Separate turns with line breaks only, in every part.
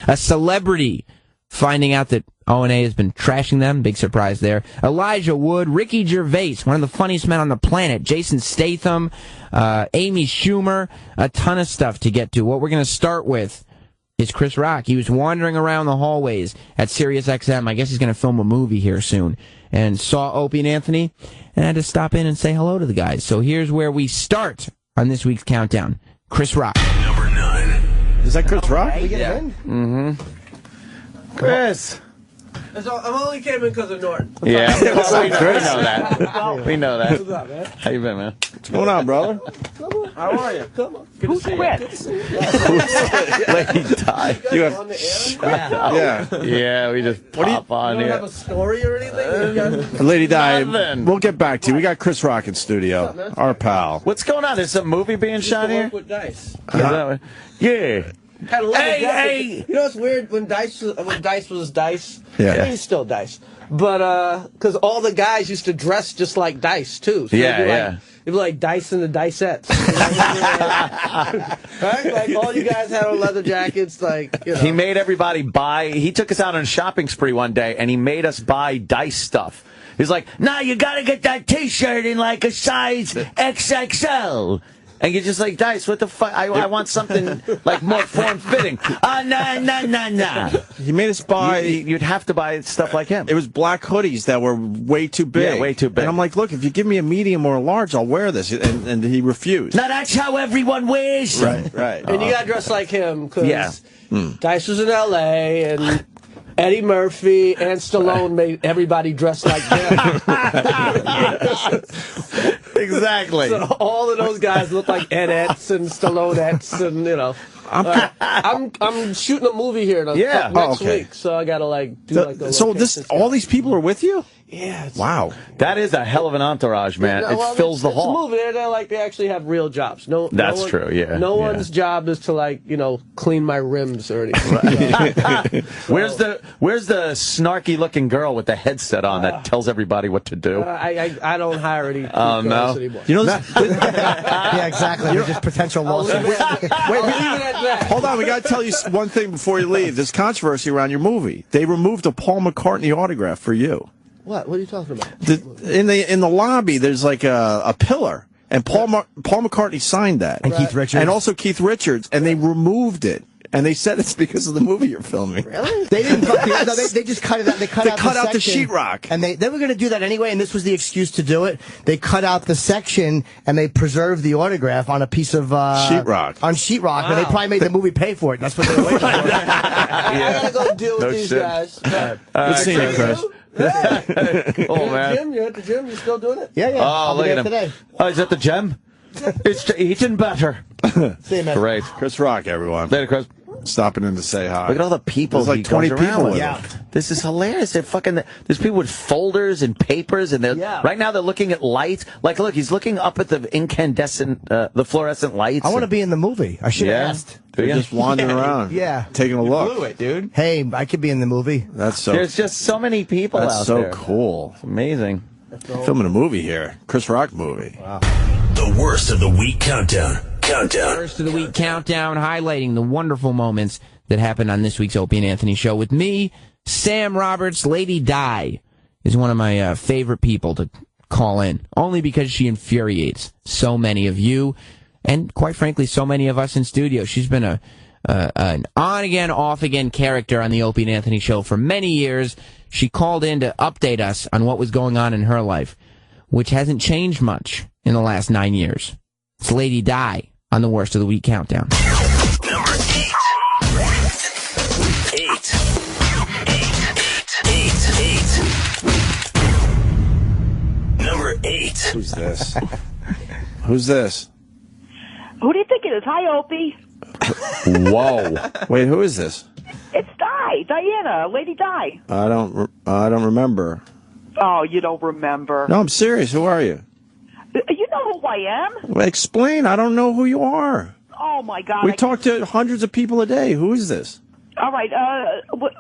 A celebrity finding out that O&A has been trashing them. Big surprise there. Elijah Wood, Ricky Gervais, one of the funniest men on the planet, Jason Statham, Amy Schumer, a ton of stuff to get to. What we're going to start with is Chris Rock. He was wandering around the hallways at Sirius XM. I guess he's going to film a movie here soon. And saw Opie and Anthony and had to stop in and say hello to the guys. So here's where we start on this week's countdown. Chris Rock.
Number 9.
Is that Chris Rock?
We get him in?
Mm-hmm. Chris.
I'm only came in because of Norton.
Yeah,
we know that. We know that.
What's up, man?
How you been, man?
What's going on, brother?
How are you? Come on. Good to see you. Good to see you.
Lady Di.
You have,
on the air?
Yeah, we just pop on
You don't
here.
have a story or anything?
Lady Di,
Nothing.
we'll get back to you. We got Chris Rock in studio,
What's up, man?
our pal.
What's going on? There's some movie being shot here?
With Dice.
Yeah.
Had a leather
Hey,
jacket.
hey.
You know what's weird? When Dice was Dice,
Yeah.
I mean, he's still Dice. But, because all the guys used to dress just like Dice, too. So
Yeah,
it'd be
yeah.
Like, it'd be like Dice and the Dicettes. Right? Like, all you guys had on leather jackets, like, you know.
He made everybody buy. He took us out on a shopping spree one day, and he made us buy Dice stuff. He's like, "Nah, you gotta get that T-shirt in like a size XXL." And you're just like, Dice, what the fuck? I want something like more form-fitting. Nah.
He made us buy...
You'd have to buy stuff like him.
It was black hoodies that were way too big.
Yeah, way too big.
And I'm like, look, if you give me a medium or a large, I'll wear this. And he refused.
Now that's how everyone wears them.
Right.
And you got to dress like him, because
Yeah.
Dice was in L.A., and Eddie Murphy and Stallone made everybody dress like them.
Exactly.
So all of those guys look like Edettes and Stallonettes, and you know. I'm shooting a movie here next week, so I gotta like do like those.
So all these people are with you?
Yeah.
Wow.
That is a hell of an entourage, man.
Well,
it fills the
it's
hall.
a movie. They actually have real jobs.
That's true, yeah.
No one's job is to clean my rims or anything.
Where's the snarky looking girl with the headset on that tells everybody what to do?
I don't hire any
no.
girls anymore.
You know this?
Yeah, exactly. They're just potential lawsuits.
Wait, hold on. We got to tell you one thing before you leave. There's controversy around your movie. They removed a Paul McCartney autograph for you.
What are you talking about?
In the lobby, there's like a pillar, and Paul McCartney signed that,
and Keith Richards,
and also Keith Richards, and they removed it, and they said it's because of the movie you're filming.
Really? They didn't. They just cut it out. They cut out
the sheetrock,
and they were going to do that anyway. And this was the excuse to do it. They cut out the section and they preserved the autograph on a piece of
sheetrock.
On sheetrock, wow. And they probably made the movie pay for it. That's what they were waiting for.
I gotta go deal with these guys.
Good seeing you, Chris.
Yeah.
Oh man!
You're at the gym. You still doing it?
Yeah.
Oh, look at him
today.
Oh, he's at the gym. It's eating better.
See you, man.
Great.
Chris Rock, everyone.
Later, Chris.
Stopping in to say hi.
Look at all the people.
There's like 20 people with
him.
This is hilarious. They're there's people with folders and papers, and right now they're looking at lights. Like, look, he's looking up at the incandescent, the fluorescent lights.
I want to be in the movie. I should have asked.
They're just wandering around.
Yeah.
Taking a look.
Blew it, dude.
Hey, I could be in the movie.
That's so.
There's just so many people out there.
That's so cool.
It's amazing.
Filming a movie here. Chris Rock movie.
Wow. The worst of the week countdown.
Worst of the week countdown, highlighting the wonderful moments that happened on this week's Opie and Anthony show with me, Sam Roberts. Lady Di is one of my favorite people to call in, only because she infuriates so many of you, and quite frankly, so many of us in studio. She's been an on-again, off-again character on the Opie and Anthony show for many years. She called in to update us on what was going on in her life, which hasn't changed much in the last 9 years. It's Lady Di on the worst of the week countdown.
Number 8. Number 8.
Who's this? Who's this?
Who do you think it is? Hi, Opie.
Whoa. Wait, who is this?
It's Diana, Lady Di.
I don't remember.
Oh, you don't remember?
No, I'm serious. Who are you?
You know who I am?
Well, explain. I don't know who you are.
Oh, my God.
We talk to hundreds of people a day. Who is this?
All right.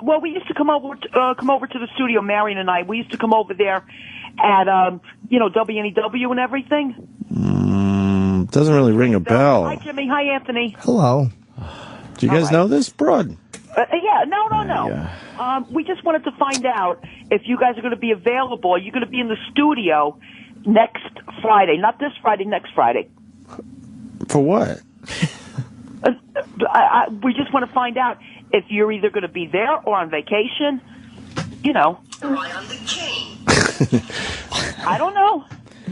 Well, we used to come over to the studio, Marion and I. We used to come over there at, WNEW and everything.
Doesn't really ring a bell.
Hi, Jimmy. Hi, Anthony.
Hello.
Do you guys know this, Broad?
Yeah, no.
Yeah.
We just wanted to find out if you guys are going to be available. Are you going to be in the studio next Friday? Not this Friday, next Friday.
For what?
We just want to find out if you're either going to be there or on vacation. You know. I don't know.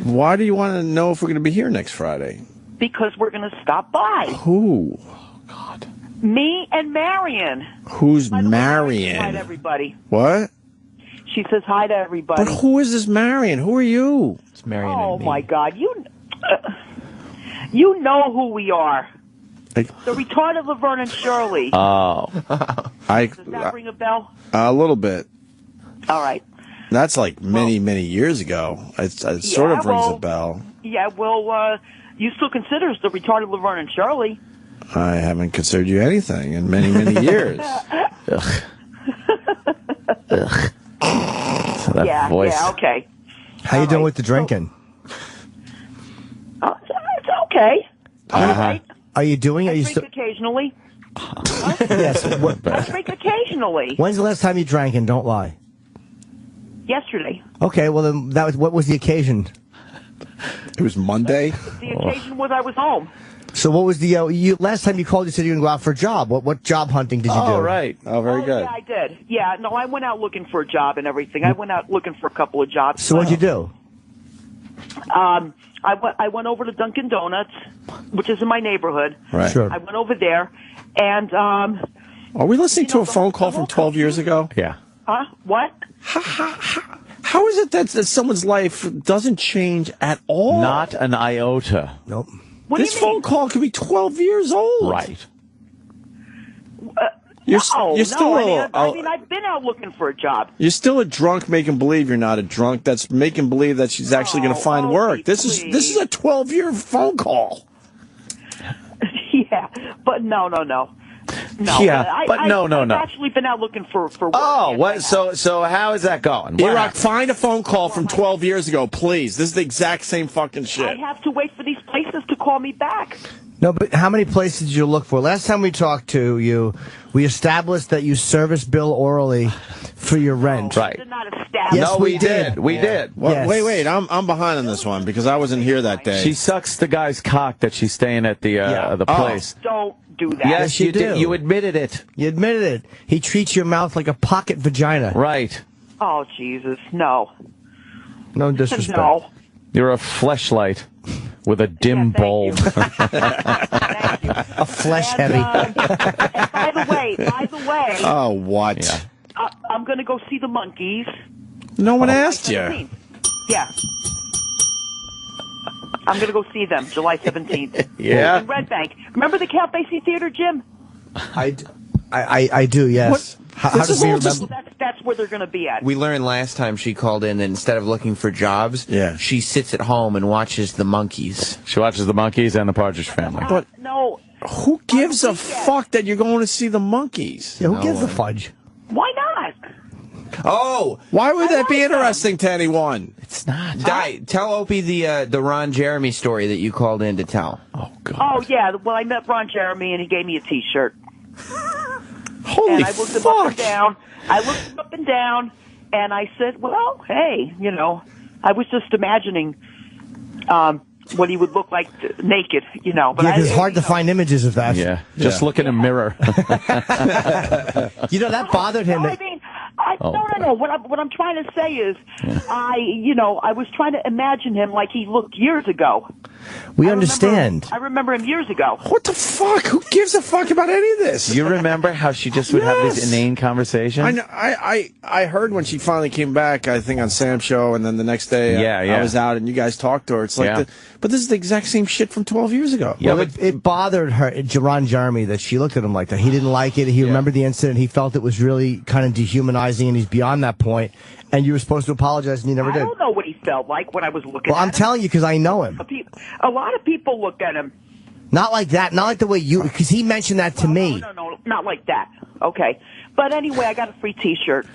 Why do you want to know if we're going to be here next Friday?
Because we're going to stop by.
Who?
Oh, God.
Me and Marion.
Who's
By the way,
Marion?
Hi to everybody.
What?
She says hi to everybody.
But who is this Marion? Who are you?
It's Marion
Oh
and me.
my God! You know who we are. The retarded Laverne and Shirley.
Oh.
Does that ring a bell?
A little bit.
All right.
That's like many years ago. It sort of rings a bell.
Yeah, well, you still consider us the retarded Laverne and Shirley.
I haven't considered you anything in many years.
Ugh. Ugh. So that voice.
Yeah, okay.
How you doing with the drinking?
It's okay. All right.
Are you doing?
I
Are you
drink occasionally.
Yes.
I drink occasionally.
When's the last time you drank? And don't lie.
Yesterday.
Okay. Well, then what was the occasion?
It was Monday.
The occasion was I was home.
So what was the last time you called? You said you were going to go out for a job. What job hunting did you do?
Oh, right.
Oh, very good.
Yeah, I did. Yeah, no, I went out looking for a job and everything. I went out looking for a couple of jobs.
So what'd you do?
I went over to Dunkin' Donuts, which is in my neighborhood.
Right.
Sure.
I went over there, and
Are we listening to a phone call from 12 years ago?
Yeah.
What?
How is it that someone's life doesn't change at all?
Not an iota.
Nope.
What
This
do you mean?
phone call could be 12 years old.
Right.
You're
No,
still
I mean, I've been out looking for a job.
You're still a drunk making believe you're not a drunk. That's making believe that she's actually going to find work. This is a 12-year phone call.
Yeah, but no.
Yeah, but no.
I've actually been out looking for work.
Oh, what? So how is that going?
E-Rock, find a phone call from 12 years ago, please. This is the exact same fucking
I
shit.
have to wait for these places to call me back.
No, but how many places did you look for? Last time we talked to you, we established that you service bill orally for your rent.
Right.
They're not established.
Yes,
No, we did. We did.
What?
Yes.
Wait, I'm behind on this one because I wasn't here that day.
She sucks the guy's cock that she's staying at the place.
Don't do that.
Yes, you
do.
did. You admitted it.
You admitted it. He treats your mouth like a pocket vagina.
Right.
Oh, Jesus, no.
No disrespect.
No.
You're a fleshlight with a dim
Yeah, thank
bulb.
you. Thank you.
A flesh
And,
heavy.
and by the way,
Oh, what?
Yeah.
I'm going to go see the monkeys.
No one
July
asked you.
17th. Yeah. I'm going to go see them July 17th.
Yeah.
In Red Bank. Remember the Count Basie Theater, Jim?
I do, yes. How
This
does
is
he
all
remember?
just-
That's where they're going to be at.
We learned last time she called in that instead of looking for jobs,
Yeah.
she sits at home and watches the monkeys.
She watches the monkeys and the Partridge Family.
But
No.
who gives a fuck that you're going to see the monkeys?
Yeah, who gives a fudge?
Why not?
Oh,
Why would that be interesting to anyone?
It's not.
Tell Opie the Ron Jeremy story that you called in to tell.
Oh, God.
Oh, yeah. Well, I met Ron Jeremy, and he gave me a T-shirt.
Holy
And I looked him up and
fuck!
down. I looked him up and down, and I said, well, hey, I was just imagining what he would look like naked, But
Yeah, it's hard to find images of that.
Yeah. Just look in a mirror.
That bothered him.
No, I mean, no. What I'm trying to say is, I was trying to imagine him like he looked years ago.
We understand.
I remember him years ago.
What the fuck? Who gives a fuck about any of this?
You remember how she just would have these
Yes.
inane conversations?
I know. I heard when she finally came back. I think on Sam's show, and then the next day, I was out, and you guys talked to her. It's like, but this is the exact same shit from 12 years ago.
Yeah,
Well, it bothered her, Ron Jeremy, that she looked at him like that. He didn't like it. He remembered the incident. He felt it was really kind of dehumanizing, and he's beyond that point. And you were supposed to apologize, and you never
I
did.
don't know what he felt like when I was looking
Well,
at
I'm
him.
telling you because I know him.
A lot of people looked at him.
Not like that. Not like the way you, because he mentioned that to me.
No, not like that. Okay. But anyway, I got a free T-shirt.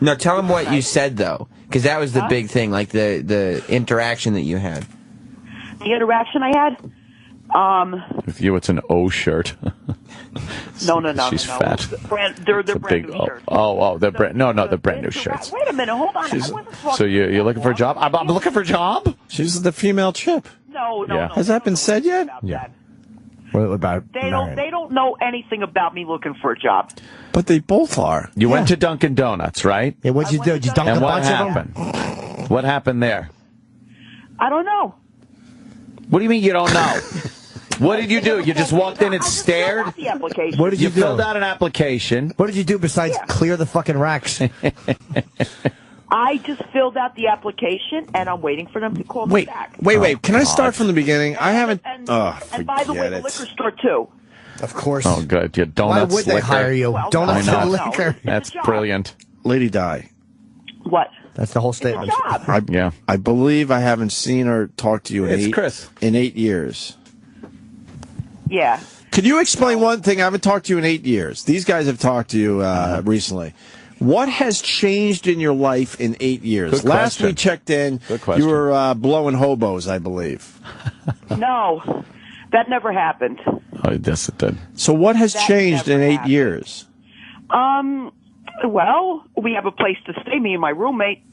No, tell him what you said, though, because that was the big thing, like the interaction that you had.
The interaction I had?
With you, it's an O shirt.
No.
She's fat.
They're brand new shirts.
They're brand. No, they're brand new shirts.
Wait a minute, hold on.
So you're looking for a job? I'm looking for a job.
She's the female chip.
No.
Has that been said yet?
Yeah. What about?
They don't know anything about me looking for a job.
But they both are.
You went to Dunkin' Donuts, right?
Yeah. What'd you do? Did you dunk a bunch of them?
What happened there?
I don't know.
What do you mean you don't know? What did you do? You just walked in and stared?
The application.
What did you do?
Filled out an application.
What did you do besides clear the fucking racks?
I just filled out the application, and I'm waiting for them to call me back.
Wait. Can I start from the beginning? I haven't...
And by the way, the liquor store, too.
Of course.
Oh, good. Your donuts.
Why would they hire you?
Well,
Donuts
I
and
know.
liquor.
That's brilliant.
Lady Di.
What?
That's the whole statement.
It's a job.
I believe I haven't seen or talked to you in
Chris.
in 8 years.
Yeah.
Could you explain one thing? I haven't talked to you in 8 years. These guys have talked to you recently. What has changed in your life in 8 years?
Good
Last
question.
we checked in,
Good question.
you were blowing hobos, I believe.
No, that never happened.
Oh, yes, it did.
So what has
That
changed in
never
8
happened.
years?
Well, we have a place to stay, me and my roommate.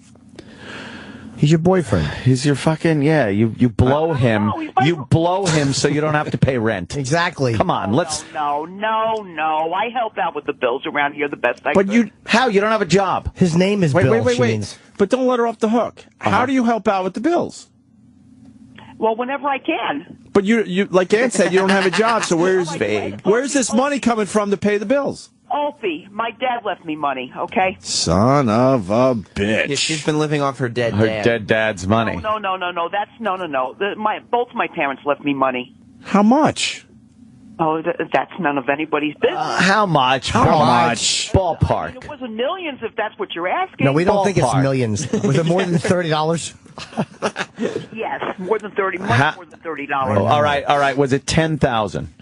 He's your boyfriend.
He's your fucking, you blow him.
know, he's my
You blow him so you don't have to pay rent.
Exactly.
Come on, let's...
No. I help out with the bills around here the best I
But
could.
How? You don't have a job.
His name is Bill. she means.
But don't let her off the hook. How do you help out with the bills?
Well, whenever I can.
But you like Ann said, you don't have a job, so where's this money coming from to pay the bills?
Opie, my dad left me money, okay?
Son of a bitch.
Yeah, she's been living off her dead
Her
dad.
dead dad's money.
No. That's no. Both my parents left me money.
How much?
Oh, that's none of anybody's business.
How much?
How much?
Ballpark.
It wasn't millions, if that's what you're asking.
No, we don't think it's
Ballpark.
millions. Was it more than $30?
Yes, more than 30. Much more than $30.
All right. Was it 10,000?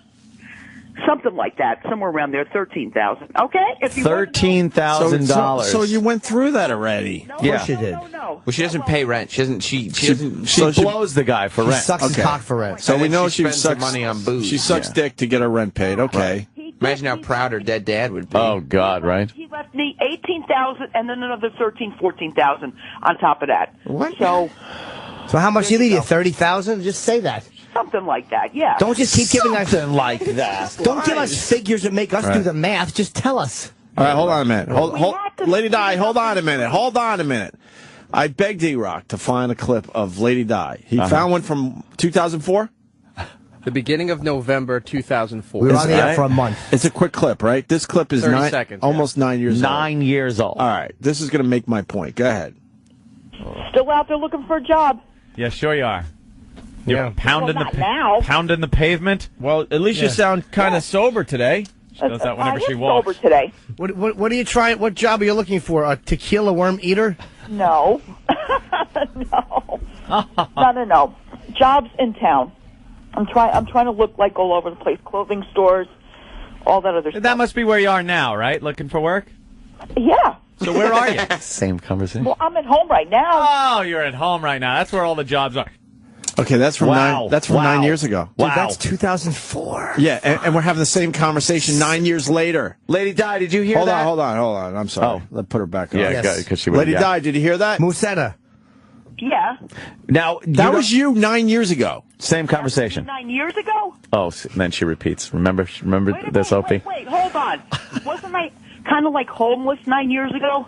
Something like that, somewhere around there, 13,000. Okay, if you
$13,000.
So you went through that already.
No,
Yeah.
no,
she did.
No.
Well, she doesn't pay rent. She doesn't. She doesn't.
She blows the guy for
He
rent.
sucks his
Okay.
cock for rent.
So
And
we
then
know
she
she
spends her
sucks
money on booze.
She sucks dick to get her rent paid. Okay.
Imagine how proud her dead dad would be.
Oh, God, right?
He left me 18,000 and then another 14,000 on top of that.
What?
So
So how much did he leave you? 30,000? Just say that.
something like that. Yeah.
Don't just keep giving us
Something like that.
Don't give us figures and make us do the math. Just tell us.
All right, hold on a minute.
We have to-
Lady Di, hold on a minute. Hold on a minute. I begged D-Rock to find a clip of Lady Di. He found one from 2004?
The beginning of November 2004.
We were on the air
right?
for a month.
It's a quick clip, right? This clip is
30 seconds,
almost 9 years old.
9 years old.
All right, this is going to make my point. Go ahead.
Still out there looking for a job.
Yeah, sure you are. You're pounding
Well, not now.
pounding the pavement.
Well, at least you sound kind of sober today.
She does that whenever
I
she
am
walks.
sober today.
What are you trying? What job are you looking for? A tequila worm eater?
No. No. Jobs in town. I'm trying to look like all over the place. Clothing stores, all that other stuff.
That must be where you are now, right? Looking for work?
Yeah.
So where are you?
Same conversation.
Well, I'm at home right now.
Oh, you're at home right now. That's where all the jobs are.
Okay, that's from
Wow.
9. That's from
Wow.
9 years ago.
Dude,
Wow.
that's 2004.
Yeah, and we're having the same conversation 9 years later.
Lady Di, did you hear that?
Hold on. I'm sorry.
Oh.
Let's put her back on.
Yeah,
Yes.
because she was.
Lady Di, did you hear that?
Musetta.
Yeah.
Now,
That was you 9 years ago.
same conversation.
9 years ago?
Oh, and then she repeats. Remember
Wait a
this,
minute,
Opie?
Wait, hold on. Wasn't I kind of like homeless 9 years ago?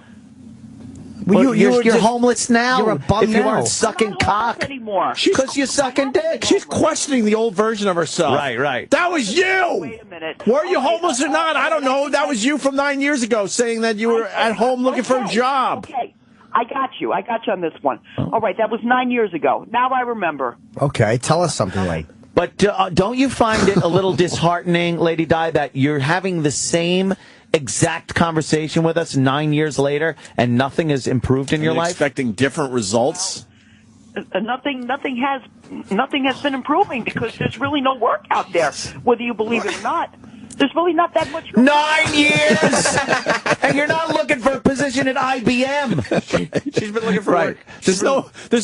Well, you're
just-
homeless now.
you're a bum
if you
now.
aren't sucking
I'm not homeless
cock.
anymore.
Because you're sucking dick.
She's questioning the old version of herself.
Right.
That was you.
Wait a minute.
Were you
Okay,
homeless or not? I don't know. That was you from 9 years ago saying that you were at home looking for a
Okay,
job.
Okay. I got you on this one. All right, that was 9 years ago. Now I remember.
Okay, tell us something then.
But don't you find it a little disheartening, Lady Di, that you're having the same exact conversation with us 9 years later and nothing has improved in your life?
Expecting different results.
Nothing has been improving because there's really no work out there, whether you believe it or not. There's really not that much.
9 years, and you're not looking for a position position at IBM.
She's been looking for work. There's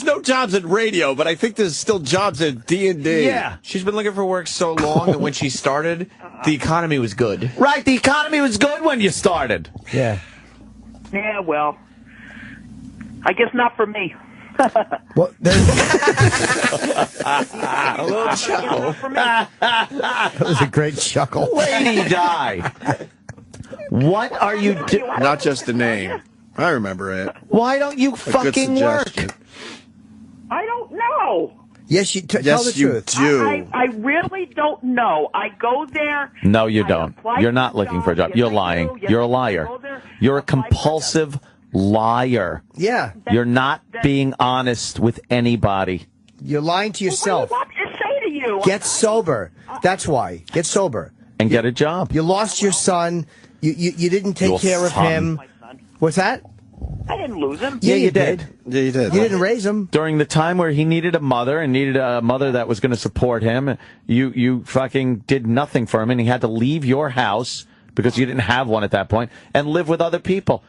no jobs at radio, but I think there's still jobs at D&D.
Yeah.
She's been looking for work so long that when she started, the economy was good.
Right, the economy was good when you started.
Yeah.
Yeah, well, I guess not for me.
Well,
A little chuckle.
that was a great chuckle.
Lady Di. What are you doing?
Not just the name. I remember it.
Why don't you
A good
fucking work?
suggestion.
I don't know.
Yes, tell the
Yes, you
truth.
do.
I really don't know. I go there.
No, you
I
don't.
apply
You're
for
not looking for a job.
jobs.
You're
Yes, I
lying.
do. Yes,
You're a
I
liar.
go there,
You're a
apply for
compulsive liar.
Yeah.
You're not being honest with anybody.
You're lying to yourself.
What do you want me to say to you?
Get sober. That's why. Get sober.
And get a job.
You lost your son. You didn't take
Your
care of
son.
him.
My son.
What's that?
I didn't lose him.
Yeah,
you did.
Yeah, you did.
You didn't raise him.
During the time where he needed a mother and needed a mother that was going to support him, you fucking did nothing for him, and he had to leave your house because you didn't have one at that point and live with other people.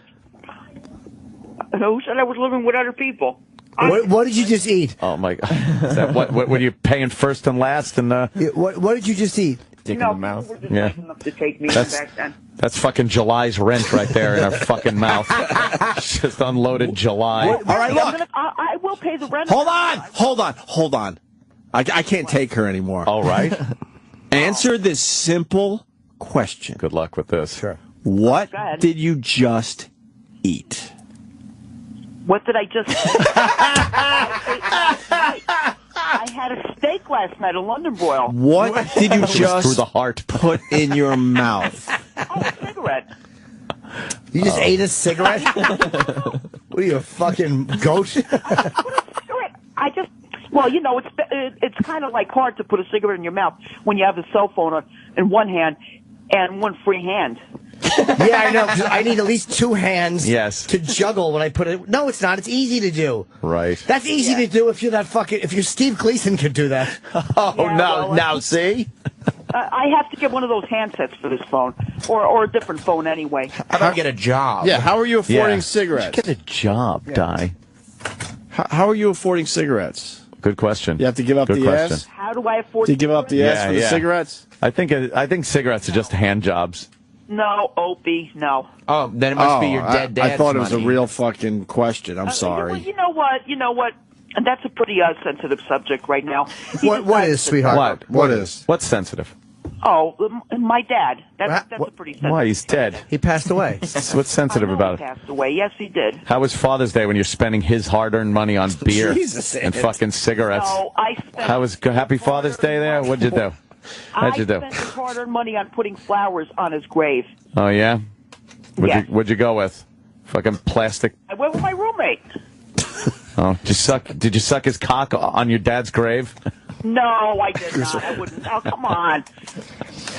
Who said I was living with other people?
What did you just eat?
Oh my God! Is that what were you paying first and last? And
What did you just eat?
Dick
No,
in the mouth.
people were just
Yeah.
nice enough to take me in
That's-
back then.
that's fucking July's rent right there in her fucking mouth. Just unloaded July.
All right, look.
I will pay the rent.
Hold on. I can't take her anymore.
All right.
Answer this simple question.
Good luck with this.
Sure.
What
Go ahead.
did you just eat?
What did I just? I had a steak last night, a London broil.
What did you
It was through
just
the heart.
put in your mouth?
Oh, a cigarette.
You just ate a cigarette? What are you, a fucking goat?
Cigarette. I just. Well, you know, it's kind of like hard to put a cigarette in your mouth when you have a cell phone in one hand and one free hand.
Yeah, I know. 'Cause I need at least two hands
Yes.
to juggle when I put it. No, it's not. It's easy to do.
Right.
That's easy to do if you're that fucking. If you're Steve Gleason, could do that.
Oh,
Yeah,
no.
well,
Now, see?
I have to get one of those handsets for this phone, or a different phone anyway.
How about get a job?
Yeah, how are you affording
Yeah.
cigarettes?
Get a job, Di.
How are you affording cigarettes?
Good question.
You have to give up
Good
the
question.
ass?
How do I afford?
Do you give up the ass
Yeah,
for the
yeah.
cigarettes?
I think cigarettes are just hand jobs.
No, Opie, no.
Oh, then it must be your dead dad's
I thought it was a
money.
real fucking question. I'm sorry.
You know what? And that's a pretty sensitive subject right now.
What is, sweetheart?
What?
What is?
What's sensitive?
Oh, my dad. That's a pretty sensitive.
Why? He's dead.
He passed away.
What's sensitive
I know
about
he
it?
passed away. Yes, he did.
How was Father's Day when you're spending his hard-earned money on beer
Jesus,
and
Ed.
fucking cigarettes?
No, I spent.
How was Happy Father's Day there? What'd you do? How'd you do?
I spent his hard-earned money on putting flowers on his grave.
Oh yeah.
Yes.
What'd you go with? Fucking plastic.
I went with my roommate.
Oh, did you suck his cock on your dad's grave?
No, I did not. I wouldn't. Oh, come on.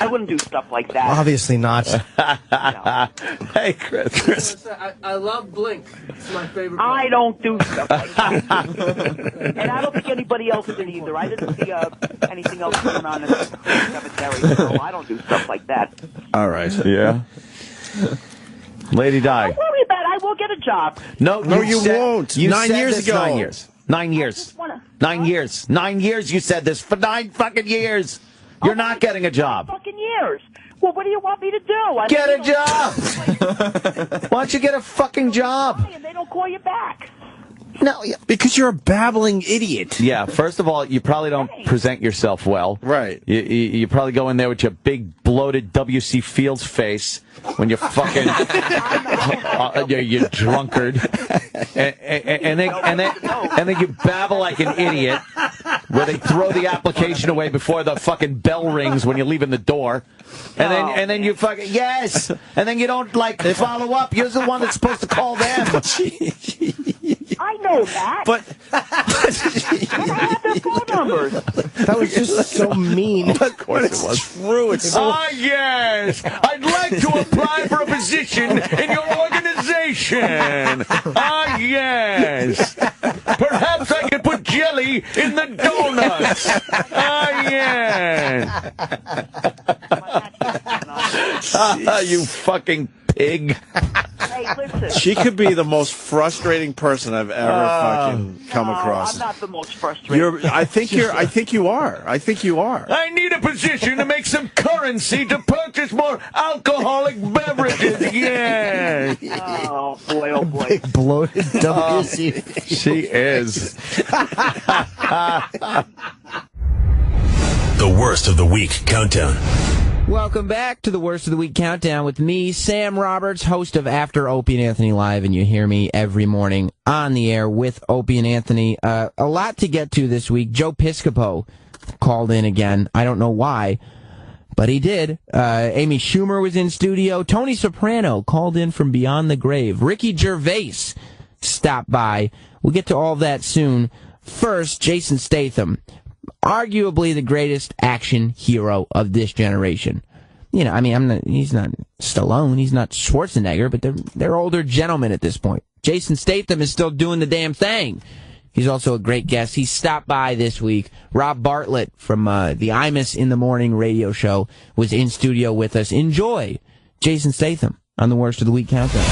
I wouldn't do stuff like that.
Obviously not.
Hey, Chris.
I love Blink. It's my favorite.
I don't do stuff like that. And I don't think anybody else did either. I didn't see anything else going on in the cemetery, so I don't do stuff like that.
All right.
Yeah. Lady Di.
Don't worry about it. I will get a job.
No,
you won't.
You
9
said
years
this
ago.
9 years. 9 years. 9 years. 9 years you said this. For 9 fucking years. You're not getting a job.
Fucking years. Well, what do you want me to do?
Get a job. Why don't you get a fucking job?
And they don't call you back.
No,
Because you're a babbling idiot.
yeah. First of all, you probably don't present yourself well.
Right.
You probably go in there with your big bloated W.C. Fields face when you're fucking you drunkard, and then you babble like an idiot. Where they throw the application away before the fucking bell rings when you're leaving the door, and then you fucking yes, and then you don't like follow up. You're the one that's supposed to call them.
I know that.
But
I don't have their phone numbers.
That was just so mean.
of course it was true. It's so
Ah, yes. I'd like to apply for a position in your organization. Ah, yes. Perhaps I could put jelly in the donuts. Ah, yes. Ah, you fucking pig.
Hey, listen.
She could be the most frustrating person I've ever fucking come across.
I'm not the most frustrating.
I think you are. I think you are.
I need a position to make some currency to purchase more alcoholic beverages. Yeah.
Oh boy, oh boy.
Big bloated WC.
She is.
The worst of the week countdown.
Welcome back to the Worst of the Week Countdown with me, Sam Roberts, host of After Opie and Anthony Live, and you hear me every morning on the air with Opie and Anthony. A lot to get to this week. Joe Piscopo called in again. I don't know why, but he did. Amy Schumer was in studio. Tony Soprano called in from beyond the grave. Ricky Gervais stopped by. We'll get to all that soon. First, Jason Statham. Arguably the greatest action hero of this generation. You know, I mean, he's not Stallone, he's not Schwarzenegger, but they're older gentlemen at this point. Jason Statham is still doing the damn thing. He's also a great guest. He stopped by this week. Rob Bartlett from the Imus in the Morning radio show was in studio with us. Enjoy Jason Statham on the Worst of the Week Countdown.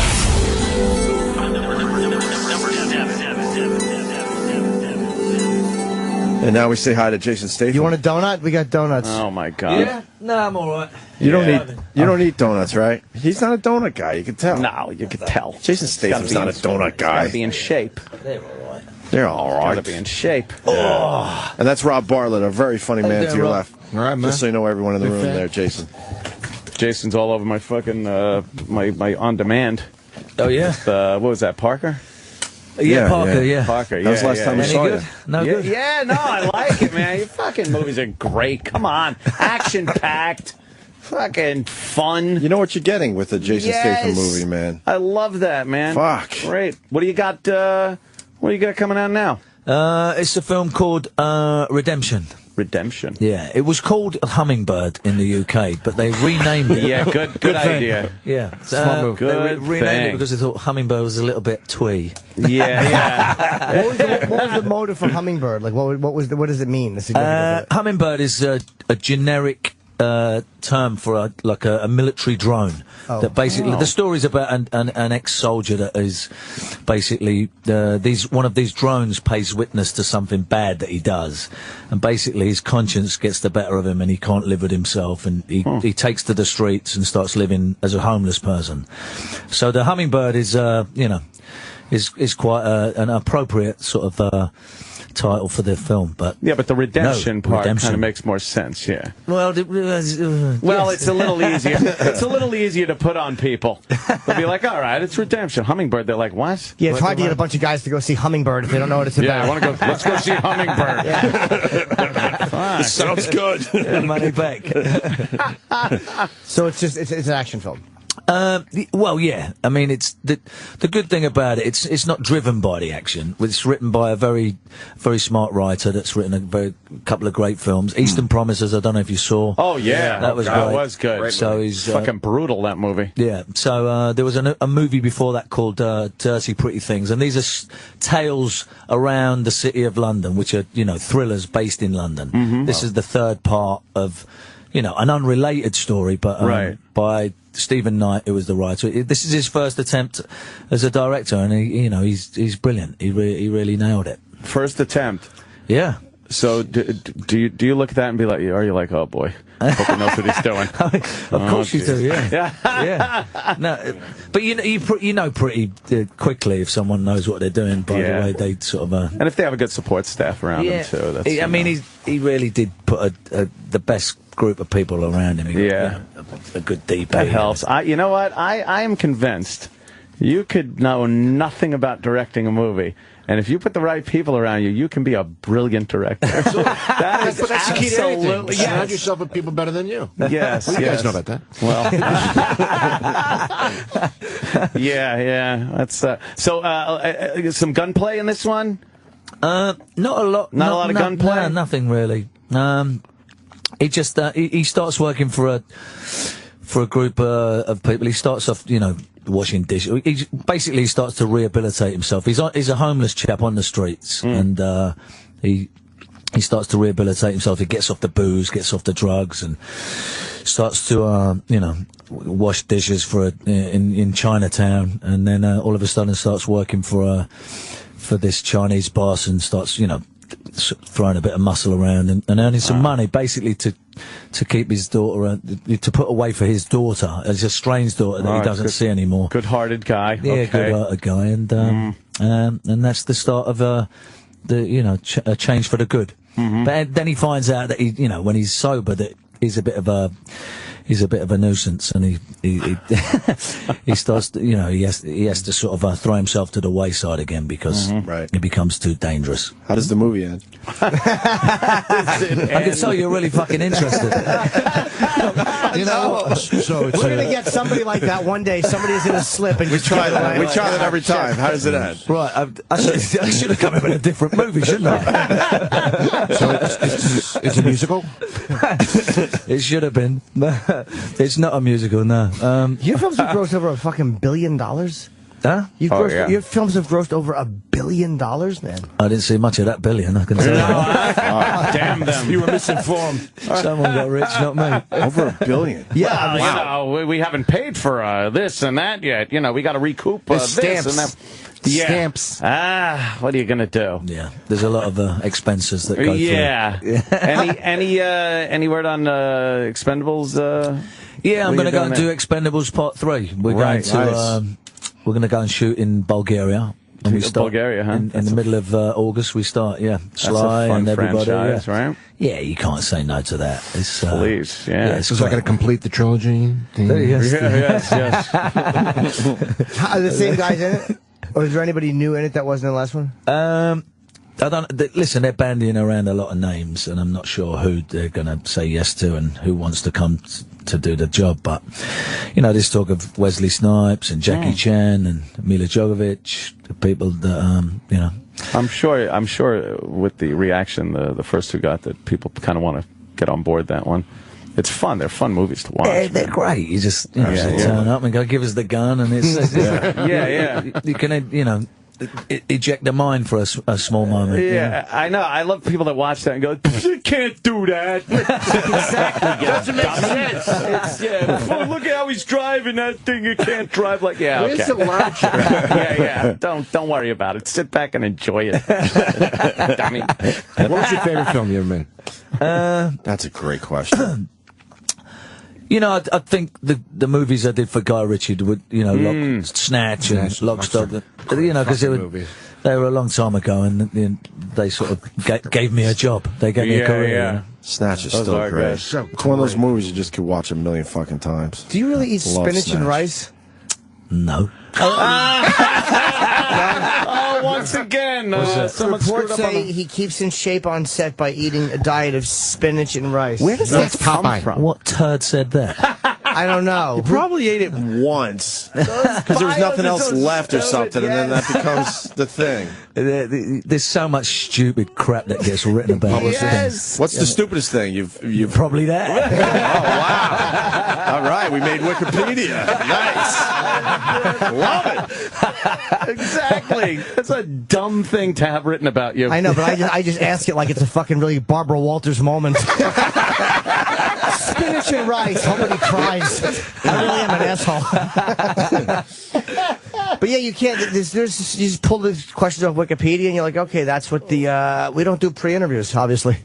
And now we say hi to Jason Statham.
You want a donut? We got donuts.
Oh my God.
Yeah? No, I'm all right.
You don't eat donuts, right? He's not a donut guy. You can tell.
No, you can tell.
Jason Statham's not a donut guy.
Gotta be in shape.
They're all right.
They're all right.
Gotta be in shape.
Oh. And that's Rob Bartlett, a very funny man to your left.
All right, man.
Just so you know everyone in the room there, Jason.
Jason's all over my fucking my on demand.
Oh, yeah?
What was that, Parker?
Yeah, Parker, yeah.
Parker, yeah.
That was the last time we saw you.
No good?
Yeah, no, I like it, man. Your fucking movies are great. Come on. Action-packed. Fucking fun.
You know what you're getting with the Jason Statham movie, man.
I love that, man.
Fuck.
Great. What do you got coming out now?
It's a film called Redemption.
Redemption.
Yeah, it was called Hummingbird in the UK, but they renamed it.
Yeah, good idea.
Yeah,
Good
they renamed
thing.
it because they thought Hummingbird was a little bit twee.
Yeah.
What was the motive for Hummingbird? Like, what does it mean? The significance of it?
Hummingbird is a generic term for a military drone. That basically the story's about an ex-soldier that is basically one of these drones pays witness to something bad that he does, and basically his conscience gets the better of him and he can't live with himself, and he takes to the streets and starts living as a homeless person. So the Hummingbird is is quite an appropriate sort of title for the film, but
but the redemption part kind of makes more sense. Yeah.
Well,
it's a little easier. It's a little easier to put on people. They'll be like, "All right, it's redemption." Hummingbird. They're like, "What?"
Yeah, it's hard to get a bunch of guys to go see Hummingbird if they don't know what it's about.
Yeah, I want to go. Let's go see Hummingbird.
This sounds good.
Money back.
So it's an action film.
Well, yeah. I mean, it's the good thing about it. It's not driven by the action. It's written by a very, very smart writer that's written a couple of great films. Eastern Promises. I don't know if you saw.
Oh yeah,
that was great.
That was good.
So he's
fucking brutal, that movie.
Yeah. So there was a movie before that called Dirty Pretty Things, and these are tales around the city of London, which are thrillers based in London. Mm-hmm. This is the third part of an unrelated story, but by Stephen Knight, who was the writer. This is his first attempt as a director, and he's brilliant. He really nailed it.
First attempt.
Yeah.
So do you look at that and be like, are you like, oh boy, hope he knows what he's doing?
Of course you do. Yeah. Yeah. No, but you know pretty quickly if someone knows what they're doing by the way they sort of.
And if they have a good support staff around them too. That's,
I mean, he really did put the best group of people around him. A good DP.
That helps. You know what? I am convinced you could know nothing about directing a movie, and if you put the right people around you, you can be a brilliant director. That is
that's the key to anything.
absolutely.
Surround yourself with people better than you.
Yes.
Well, you guys know about that.
Well. Yeah. That's so. Some gunplay in this one.
Not a lot.
Not a lot of gunplay.
No, nothing really. He just he starts working for a group of people. He starts off, washing dishes. He basically starts to rehabilitate himself. He's a homeless chap on the streets, and he he starts to rehabilitate himself. He gets off the booze, gets off the drugs, and starts to, wash dishes in Chinatown. And then all of a sudden starts working for this Chinese boss and starts, throwing a bit of muscle around and earning some money, basically to keep his daughter, to put away for his daughter, as a strange daughter that he doesn't see anymore.
Good-hearted guy.
Yeah,
okay.
good-hearted guy, and that's the start of a change for the good. But then he finds out that when he's sober, that he's a bit of a nuisance, and he he starts to, he has to sort of throw himself to the wayside again because it becomes too dangerous.
How does the movie end?
I can tell you're really fucking interested.
So we're gonna get somebody like that one day. Somebody's gonna slip and
we try that. We try that every time. How does it end?
Right, I should have come up with a different movie, shouldn't I?
So it's a musical?
It should have been. It's not a musical, no.
Your films have grossed over $1 billion?
Huh?
Your films have grossed over $1 billion, man.
I didn't see much of that billion, I can tell you.
Damn them.
You were misinformed.
Someone got rich, not me.
Over $1 billion.
Yeah, wow. We haven't paid for this and that yet. We got to recoup this
stamps.
and that.
Yeah. Stamps.
What are you gonna do?
Yeah, there's a lot of expenses that go through.
Yeah. Any word on Expendables?
Yeah, I'm gonna go and do Expendables Part 3. We're going to we're gonna go and shoot in Bulgaria. And we start
Bulgaria, huh?
In the middle of August, we start. Yeah, Sly
That's a fun
and everybody.
franchise, right?
Yeah, you can't say no to that. It's
Please, yeah.
it's
So I got to complete the trilogy.
Yes.
Yes.
Are the same guys in it? Or is there anybody new in it that wasn't in the last one?
I don't. Listen, they're bandying around a lot of names, and I'm not sure who they're going to say yes to and who wants to come to do the job. But there's talk of Wesley Snipes and Jackie Chan and Mila Jovovich, the people that
I'm sure with the reaction the first two got, that people kind of want to get on board that one. It's fun. They're fun movies to watch.
Yeah, they're great. You just turn up and go, give us the gun, and it's you can eject the mind for a small moment.
Yeah, I know. I love people that watch that and go, you can't do that. Exactly. Doesn't make sense. Oh, look at how he's driving that thing. You can't drive like
Where's the logic?
Don't worry about it. Sit back and enjoy it. Dummy.
What was your favorite film you ever made?
That's a great question.
I think the movies I did for Guy Ritchie would, Snatch and Lock, Stock, because they were a long time ago, and they sort of gave me a job. They gave me a career.
Yeah.
Snatch is still great. It's one of those movies you just could watch a million fucking times.
Do you really eat spinach and rice?
No.
Once again, someone
reports say he keeps in shape on set by eating a diet of spinach and rice.
Where does that come from?
What turd said that?
I don't know.
You probably ate it once because there was nothing else left or something, and then that becomes the thing.
There's so much stupid crap that gets written about things.
What's the stupidest thing you've
Probably that.
Oh wow! All right, we made Wikipedia. Nice. Love it.
Exactly. That's a dumb thing to have written about you.
I know, but I just ask it like it's a fucking really Barbara Walters moment. Spinach and rice. Somebody cries. I really am an asshole. But yeah, you can't. You just pull the questions off Wikipedia, and you're like, okay, that's what the. We don't do pre-interviews, obviously.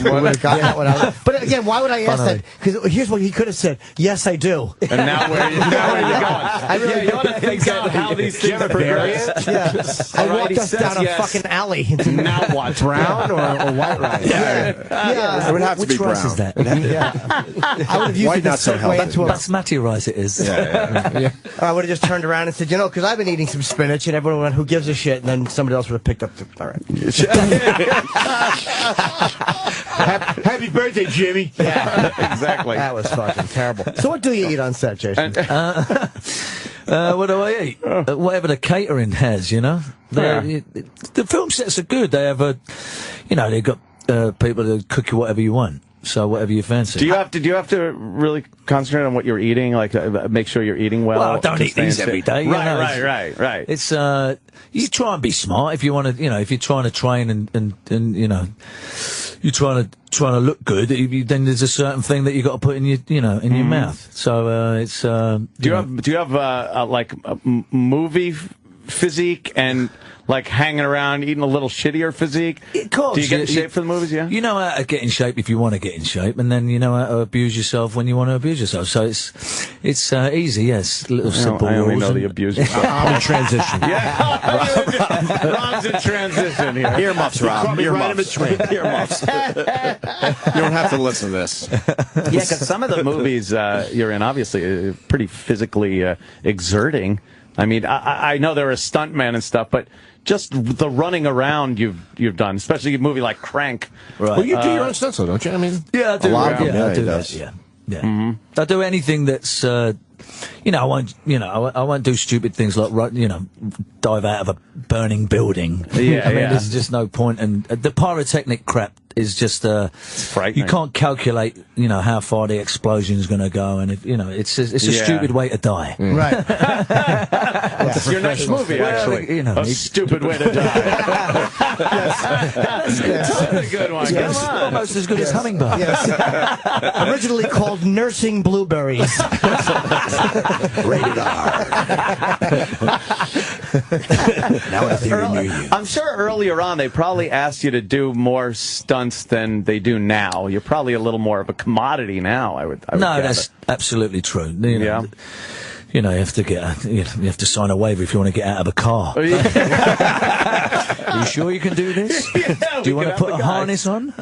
Got that one out. But again, why would I ask that? Because here's what he could have said: yes, I do.
And now where are you going? I really you ought to think out how these things progress.
Yeah. I walked us down a fucking alley.
Now what?
Brown or white rice?
Yeah.
It would have to be
Which rice
brown.
is that?
I would have used
White
it
not so healthy.
into a
Basmati rice it is.
I would have just turned around and said, because I've been eating some spinach, and everyone went, who gives a shit? And then somebody else would have picked up the. All right.
Happy birthday, Jimmy.
Yeah,
exactly.
That was fucking terrible. So what do you eat on set, Jason?
What do I eat? Whatever the catering has, The film sets are good. They have they've got people that cook you whatever you want. So whatever you fancy.
Do you have to really concentrate on what you're eating? Like make sure you're eating well.
Well, don't eat these every day.
Right.
It's you try and be smart if you want to. If you're trying to train and you're trying to look good. Then there's a certain thing that you got to put in your in your mouth. So it's. Do
you have like a movie physique and like hanging around eating a little shittier physique?
Of course.
Do you get in shape for the movies? Yeah.
You know how to get in shape if you want to get in shape, and then you know how to abuse yourself when you want to abuse yourself. So it's easy. Yes, little simple
I only
rules.
know the abuse yourself.
I'm in transition.
Yeah. Rob's in transition here.
Earmuffs, Rob.
Right in between.
Earmuffs. You don't have to listen to this.
Yeah, because some of the movies you're in, obviously, are pretty physically exerting. I mean, I know they're a stuntman and stuff, but just the running around you've done, especially a movie like Crank.
Right. Well, you do your own stunts, though, don't you? I mean,
yeah, I do.
A lot of them,
I do
yeah,
that. Yeah. I do anything that's. I won't. I won't do stupid things like dive out of a burning building.
Yeah,
I mean, there's just no point. And the pyrotechnic crap is just
it's frightening.
You can't calculate, how far the explosion is going to go, and it's a stupid way to die.
Right.
It's your next movie, actually. A stupid way to die. That's a good one.
It's almost as good as Hummingbird.
Yes. Originally called Nursing Blueberries.
Rated R. Now in a theater near you.
I'm sure earlier on they probably asked you to do more stunts than they do now. You're probably a little more of a commodity now. I would
No,
gather.
that's absolutely true. You have to you have to sign a waiver if you want to get out of a car. Are you sure you can do this?
Yeah,
do you want to put a harness on?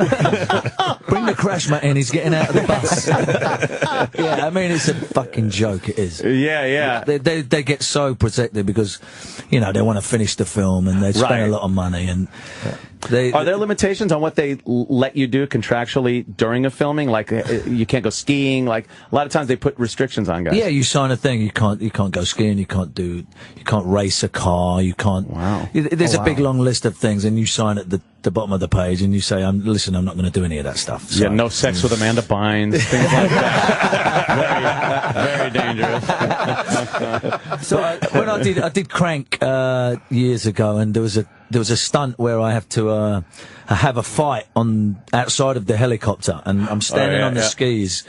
Bring the crash mat in. He's getting out of the bus. Yeah, I mean, it's a fucking joke. It is.
Yeah.
They get so protected because, they want to finish the film and they spend a lot of money. And
are there limitations on what they let you do contractually during a filming? Like you can't go skiing. Like a lot of times they put restrictions on guys.
Yeah, you sign a thing. You can't go skiing. You can't race a car. You can't.
Wow.
There's a big long list of things, and you sign at the bottom of the page, and you say, "I'm not going to do any of that stuff." So.
Yeah, no sex with Amanda Bynes, things like that. Very dangerous.
So when I did Crank years ago, and there was a stunt where I have to have a fight outside of the helicopter, and I'm standing on the skis,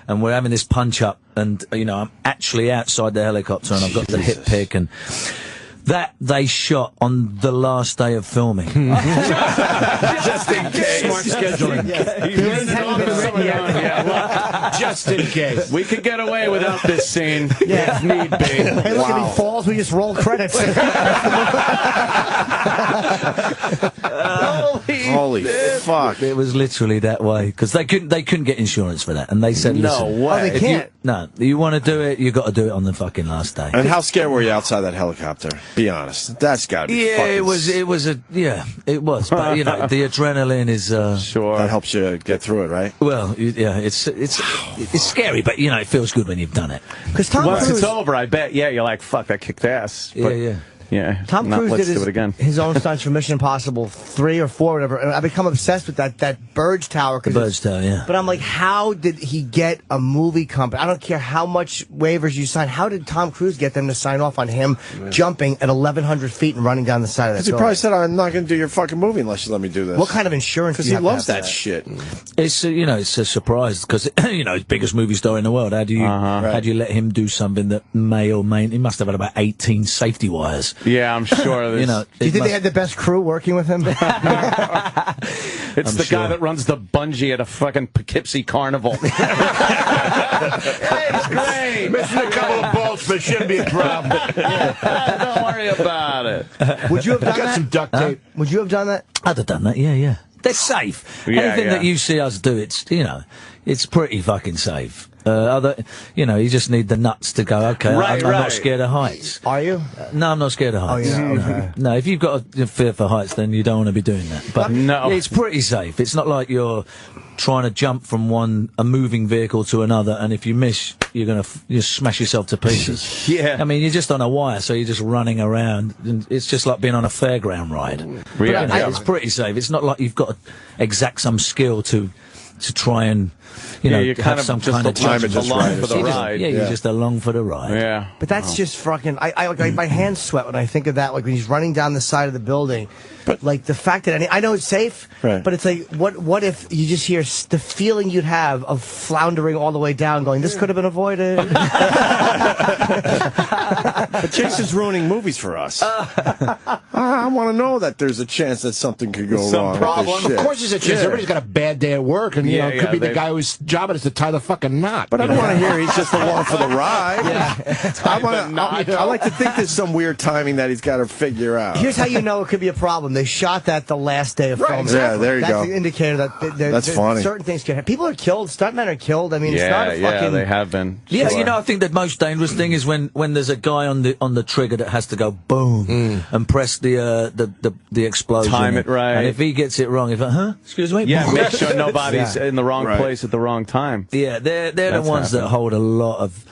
and we're having this punch up, and I'm actually outside the helicopter, and I've got the hip pick, and that they shot on the last day of filming.
Just in case.
Smart scheduling. Just in case.
We could get away without this scene if need be.
Hey, look, if he falls, we just roll credits.
Holy fuck!
It was literally that way because they couldn't get insurance for that, and they said, "Listen,
Oh, they can't.
You want to do it, you got to do it on the fucking last day."
And how scared were you outside that helicopter? Be honest. That's got to be.
Yeah,
fucking
it was. But the adrenaline is
sure
that helps you get through it, right?
Well, yeah, it's scary, but it feels good when you've done it.
Because Tom
Once
Cruise,
it's over, I bet. Yeah, you're like, fuck, that kicked ass. But, yeah.
Tom Cruise
let's
did
do it again.
his own stunts for Mission Impossible 3 or 4, whatever. And I become obsessed with that Burge Tower.
The Burge Tower, yeah.
But I'm like, how did he get a movie company? I don't care how much waivers you sign. How did Tom Cruise get them to sign off on him jumping at 1,100 feet and running down the side of that
Because he
building?
probably said, "I'm not going to do your fucking movie unless you let me do this."
What kind of insurance?
Because
do you
he
have to
loves
have
that
for
shit.
It's it's a surprise because biggest movie star in the world. How do you let him do something that may or may? He must have had about 18 safety wires.
Yeah, I'm sure.
Do you think they had the best crew working with him?
It's the guy that runs the bungee at a fucking Poughkeepsie carnival. Hey, it's great.
Missing a couple of bolts, but shouldn't be a problem.
Don't worry about it.
Would you have done
Got
that?
some duct tape.
Would you have done that?
I'd have done that. Yeah. They're safe. Anything that you see us do, it's pretty fucking safe. You just need the nuts to go. Okay, I'm not scared of heights.
Are you?
No, I'm not scared of heights.
Oh, yeah, okay.
No, if you've got a fear for heights, then you don't want to be doing that. But
no,
it's pretty safe. It's not like you're trying to jump from a moving vehicle to another, and if you miss, you're gonna just smash yourself to pieces.
Yeah.
I mean, you're just on a wire, so you're just running around, and it's just like being on a fairground ride. But, it's pretty safe. It's not like you've got to exact some skill to to try and, you know,
you're
have
kind of
some
just
kind of judgment.
along for the ride.
Yeah, you're just along for the ride.
Yeah.
But that's just fucking. Like, my hands sweat when I think of that. Like when he's running down the side of the building. But like the fact that I know it's safe,
right.
But it's like what if you just hear the feeling you'd have of floundering all the way down, going, this could have been avoided.
But Jason's ruining movies for us. I want to know that there's a chance that something could go wrong.
Problem. Of course there's a chance. Everybody's got a bad day at work, and you know, it could be the guy whose job it is to tie the fucking knot.
But I don't want to hear he's just along for the ride.
Yeah.
I like to think there's some weird timing that he's got to figure out.
Here's how you know it could be a problem. They shot that the last day of filming.
Exactly. Yeah, there you go.
That's the indicator that
that's funny.
Certain things can happen. People are killed. Stuntmen are killed. I mean, it's not a fucking...
Yeah, they have been.
Yeah,
sure.
you know, I think the most dangerous thing is when there's a guy on the trigger that has to go boom and press the explosion.
Time it right.
And if he gets it wrong, excuse me?
Yeah, make sure nobody's in the wrong place at the wrong time.
Yeah, they're the ones that hold a lot of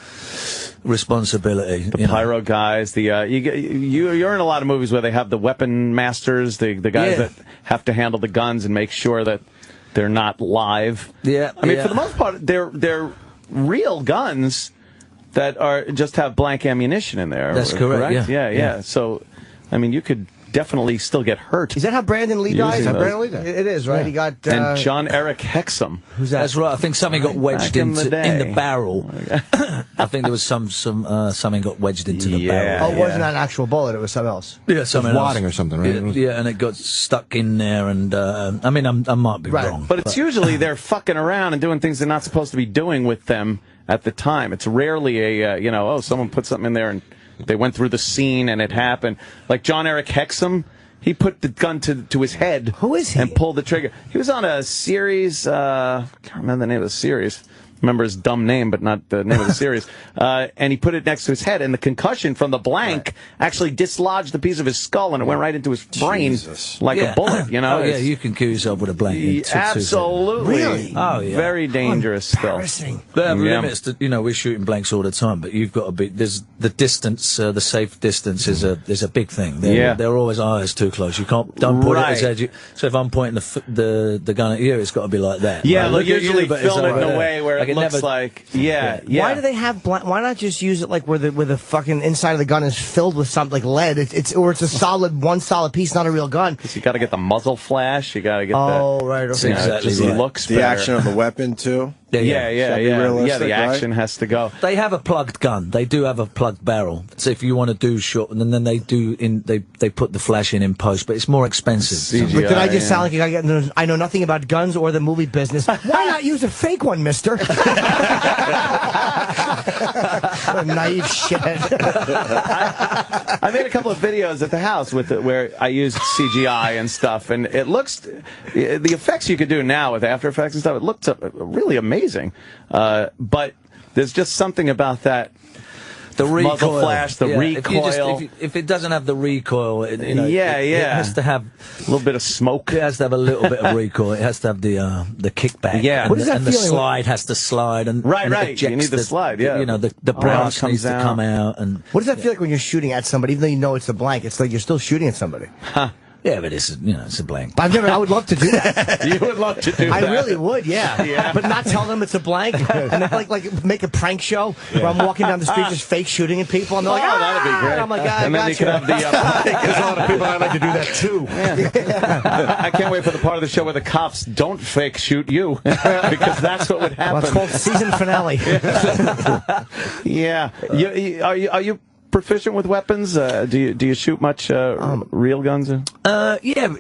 responsibility.
The pyro guys, you're in a lot of movies where they have the weapon masters, the guys that have to handle the guns and make sure that they're not live.
Yeah,
I mean, for the most part, they're real guns that are just have blank ammunition in there.
That's correct.
Yeah. So, I mean, you could definitely still get hurt.
Is that how Brandon Lee died?
Brandon Lee died.
It is, right? Yeah. He got...
and John Eric Hexum.
Who's that?
That's right. I think something got wedged in the barrel. I think there was something got wedged into the barrel.
Oh, it wasn't an actual bullet. It was something else.
Yeah, something else.
Wadding or something, right?
Yeah, and it got stuck in there. And I mean, I might be wrong,
but it's usually they're fucking around and doing things they're not supposed to be doing with them at the time. It's rarely someone put something in there and they went through the scene and it happened. Like John Eric Hexum. He put the gun to his head.
Who is he?
And pulled the trigger. He was on a series. I can't remember the name of the series. Remember his dumb name, but not the name of the series. And he put it next to his head, and the concussion from the blank actually dislodged a piece of his skull, and it went right into his brain like a bullet. You know?
Oh, yeah, you can kill yourself with a blank.
Absolutely.
Really?
Oh, yeah.
Very dangerous still.
There are limits to, we're shooting blanks all the time, but you've got to be, there's the distance, the safe distance is a big thing. They're always eyes too close. You don't put it as edge. So if I'm pointing the gun at you, it's got to be like that.
Yeah,
right?
they'll usually film it in a way where it looks like,
Why do they have why not just use it like where the fucking inside of the gun is filled with something like lead? It's one solid piece, not a real gun.
Because you got to get the muzzle flash. You got to get
right. Okay.
Exactly.
It looks
the
better.
action of the weapon too.
Yeah. The action has to go.
They have a plugged gun. They do have a plugged barrel. So if you want to do short, and then they do they put the flash in post, but it's more expensive.
CGI,
but did I just sound like I know nothing about guns or the movie business? Why not use a fake one, mister? Naive shit.
I made a couple of videos at the house where I used CGI and stuff, and it looks the effects you could do now with After Effects and stuff. It looked really amazing, but there's just something about that. The recoil, muzzle flash, the recoil.
If it doesn't have the recoil, it has to have
a little bit of smoke.
It has to have a little bit of recoil. It has to have the kickback.
Yeah,
and the slide has to slide. And
right. You need the slide. Yeah,
the brass needs to come out. And
what does that feel like when you're shooting at somebody, even though you know it's a blank? It's like you're still shooting at somebody.
Huh.
Yeah, but it's a blank.
I would love to do that.
You would love to do that.
I really would, yeah. But not tell them it's a blank, and then like make a prank show where I'm walking down the street just fake shooting at people, and they're like,
that'd be great.
And I'm like,
and then you could have the.
There's a lot of people that like to do that too.
Yeah. I can't wait for the part of the show where the cops don't fake shoot you, because that's what would happen.
Well, it's called season finale.
Yeah. Are you proficient with weapons? Do you shoot much real guns?
Yeah,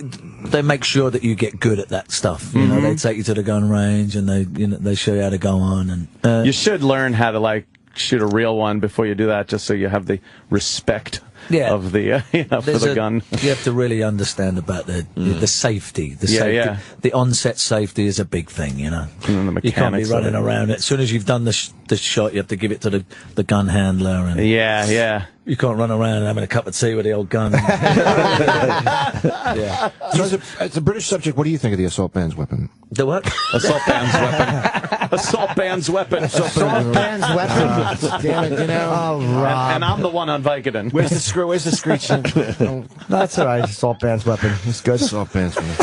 they make sure that you get good at that stuff. You know, they take you to the gun range and they show you how to go on. And
you should learn how to shoot a real one before you do that, just so you have the respect of the for the gun.
You have to really understand about the safety. The onset safety is a big thing. You know,
and the
you can't be running around. As soon as you've done the shot, you have to give it to the gun handler. And you can't run around having a cup of tea with the old gun.
So as a British subject, what do you think of the assault band's weapon?
The what?
Assault band's weapon. Assault band's weapon.
Assault band's weapon.
Damn it, you know.
Oh, Rob.
And I'm the one on Vicodin.
Where's the screw? Where's the screeching?
That's all right. Assault band's weapon. It's good.
Assault band's weapon.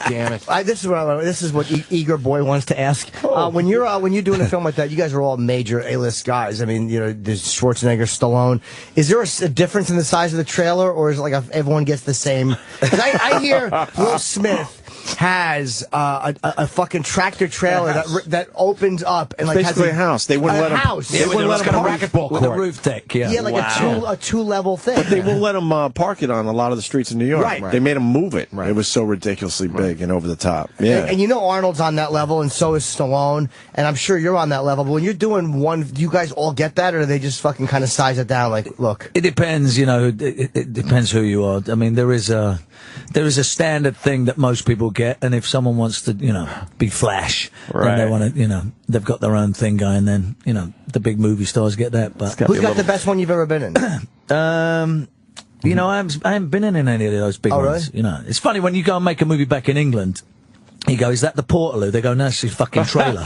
Damn it.
This is what Eager Boy wants to ask. When you're doing a film like that, you guys are all major A-list guys. I mean, there's Schwarzenegger, Stallone. Is there a difference in the size of the trailer, or is it like everyone gets the same? Because I hear Will Smith has a fucking tractor trailer that opens up and like
basically
has
a house. They wouldn't let him.
House.
They wouldn't let him park
racquetball
with a roof deck. Yeah,
like a two-level thing.
But they won't let him park it on a lot of the streets in New York.
Right.
They made him move it. Right. It was so ridiculously big and over the top. Yeah.
And Arnold's on that level, and so is Stallone, and I'm sure you're on that level. But when you're doing one, do you guys all get that, or do they just fucking kind of size it down? Like, look,
it depends. It depends who you are. I mean, there is a standard thing that most people get, and if someone wants to, be flash, and they want to, they've got their own thing going, then, the big movie stars get that. But
who's got the best one you've ever been in?
I haven't been in any of those big ones.
Really?
It's funny when you go and make a movie back in England. You go, is that the Portaloo? They go, no, it's a fucking trailer.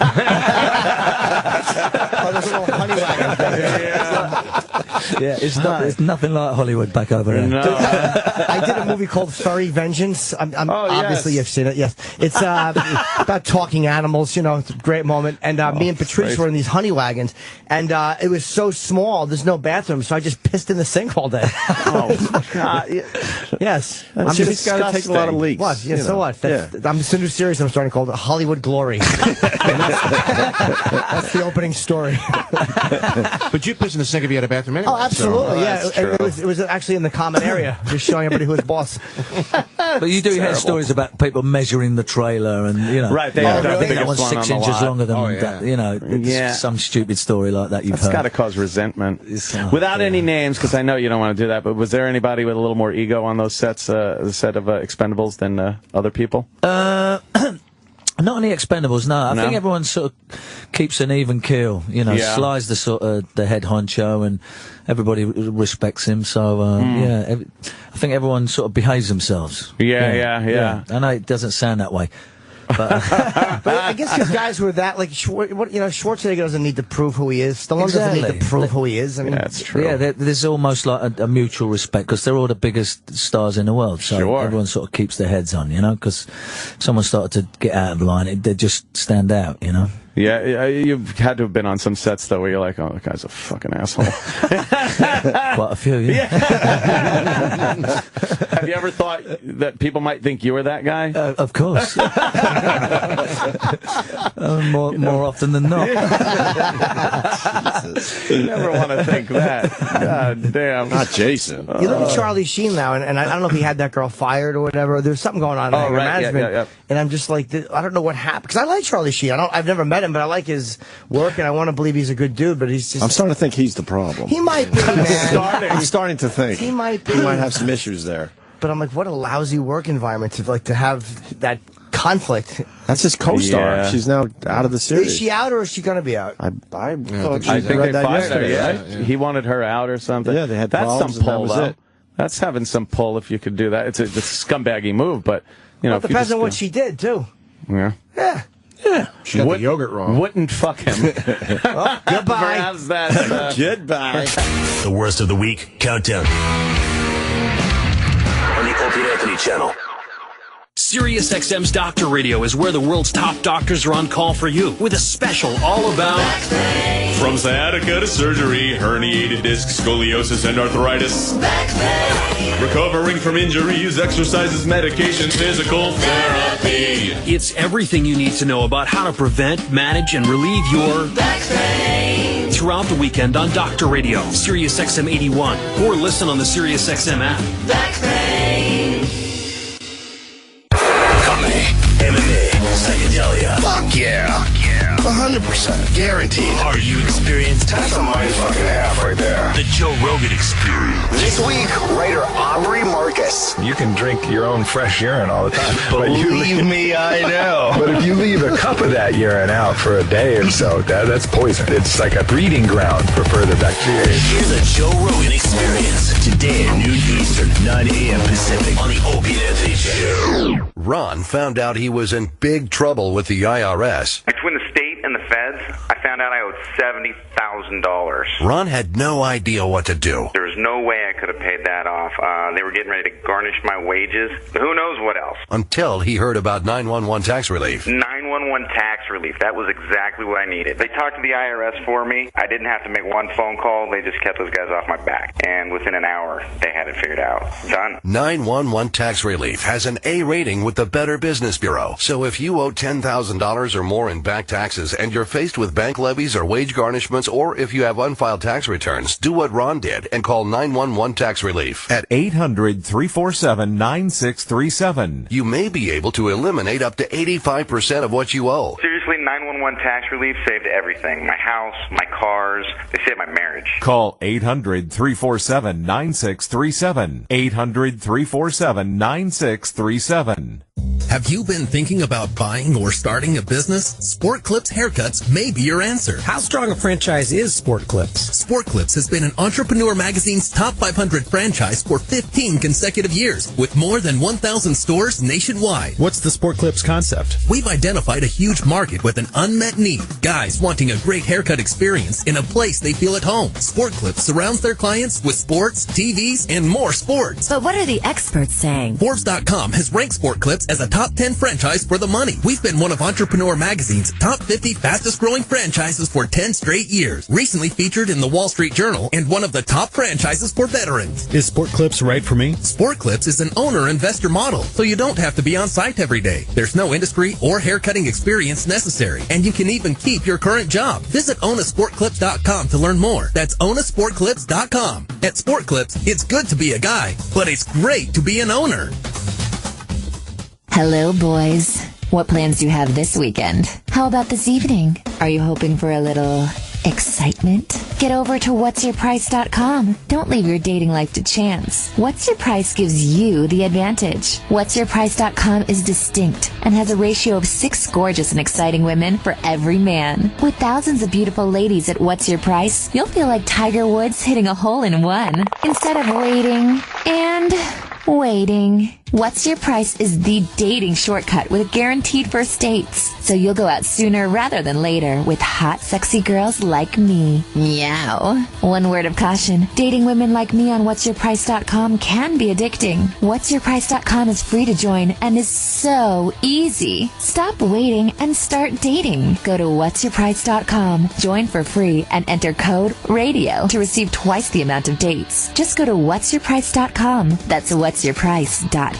There's a little honey wagon.
Yeah, it's nothing like Hollywood back over there.
No.
I did a movie called Furry Vengeance. Obviously you've seen it. Yes, it's about talking animals. It's a great moment. And me and Patrice were in these honey wagons, and it was so small. There's no bathroom, so I just pissed in the sink all day.
Oh God!
Yes,
I'm just got to take a lot of leaks.
What? Yeah. So what? I'm so serious. I'm starting to call it Hollywood Glory. That's the opening story.
But you'd piss in the sink if you had a bathroom anyway.
Oh, absolutely,
so,
It was actually in the common area, just showing everybody who was boss.
But you do hear stories about people measuring the trailer, and
right?
I think that one's 6 inches longer than that. Some stupid story like that you've heard.
It's got to cause resentment. Without any names, because I know you don't want to do that. But was there anybody with a little more ego on those sets, the set of Expendables, than other people?
Not any Expendables, no. I think everyone sort of keeps an even keel. Sly's the sort of the head honcho, and everybody respects him. So I think everyone sort of behaves themselves.
Yeah.
I know it doesn't sound that way. But
I guess because guys who are that, like, Schwarzenegger doesn't need to prove who he is. Stallone doesn't need to prove who he is. I mean,
that's true.
Yeah, there's almost like a mutual respect, because they're all the biggest stars in the world. So everyone sort of keeps their heads on, because if someone started to get out of line, they just stand out,
Yeah, you've had to have been on some sets, though, where you're like, oh, that guy's a fucking asshole.
Quite a few, yeah.
Have you ever thought that people might think you were that guy?
Of course. More often than not.
You never want to think that. God damn.
Not Jason.
You look at Charlie Sheen now, and I don't know if he had that girl fired or whatever. There's something going on in anger management.
Yeah.
And I'm just like, I don't know what happened. Because I like Charlie Sheen. I've never met him, but I like his work, and I want to believe he's a good dude, but he's just...
I'm starting to think he's the problem.
He might be, man.
I'm starting to think.
He might be.
He might have some issues there.
But I'm like, what a lousy work environment to have that conflict.
That's his co-star. Yeah. She's now out of the series.
Is she out, or is she going to be out?
I think
they fired her. Yeah. He wanted her out or something.
Yeah, they had
problems. That's some pull,
though.
That's having some pull if you could do that. It's a scumbaggy move, but
it depends on what she did too.
Yeah.
She got the yogurt wrong.
Wouldn't fuck him.
Well, goodbye.
How's that?
Goodbye.
The worst of the week countdown on the Opie and Anthony channel.
Sirius XM's Doctor Radio is where the world's top doctors are on call for you, with a special all about
from sciatica to surgery, herniated disc, scoliosis, and arthritis. Recovering from injuries, exercises, medication, physical therapy.
It's everything you need to know about how to prevent, manage, and relieve your back pain throughout the weekend on Doctor Radio, Sirius XM 81, or listen on the Sirius XM app. Back pain.
MMA, psychedelia.
Fuck yeah. 100%. Guaranteed.
Are you experienced?
That's a mind fucking half right there.
The Joe Rogan Experience.
This week, writer Aubrey Marcus.
You can drink your own fresh urine all the time.
Believe me, I know.
But if you leave a cup of that urine out for a day or so, that's poison. It's like a breeding ground for further bacteria.
Hear the Joe Rogan Experience. Today at noon Eastern, 9 a.m. Pacific on the Opie and Anthony channel.
Ron found out he was in big trouble with the IRS.
When the
$70,000.
Ron had no idea what to do.
There was no way I could have paid that off. They were getting ready to garnish my wages. Who knows what else?
Until he heard about 911 tax relief.
911 tax relief. That was exactly what I needed. They talked to the IRS for me. I didn't have to make one phone call. They just kept those guys off my back. And within an hour, they had it figured out. Done.
911 tax relief has an A rating with the Better Business Bureau. So if you owe $10,000 or more in back taxes and you're faced with bank levies or wage garnishments, or if you have unfiled tax returns, do what Ron did and call 911 tax relief at
800-347-9637.
You may be able to eliminate up to 85% of what you owe.
Seriously, 911 tax relief saved everything. My house, my cars. They saved my marriage.
Call 800-347-9637. 800-347-9637.
Have you been thinking about buying or starting a business? Sport Clips Haircuts may be your answer.
How strong a franchise is Sport Clips?
Sport Clips has been an Entrepreneur Magazine's top 500 franchise for 15 consecutive years, with more than 1,000 stores nationwide.
What's the Sport Clips concept?
We've identified a huge market with an unmet need. Guys wanting a great haircut experience in a place they feel at home. Sport Clips surrounds their clients with sports, TVs, and more sports.
But what are the experts saying?
Forbes.com has ranked Sport Clips as a top 10 franchise for the money. We've been one of Entrepreneur Magazine's top 50 fastest growing franchises for 10 straight years. Recently featured in the Wall Street Journal and one of the top franchises for veterans.
Is Sport Clips right for me?
Sport Clips is an owner-investor model, so you don't have to be on site every day. There's no industry or haircutting experience necessary, and you can even keep your current job. Visit OwnaSportClips.com to learn more. That's OwnaSportClips.com. At Sport Clips, it's good to be a guy, but it's great to be an owner.
Hello, boys. What plans do you have this weekend? How about this evening? Are you hoping for a little excitement? Get over to whatsyourprice.com. Don't leave your dating life to chance. What's Your Price gives you the advantage. Whatsyourprice.com is distinct and has a ratio of 6 gorgeous and exciting women for every man. With thousands of beautiful ladies at What's Your Price, you'll feel like Tiger Woods hitting a hole-in-one. Instead of waiting and waiting. What's Your Price is the dating shortcut with guaranteed first dates. So you'll go out sooner rather than later with hot, sexy girls like me. Meow. One word of caution. Dating women like me on whatsyourprice.com can be addicting. Whatsyourprice.com is free to join and is so easy. Stop waiting and start dating. Go to whatsyourprice.com, join for free, and enter code RADIO to receive twice the amount of dates. Just go to whatsyourprice.com. That's whatsyourprice.com.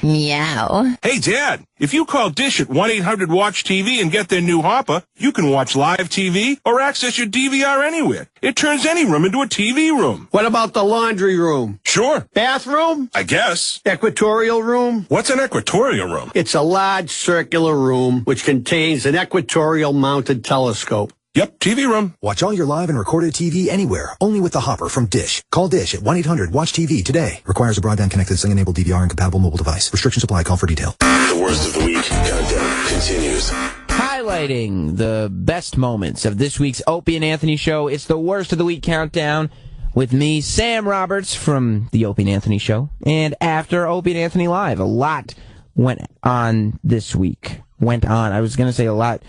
Meow.
Hey, Dad, if you call Dish at 1-800-WATCH-TV and get their new Hopper, you can watch live TV or access your DVR anywhere. It turns any room into a TV room.
What about the laundry room?
Sure.
Bathroom?
I guess.
Equatorial room?
What's an equatorial room?
It's a large circular room which contains an equatorial mounted telescope.
Yep, TV room.
Watch all your live and recorded TV anywhere, only with the Hopper from Dish. Call Dish at 1-800-WATCH-TV today. Requires a broadband-connected SIM-enabled DVR and compatible mobile device. Restrictions apply. Call for detail.
The worst of the week countdown continues.
Highlighting the best moments of this week's Opie and Anthony show, it's the worst of the week countdown with me, Sam Roberts, from the Opie and Anthony show. And after Opie and Anthony Live, a lot went on this week. I was going to say a lot.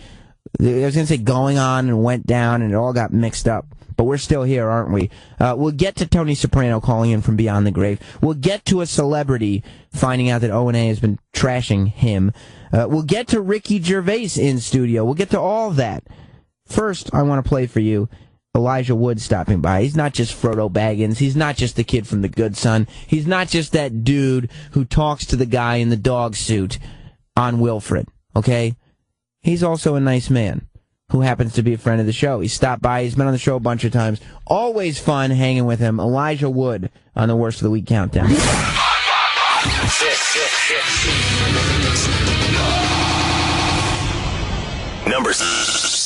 I was going to say going on and went down, and it all got mixed up. But we're still here, aren't we? We'll get to Tony Soprano calling in from beyond the grave. We'll get to a celebrity finding out that O&A has been trashing him. We'll get to Ricky Gervais in studio. We'll get to all that. First, I want to play for you Elijah Wood stopping by. He's not just Frodo Baggins. He's not just the kid from The Good Son. He's not just that dude who talks to the guy in the dog suit on Wilfred, okay? He's also a nice man who happens to be a friend of the show. He's stopped by. He's been on the show a bunch of times. Always fun hanging with him. Elijah Wood on the Worst of the Week countdown.
Number 6.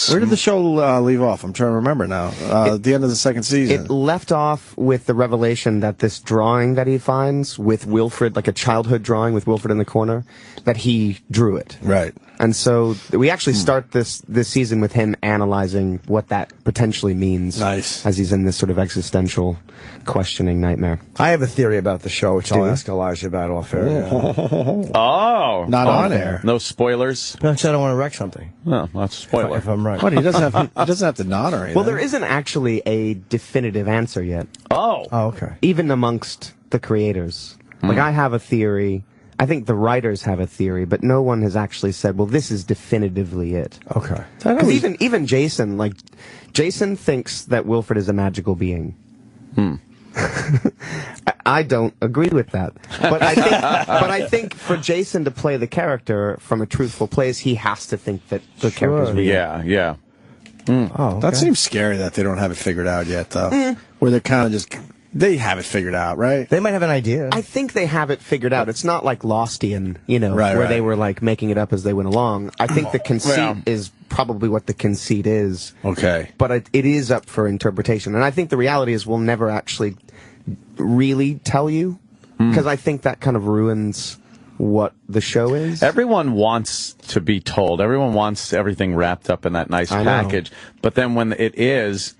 Where did the show leave off? I'm trying to remember now. At the end of the second season.
It left off with the revelation that this drawing that he finds with Wilfred, like a childhood drawing with Wilfred in the corner, that he drew it.
Right.
And so we actually start this season with him analyzing what that potentially means.
Nice.
As he's in this sort of existential questioning nightmare.
I have a theory about the show, which I'll ask Elijah about off air.
Oh.
Not on air.
No spoilers?
No, I don't want to wreck something.
No, that's a spoiler.
If I'm right.
What, he doesn't have to nod or anything.
Well, there isn't actually a definitive answer yet.
Oh.
Oh, okay.
Even amongst the creators. Like, I have a theory. I think the writers have a theory, but no one has actually said, well, this is definitively it.
Okay.
Because even Jason, like, Jason thinks that Wilfred is a magical being. I don't agree with that. But I think for Jason to play the character from a truthful place, he has to think that the character's real.
Yeah.
Oh, okay.
That seems scary that they don't have it figured out yet, though. Where they're kind of just... They have it figured out, right?
They might have an idea.
I think they have it figured out. It's not like Lostian,
Right,
where they were like making it up as they went along. I think the conceit is probably what the conceit is.
Okay.
But it is up for interpretation. And I think the reality is we'll never actually really tell you, because I think that kind of ruins what the show is.
Everyone wants to be told. Everyone wants everything wrapped up in that nice package. But then when it is...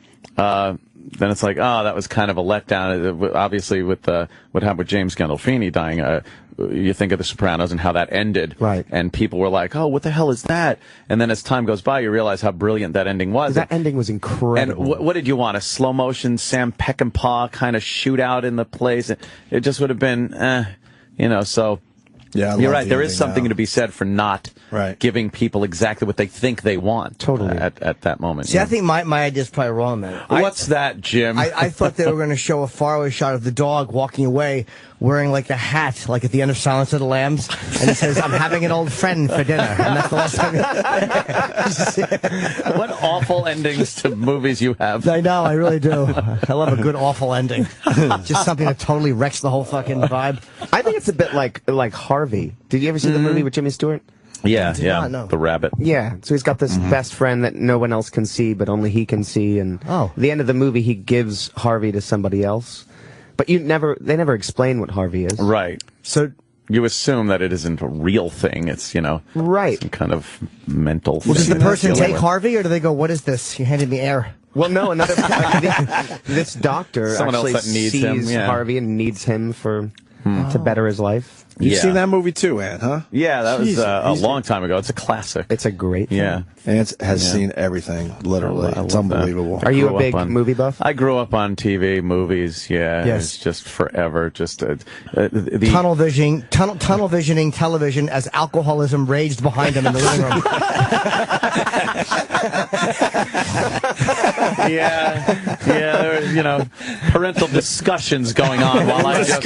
then it's like, oh, that was kind of a letdown. Obviously, with what happened with James Gandolfini dying, you think of The Sopranos and how that ended.
Right.
And people were like, oh, what the hell is that? And then as time goes by, you realize how brilliant that ending was.
That ending was incredible.
And what did you want? A slow motion Sam Peckinpah kind of shootout in the place? It just would have been, so...
Yeah,
you're right. There is something to be said for not giving people exactly what they think they want.
Totally.
At that moment.
See, I think my idea is probably wrong, man.
What's that, Jim?
I thought they were going to show a faraway shot of the dog walking away wearing like a hat, like at the end of Silence of the Lambs, and he says, "I'm having an old friend for dinner," and that's the last time.
What awful endings to movies you have.
I know, I really do. I love a good awful ending. Just something that totally wrecks the whole fucking vibe.
I think it's a bit like Harvey. Did you ever see the movie with Jimmy Stewart?
Yeah, the rabbit.
Yeah, so he's got this best friend that no one else can see, but only he can see, and at the end of the movie, he gives Harvey to somebody else. But they never explain what Harvey is.
Right.
So
you assume that it isn't a real thing. It's,
right.
some kind of mental thing.
Well, does the person take Harvey, or do they go, "What is this? You handed me air"?
Well, no, this doctor
Someone
actually
else that needs
sees
him,
Harvey and needs him to better his life.
You've seen that movie too, Ant, huh?
Yeah, that was a long time ago. It's a classic.
It's a great film.
Yeah.
Ant has seen everything, literally. It's unbelievable.
Are you a big movie buff?
I grew up on TV, movies,
Yes.
It's just forever. Just
tunnel visioning television as alcoholism raged behind him in the living room.
There were, parental discussions going on while I just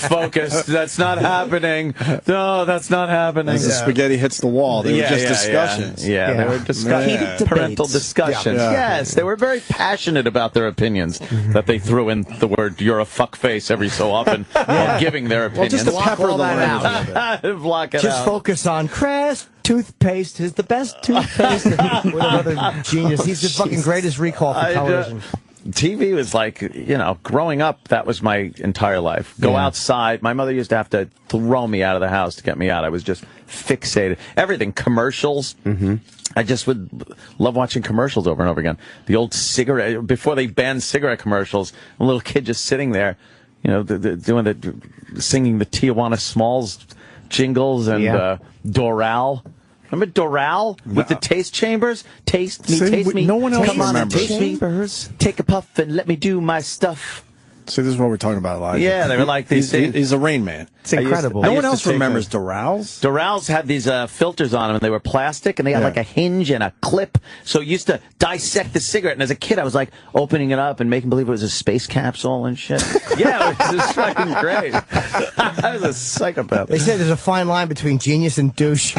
focused. That's not happening. No, that's not happening.
As the spaghetti hits the wall, they were just discussions.
Yeah, they were discussions. Parental discussions.
Yeah.
Yes, they were very passionate about their opinions, that they threw in the word, "you're a fuckface" every so often while giving their opinions.
Well, just to pepper all that out.
Block it
Just
out.
focus on Crest toothpaste is the best toothpaste. With another genius. He's the fucking greatest recall for television.
TV was like, growing up, that was my entire life. Go outside. My mother used to have to throw me out of the house to get me out. I was just fixated. Everything. Commercials. I just would love watching commercials over and over again. The old cigarette, before they banned cigarette commercials, a little kid just sitting there, singing the Tijuana Smalls jingles and Doral. Remember Doral with the taste chambers? Taste me.
No one else
Come on,
remembers.
taste me. Take a puff and let me do my stuff.
See, this is what we're talking about, Elijah.
Yeah, they were like these.
He's a Rain Man.
It's incredible.
No one else remembers Dorals.
Dorals had these filters on them, and they were plastic, and they had like a hinge and a clip. So you used to dissect the cigarette. And as a kid, I was like opening it up and making believe it was a space capsule and shit. Yeah, it was just fucking great. I was a psychopath.
They say there's a fine line between genius and douche.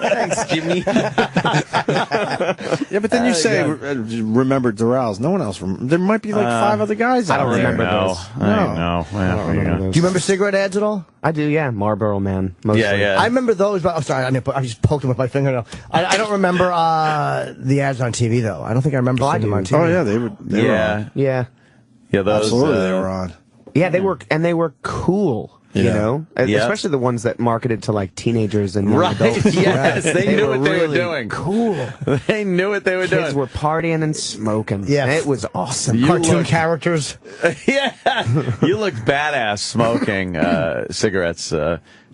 Thanks, Jimmy.
Yeah, but then you say remember Dorals. No one else. There might be like 5 other guys.
I don't remember those.
I know.
Do you remember cigarette ads at all?
I do, yeah. Marlboro Man. Mostly.
Yeah.
I remember those, but I'm sorry, I just poked him with my fingernail. I don't remember the ads on TV though. I don't think I remember seeing them on TV.
Oh yeah, they were.
Yeah.
Yeah, those,
absolutely, they were on.
Yeah, they were, and they were cool. You know, especially the ones that marketed to like teenagers and young adults.
Yes, they knew what they were doing.
Cool.
They knew what they were doing.
Kids were partying and smoking.
Yeah,
it was awesome.
Cartoon characters.
Yeah, you looked badass smoking cigarettes.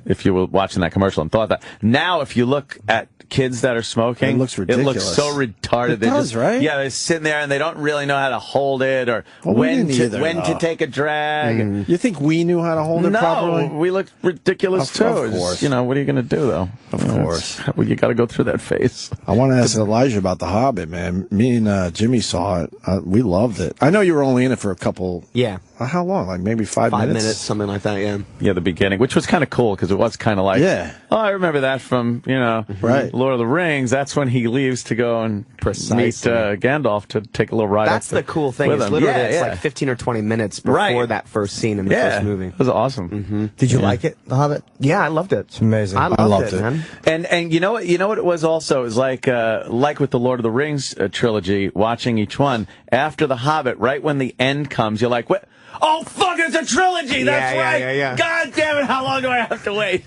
If you were watching that commercial and thought that. Now, if you look at kids that are smoking,
it looks ridiculous.
It looks so retarded.
It does, right?
Yeah, they're sitting there and they don't really know how to hold it or when to take a drag.
You think we knew how to hold it properly?
No, we looked ridiculous too.
Of course.
You know, what are you going to do though?
Of course.
Well, you got to go through that phase.
I want to ask Elijah about The Hobbit, man. Me and Jimmy saw it. We loved it. I know you were only in it for a couple.
Yeah.
How long? Like maybe 5 minutes?
5 minutes, something like that, yeah.
Yeah, the beginning, which was kind of cool because it was kind of like, oh, I remember that from, Lord of the Rings. That's when he leaves to go and meet Gandalf to take a little ride.
That's the cool thing. Is literally it's like 15 or 20 minutes before that first scene in the first movie.
It was awesome.
Did you like it, The Hobbit?
Yeah, I loved it.
It's amazing.
I loved it, man.
And you know what it was also? It was like with the Lord of the Rings trilogy, watching each one, after The Hobbit, right when the end comes, you're like, what? Oh, fuck, it's a trilogy! That's right!
Yeah.
God damn it, how long do I have to wait?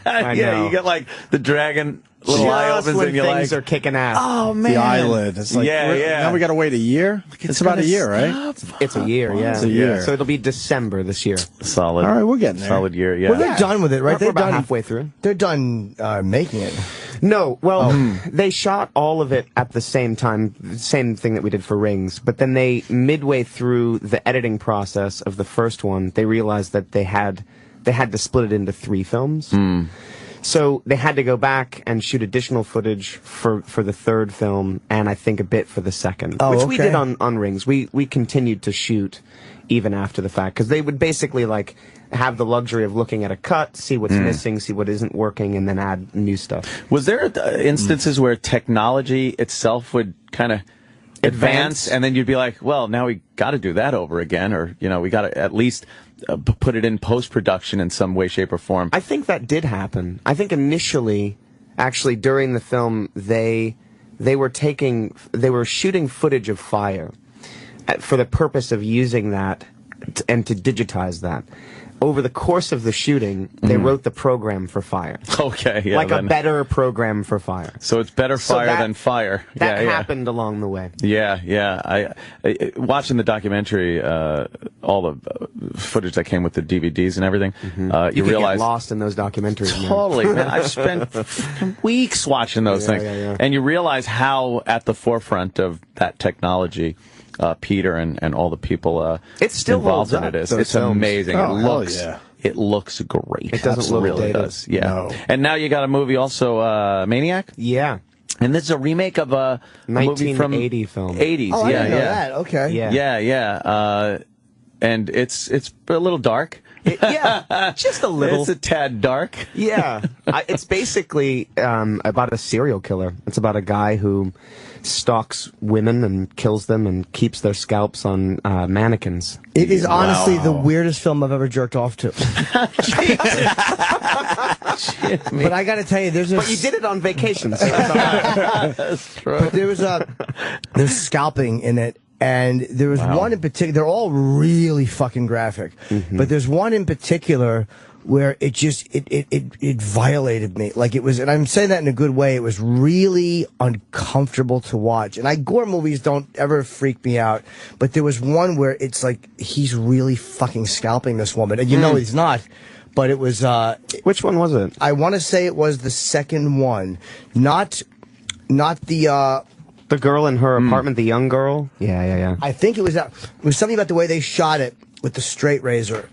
I know.
You get like the dragon little eye opens and you're like...
things are kicking ass.
Oh, man.
The eyelid. It's like, now we got to wait a year? It's about a year, right?
It's a year, yeah.
It's a year.
So it'll be December this year.
Solid.
All right, we're getting there.
Solid year, yeah.
Well, they're done with it, right?
We're about halfway through.
They're done making it.
No, well, they shot all of it at the same time, same thing that we did for Rings, but then midway through the editing process of the first one, they realized that they had to split it into 3 films. So they had to go back and shoot additional footage for the third film, and I think a bit for the second, which we did on Rings. We continued to shoot even after the fact, because they would basically like have the luxury of looking at a cut, see what's missing, see what isn't working, and then add new stuff.
Was there instances where technology itself would kind of advance, and then you'd be like, well, now we got to do that over again, or we got to at least put it in post-production in some way, shape, or form?
I think that did happen. I think initially, actually, during the film, they were shooting footage of fire for the purpose of using that and to digitize that. Over the course of the shooting, they wrote the program for fire.
Okay, yeah.
Like a better program for fire.
So it's better fire than fire.
That happened along the way.
Yeah. I watching the documentary, all the footage that came with the DVDs and everything, you realize...
get lost in those documentaries.
Totally, man. I've spent weeks watching those things.
Yeah.
And you realize how at the forefront of that technology... Peter and all the people
it still
involved in
up,
it is. It's amazing. It looks great.
It doesn't look
really
dated.
does. Yeah.
No.
And now you got a movie also, Maniac?
Yeah.
And this is a remake of a movie from
1980 film.
80s.
Oh, I didn't know that. Okay.
Yeah. And it's a little dark.
Just a little.
It's a tad dark.
Yeah. It's basically about a serial killer. It's about a guy who stalks women and kills them and keeps their scalps on mannequins.
It is honestly the weirdest film I've ever jerked off to. But I got to tell you,
But you did it on vacation, so that's all right.
That's true.
But there's scalping in it. And there was one in particular, they're all really fucking graphic, but there's one in particular where it just, it violated me. Like it was, and I'm saying that in a good way, it was really uncomfortable to watch. And gore movies don't ever freak me out, but there was one where it's like, he's really fucking scalping this woman, and he's not. But it was,
which one was it?
I want to say it was the second one, not
the girl in her apartment, the young girl? Yeah.
I think it was something about the way they shot it with the straight razor.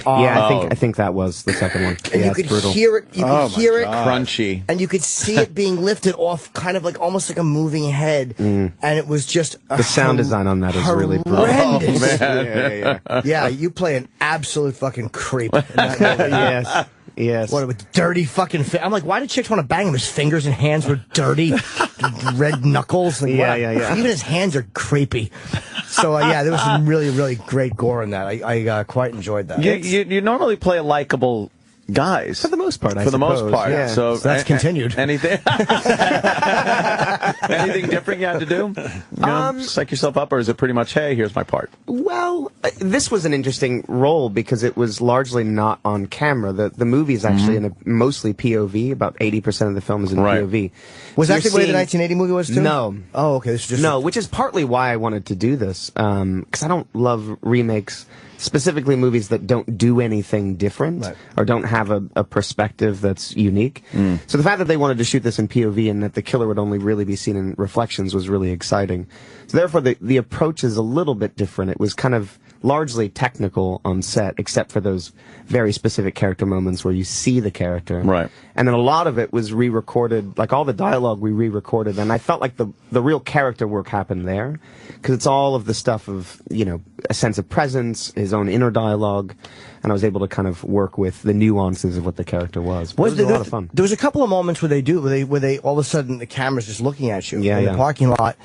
I think that was the second one.
And you could hear it. You could hear it
crunchy,
and you could see it being lifted off, kind of like almost like a moving head. And it was just
the sound design on that is really brutal.
Horrendous.
Oh, man.
Yeah, you play an absolute fucking creep. In that movie.
Yes.
What, with dirty fucking... I'm like, why did chicks want to bang him? His fingers and hands were dirty. Red knuckles. Like,
yeah.
Even his hands are creepy. So, there was some really, really great gore in that. I quite enjoyed that.
You normally play a likable guys.
For the most part,
For the most part.
Yeah.
So
that's continued.
Anything different you had to do? Psych yourself up, or is it pretty much, hey, here's my part?
Well, this was an interesting role because it was largely not on camera. The movie is actually in a mostly POV. About 80% of the film is in POV.
Was that the way the 1980 movie was too?
No.
Oh, okay. This is just
which is partly why I wanted to do this. Because I don't love remakes, specifically movies that don't do anything different or don't have a perspective that's unique. So the fact that they wanted to shoot this in POV and that the killer would only really be seen in reflections was really exciting. So therefore, the approach is a little bit different. It was kind of largely technical on set, except for those very specific character moments where you see the character.
Right.
And then a lot of it was re-recorded, like all the dialogue we re-recorded, and I felt like the real character work happened there, because it's all of the stuff of, you know, a sense of presence, his own inner dialogue, and I was able to kind of work with the nuances of what the character was. It was a lot of fun.
There was a couple of moments where they all of a sudden the camera's just looking at you in the parking lot,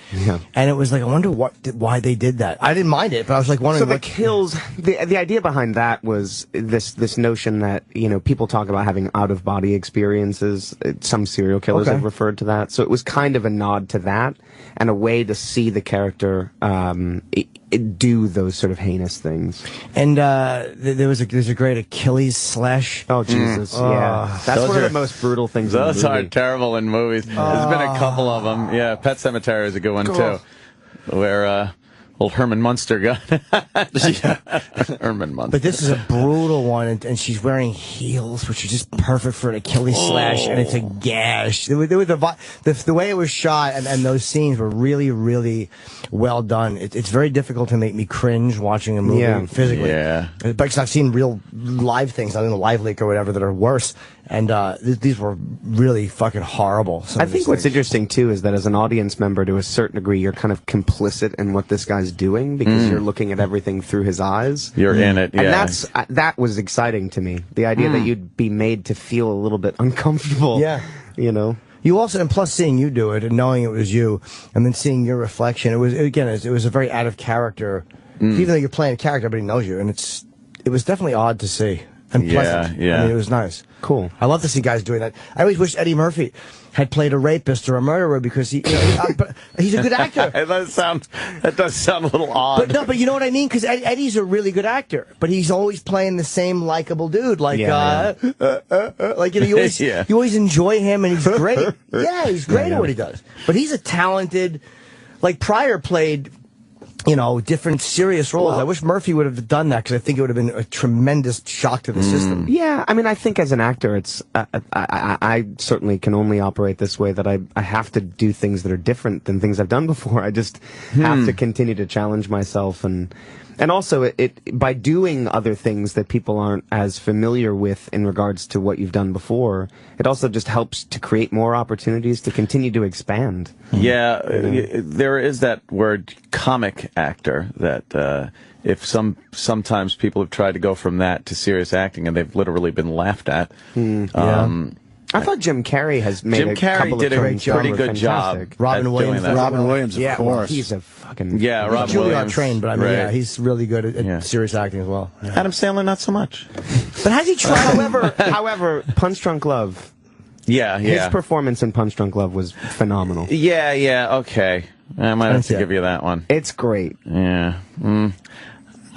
and it was like, I wonder why they did that. I didn't mind it, but I was like wondering.
So the kills, the idea behind that was this notion that, you know, people talk about having out of body experiences. Some serial killers have referred to that. So it was kind of a nod to that and a way to see the character do those sort of heinous things.
And there's a great Achilles slash.
Oh Jesus! Yeah, that's one of the most brutal things.
Those
in the
are
movie.
terrible in movies. There's been a couple of them. Yeah, Pet Sematary is a good one too, where old Herman Munster got. Herman Munster.
But this is a brutal one, and she's wearing heels, which are just perfect for an Achilles slash, and it's a gash. The way it was shot and those scenes were really, really well done. It's very difficult to make me cringe watching a movie physically.
Yeah.
Because I've seen real live things, I don't know, Live Leak or whatever, that are worse. And these were really fucking horrible.
I think what's interesting, too, is that as an audience member, to a certain degree, you're kind of complicit in what this guy's doing because you're looking at everething through his eyes.
You're in it, yeah.
And that was exciting to me. The idea that you'd be made to feel a little bit uncomfortable.
Yeah.
You know?
You also, and plus seeing you do it and knowing it was you, and then seeing your reflection, it was a very out of character. Even though you're playing a character, everybody knows you, and it was definitely odd to see. And pleasant.
Yeah.
I mean, it was nice.
Cool.
I love to see guys doing that. I always wish Eddie Murphy had played a rapist or a murderer because but he's a good actor.
That does sound a little odd.
But you know what I mean? Because Eddie's a really good actor, but he's always playing the same likable dude. Like, you always enjoy him, and he's great. Yeah, he's great at what he does. But he's a talented, like Pryor played, you know, different serious roles. I wish Murphy would have done that, because I think it would have been a tremendous shock to the system.
Yeah, I mean, I think as an actor, it's I certainly can only operate this way, that I have to do things that are different than things I've done before. I just have to continue to challenge myself, and also it by doing other things that people aren't as familiar with in regards to what you've done before, it also just helps to create more opportunities to continue to expand.
Yeah, there is that word comic actor that if sometimes people have tried to go from that to serious acting, and they've literally been laughed at.
I thought Jim Carrey has made a couple
did
of
a
films
pretty
that
good
were
job.
fantastic.
Robin Williams,
of course.
He's a fucking
Robin
Juilliard
Williams
trained, but I mean, yeah, he's really good at serious acting as well. Yeah.
Adam Sandler, not so much.
But has he tried?
However, Punch Drunk Love.
Yeah.
His performance in Punch Drunk Love was phenomenal.
Yeah, okay. I might have to give you that one.
It's great.
Yeah.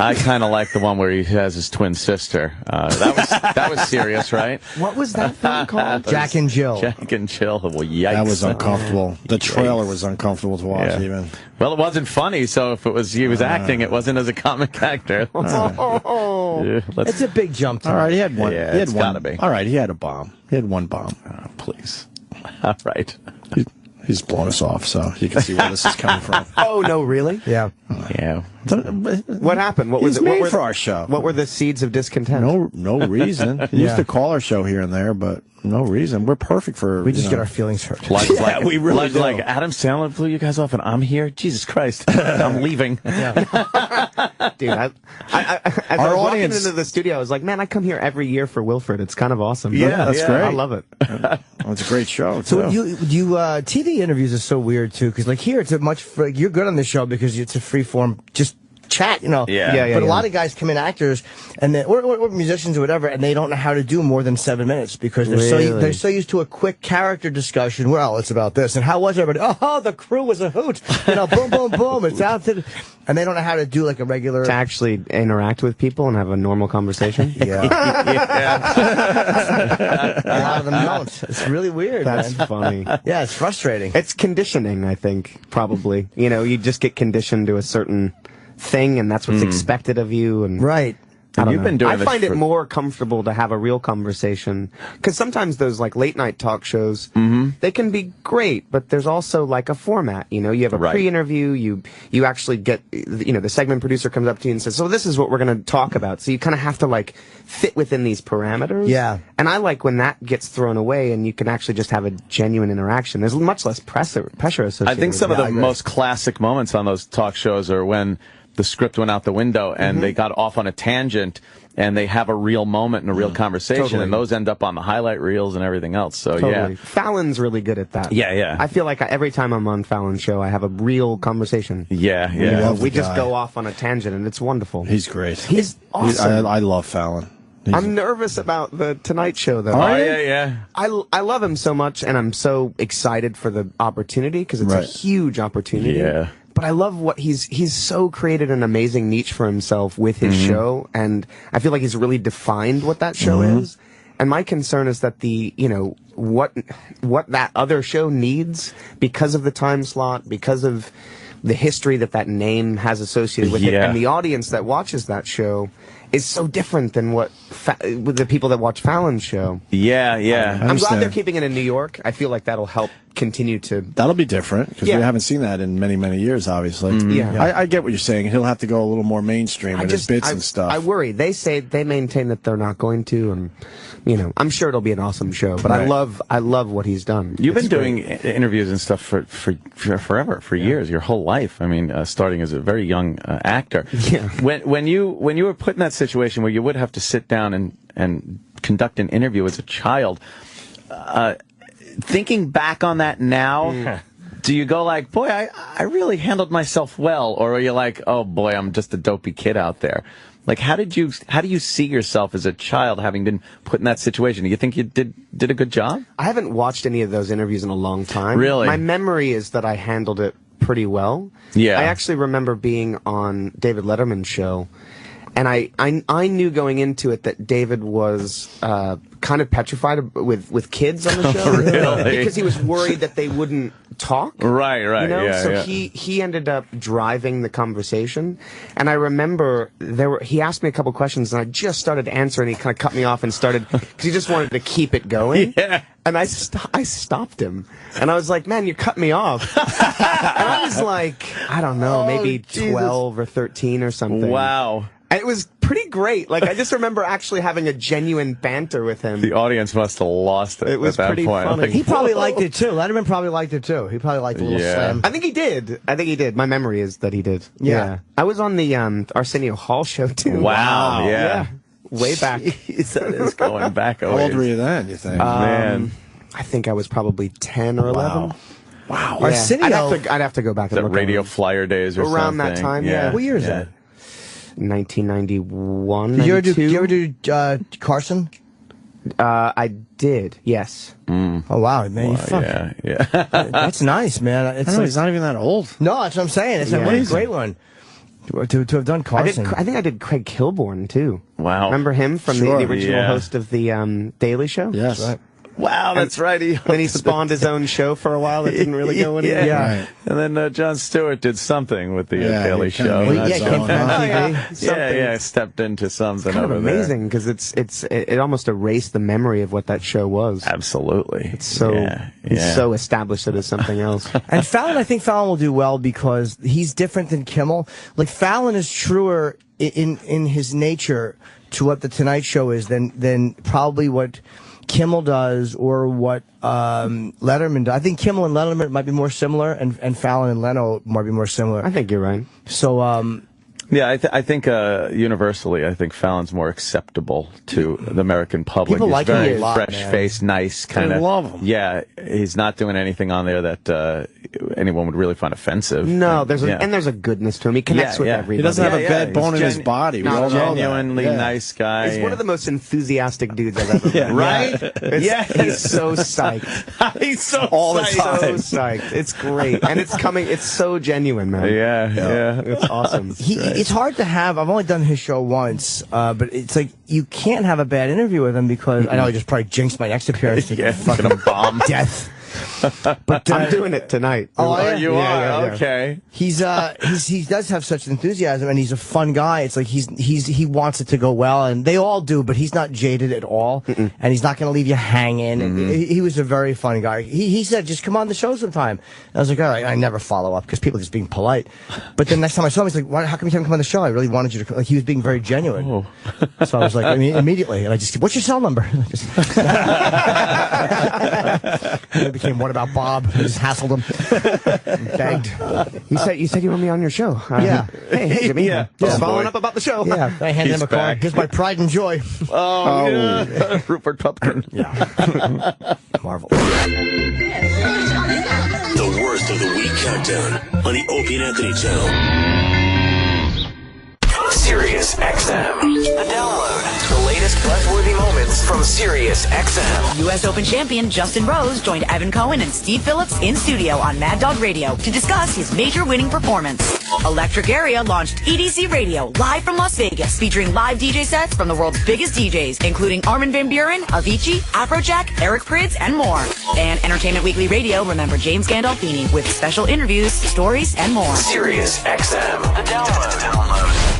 I kind of like the one where he has his twin sister. That was serious, right?
What was that film called?
Jack and Jill.
Jack and Jill. Well, yikes.
That was uncomfortable. The trailer was uncomfortable to watch, even.
Well, it wasn't funny, so if he was acting, it wasn't as a comic actor.
It's a big jump.
All right, he had one.
Yeah,
he had
it's
one.
gotta be.
All right, he had a bomb. He had one bomb.
Oh, please. All right.
He's blown us off, so you can see where this is coming from.
Oh no, really?
Yeah.
Yeah.
What happened? What was
He's made for our show.
What were the seeds of discontent?
No reason. He used to call our show here and there, but no reason. We're perfect for.
We just get our feelings hurt.
We really do.
Like Adam Sandler blew you guys off, and I'm here. Jesus Christ, I'm leaving.
Dude, as I was walking into the studio, I was like, man, I come here every year for Wilfred. It's kind of awesome.
Yeah, that's great.
I love it.
Well, it's a great show.
So you TV interviews are so weird too, because like here it's a much you're good on this show because it's a free form, just chat, you know. But a lot of guys come in, actors, and or musicians or whatever, and they don't know how to do more than 7 minutes because they're so used to a quick character discussion. Well, it's about this, and how was everybody? Oh, the crew was a hoot. You know, boom, boom, boom. It's out to, and they don't know how to do like a regular
to actually interact with people and have a normal conversation.
A lot of them don't. It's really weird.
That's funny.
Yeah, it's frustrating.
It's conditioning, I think, probably. You know, you just get conditioned to a certain thing, and that's what's expected of you. And
right.
I find it more comfortable to have a real conversation, because sometimes those like late night talk shows, they can be great, but there's also like a format. You know, you have a pre-interview, you actually get, you know, the segment producer comes up to you and says, so this is what we're going to talk about. So you kind of have to like fit within these parameters.
Yeah.
And I like when that gets thrown away and you can actually just have a genuine interaction. There's much less pressure associated.
I think some
with
of the most classic moments on those talk shows are when the script went out the window and they got off on a tangent and they have a real moment and a real conversation, and those end up on the highlight reels and everything else. So yeah,
Fallon's really good at that.
Yeah.
I feel like every time I'm on Fallon's show, I have a real conversation.
Yeah.
You know, we just go off on a tangent, and it's wonderful.
He's great.
He's awesome.
I love Fallon.
I'm nervous about the Tonight Show, though.
Yeah.
I love him so much, and I'm so excited for the opportunity, because it's a huge opportunity.
Yeah.
But I love what he's so created an amazing niche for himself with his show, and I feel like he's really defined what that show is. And my concern is that what that other show needs, because of the time slot, because of the history that name has associated with it, and the audience that watches that show is so different than with the people that watch Fallon's show.
Yeah.
I'm glad they're keeping it in New York. I feel like that'll help continue to...
That'll be different, because we haven't seen that in many, many years, obviously. I get what you're saying. He'll have to go a little more mainstream in his bits and stuff.
I worry. They maintain that they're not going to, and I'm sure it'll be an awesome show, but I love what he's done.
You've been doing interviews and stuff for forever, for years, your whole life. I mean, starting as a very young actor.
Yeah.
When you were put in that situation where you would have to sit down and conduct an interview as a child, thinking back on that now, do you go like, boy, I really handled myself well, or are you like, oh boy, I'm just a dopey kid out there? Like, how do you see yourself as a child, having been put in that situation? Do you think you did a good job?
I haven't watched any of those interviews in a long time.
Really?
My memory is that I handled it pretty well.
Yeah.
I actually remember being on David Letterman's show, and I knew going into it that David was kind of petrified with kids on the show.
Really?
Because he was worried that they wouldn't talk.
Right.
You know?
Yeah,
he ended up driving the conversation, and I remember he asked me a couple questions, and I just started answering. He kind of cut me off and started, because he just wanted to keep it going.
Yeah.
And I stopped him, and I was like, "Man, you cut me off." And I was like, I don't know, maybe 12 or 13 or something.
Wow.
And it was pretty great. Like, I just remember actually having a genuine banter with him.
The audience must have lost it.
It was
at that
pretty
point.
funny.
Like,
He probably liked it too. Letterman probably liked it too. He probably liked the little slam.
I think he did. My memory is that he did.
Yeah.
I was on the Arsenio Hall show too.
Wow. Yeah.
Way back.
Jeez, that is going back.
How old were you then, you think?
Man.
I think I was probably 10 or 11.
Wow.
Yeah.
Arsenio.
I'd have to go back and
The
look.
Radio Flyer days or
around
something.
that time. Yeah.
What year is that?
1991.
Did you ever do Carson?
I did. Yes.
Oh wow, man!
Well, yeah.
That's nice, man.
I don't know, he's not even that old.
No, that's what I'm saying. It's a great one to have done Carson.
I think I did Craig Kilborn too.
Wow.
Remember him from the original host of the Daily Show?
Yes.
Right.
Wow, that's right.
Then he spawned his own show for a while that didn't really go anywhere.
Yeah.
Right.
And then Jon Stewart did something with the Daily Show.
Came from TV.
Yeah, stepped into something
Kind of
over
amazing, because it almost erased the memory of what that show was.
Absolutely.
It's so established that it's something else.
And Fallon, I think Fallon will do well because he's different than Kimmel. Like, Fallon is truer in his nature to what the Tonight Show is than probably what Kimmel does or what Letterman does. I think Kimmel and Letterman might be more similar, and Fallon and Leno might be more similar.
I think you're right.
So,
yeah, I think universally, I think Fallon's more acceptable to the American public.
People
he's
like
very
him a lot,
fresh-faced, nice kind of.
love him.
Yeah, he's not doing anything on there that anyone would really find offensive.
No, there's a goodness to him. He connects with everybody.
He doesn't have a bad bone in his body.
He's a genuinely nice guy.
He's one of the most enthusiastic dudes I've ever met.
Right?
He's so psyched.
He's so
all the
psyched.
So psyched. It's great, and it's so genuine, man.
Yeah.
It's awesome.
It's hard to have. I've only done his show once, but it's like you can't have a bad interview with him because I know I just probably jinxed my next appearance.
Fucking bomb.
Death.
But I'm doing it tonight.
Oh,
you are? Okay.
He does have such enthusiasm, and he's a fun guy. It's like he wants it to go well, and they all do, but he's not jaded at all, and he's not going to leave you hanging. He was a very fun guy. He said, just come on the show sometime. And I was like, all right. I never follow up because people are just being polite. But then next time I saw him, he's like, how come you haven't come on the show? I really wanted you to. Like, he was being very genuine. So I was like, immediately, and I just, what's your cell number? It became, what about Bob? I just hassled him. Begged.
You said you want me on your show.
Yeah.
Hey, Jimmy. Yeah. Just following up about the show.
Yeah. I handed him a card. Here's my pride and joy.
Yeah. Rupert Pupkin.
Yeah. Marvel.
The worst of the week countdown on the Opie and Anthony channel. Sirius XM. The download. The latest buzzworthy moments from Sirius XM.
U.S. Open champion Justin Rose joined Evan Cohen and Steve Phillips in studio on Mad Dog Radio to discuss his major winning performance. Electric Area launched EDC Radio live from Las Vegas, featuring live DJ sets from the world's biggest DJs, including Armin van Buuren, Avicii, Afrojack, Eric Prydz, and more. And Entertainment Weekly Radio remembered James Gandolfini with special interviews, stories, and more.
Sirius XM. The download.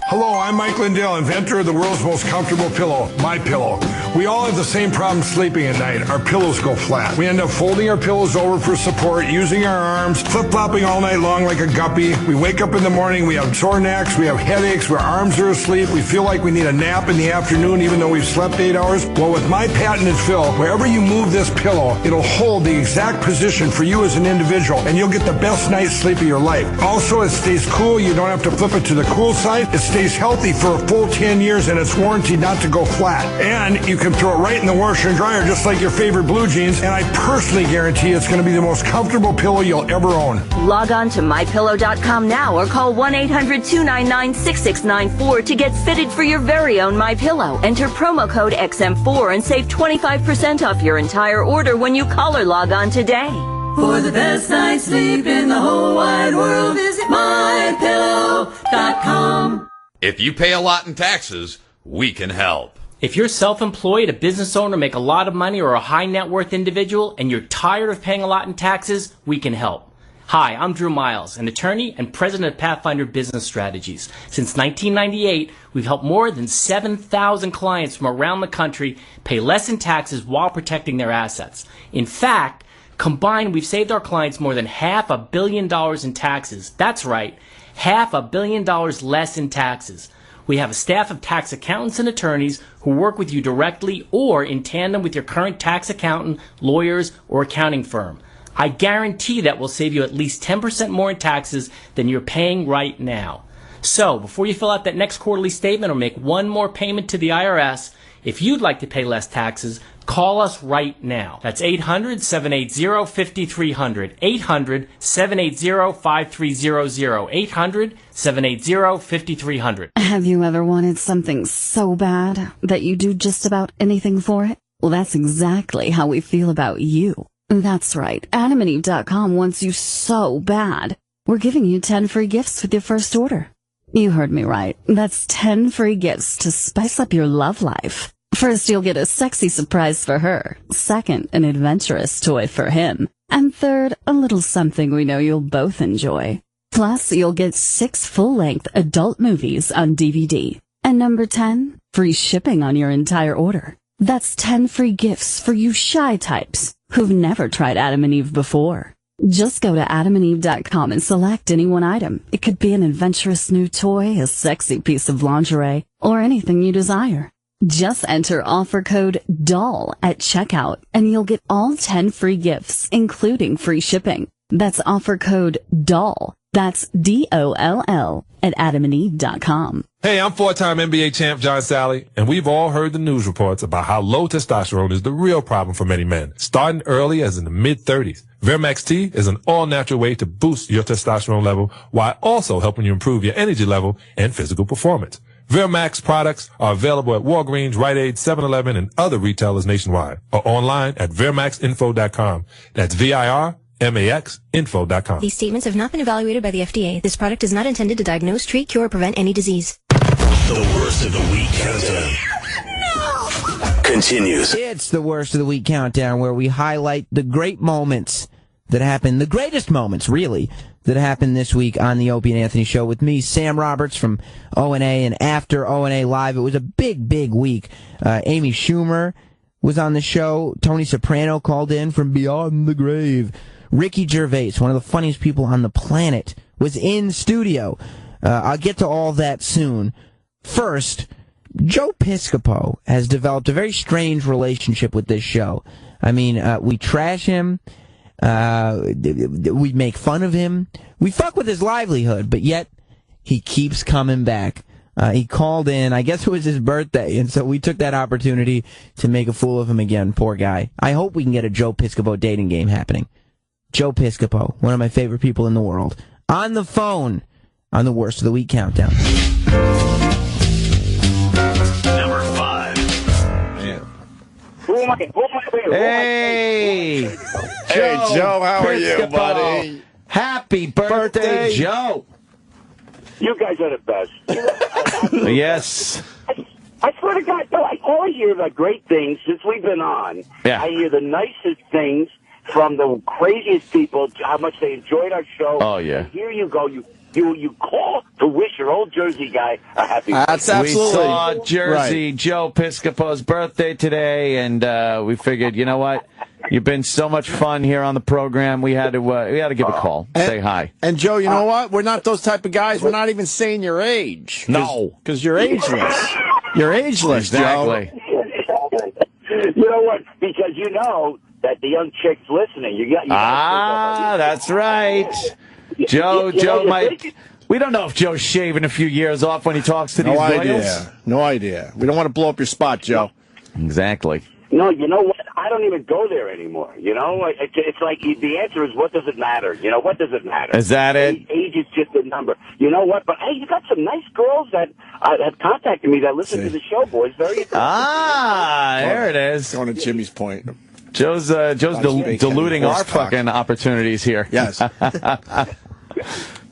Hello, I'm Mike Lindell, inventor of the world's most comfortable pillow, My Pillow. We all have the same problem sleeping at night. Our pillows go flat. We end up folding our pillows over for support, using our arms, flip-flopping all night long like a guppy. We wake up in the morning, we have sore necks, we have headaches, our arms are asleep, we feel like we need a nap in the afternoon even though we've slept 8 hours. Well, with my patented fill, wherever you move this pillow, it'll hold the exact position for you as an individual, and you'll get the best night's sleep of your life. Also, it stays cool. You don't have to flip it to the cool side. It stays healthy for a full 10 years, and it's warranted not to go flat. And you can throw it right in the washer and dryer just like your favorite blue jeans, and I personally guarantee it's going to be the most comfortable pillow you'll ever own.
Log on to MyPillow.com now or call 1-800-299-6694 to get fitted for your very own MyPillow. Enter promo code XM4 and save 25% off your entire order when you call or log on today.
For the best night's sleep in the whole wide world, visit MyPillow.com.
If you pay a lot in taxes, we can help.
If you're self-employed, a business owner, make a lot of money, or a high net worth individual, and you're tired of paying a lot in taxes, we can help. Hi, I'm Drew Miles, an attorney and president of Pathfinder Business Strategies. Since 1998, we've helped more than 7,000 clients from around the country pay less in taxes while protecting their assets. In fact, combined, we've saved our clients more than $500 million in taxes. That's right, $500 million less in taxes. We have a staff of tax accountants and attorneys who work with you directly or in tandem with your current tax accountant, lawyers, or accounting firm. I guarantee that will save you at least 10% more in taxes than you're paying right now. So, before you fill out that next quarterly statement or make one more payment to the IRS, if you'd like to pay less taxes, call us right now. That's 800-780-5300. 800-780-5300. 800-780-5300.
Have you ever wanted something so bad that you do just about anything for it? Well, that's exactly how we feel about you. That's right. AdamandEve.com wants you so bad. We're giving you 10 free gifts with your first order. You heard me right. That's 10 free gifts to spice up your love life. First, you'll get a sexy surprise for her. Second, an adventurous toy for him. And third, a little something we know you'll both enjoy. Plus, you'll get 6 full-length adult movies on DVD. And number 10, free shipping on your entire order. That's 10 free gifts for you shy types who've never tried Adam and Eve before. Just go to AdamandEve.com and select any one item. It could be an adventurous new toy, a sexy piece of lingerie, or anything you desire. Just enter offer code DOLL at checkout, and you'll get all 10 free gifts, including free shipping. That's offer code DOLL. That's DOLL at adamandeve.com.
Hey, I'm four-time NBA champ John Sally, and we've all heard the news reports about how low testosterone is the real problem for many men, starting early as in the mid-30s. Vermax T is an all-natural way to boost your testosterone level while also helping you improve your energy level and physical performance. Vermax products are available at Walgreens, Rite Aid, 7-Eleven, and other retailers nationwide, or online at VermaxInfo.com. That's VIRMAXinfo.com.
These statements have not been evaluated by the FDA. This product is not intended to diagnose, treat, cure, or prevent any disease.
The worst of the week countdown continues.
It's the worst of the week countdown, where we highlight the great moments that happened, the greatest moments, really, that happened this week on the Opie and Anthony Show with me, Sam Roberts from O&A, and after O&A Live. It was a big, big week. Amy Schumer was on the show. Tony Soprano called in from beyond the grave. Ricky Gervais, one of the funniest people on the planet, was in studio. I'll get to all that soon. First, Joe Piscopo has developed a very strange relationship with this show. I mean, we trash him. We make fun of him. We fuck with his livelihood, but yet he keeps coming back. He called in, I guess it was his birthday, and so we took that opportunity to make a fool of him again. Poor guy. I hope we can get a Joe Piscopo dating game happening. Joe Piscopo, one of my favorite people in the world, on the phone on the worst of the week countdown.
Number 5.
Hey!
Hey, Joe, how are you,
Piscopo.
buddy?
Happy birthday, Joe!
You guys are the best.
Yes.
I swear to God, though, I always hear the great things since we've been on.
Yeah.
I hear the nicest things from the craziest people, how much they enjoyed our show.
Oh, yeah.
And here you go. You call to wish your old Jersey guy a happy birthday.
That's absolutely
We saw Jersey
right.
Joe Piscopo's birthday today, and we figured, you know what? You've been so much fun here on the program. We had to give a call, say hi.
And Joe, you know what? We're not those type of guys. We're not even saying your age.
No,
because you're ageless. You're ageless,
exactly.
Joe.
You know what? Because you know that the young chick's listening. You got
that's right. Joe might. We don't know if Joe's shaving a few years off when he talks to these royals.
No idea. We don't want to blow up your spot, Joe.
Exactly.
No, you know what? I don't even go there anymore. You know, it's like the answer is, what does it matter? You know, what does it matter?
Is that it?
Age is just a number. You know what? But hey, you got some nice girls that have contacted me that listen to the show, boys. Very
there it is.
Going to Jimmy's point.
Joe's diluting our fucking opportunities here.
Yes.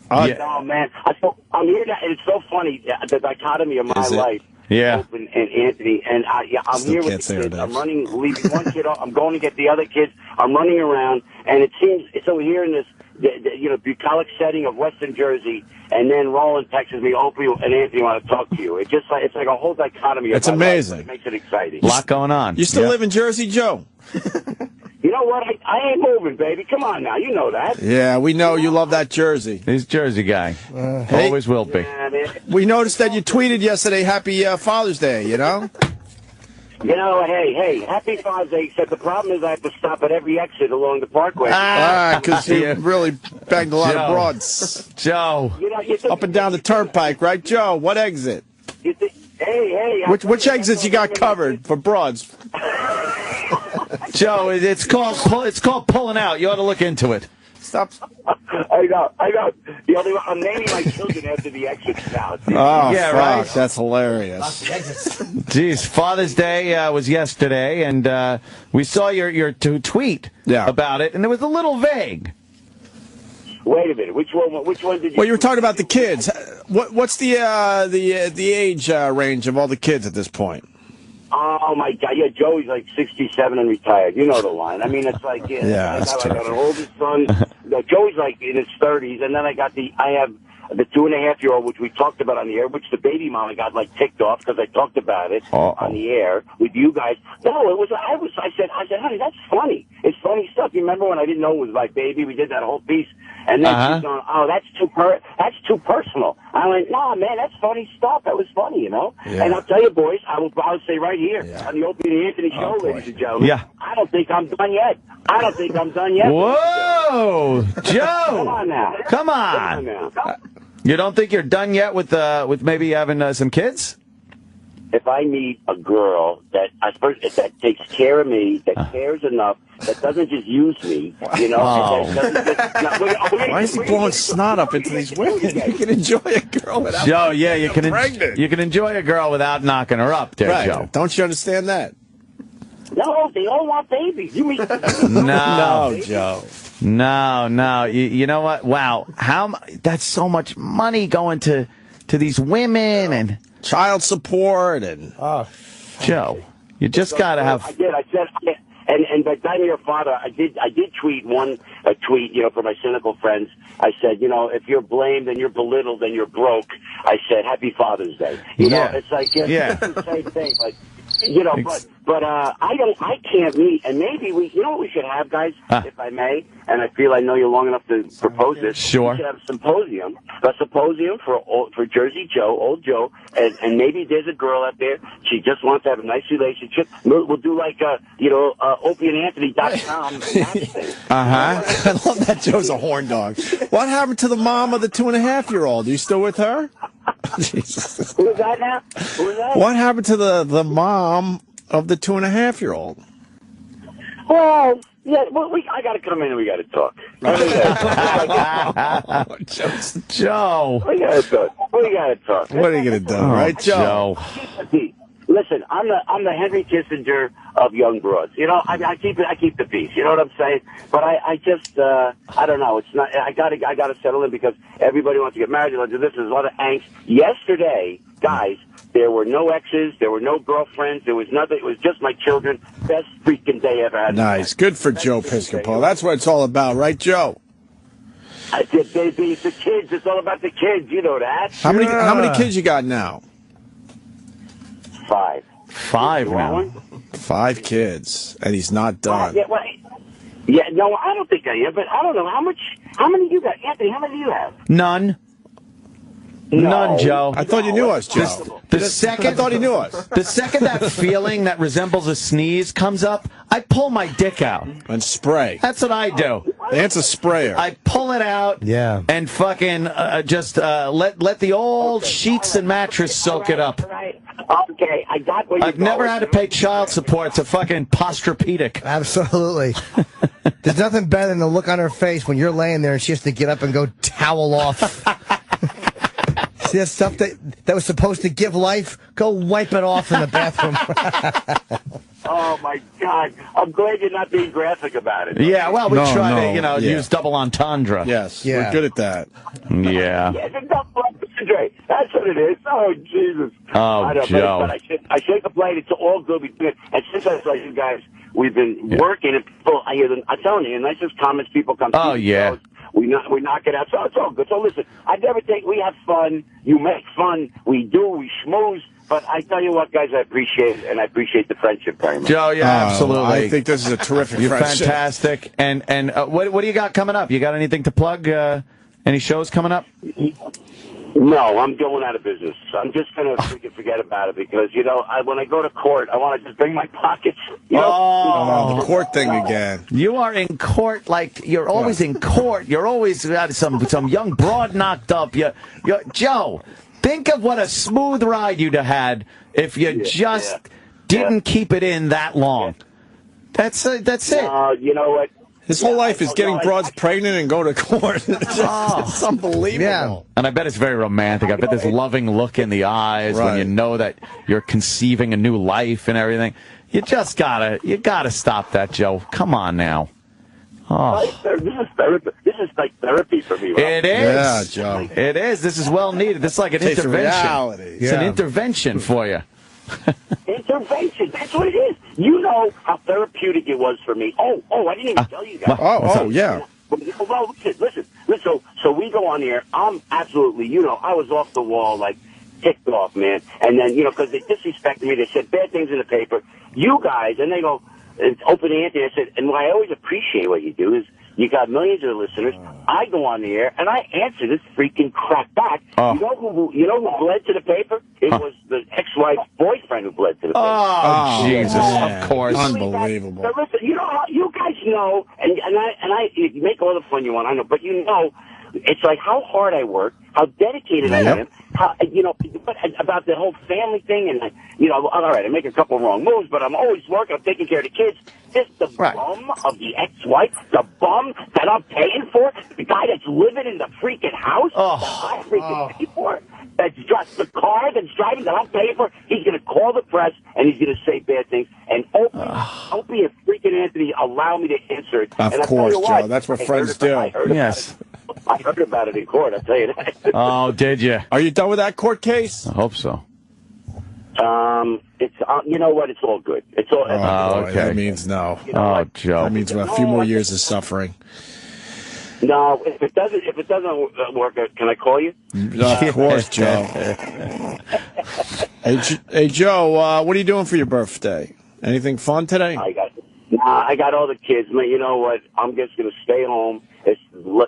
Oh man, I'm here now, and it's so funny the dichotomy of my life.
Yeah.
And Anthony, and I'm here with the kids. I'm leaving one kid off. I'm going to get the other kids. I'm running around, and it seems so here in this, bucolic setting of Western Jersey, and then Roland texts me, Opie and Anthony want to talk to you. It's just like it's like a whole dichotomy.
It's amazing.
It makes it exciting.
A lot going on.
You still live in Jersey, Joe?
You know what? I ain't moving, baby. Come on now. You know that.
Yeah, we know you love that jersey.
He's a Jersey guy. Always will be.
We noticed that you tweeted yesterday, Happy Father's Day, you know?
You know, hey, Happy Father's Day, except the problem is I have to stop at every exit along the parkway.
Because you really banged a lot of broads.
Joe.
Up and down the turnpike, right? Joe, what exit?
Hey.
Which exits you got covered for broads?
Joe, it's called pulling out. You ought to look into it.
Stop.
I know. I'm naming my children after the exits now.
Oh,
yeah,
fuck.
right.
That's hilarious.
Jeez, Father's Day was yesterday, and we saw your tweet about it, and it was a little vague.
Wait a minute. Which one did you?
Well, you were talking about the kids. What's the age range of all the kids at this point?
Oh my God! Yeah, Joey's like 67 and retired. You know the line. I mean, it's like I got an oldest son. Joey's like in his 30s, and then I have the 2.5-year-old, which we talked about on the air, which the baby mama got like ticked off because I talked about it on the air with you guys. No, I said, honey, that's funny. It's funny stuff. You remember when I didn't know it was my baby? We did that whole piece. And then she's going, oh, that's too personal. I went, nah, man, that's funny stuff. That was funny, you know? Yeah. And I'll tell you, boys, I'll say right here on the Opie and Anthony show, ladies and gentlemen, I don't think I'm done yet.
Whoa, Joe!
Come on now.
Come on now. You don't think you're done yet with maybe having some kids?
If I meet a girl that takes care of me, that cares enough, that doesn't just use me, you know.
Why is he blowing snot up into these women? You can enjoy a girl without
Joe, yeah, you can enjoy a girl without knocking her up there,
right.
Joe.
Don't you understand that?
No, they all want babies. You mean
No,
Joe.
No. You know what? Wow. That's so much money going to these women and
child support and
Joe, you just got to have.
I said, and by the time you're a father, I did tweet a tweet, you know, for my cynical friends. I said, you know, if you're blamed and you're belittled and you're broke, I said, Happy Father's Day. You know, it's like it's the same thing. Like, you know, but I can't meet, and maybe you know what we should have, guys, if I may, and I feel I know you long enough to propose this.
Sure.
We should have a symposium for Jersey Joe, old Joe, and maybe there's a girl out there, she just wants to have a nice relationship. We'll do like opieandanthony.com.
I love that Joe's a horn dog. What happened to the mom of the 2.5-year-old? Are you still with her? Jesus.
Who is that now? Who is that?
What happened to the mom of the 2.5-year-old?
Well, yeah, I got to come in and we got to talk.
Joe.
We got to talk.
What are you going to do, right, Joe?
Listen, I'm the Henry Kissinger of young broads. You know, I keep the peace. You know what I'm saying? But I just I don't know. It's not. I gotta settle in because everybody wants to get married. This is a lot of angst. Yesterday, guys, there were no exes, there were no girlfriends, there was nothing. It was just my children. Best freaking day ever had.
Nice, good for Joe Piscopo. That's what it's all about, right, Joe?
The kids. It's all about the kids. You know that.
How many kids you got now?
5.
5 now.
5 kids, and he's not done.
No, I don't think I am, but I don't know how many you got, Anthony. How many do you have?
None.
No.
None, Joe.
I thought you knew us, Joe.
I thought he knew us. The second that feeling that resembles a sneeze comes up, I pull my dick out
and spray.
That's what I do.
It's a sprayer.
I pull it out, and fucking just let the old sheets and mattress soak it up.
Right. Okay, I got what you're
I've never had to pay child support to fucking Posturepedic.
Absolutely. There's nothing better than the look on her face when you're laying there and she has to get up and go towel off. See that stuff that was supposed to give life? Go wipe it off in the bathroom.
Oh, my God. I'm glad you're not being graphic about it.
Yeah, well, we try to, use double entendre.
Yes, we're good at that.
Yeah.
Yeah, it's a double entendre. That's what it is. Oh, Jesus.
Oh, Joe.
But I shouldn't complain. It's all good. And since I saw you guys, we've been working, and people, I'm telling you, the nicest comments people come to.
Oh, yeah.
We knock it out. So it's all good. So listen, I never think we have fun. You make fun. We schmooze. But I tell you what, guys, I appreciate it, and I appreciate the friendship very much.
Joe, absolutely.
I think this is a terrific
You're
friendship.
Fantastic. And what do you got coming up? You got anything to plug? Any shows coming up?
No, I'm going out of business. So I'm just going to freaking forget about it because, when I go to court, I want to just bring my pockets.
The court thing again.
You are in court like you're always in court. You're always got some young broad knocked up. Joe, think of what a smooth ride you'd have had if you didn't keep it in that long. That's it.
You know what?
His whole life is getting broads pregnant and going to court. It's unbelievable.
Yeah. And I bet it's very romantic. I bet there's loving look in the eyes when you know that you're conceiving a new life and everything. You just gotta stop that, Joe. Come on now. Oh.
This is therapy. This is like therapy for me. Right?
It is.
Yeah, Joe.
It is. This is well needed. This is like an intervention.
Reality.
It's an intervention for you.
Intervention. That's what it is. You know how therapeutic it was for me. Oh, I didn't even tell you guys.
Yeah.
Well, listen. So we go on here. I'm absolutely, I was off the wall, like ticked off, man. And then, because they disrespected me. They said bad things in the paper. You guys, and they go, it's Opie and Anthony. I said, and what I always appreciate what you do is You got millions of listeners. I go on the air and I answer this freaking crap back.
Oh.
You know who bled to the paper? It was the ex-wife's boyfriend who bled to the paper.
Oh, Jesus!
Yeah.
Of course,
unbelievable.
So listen, you guys know, and I you make all the fun you want. I know, but it's like how hard I work, how dedicated I am, how about the whole family thing, and all right, I make a couple wrong moves, but I'm always working. I'm taking care of the kids. This the bum of the ex-wife, the bum that I'm paying for, the guy that's living in the freaking house that I freaking pay for, that's just the car that's driving that I'm paying for. He's going to call the press and he's going to say bad things. And Opie and freaking Anthony allow me to answer it.
Of course, Joe. That's what friends do.
Yes. I heard about it in court, I'll tell you that.
Oh, did you?
Are you done with that court case?
I hope so.
It's you know what? It's all good. It's all.
Okay. That means no.
Joe.
That means a few more years of suffering.
No, if it doesn't work, can I call you?
Of course, Joe. Hey, Joe. What are you doing for your birthday? Anything fun today?
I got all the kids. Man, you know what? I'm just going to stay home.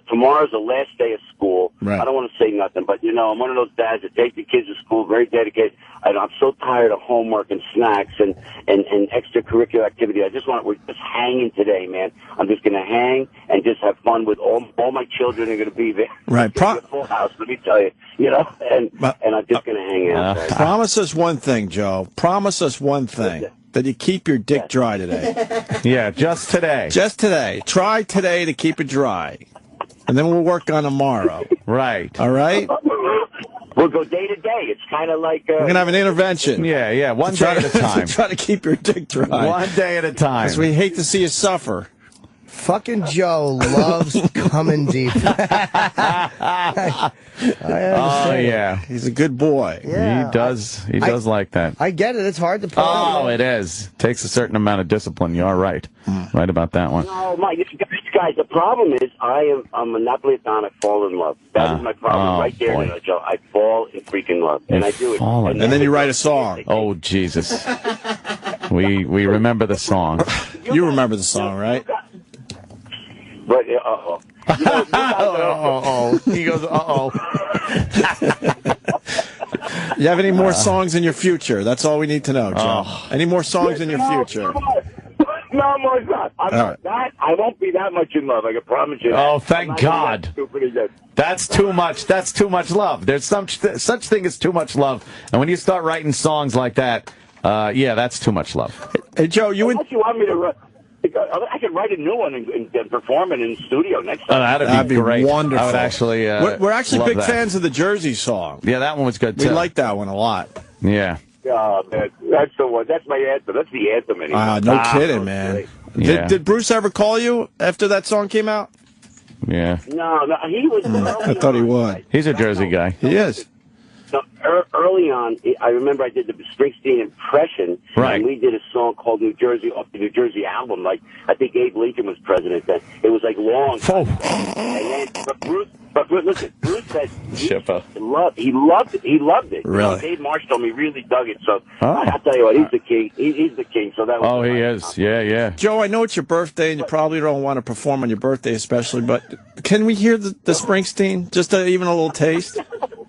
Tomorrow's the last day of school.
Right.
I don't want to say nothing, but I'm one of those dads that take the kids to school, very dedicated. I'm so tired of homework and snacks and extracurricular activity. We're just hanging today, man. I'm just going to hang and just have fun with all my children are going to be there.
Right.
It's a full house, let me tell you. And I'm just going to hang out.
Promise us one thing, Joe. Promise us one thing. That you keep your dick dry today.
Yeah, just today.
Just today. Try today to keep it dry. And then we'll work on tomorrow.
Right.
All right?
We'll go day to day. It's kind of like...
We're going to have an intervention.
Yeah. One day at a time.
Try to keep your dick dry.
One day at a time.
Because we hate to see you suffer.
Fucking Joe loves coming deep. I understand.
Yeah.
He's a good boy.
Yeah.
He does like that.
I get it. It's hard to pull
Oh, it is. Takes a certain amount of discipline. You're right. Right about that one.
No, guys, the problem is I'm a Napolitan. I fall in love. That is my problem right there, Joe. I fall in freaking love. And I do it.
And then you write a song.
Oh, Jesus. We remember the song.
You remember the song, right?
But,
He goes,
You have any more songs in your future? That's all we need to know, Joe. Any more songs in your future?
No more not. I won't be that much in love. I can promise you that.
Oh, thank God. That's too much. That's too much love. There's such thing as too much love. And when you start writing songs like that, that's too much love.
Hey, Joe,
you want me to... I could write a new one and perform it in the studio next time.
That'd be great.
Wonderful.
I would actually.
We're actually big fans of the Jersey song.
Yeah, that one was good too.
We like that one a lot.
Yeah.
That's the one. That's my anthem. That's the anthem. Anyway.
No kidding, man. Did Bruce ever call you after that song came out?
Yeah.
No, he was.
I thought he would.
He's a Jersey guy.
He is.
So early on, I remember I did the Springsteen impression,
right.
And we did a song called New Jersey off the New Jersey album. Like I think Abe Lincoln was president then. It was like long. And then, but listen, Bruce said he loved it.
Really?
Dave Marsh told me he really dug it. So I'll tell you what, he's the king. He's the king. So that.
Was he is. Yeah.
Joe, I know it's your birthday, and you probably don't want to perform on your birthday, especially. But can we hear the Springsteen? Just even a little taste.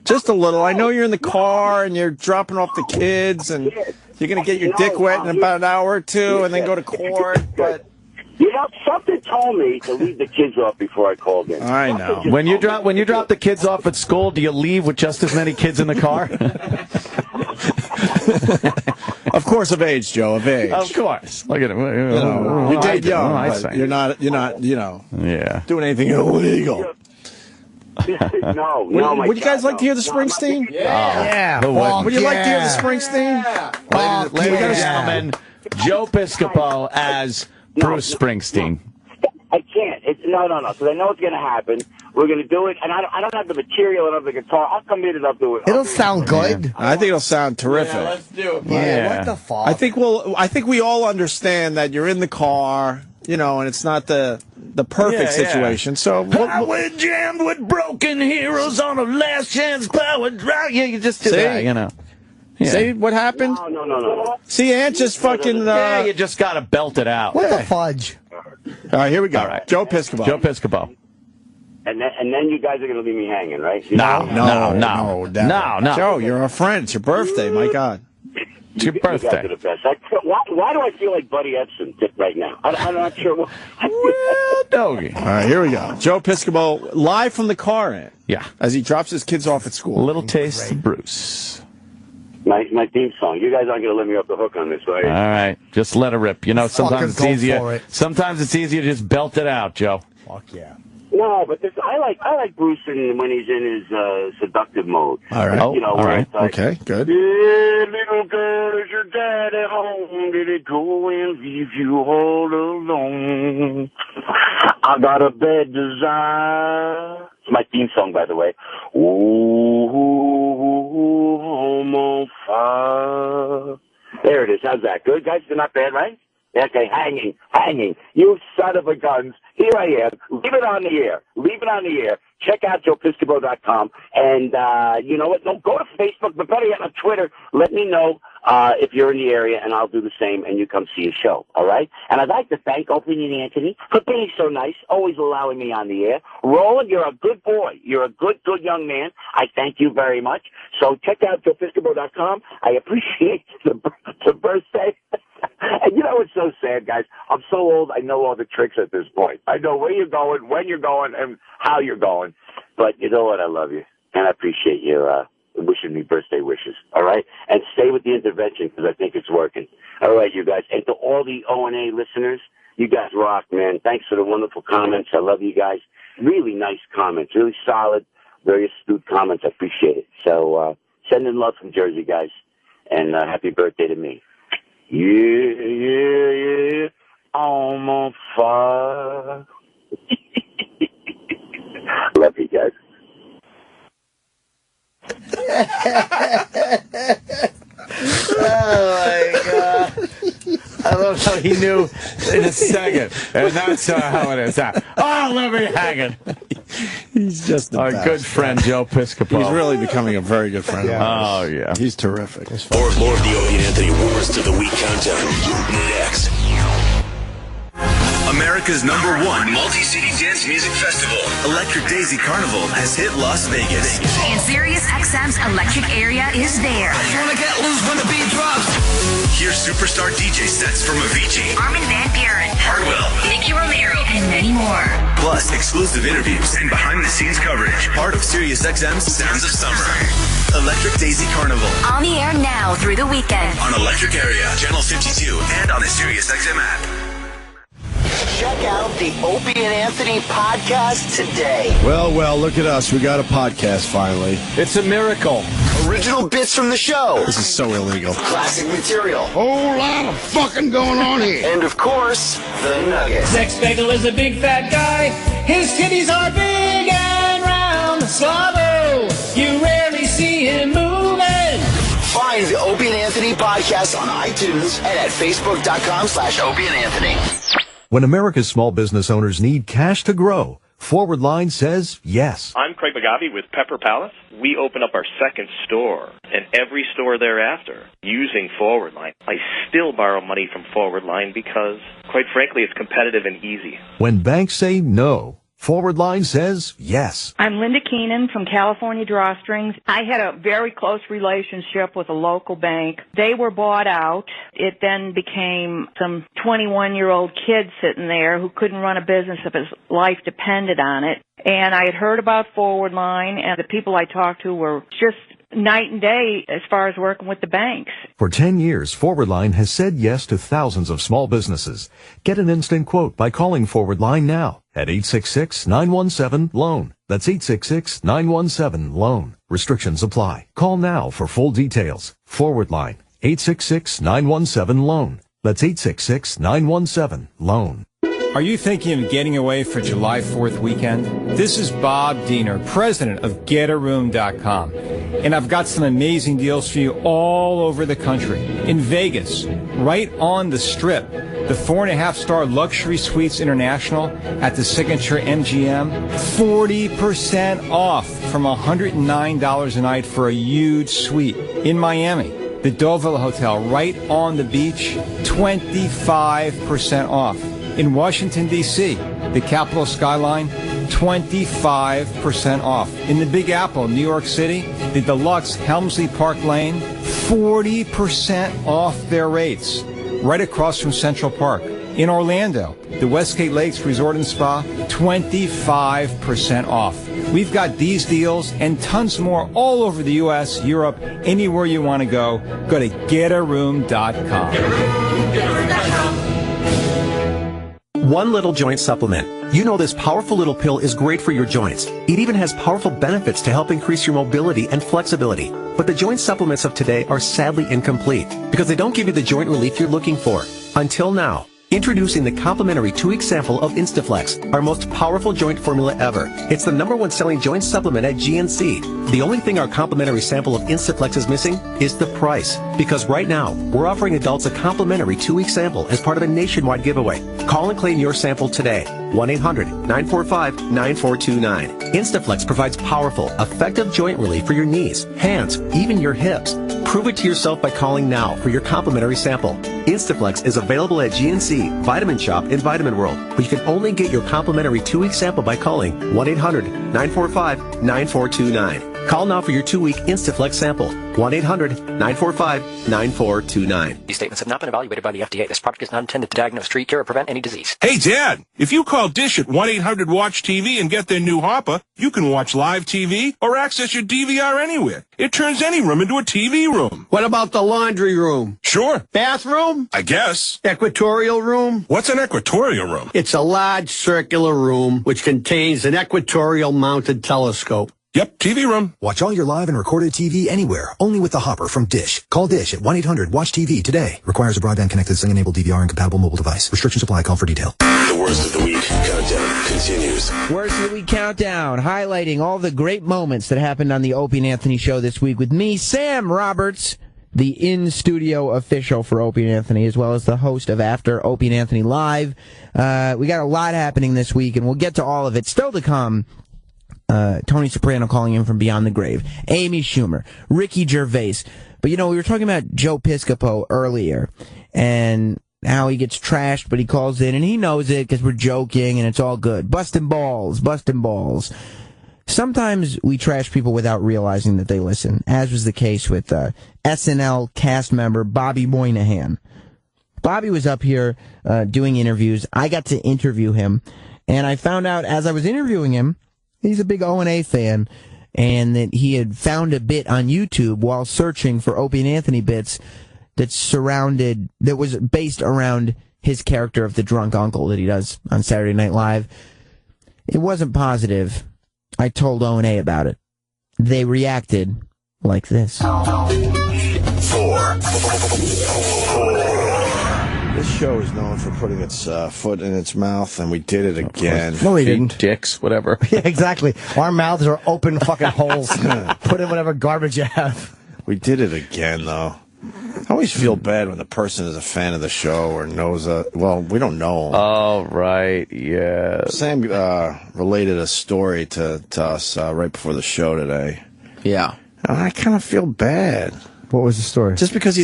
Just a little. I know you're in the car and you're dropping off the kids and you're going to get your dick wet in about an hour or two and then go to court. But
something told me to leave the kids off before I called in.
I know.
When you drop the kids off at school, do you leave with just as many kids in the car?
Of course, of age, Joe. Of age.
Of course. Look at it.
You date young, but you're not.
Yeah.
Doing anything illegal.
No.
Would you guys like to hear the Springsteen?
Yeah.
Would you like to hear the Springsteen?
Ladies and gentlemen, Joe Piscopo as Bruce Springsteen.
I can't. No. Because I know it's going to happen. We're going to do it, and I don't have the material and the guitar. I'll come in and I'll do it.
It'll sound good.
Yeah. I think it'll sound terrific.
Yeah, let's do it.
Yeah. What the fuck?
I think we all understand that you're in the car. And it's not the perfect situation. So
we're jammed with broken heroes on a last chance power drive. Yeah, you just do that, Yeah.
See what happened?
No.
See, Ant just fucking...
you just got to belt it out.
What the fudge?
All right, here we go.
All right.
Joe Piscopo.
Joe Piscopo.
And then you guys are going to leave me hanging, right?
No. Joe, you're our friend. It's your birthday. My God.
It's your
You guys
birthday.
are the best. Why do I feel like Buddy Ebsen right now? I'm not sure.
Well, doggy.
All right, here we go. Joe Piscopo, live from the car in.
Yeah.
As he drops his kids off at school.
A little taste of Bruce.
My theme song. You guys aren't going to let me off the hook on this, right?
All right. Just let it rip. You know, sometimes it's
Fucking go
easier.
for it.
Sometimes it's easier to just belt it out, Joe.
Fuck yeah.
No, but I like Bruce when he's in his seductive mode.
All right.
You know,
all
where
right.
it's like,
Okay, good.
yeah, little girl, is your daddy home? Did he go and leave you all alone? I got a bad desire. It's my theme song, by the way. Ooh, I'm on fire. There it is. How's that? Good, guys? They're not bad, right? Okay, hanging. You son of a guns. Here I am. Leave it on the air. Check out joepiscopo.com. And, you know what? Don't go to Facebook, but better yet on Twitter. Let me know if you're in the area, and I'll do the same, and you come see a show, all right? And I'd like to thank Opie and Anthony for being so nice, always allowing me on the air. Roland, you're a good boy. You're a good young man. I thank you very much. So check out joepiscopo.com. I appreciate the birthday. And you know what's so sad, guys? I'm so old, I know all the tricks at this point. I know where you're going, when you're going, and how you're going. But you know what? I love you. And I appreciate you wishing me birthday wishes, all right? And stay with the intervention because I think it's working. All right, you guys. And to all the O&A listeners, you guys rock, man. Thanks for the wonderful comments. I love you guys. Really nice comments. Really solid, very astute comments. I appreciate it. So sending love from Jersey, guys. And happy birthday to me. Yeah, I'm on fire. Love you guys.
Oh, my God. I love how he knew in a second. And that's how it is. Oh, let me hanging.
He's just the
our
best,
good friend, Joe Piscopo.
He's really becoming a very good friend of ours.
Oh, yeah.
He's terrific.
More of the Opie and Anthony Wars to the Week Countdown. Next. America's #1 multi-city dance music festival, Electric Daisy Carnival, has hit Las Vegas.
And Sirius XM's Electric Area is there.
Wanna get loose when the beat drops.
Hear superstar DJ sets from Avicii,
Armin van Buuren,
Hardwell,
Nicky Romero, and many more.
plus exclusive interviews and behind-the-scenes coverage. Part of Sirius XM's Sounds of Summer. Electric Daisy Carnival.
On the air now through the weekend.
On Electric Area, Channel 52, and on the Sirius XM app.
Check out the Opie and Anthony podcast today.
Well, look at us. We got a podcast finally.
It's a miracle.
Original bits from the show.
This is so illegal.
Classic material.
Whole lot of fucking going on here.
And of course, the Nuggets.
Sex Bagel is a big fat guy. His titties are big and round. Slavo, you rarely see him moving.
Find the Opie and Anthony podcast on iTunes and at facebook.com/Opie and Anthony.
When America's small business owners need cash to grow, Forward Line says yes.
I'm Craig McGavi with Pepper Palace. We open up our second store, and every store thereafter, using Forward Line. I still borrow money from Forward Line because, quite frankly, it's competitive and easy.
When banks say no, Forward Line says yes.
I'm Linda Keenan from California Drawstrings. I had a very close relationship with a local bank. They were bought out. It then became some 21-year-old kid sitting there who couldn't run a business if his life depended on it. And I had heard about Forward Line, and the people I talked to were just night and day as far as working with the banks.
For 10 years, Forward Line has said yes to thousands of small businesses. Get an instant quote by calling Forward Line now at 866-917-LOAN. That's 866-917-LOAN. Restrictions apply. Call now for full details. Forward Line, 866-917-LOAN. That's 866-917-LOAN.
Are you thinking of getting away for July 4th weekend? This is Bob Diener, president of GetARoom.com. And I've got some amazing deals for you all over the country. In Vegas, right on the Strip, the 4.5-star Luxury Suites International at the Signature MGM, 40% off from $109 a night for a huge suite. In Miami, the Deauville Hotel right on the beach, 25% off. In Washington, D.C., the Capitol skyline, 25% off. In the Big Apple, New York City, the deluxe Helmsley Park Lane, 40% off their rates. Right across from Central Park. In Orlando, the Westgate Lakes Resort and Spa, 25% off. We've got these deals and tons more all over the U.S., Europe, anywhere you want to go. Go to getaroom.com.
One Little Joint Supplement. You know this powerful little pill is great for your joints. It even has powerful benefits to help increase your mobility and flexibility. But the joint supplements of today are sadly incomplete because they don't give you the joint relief you're looking for. Until now. Introducing the complimentary 2-week sample of Instaflex, our most powerful joint formula ever. It's the #1 selling joint supplement at GNC. The only thing our complimentary sample of Instaflex is missing is the price. Because right now, we're offering adults a complimentary 2-week sample as part of a nationwide giveaway. Call and claim your sample today. 1-800-945-9429. Instaflex provides powerful, effective joint relief for your knees, hands, even your hips. Prove it to yourself by calling now for your complimentary sample. Instaflex is available at GNC, Vitamin Shop, and Vitamin World, but you can only get your complimentary 2-week sample by calling 1-800-945-9429. Call now for your 2-week Instaflex sample. 1-800-945-9429.
These statements have not been evaluated by the FDA. This product is not intended to diagnose, treat, cure, or prevent any disease.
Hey, Dad, if you call Dish at 1-800-WATCH-TV and get their new Hopper, you can watch live TV or access your DVR anywhere. It turns any room into a TV room.
What about the laundry room?
Sure.
Bathroom?
I guess.
Equatorial room?
What's an equatorial room?
It's a large circular room which contains an equatorial mounted telescope.
Yep, TV room.
Watch all your live and recorded TV anywhere, only with the Hopper from Dish. Call Dish at 1-800-WATCH-TV today. Requires a broadband-connected Sling-enabled DVR and compatible mobile device. Restrictions apply. Call for detail.
The worst of the week countdown continues.
Worst of the week countdown, highlighting all the great moments that happened on the Opie and Anthony show this week with me, Sam Roberts, the in-studio official for Opie and Anthony, as well as the host of After Opie and Anthony Live. We got a lot happening this week, and we'll get to all of it. Still to come. Tony Soprano calling in from beyond the grave, Amy Schumer, Ricky Gervais. But, you know, we were talking about Joe Piscopo earlier and how he gets trashed, but he calls in and he knows it because we're joking and it's all good. Busting balls. Sometimes we trash people without realizing that they listen, as was the case with SNL cast member Bobby Moynihan. Bobby was up here doing interviews. I got to interview him, and I found out as I was interviewing him, he's a big O&A fan, and that he had found a bit on YouTube while searching for Opie and Anthony bits that was based around his character of the drunk uncle that he does on Saturday Night Live. It wasn't positive. I told O&A about it. They reacted like this.
4.
This show is known for putting its foot in its mouth, and we did it again.
No, we didn't.
Dicks, whatever.
Yeah, exactly. Our mouths are open fucking holes. Put in whatever garbage you have.
We did it again, though. I always feel bad when the person is a fan of the show or knows well, we don't know him.
Oh, right, yeah.
Sam related a story to us right before the show today.
Yeah.
And I kind of feel bad.
What was the story?
Just because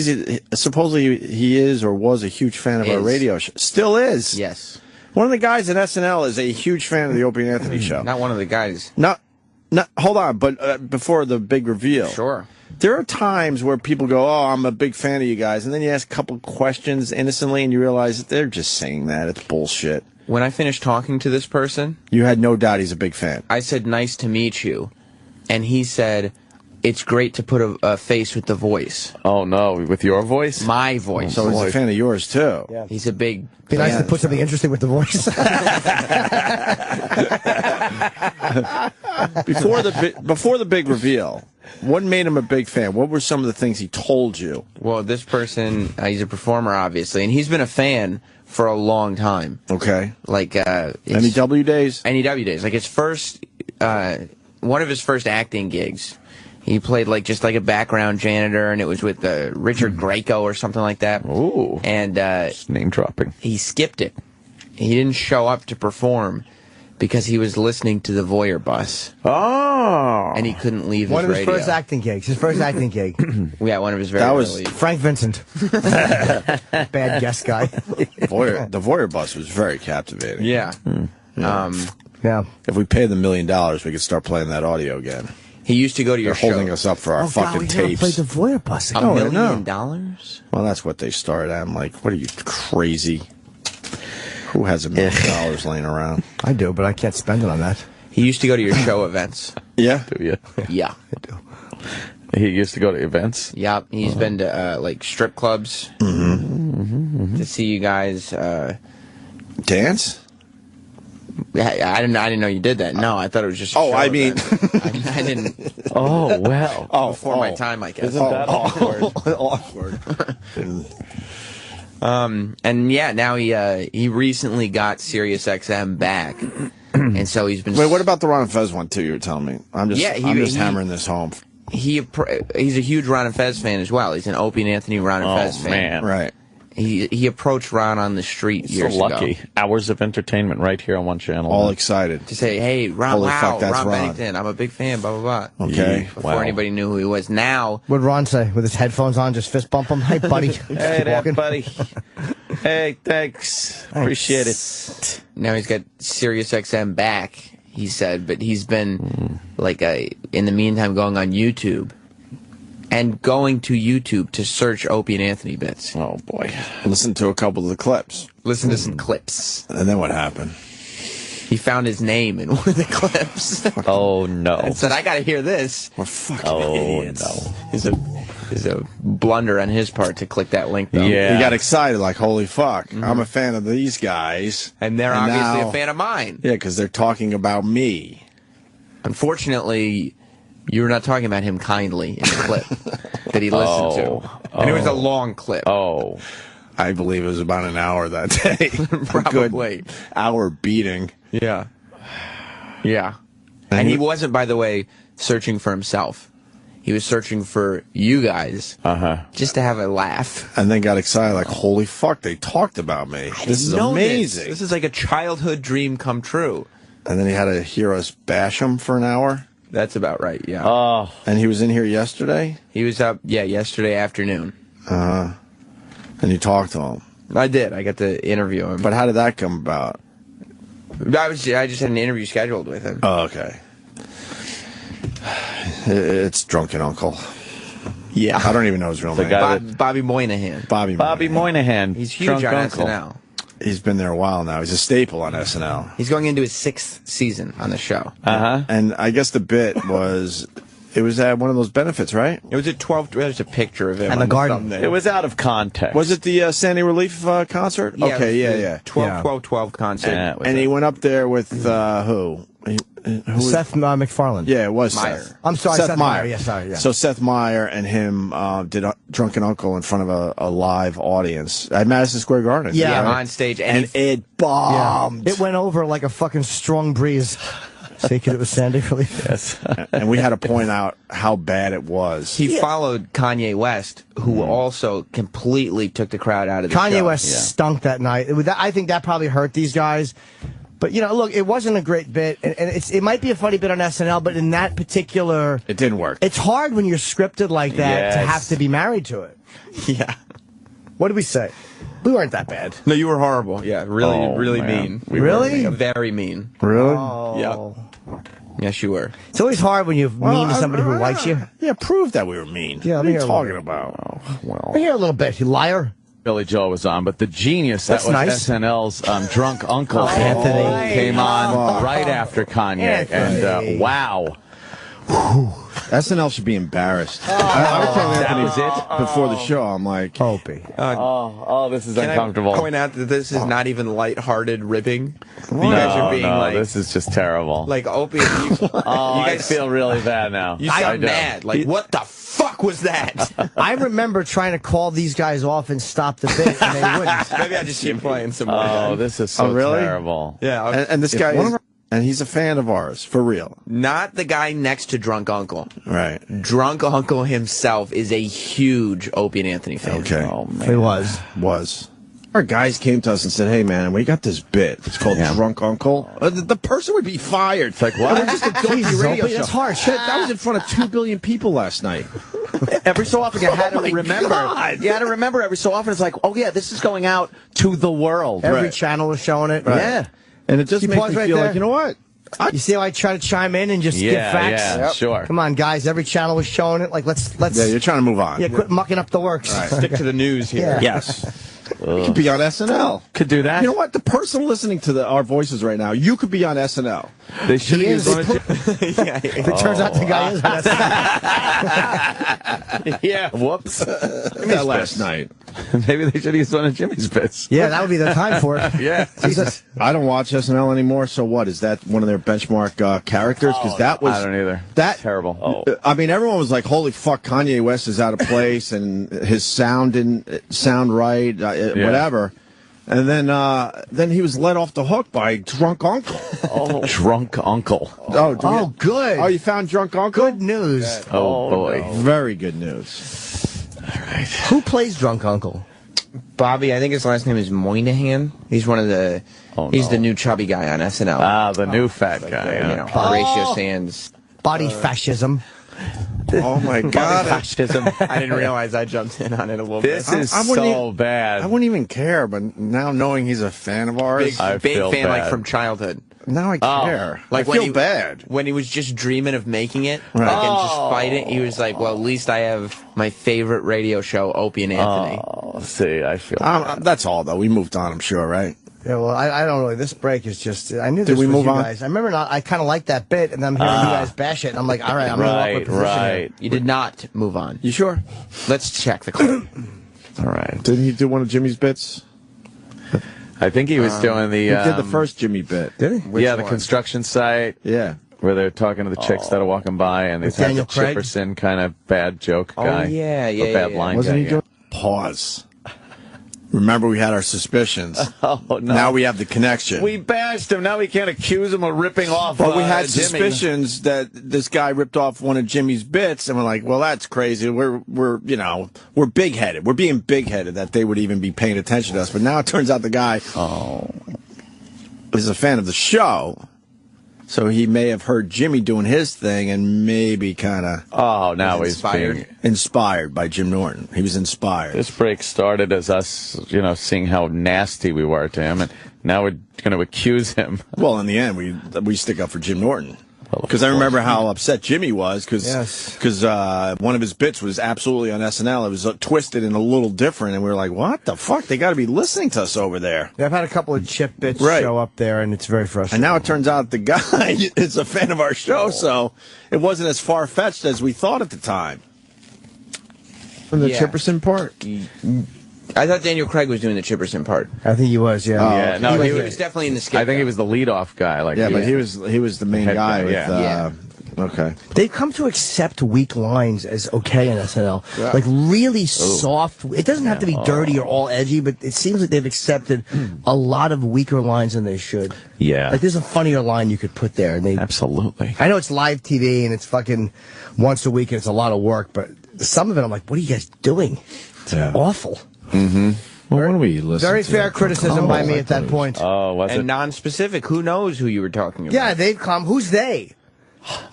supposedly he is or was a huge fan of our radio show. Still is.
Yes.
One of the guys at SNL is a huge fan of the Opie and Anthony show.
Not one of the guys.
Not. Hold on, but before the big reveal.
Sure.
There are times where people go, "Oh, I'm a big fan of you guys," and then you ask a couple questions innocently, and you realize that they're just saying that. It's bullshit.
When I finished talking to this person,
you had no doubt he's a big fan.
I said, "Nice to meet you," and he said, "It's great to put a face with the voice."
Oh, no, with your voice?
My voice.
So he's a fan of yours, too.
Yeah.
He's a big...
Be nice to put something interesting with the voice.
Before the big reveal, what made him a big fan? What were some of the things he told you?
Well, this person, he's a performer, obviously, and he's been a fan for a long time.
Okay.
Like...
NEW days?
NEW days. Like his first... one of his first acting gigs... He played just like a background janitor, and it was with Richard Grieco or something like that.
Ooh.
And
name dropping.
He skipped it. He didn't show up to perform because he was listening to the Voyeur Bus.
Oh.
And he couldn't leave
One
his
of his
radio.
first acting gigs. His first acting gig.
Yeah, one of his very
That was
early.
Frank Vincent. Bad guest guy.
The Voyeur Bus was very captivating.
Yeah.
Yeah.
If we paid the $1 million, we could start playing that audio again.
He used to go to your
They're holding
show.
us up for our fucking
we
tapes.
played the Voyeur Bus.
$1 million?
Well, that's what they started at. I'm like, what are you, crazy? Who has $1 million laying around?
I do, but I can't spend it on that.
He used to go to your show events.
Yeah?
Do you?
Yeah.
I do.
He used to go to events?
Yeah, he's been to, like, strip clubs to see you guys.
Dance?
I didn't know you did that. No, I thought it was just a show
I mean...
event. I didn't...
Oh, well.
Before my time, I guess.
Isn't that awkward?
Awkward.
And yeah, now he recently got Sirius XM back, and so he's been.
Wait, what about the Ron and Fez one too? You were telling me. I'm just hammering this home.
He's a huge Ron and Fez fan as well. He's an Opie and Anthony Ron and Fez fan.
Man.
Right.
He approached Ron on the street years
So lucky.
ago.
Hours of entertainment right here on one channel.
All excited.
To say, hey, Ron,
Holy
wow,
fuck, that's
Ron
Ron.
Bennington, I'm a big fan, blah, blah, blah.
Okay.
Before anybody knew who he was. Now...
What'd Ron say? With his headphones on, just fist bump him? Hey, buddy.
Hey there, buddy. Hey, thanks. Appreciate it.
Now he's got Sirius XM back, he said, but he's been, in the meantime, going on YouTube. And going to YouTube to search Opie and Anthony bits.
Oh, boy.
Listen to a couple of the clips.
Listen to some clips.
And then what happened?
He found his name in one of the clips.
Oh, no.
And said, I gotta hear this.
We're fucking idiots.
No. It's a blunder on his part to click that link, though.
Yeah.
He got excited, like, holy fuck, I'm a fan of these guys.
And they're obviously
now-
a fan of mine.
Yeah, because they're talking about me.
Unfortunately, you're not talking about him kindly in the clip that he listened to. And it was a long clip.
Oh.
I believe it was about an hour that day.
Probably.
A good hour beating.
Yeah. Yeah. And he wasn't, by the way, searching for himself. He was searching for you guys just to have a laugh.
And then got excited, like, holy fuck, they talked about me. This is amazing.
This is like a childhood dream come true.
And then he had to hear us bash him for an hour.
That's about right, yeah.
Oh.
And he was in here yesterday?
He was up, yesterday afternoon.
And you talked to him?
I did. I got to interview him.
But how did that come about?
I just had an interview scheduled with him.
Oh, okay. It's Drunken Uncle.
Yeah.
I don't even know his real name.
Bobby Moynihan.
Bobby
Moynihan.
He's huge
Drunk
on
Uncle.
SNL.
He's been there a while now. He's a staple on SNL.
He's going into his 6th season on the show.
And I guess the bit was, it was at one of those benefits, right?
It was there's a picture of him
And
on
the garden.
thumbnail.
It was out of context.
Was it the Sandy Relief concert?
Yeah,
Okay,
it was
yeah.
the 12-12-12 concert.
And he went up there with who?
Seth MacFarlane.
Yeah, it was
Meyer.
Seth.
I'm sorry, Seth Meyer. Yeah, sorry. Yeah.
So Seth Meyer and him did Drunken Uncle in front of a live audience at Madison Square Garden.
Yeah, on stage.
And it bombed.
It went over like a fucking strong breeze. Take it was Sandy Relief.
Yes.
And we had to point out how bad it was.
He followed Kanye West, who also completely took the crowd out of the show.
Kanye West stunk that night. I think that probably hurt these guys. But, look, it wasn't a great bit. And it might be a funny bit on SNL, but in that particular...
It didn't work.
It's hard when you're scripted like that to
Yes.
have to be married to it.
Yeah.
What did we say? We weren't that bad.
No, you were horrible. Yeah, really
man.
mean.
Really?
Very mean.
Really?
Oh.
Yeah. Yes, you were.
It's always hard when you're mean to somebody who likes you.
Yeah, prove that we were mean.
Yeah,
what
let
are
me
you
hear a
talking
little
about?
Well,
Let me hear a little bit, you liar.
Billy Joel was on, but the genius that
That's
was
nice.
SNL's Drunk Uncle
Anthony
came on right after Kanye,
Anthony.
and wow.
SNL should be embarrassed. I was telling Anthony
was it?
before the show. I'm like,
Opie.
This is
Can
uncomfortable.
I point out that this is not even lighthearted ribbing? You guys are being like...
this is just terrible.
Like, Opie, you
I
guys
feel really bad now.
You sound mad. Like, what the fuck was that?
I remember trying to call these guys off and stop the bit, and they wouldn't.
Maybe I just keep playing some more.
Oh, this is so
really?
terrible.
Yeah.
and this guy is, and he's a fan of ours, for real.
Not the guy next to Drunk Uncle.
Right.
Drunk Uncle himself is a huge Opie and Anthony fan.
Okay.
Oh, man.
It was.
Was. Our guys came to us and said, "Hey, man, we got this bit. It's called Drunk Uncle." The person would be fired. It's
like, what?
We're just a dopey radio show.
That's harsh.
That was in front of 2 billion people last night.
Every so often you had to
my
remember.
God.
You had to remember every so often. It's like, oh yeah, this is going out to the world.
Every channel was showing it.
Right.
Yeah.
And it just
You
makes
pause
me
right
feel
there.
like, you know what?
You see how I try to chime in and just give facts?
Yeah, sure.
Come on, guys. Every channel was showing it. Like, let's.
Yeah, you're trying to move on.
Yeah, quit mucking up the works.
All right.
Stick to the news here.
Yeah.
Yes. You could be on SNL.
Could do that.
You know what? The person listening to our voices right now, you could be on SNL.
They should have used
It turns out the guy is on SNL.
Yeah, whoops.
That last night.
Maybe they should have used one of Jimmy's bits.
Yeah, that would be the time for it.
Yeah.
Jesus.
I don't watch SNL anymore, so what? Is that one of their benchmark characters? Because that was...
I don't either.
That
terrible. Oh.
I mean, everyone was like, holy fuck, Kanye West is out of place, and his sound didn't sound right, whatever. And then he was let off the hook by Drunk Uncle.
Oh, Drunk Uncle.
Oh,
good.
Oh, you found Drunk Uncle?
Good news.
Oh, boy.
No. Very good news.
All right.
Who plays Drunk Uncle?
Bobby, I think his last name is Moynihan. He's one of the. He's the new chubby guy on SNL.
Ah, the new fat guy.
You know, Horatio Sands.
Body fascism.
Oh my God!
Fascism.
I didn't realize I jumped in on it a little
This
bit.
is so bad.
I wouldn't even care, but now knowing he's a fan of ours,
Big fan, like from childhood.
now I care.
Like
I feel bad.
when he was just dreaming of making it,
Right.
like, and just fighting. He was like, "Well, at least I have my favorite radio show, Opie and Anthony."
Oh, see, I feel
That's all, though. We moved on, I'm sure, right?
Yeah, well, I don't really. This break is just. I knew this
we
was
move
you
on?
guys. I remember not. I kind of liked that bit, and then I'm hearing you guys bash it, and I'm like, all right, I'm going to walk my position here.
You did not move on.
You sure?
Let's check the clip.
All right.
Didn't he do one of Jimmy's bits?
I think he was doing the...
He did the first Jimmy bit.
Did he?
the construction site.
Yeah.
Where they're talking to the chicks that are walking by, and he's had the
Daniel Craig?
Chipperson kind of bad joke guy.
Oh, yeah,
Or bad line
Wasn't
guy.
he doing? Pause. Remember, we had our suspicions.
Oh, no.
Now we have the connection.
We bashed him. Now we can't accuse him of ripping off
Well, we had
Jimmy.
suspicions that this guy ripped off one of Jimmy's bits, and we're like, well, that's crazy. We're big-headed. We're being big-headed that they would even be paying attention to us. But now it turns out the guy is a fan of the show, so he may have heard Jimmy doing his thing and maybe kind of
now he's being
inspired by Jim Norton. He was inspired.
This break started as us, seeing how nasty we were to him, and now we're going to accuse him.
Well, in the end, we stick up for Jim Norton. Because I remember how upset Jimmy was, because one of his bits was absolutely on SNL. It was twisted and a little different, and we were like, what the fuck? They got to be listening to us over there.
Yeah, I've had a couple of chip bits show up there, and it's very frustrating.
And now it turns out the guy is a fan of our show, so it wasn't as far-fetched as we thought at the time. From the Chipperson part?
I thought Daniel Craig was doing the Chipperson part.
I think he was, yeah.
No,
he was definitely in the skit.
I think he was the lead-off guy.
But he was the main guy. Okay.
They've come to accept weak lines as okay in SNL.
Yeah.
Like really soft. It doesn't have to be dirty or all edgy, but it seems like they've accepted a lot of weaker lines than they should.
Yeah.
Like there's a funnier line you could put there. And
Absolutely.
I know it's live TV and it's fucking once a week and it's a lot of work, but some of it I'm like, what are you guys doing? It's awful.
Mm-hmm. Well, what do we listen
Very
to?
fair criticism by me at that point.
Oh, was it?
And non-specific. Who knows who you were talking about?
Yeah, they've come. Who's they?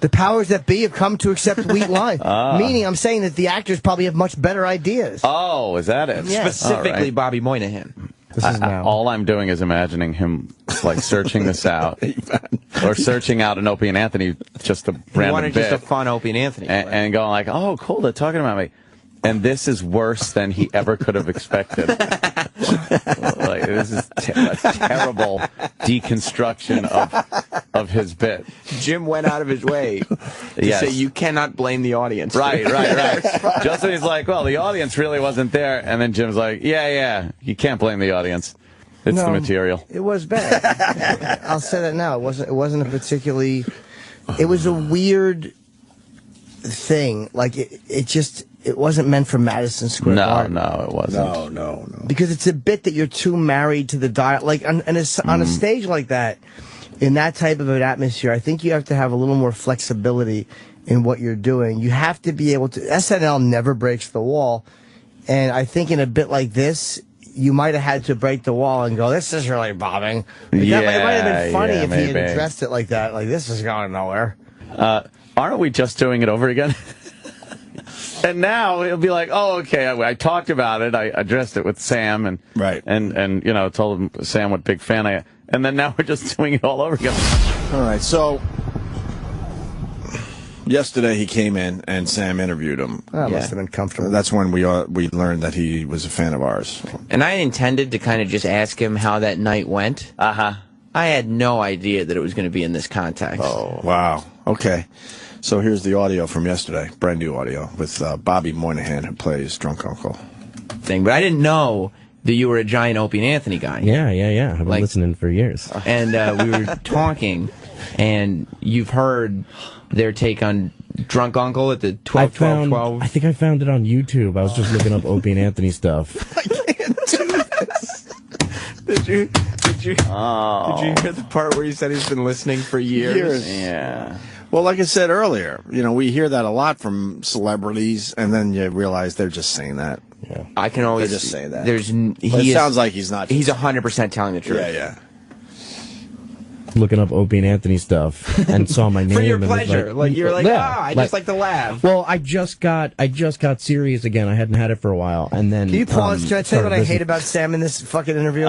The powers that be have come to accept weak lines. Meaning, I'm saying that the actors probably have much better ideas.
Oh, is that it?
Yeah.
Specifically,
right.
Bobby Moynihan.
This is now.
All I'm doing is imagining him like searching this out, or searching out an Opie and Anthony, just a
He
random
wanted
bit,
just a fun Opie and Anthony.
and going like, "Oh, cool, they're talking about me." And this is worse than he ever could have expected. Like, this is a terrible deconstruction of his bit.
Jim went out of his way to say you cannot blame the audience.
Right. Just when he's like, well, the audience really wasn't there. And then Jim's like, yeah, you can't blame the audience. It's the material.
It was bad. I'll say that now. It wasn't a particularly... It was a weird thing. Like, it wasn't meant for Madison Square Garden.
No, it wasn't.
No.
Because it's a bit that you're too married to the dialogue. Like, on a stage like that, in that type of an atmosphere, I think you have to have a little more flexibility in what you're doing. You have to be able to... SNL never breaks the wall. And I think in a bit like this, you might have had to break the wall and go, this is really bombing. Like,
Yeah,
it might have been funny if he
maybe.
had addressed it like that. Like, this is going nowhere.
Aren't we just doing it over again? And now it'll be like, oh, okay, I talked about it. I addressed it with Sam and you know, told him Sam what big fan I am. And then now we're just doing it all over again.
All right, so yesterday he came in and Sam interviewed him.
That must have been comfortable.
That's when we learned that he was a fan of ours.
And I intended to kind of just ask him how that night went.
Uh-huh.
I had no idea that it was going to be in this context.
Oh, wow. Okay. So here's the audio from yesterday, brand new audio, with Bobby Moynihan, who plays Drunk Uncle.
But I didn't know that you were a giant Opie and Anthony guy.
Yeah. I've been listening for years.
And we were talking, and you've heard their take on Drunk Uncle at the 12.
I think I found it on YouTube. I was just looking up Opie and Anthony stuff.
I can't do this. Did you hear
the part where he said he's been listening for years?
Yeah.
Well, like I said earlier, you know, we hear that a lot from celebrities, and then you realize they're just saying that.
Yeah.
I can always
just say that.
It
sounds like he's not.
He's 100% telling the truth.
Yeah.
Looking up Opie and Anthony stuff and saw my name.
For your
and
pleasure.
was
You're like, I just like to laugh.
Well, I just got Sirius again. I hadn't had it for a while, and then
Can you pause? Can I tell you what I hate about Sam in this fucking interview?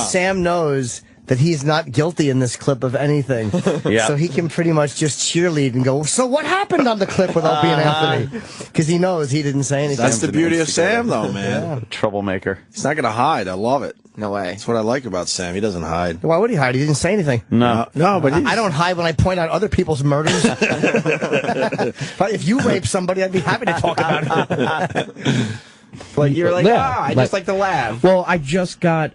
Sam knows that he's not guilty in this clip of anything.
Yeah.
So he can pretty much just cheerlead and go, so what happened on the clip with Opie and Anthony? Because he knows he didn't say anything.
That's the beauty of Sam, though, man.
Yeah.
Troublemaker.
He's not going to hide. I love it.
No way.
That's what I like about Sam. He doesn't hide.
Why would he hide? He didn't say anything.
No,
but
I don't hide when I point out other people's murders. But if you rape somebody, I'd be happy to talk about it.
Like you're like, I just like to laugh.
Well, I just got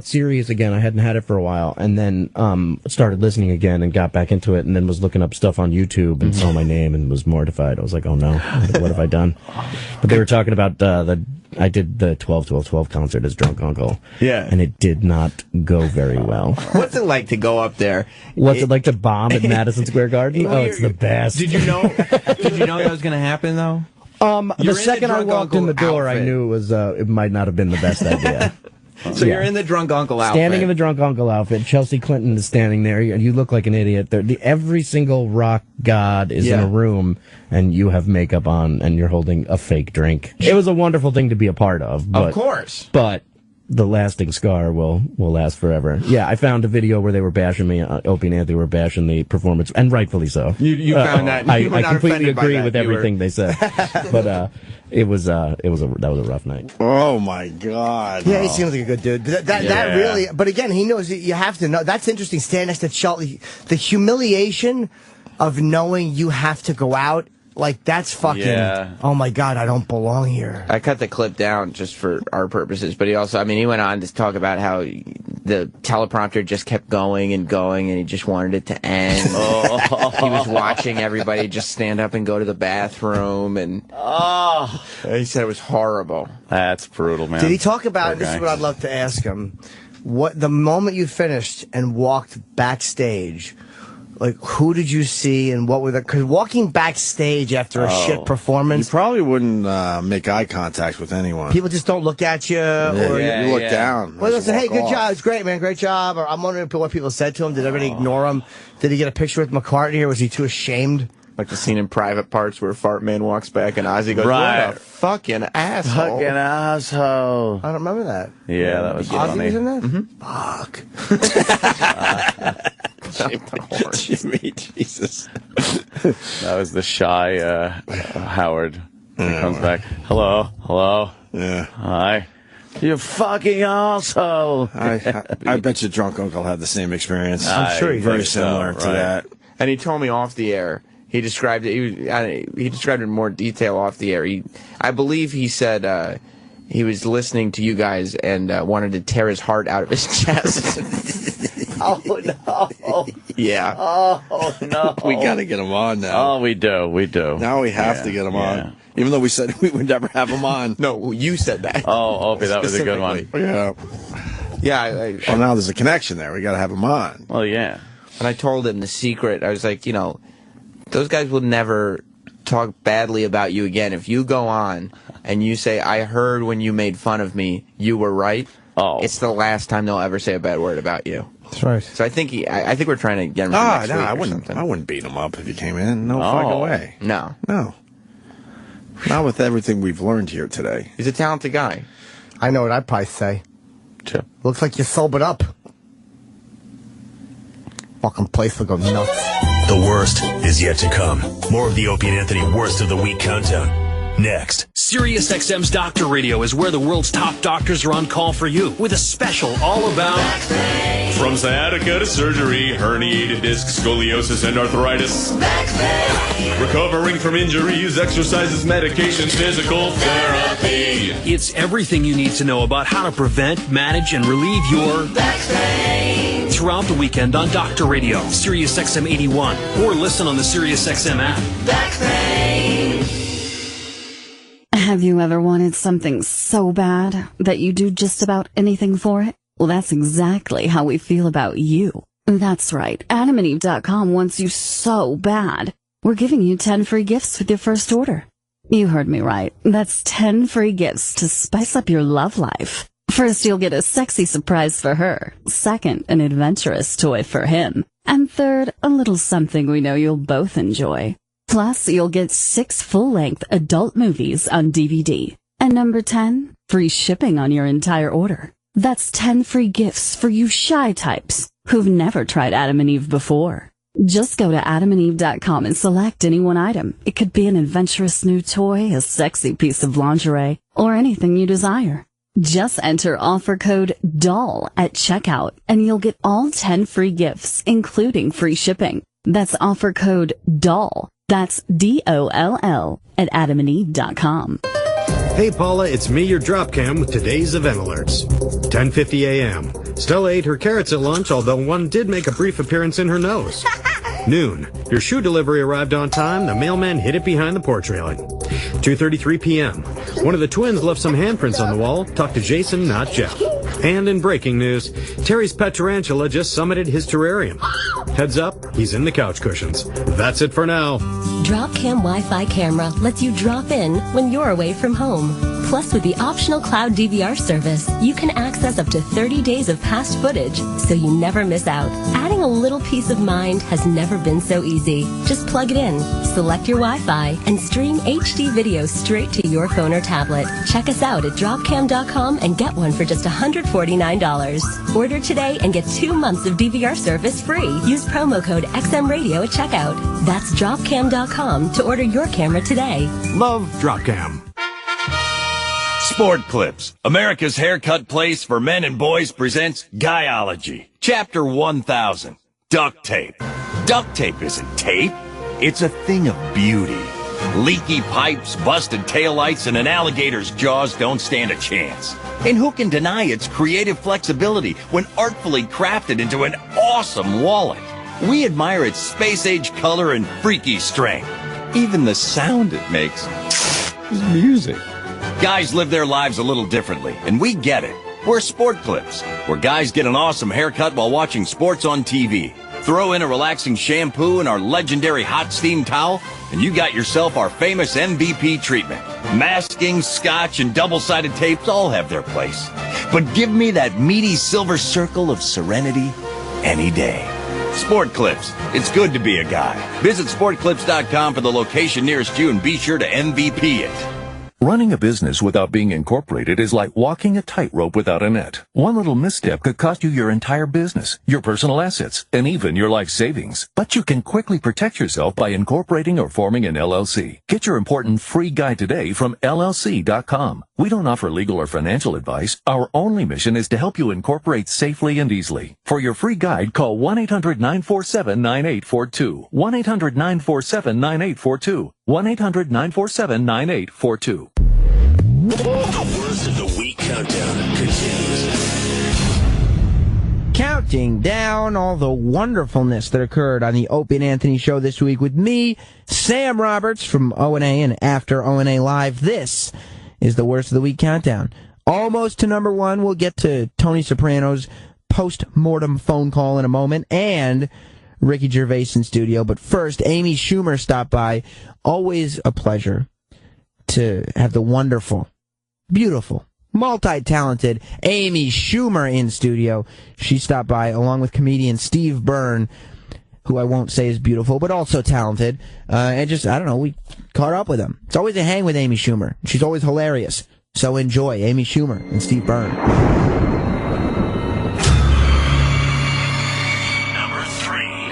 Sirius again. I hadn't had it for a while, and then started listening again and got back into it, and then was looking up stuff on YouTube and saw my name and was mortified. I was like, oh no, what have I done? But they were talking about I did the 12-12-12 concert as Drunk Uncle.
Yeah.
And it did not go very well.
What's it like to go up there?
What's it like to bomb at Madison Square Garden? Oh, it's the best.
Did you know that was going to happen, though?
The second I walked in the door, I knew it might not have been the best idea.
So you're in the Drunk Uncle outfit.
Standing in the Drunk Uncle outfit. Chelsea Clinton is standing there. You look like an idiot. Every single rock god is in a room, and you have makeup on, and you're holding a fake drink. It was a wonderful thing to be a part of. But,
of course.
But the lasting scar will last forever. Yeah, I found a video where they were bashing me. Opie and Anthony were bashing the performance, and rightfully so.
You found that.
I completely agree with everything they said. But that was a rough night.
Oh my God!
Yeah, he seems like a good dude. That really. But again, he knows you have to know. That's interesting. Stand next to Chelsea. The humiliation of knowing you have to go out. Like, that's fucking, oh my God, I don't belong here.
I cut the clip down just for our purposes, but he went on to talk about how the teleprompter just kept going and going, and he just wanted it to end. He was watching everybody just stand up and go to the bathroom, and he said it was horrible.
That's brutal, man.
Did he talk about, this is what I'd love to ask him, what the moment you finished and walked backstage, like, who did you see and what were the... Because walking backstage after a shit performance...
You probably wouldn't make eye contact with anyone.
People just don't look at you. Or
you look down.
Well, they'll say, hey, good job. It's great, man. Great job. Or I'm wondering what people said to him. Did everybody ignore him? Did he get a picture with McCartney, or was he too ashamed?
Like the scene in Private Parts where Fart Man walks back and Ozzy goes, what a fucking asshole.
Fucking asshole.
I don't remember that.
Yeah, that was
Ozzy
funny.
was in that?
Fuck. Jimmy, Jesus.
That was the shy Howard. He comes back. Hello.
Yeah.
Hi. You fucking asshole.
I bet you Drunk Uncle had the same experience.
I'm sure he
very
did.
similar to that.
And he told me off the air. He described it. He described it in more detail off the air. I believe he said he was listening to you guys and wanted to tear his heart out of his chest.
Oh no!
Yeah.
Oh no!
We got to get him on now.
Oh, we do.
Now we have to get him on, even though we said we would never have him on.
No, you said that.
Oh, Opie, that was a good one.
Yeah.
Yeah.
Well, now there's a connection there. We got to have him on.
Well, yeah.
And I told him the secret. I was like, those guys will never talk badly about you again, if you go on and you say, I heard when you made fun of me, you were right, it's the last time they'll ever say a bad word about you.
That's right.
So I think I think we're trying to get him next week
I
or
wouldn't.
something.
I wouldn't beat him up if he came in. No fucking way.
No.
Not with everything we've learned here today.
He's a talented guy.
I know what I'd probably say.
Sure.
Looks like you sobered up. Fucking place will go nuts.
The worst is yet to come. More of the Opie and Anthony Worst of the Week countdown. Next.
Sirius XM's Doctor Radio is where the world's top doctors are on call for you with a special all about
from sciatica to surgery, herniated discs, scoliosis, and arthritis. Recovering from injuries, exercises, medication, physical therapy.
It's everything you need to know about how to prevent, manage, and relieve your back pain throughout the weekend on Doctor Radio, Sirius XM 81, or listen on the Sirius XM app.
Back pain. Have you ever wanted something so bad that you do just about anything for it? Well, that's exactly how we feel about you. That's right. AdamandEve.com wants you so bad. We're giving you 10 free gifts with your first order. You heard me right. That's 10 free gifts to spice up your love life. First, you'll get a sexy surprise for her. Second, an adventurous toy for him. And third, a little something we know you'll both enjoy. Plus, you'll get 6 full-length adult movies on DVD. And number 10, free shipping on your entire order. That's 10 free gifts for you shy types who've never tried Adam and Eve before. Just go to adamandeve.com and select any one item. It could be an adventurous new toy, a sexy piece of lingerie, or anything you desire. Just enter offer code DOLL at checkout, and you'll get all 10 free gifts, including free shipping. That's offer code DOLL. That's DOLL at adamandeve.com.
Hey Paula, it's me, your drop cam, with today's event alerts. 10:50 a.m. Stella ate her carrots at lunch, although one did make a brief appearance in her nose. Noon. Your shoe delivery arrived on time. The mailman hid it behind the porch railing. 2:33 p.m. One of the twins left some handprints on the wall. Talk to Jason, not Jeff. And in breaking news, Terry's pet tarantula just summited his terrarium. Heads up, he's in the couch cushions. That's it for now.
Dropcam Wi-Fi camera lets you drop in when you're away from home. Plus, with the optional cloud DVR service, you can access up to 30 days of past footage, so you never miss out. Adding a little peace of mind has never been so easy. Just plug it in, select your Wi-Fi, and stream HD video straight to your phone or tablet. Check us out at dropcam.com and get one for just $149. Order today and get 2 months of DVR service free. Use promo code XMRadio at checkout. That's dropcam.com to order your camera today.
Love Dropcam.
Sport Clips, America's haircut place for men and boys, presents Guyology, Chapter 1000, Duct Tape. Duct tape isn't tape. It's a thing of beauty. Leaky pipes, busted taillights, and an alligator's jaws don't stand a chance. And who can deny its creative flexibility when artfully crafted into an awesome wallet? We admire its space-age color and freaky strength. Even the sound it makes is music. Guys live their lives a little differently, and we get it. We're Sport Clips, where guys get an awesome haircut while watching sports on TV. Throw in a relaxing shampoo and our legendary hot steam towel, and you got yourself our famous MVP treatment. Masking, scotch, and double-sided tapes all have their place. But give me that meaty silver circle of serenity any day. Sport Clips. It's good to be a guy. Visit sportclips.com for the location nearest you and be sure to MVP it.
Running a business without being incorporated is like walking a tightrope without a net. One little misstep could cost you your entire business, your personal assets, and even your life savings. But you can quickly protect yourself by incorporating or forming an LLC. Get your important free guide today from LLC.com. We don't offer legal or financial advice. Our only mission is to help you incorporate safely and easily. For your free guide, call 1-800-947-9842. 1-800-947-9842. 1-800-947-9842.
The Worst of the Week countdown continues.
Counting down all the wonderfulness that occurred on the Opie and Anthony show this week with me, Sam Roberts from O&A and After O&A Live. This is the Worst of the Week countdown. Almost to number 1. We'll get to Tony Soprano's post-mortem phone call in a moment, and Ricky Gervais in studio. But first, Amy Schumer stopped by. Always a pleasure to have the wonderful, beautiful, multi-talented Amy Schumer in studio. She stopped by along with comedian Steve Byrne, who I won't say is beautiful, but also talented. And just, I don't know, we caught up with him. It's always a hang with Amy Schumer. She's always hilarious. So enjoy Amy Schumer and Steve Byrne.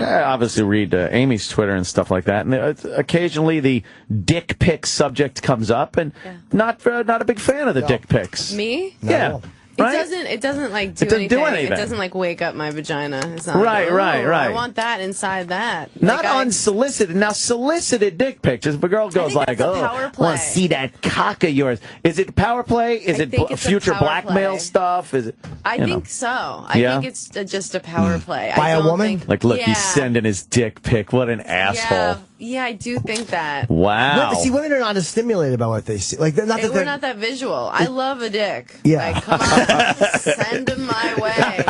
I obviously read Amy's Twitter and stuff like that, and occasionally the dick pic subject comes up, and not a big fan of the dick pics.
Me?
Yeah. Right?
It doesn't like do
It doesn't
anything.
do anything.
It doesn't like wake up my vagina. It's not
Right,
like,
right,
"Ooh,
right.
I want that inside that.
Not unsolicited. Now, solicited dick pics. If a girl goes like,
that's a
"Oh,
power
I want to see that cock of yours," is it power play? Is it
think it's a
future
power
blackmail
play.
stuff? Is it?
I
you
think
know.
so. I
Yeah?
think it's just a power play.
By
I
a
don't
woman?
think-
Like, look,
yeah.
he's sending his dick pic. What an asshole!
Yeah, I do think that.
Wow.
See, women are not as stimulated by what they see. Like, they're not that
We're
they're
not that visual. I love a dick.
Yeah.
Like, come on, send them my way.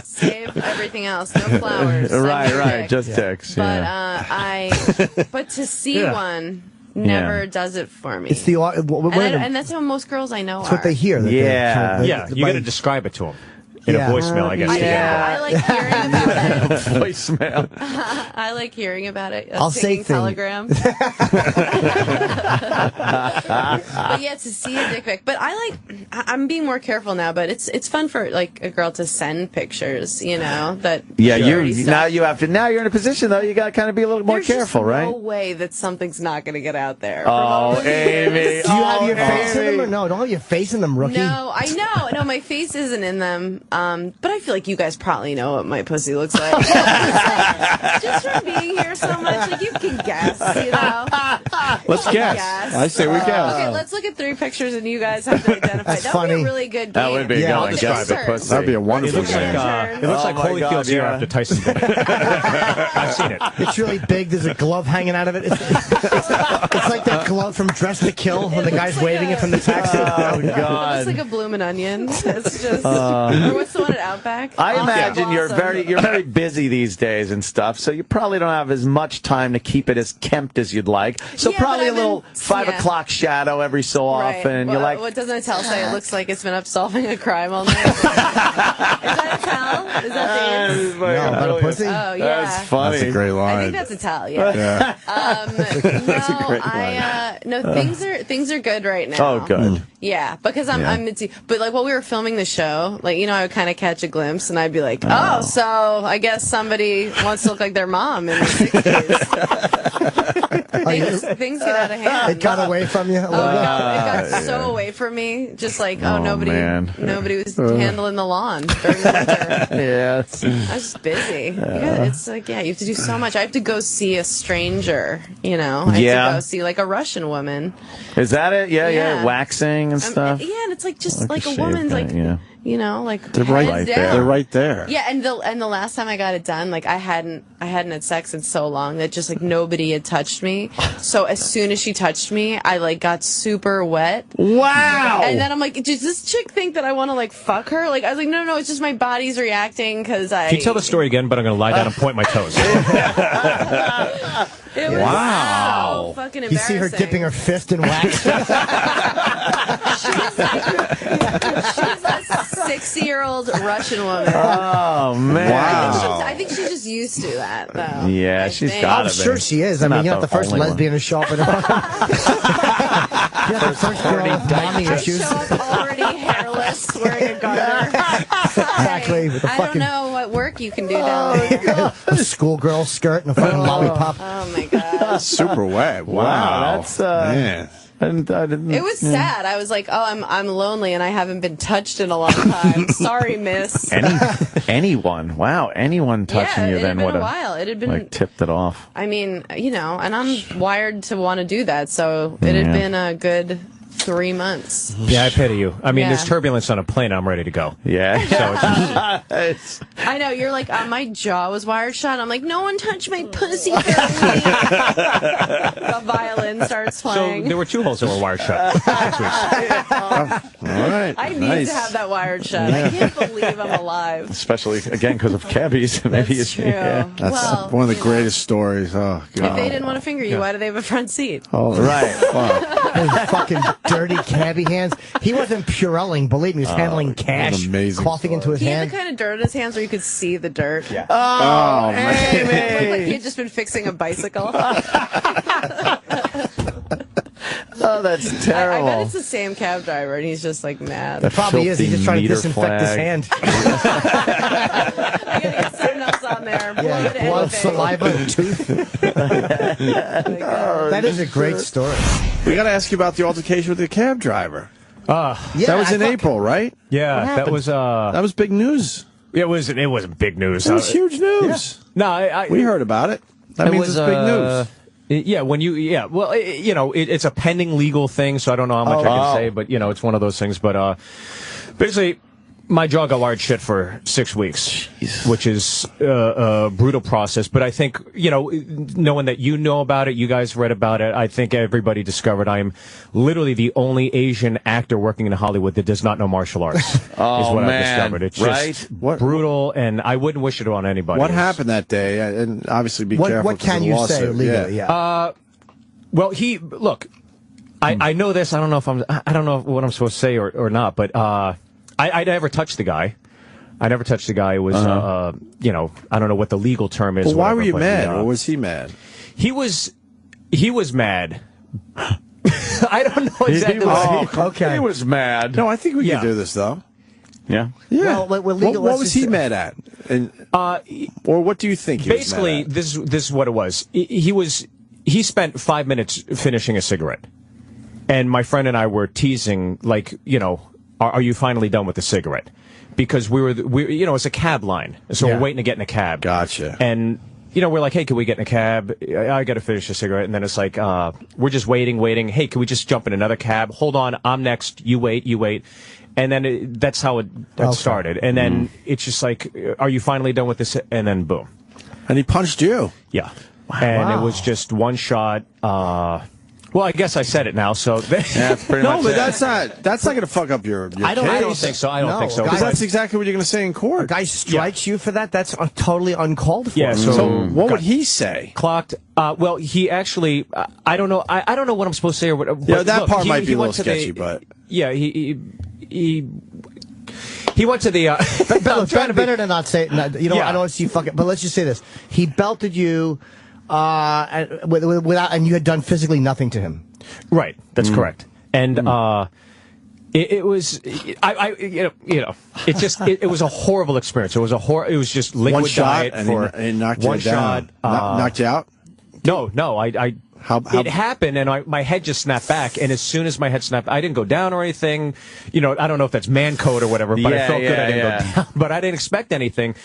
Save everything else. No flowers. Send me a
Right.
dick.
Just dicks.
But
Yeah.
but to see
Yeah.
one never does it for me.
It's the
and that's how most girls I know
That's
are.
what they hear. that they're kind of-
Yeah, you got to describe it to them in a voicemail, I guess.
I like hearing about it.
Voicemail.
I like hearing about it.
I'll say
Pinging
things.
telegram. But yeah, to see a dick pic. But I'm being more careful now. But it's fun for like a girl to send pictures. You know that.
Yeah,
dirty
now
stuff.
you have to. Now you're in a position though. You got to kind of be a little more
There's
careful,
just
right?
No way that something's not going to get out there.
Oh, Amy.
Do you have your face in them or no? Don't have your face in them, rookie.
No, I know. No, my face isn't in them. But I feel like you guys probably know what my pussy looks like. Just from being here so much, like you can guess, you know.
Let's guess. I say we guess.
Okay, let's look at 3 pictures and you guys have to identify.
That's
that would be
funny.
a really good game.
That would be good.
I'll
I
describe
guess.
it, pussy.
That'd be a wonderful
It looks
game.
like, it looks like Holyfield's ear after Tyson did it. I've seen it.
It's really big. There's a glove hanging out of it. It's like that glove from Dress to Kill when the guy's waving it from the taxi.
Oh,
It
God.
looks like a bloomin' onion. It's just. Or what's the one at Outback?
I imagine
Awesome.
you're very busy these days and stuff, so you probably don't have as much time to keep it as kempt as you'd like. So
Yeah,
probably
but
a little 5 o'clock shadow every so
Right.
often.
Well,
You're like,
what doesn't a towel say? It looks like it's been up solving a crime all night. Is that a towel? Is that the
No, about a pussy?
Oh, yeah.
That's funny.
That's a great
I
line.
think that's a towel, yeah.
That's a great line.
No, things are good right now.
Oh, good.
Yeah, because I'm into, but like while we were filming the show, like, you know, I would kind of catch a glimpse and I'd be like, oh, so I guess somebody wants to look like their mom in the 60s. Things get out of hand.
It got away from you a little bit.
It got so away from me. Just like, nobody was handling the lawn during the winter.
Yeah.
I was just busy. It's like, you have to do so much. I have to go see a stranger, you know. I have to go see like a Russian woman.
Is that it? Yeah.
Yeah.
Waxing and stuff.
Yeah, and it's like just
Like
like
a
a woman's
shave
like,
thing,
you know, like
They're
head
right
down.
there. They're right there.
Yeah, and the last time I got it done, like I hadn't had sex in so long that just like nobody had touched me. So as soon as she touched me, I like got super wet.
Wow.
And then I'm like, does this chick think that I want to like fuck her? Like I was like, no, it's just my body's reacting because I.
Can you tell the story again, but I'm going to lie down and point my toes.
It was so fucking
You
embarrassing.
see her dipping her fist in wax.
She's a 60-year-old Russian woman.
Oh, man.
I think she's just used to that, though.
Yeah, she's got
I'm sure she is. I mean, you're not the first lesbian to show up in a You're not the first girl with mommy issues.
Show up already hairless, wearing a garter.
Exactly. With a
I don't
fucking
know what work you can do down there.
a schoolgirl skirt and a fucking lollipop.
Oh my god.
Super wet. Wow.
That's
Man.
I didn't.
It was sad. I was like, I'm lonely and I haven't been touched in a long time. Sorry, miss.
Anyone? Wow, anyone touching you
it
then
had
would
been a
have
while. It had been
like tipped it off.
I mean, you know, and I'm wired to want to do that, so it had been a good 3 months.
Yeah, I pity you. I mean,
Yeah.
there's turbulence on a plane. I'm ready to go.
Yeah.
So it's
I know, you're like, my jaw was wired shut. I'm like, no one touched my pussy for me. The violin starts playing.
So there were 2 holes that were wired shut. 6 weeks.
All right.
I need
nice.
to have that wired shut. I can't believe I'm alive.
Especially, again, because of cabbies. Maybe
That's true.
That's
Well,
one of the greatest stories. Oh, God.
if they didn't want to finger you, why do they have a front seat?
Oh,
Right.
Fuck.
Those fucking dirty cabbie hands. He wasn't Purelling, believe me. He was handling cash,
amazing
coughing into his
He had
hand.
the kind of dirt in his hands where you could see the dirt.
Yeah.
Oh, man.
It looked like he had just been fixing a bicycle.
Oh, that's
I
terrible.
bet it's the same cab driver, and he's just like mad.
That
Probably is. He's just trying to
meter
disinfect his
flag.
hand.
I gotta get something else on there.
Yeah,
Blood,
blood,
anything.
saliva, and tooth. That is a great story.
We got to ask you about the altercation with the cab driver.
Yeah,
that was in April, right?
Yeah, that was
That was big news.
It wasn't big news.
It was huge news.
No,
We heard about it. That means it's big news.
Yeah, it's a pending legal thing, so I don't know how much I can say, but it's one of those things. But basically, my jaw got wired shut for 6 weeks, which is a brutal process. But I think, knowing that you know about it, you guys read about it, I think everybody discovered I'm literally the only Asian actor working in Hollywood that does not know martial arts. Is what I discovered. It's just brutal, and I wouldn't wish it on anybody.
What happened that day? And obviously, be careful.
What can you say legally? Yeah.
Well, I know this. I don't know what I'm supposed to say or not, but I never touched the guy. I never touched the guy. It was, I don't know what the legal term is.
Well, why were you
but,
mad, or was he mad?
He was mad. I don't know exactly.
Okay.
He was mad.
No, I think we can do this though.
Yeah.
Yeah.
Well, legal,
what was he mad at? And or what do you think he
basically,
was mad at?
this is what it was. He spent 5 minutes finishing a cigarette, and my friend and I were teasing, like, are you finally done with the cigarette? Because we it's a cab line, so we're waiting to get in a cab.
Gotcha.
And we're like, hey, can we get in a cab? I got to finish a cigarette. And then it's like, we're just waiting. Hey, can we just jump in another cab? Hold on, I'm next. You wait. And then that's how it started. And then it's just like, are you finally done with this? And then boom.
And he punched you.
Yeah. It was just one shot. Well, I guess I said it now, so
that's pretty much
but
it.
that's not going to fuck up your
I don't
case.
think so. I don't think so.
Because that's exactly what you're going to say in court.
A guy strikes you for that? That's totally uncalled for.
Yeah.
So what would he say?
Clocked. Well, he actually. I don't know. I don't know what I'm supposed to say or what.
Yeah, that
look,
part might be a
went
little
to
sketchy, but
yeah, he went to the.
Better to not say it. I don't want to see you fucking. But let's just say this: he belted you, without, and you had done physically nothing to him.
Right. That's correct. And it was. It just. It was a horrible experience. It was just liquid
one shot
diet for
and knocked you
one
down.
shot.
Knocked you out?
No.
How
it happened, and my head just snapped back. And as soon as my head snapped, I didn't go down or anything. I don't know if that's man code or whatever, but I felt good. I didn't go down, but I didn't expect anything.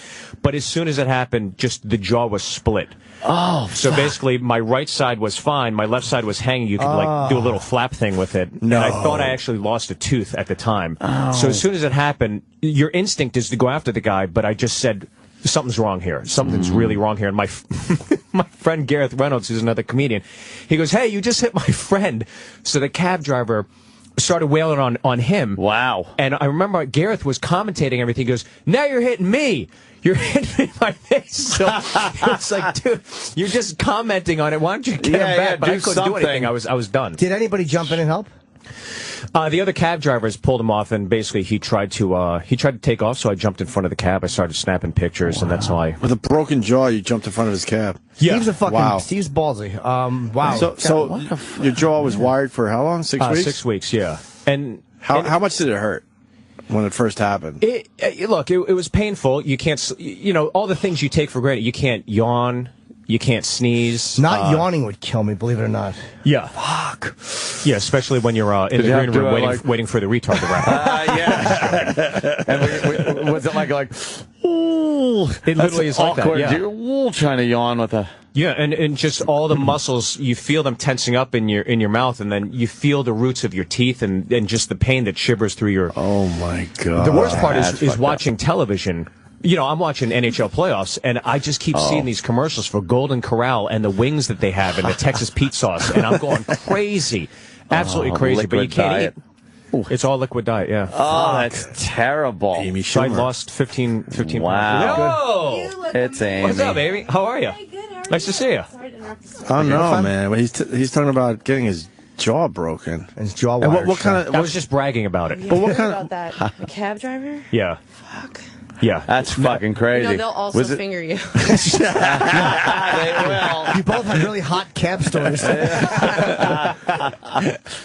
But as soon as it happened, just the jaw was split.
Oh,
so basically, my right side was fine. My left side was hanging. You could do a little flap thing with it. No. And I thought I actually lost a tooth at the time. Oh. So as soon as it happened, your instinct is to go after the guy. But I just said, something's wrong here. Something's really wrong here. And my friend Gareth Reynolds, who's another comedian, he goes, "Hey, you just hit my friend." So the cab driver started wailing on him.
Wow.
And I remember Gareth was commentating everything. He goes, "Now you're hitting me. You're hitting me in my face." So it's like, dude, you're just commenting on it. Why don't you get him back? But I couldn't do anything. I was done.
Did anybody jump in and help?
The other cab drivers pulled him off, and basically he tried to take off. So I jumped in front of the cab. I started snapping pictures, and that's how I.
With a broken jaw, you jumped in front of his cab.
Yeah.
Steve's ballsy. Wow.
So your jaw was wired for how long? 6 weeks.
6 weeks. Yeah. And
how much did it hurt when it first happened?
Look, it was painful. You can't, all the things you take for granted. You can't yawn. You can't sneeze.
Not yawning would kill me, believe it or not.
Yeah. Fuck. Yeah, especially when you're in the green room waiting for the retard to wrap up.
Yeah. And was it like, ooh.
It literally is like that.
awkward.
Yeah.
You're trying to yawn with a.
Yeah, and just all the muscles, you feel them tensing up in your mouth, and then you feel the roots of your teeth and just the pain that shivers through your...
Oh, my God.
The worst part is watching television. You know, I'm watching NHL playoffs, and I just keep seeing these commercials for Golden Corral and the wings that they have and the Texas Pete sauce, and I'm going crazy. Absolutely crazy, but you can't eat. It's all liquid diet, yeah.
Oh, that's terrible.
Amy
So I
Schumer.
lost 15 pounds.
Wow. It's Amy.
What's up, baby? How are you? Nice to see you.
Oh, no, man. Well, he's talking about getting his jaw broken.
His jaw
And
wired
what kind of...
I was just bragging about it.
You
But what
heard
kind
about that cab driver?
Yeah.
Fuck.
Yeah.
That's fucking crazy.
You know, they'll also
Was it-
finger you.
They will.
You both have really hot cab stories.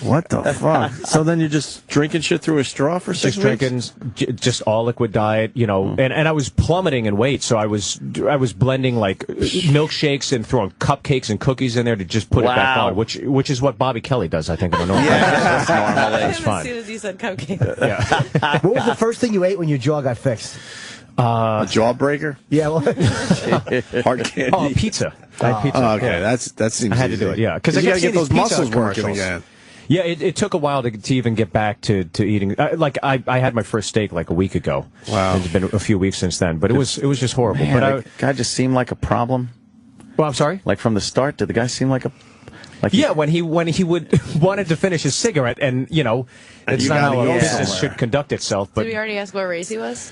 What the fuck? So then you're just drinking shit through a straw for 6
Just
weeks?
drinking, just all liquid diet, you know, and I was plummeting in weight, so I was blending like milkshakes and throwing cupcakes and cookies in there to just put it back
Wow.
on, which is what Bobby Kelly does, I think, in a normal.
That's normally.
It's
As
fine.
soon as you said cupcake.
Yeah.
What was the first thing you ate when your jaw got fixed?
A jawbreaker?
Yeah, well,
Hard candy?
Oh, pizza. I had pizza.
Oh, okay,
Yeah.
that seems
I had to
easy.
do it, yeah, because
you
I
gotta
kept
get
seeing
those
these pizza
muscles working
commercials.
again.
Yeah, it took a while to even get back to eating. I had my first steak like a week ago.
Wow.
It's been a few weeks since then, but it was just horrible.
Man,
but
the guy just seemed like a problem.
well, I'm sorry.
Like from the start, did the guy seem like a... Like
Yeah, when he would wanted to finish his cigarette, and you know, it's
You
not how
gotta
a
go
business
somewhere.
should conduct itself. But
Did we already ask what race he was?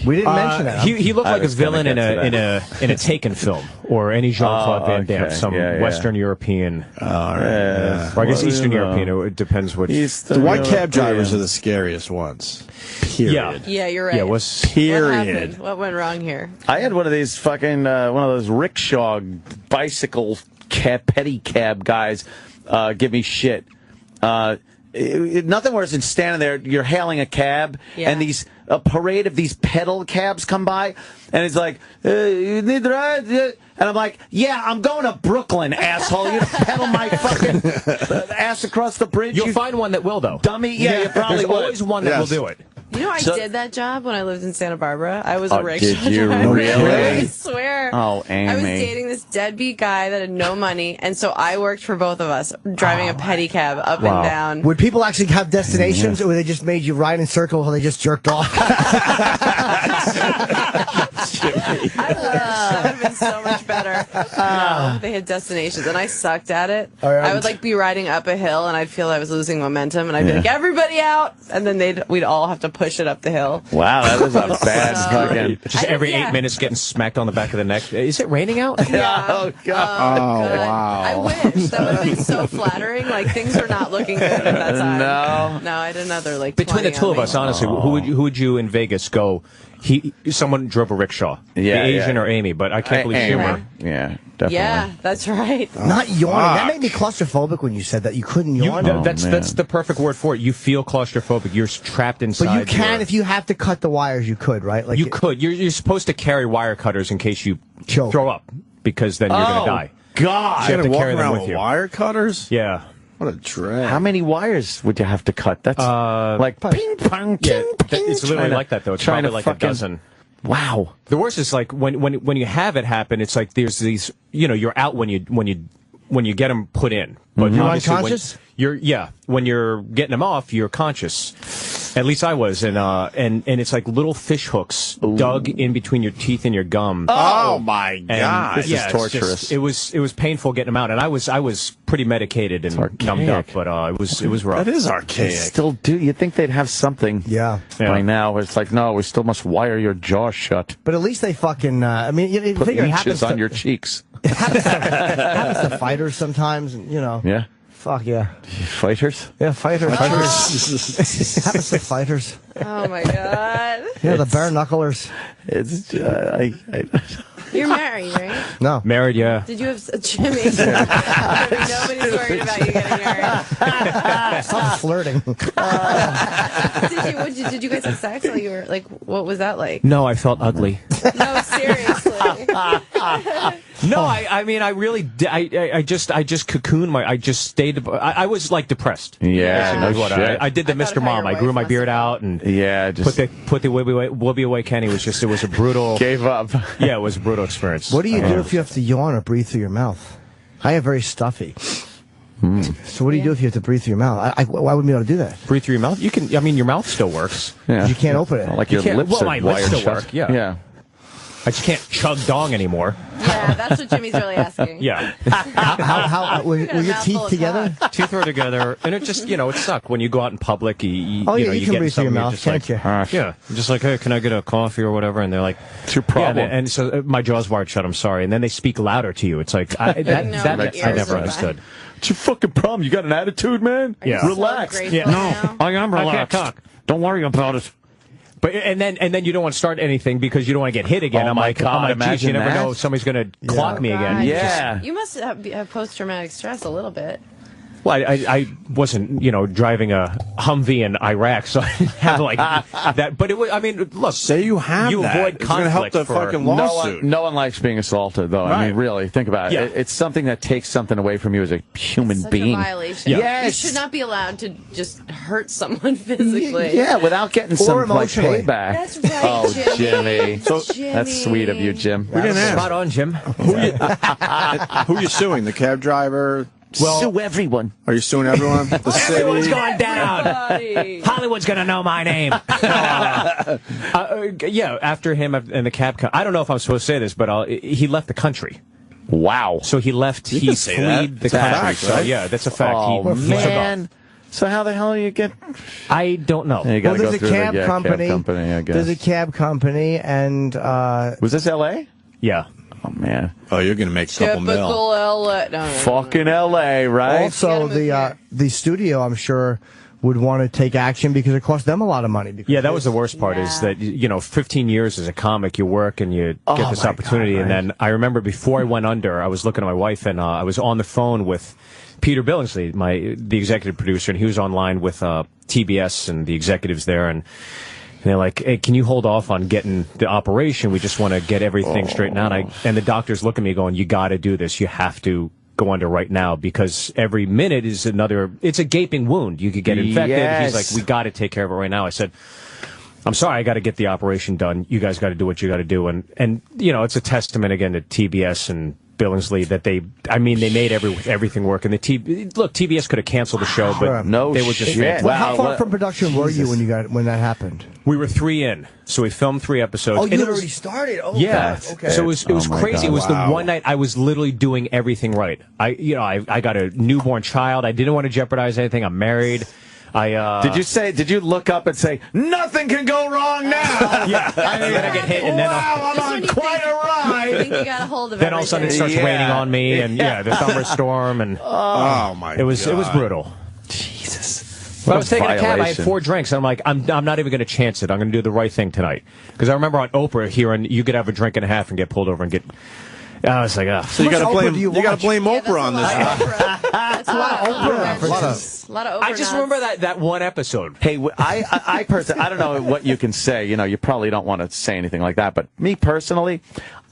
we didn't mention that.
he looked
I
like a
was gonna
villain in
get to
a Taken film or any Jean-Claude Van Damme,
okay.
some
Yeah.
Western European,
All right.
or I guess
Well,
Eastern
you know.
European. It depends which.
The white cab drivers are the scariest ones. Period.
Yeah, you're right.
Yeah, was
What
Period.
happened? What went wrong here?
I had one of these fucking, one of those rickshaw bicycle pedicab guys give me shit. Nothing worse than standing there, you're hailing a cab,
Yeah.
and a parade of these pedal cabs come by, and it's like, you need the ride? Yeah. And I'm like, yeah, I'm going to Brooklyn, asshole. You pedal my fucking ass across the bridge.
You'll
you
find one that will, though.
dummy. Yeah, you probably
There's
would.
always one that
Yes.
will do it.
You know, I
So-
did that job when I lived in Santa Barbara. I was
Oh,
a rickshaw
did you
driver.
really?
I swear.
Oh, Amy.
I was dating this deadbeat guy that had no money, and so I worked for both of us, driving a pedicab up
Wow.
and down.
Would people actually have destinations, or they just made you ride in circles while they just jerked off?
That would have been so much better. No, they had destinations, and I sucked at it. I would like be riding up a hill, and I'd feel I was losing momentum, and I'd be like, "Everybody out!" And then we'd all have to push it up the hill.
Wow, that was a bad fucking...
Just every 8 minutes getting smacked on the back of the neck. Is it raining out?
Yeah.
Oh, God.
Oh,
God.
wow.
I wish. That would have been so flattering. Like, things were not looking good at that time.
No.
No, I had another, like,
Between the
20
two
on
of
me.
us, honestly, who would you in Vegas go? Someone drove a rickshaw.
Yeah,
the Asian
yeah.
or Amy, but I can't believe
Amy.
Schumer.
Yeah, definitely.
Yeah, that's right.
Not yawning. That made me claustrophobic when you said that. You couldn't yawn.
That's the perfect word for it. You feel claustrophobic. You're trapped inside.
But you can, if you have to cut the wires, you could, right? Like
You could. You're supposed to carry wire cutters in case you
Choke.
throw up, because then you're going
Oh,
to die.
God.
So you have to
walk
carry them
around
with
with
you.
wire cutters?
Yeah.
What a drag.
How many wires would you have to cut? That's like ping pong,
Yeah,
ting, ting,
it's literally
trying to-
like that, though. It's
trying
probably
to
like
fucking-
a dozen.
Wow.
The worst is like when you have it happen. It's like there's these. You're out when you get them put in. But
You're
obviously when
unconscious?
when you're getting them off, you're conscious. At least I was, and it's like little fish hooks dug in between your teeth and your gum.
Oh, my
And
God.
This is
it's
torturous.
it was painful getting them out, and I was pretty medicated and numbed up, but it was rough.
That is
They
archaic.
still do. You'd think they'd have something
Yeah.
by now. It's like, no, we still must wire your jaw shut.
But at least they fucking, I mean, you
Put
figure it
leeches
happens,
on
to,
your cheeks.
it happens to fighters sometimes, and, you know.
Yeah.
Fuck yeah.
Fighters?
Yeah, fighters. Happens to fighters.
Oh, my God.
Yeah, the bare knucklers.
It's
You're married, right?
No.
Married, yeah.
Did you have Jimmy? Nobody's worried about you getting married.
Stop flirting.
Did you guys have sex while you were, like, what was that like?
No, I felt ugly.
No, seriously.
No, I mean, I really did. I just cocooned I just stayed. I was like depressed.
Yeah, no shit.
I did the Mr. Mom. I grew my beard out and
just
put the Wibby away. Kenny it was a brutal.
Gave up.
Yeah, it was a brutal experience.
What do you do if you have to yawn or breathe through your mouth? I have very stuffy. So what do you do if you have to breathe through your mouth? Why wouldn't you be able to do that?
Breathe through your mouth? You can. I mean, your mouth still works.
Yeah. You can't open it.
Like your lips are
my lips still
shut.
work. Yeah. I just can't chug dong anymore.
Yeah, that's what Jimmy's really asking.
Yeah.
How were your teeth together?
Teeth were together, and it just, it sucked when you go out in public. You
can
get
breathe through your mouth, can't you?
Yeah, just like, hey, can I get a coffee or whatever? And they're like,
it's your problem.
Yeah, and so my jaw's wired shut. I'm sorry. And then they speak louder to you. It's like I never understood.
It's your fucking problem. You got an attitude, man.
Yeah,
relax.
No, I am relaxed. I can't talk. Don't worry about it. But and then you don't want to start anything because you don't want to get hit again.
Oh
I'm like, geez, you never know if somebody's going to clock me again.
Yeah.
You must have post-traumatic stress a little bit.
Well, I wasn't, driving a Humvee in Iraq, so I didn't have like that. But it was, I mean, look.
Say you have
you
that.
avoid
it's going to help the fucking lawsuit.
No one likes being assaulted, though.
Right.
I mean, really, think about it.
Yeah.
It's something that takes something away from you as a human
Such
being.
a violation.
Yeah. Yes.
You should not be allowed to just hurt someone physically.
Yeah, without getting some like payback.
That's right,
Oh, Jimmy.
Jimmy.
That's sweet of you, Jim.
We didn't ask.
Spot on, Jim.
Who are you suing? The cab driver?
Well, sue everyone.
Are you suing everyone? The city?
Everyone's going down. Hollywood's going to know my name. Yeah, after him and the cab. I don't know if I'm supposed to say this, but he left the country.
Wow.
So he left. He fled the country.
Fact,
so
right?
yeah, that's a fact.
Oh, man. So how the hell do you get?
I don't know.
You gotta
there's
go
a
through
cab
the
company.
Cab company, I guess.
There's a cab company, and
was this L.A.?
Yeah.
Oh man.
Oh, you're going to make a couple mil.
Typical LA. No.
Fucking L.A., right?
also the studio, I'm sure, would want to take action because it cost them a lot of money.
Yeah, that was the worst part is that, 15 years as a comic, you work and you get this opportunity.
God, right?
And then I remember before I went under, I was looking at my wife and I was on the phone with Peter Billingsley, the executive producer, and he was online with TBS and the executives there. And they're like, hey, can you hold off on getting the operation? We just want to get everything straightened out. And the doctors look at me going, you got to do this. You have to go under right now because every minute is it's a gaping wound. You could get infected.
Yes.
He's like, we got to take care of it right now. I said, I'm sorry, I got to get the operation done. You guys got to do what you got to do. And it's a testament again to TBS and Billingsley that they made everything work. And TBS could have canceled the show, but they were just
shit.
Well, how far from production were you when that happened?
We were 3 in, so we filmed 3 episodes.
Oh, you had already started. Oh,
yeah.
God. Okay.
So it was crazy.
God.
It was the one night I was literally doing everything right. I got a newborn child. I didn't want to jeopardize anything. I'm married.
Did you look up and say, nothing can go wrong now?
Yeah. And then I get hit, and then
I'm on quite a ride.
I think you got a hold of
then all of a sudden it starts raining on me, and the thunderstorm, and
Oh, my God.
It was brutal.
Jesus.
But I was taking a cab. I had 4 drinks, and I'm like, I'm not even going to chance it. I'm going to do the right thing tonight. Because I remember on Oprah hearing you could have a drink and a half and get pulled over and get. I was like,
So you got to blame Oprah on this.
That's a lot of Oprah references. A lot of Oprah.
I just remember that one episode.
Hey, I personally, I don't know what you can say. You probably don't want to say anything like that. But me personally,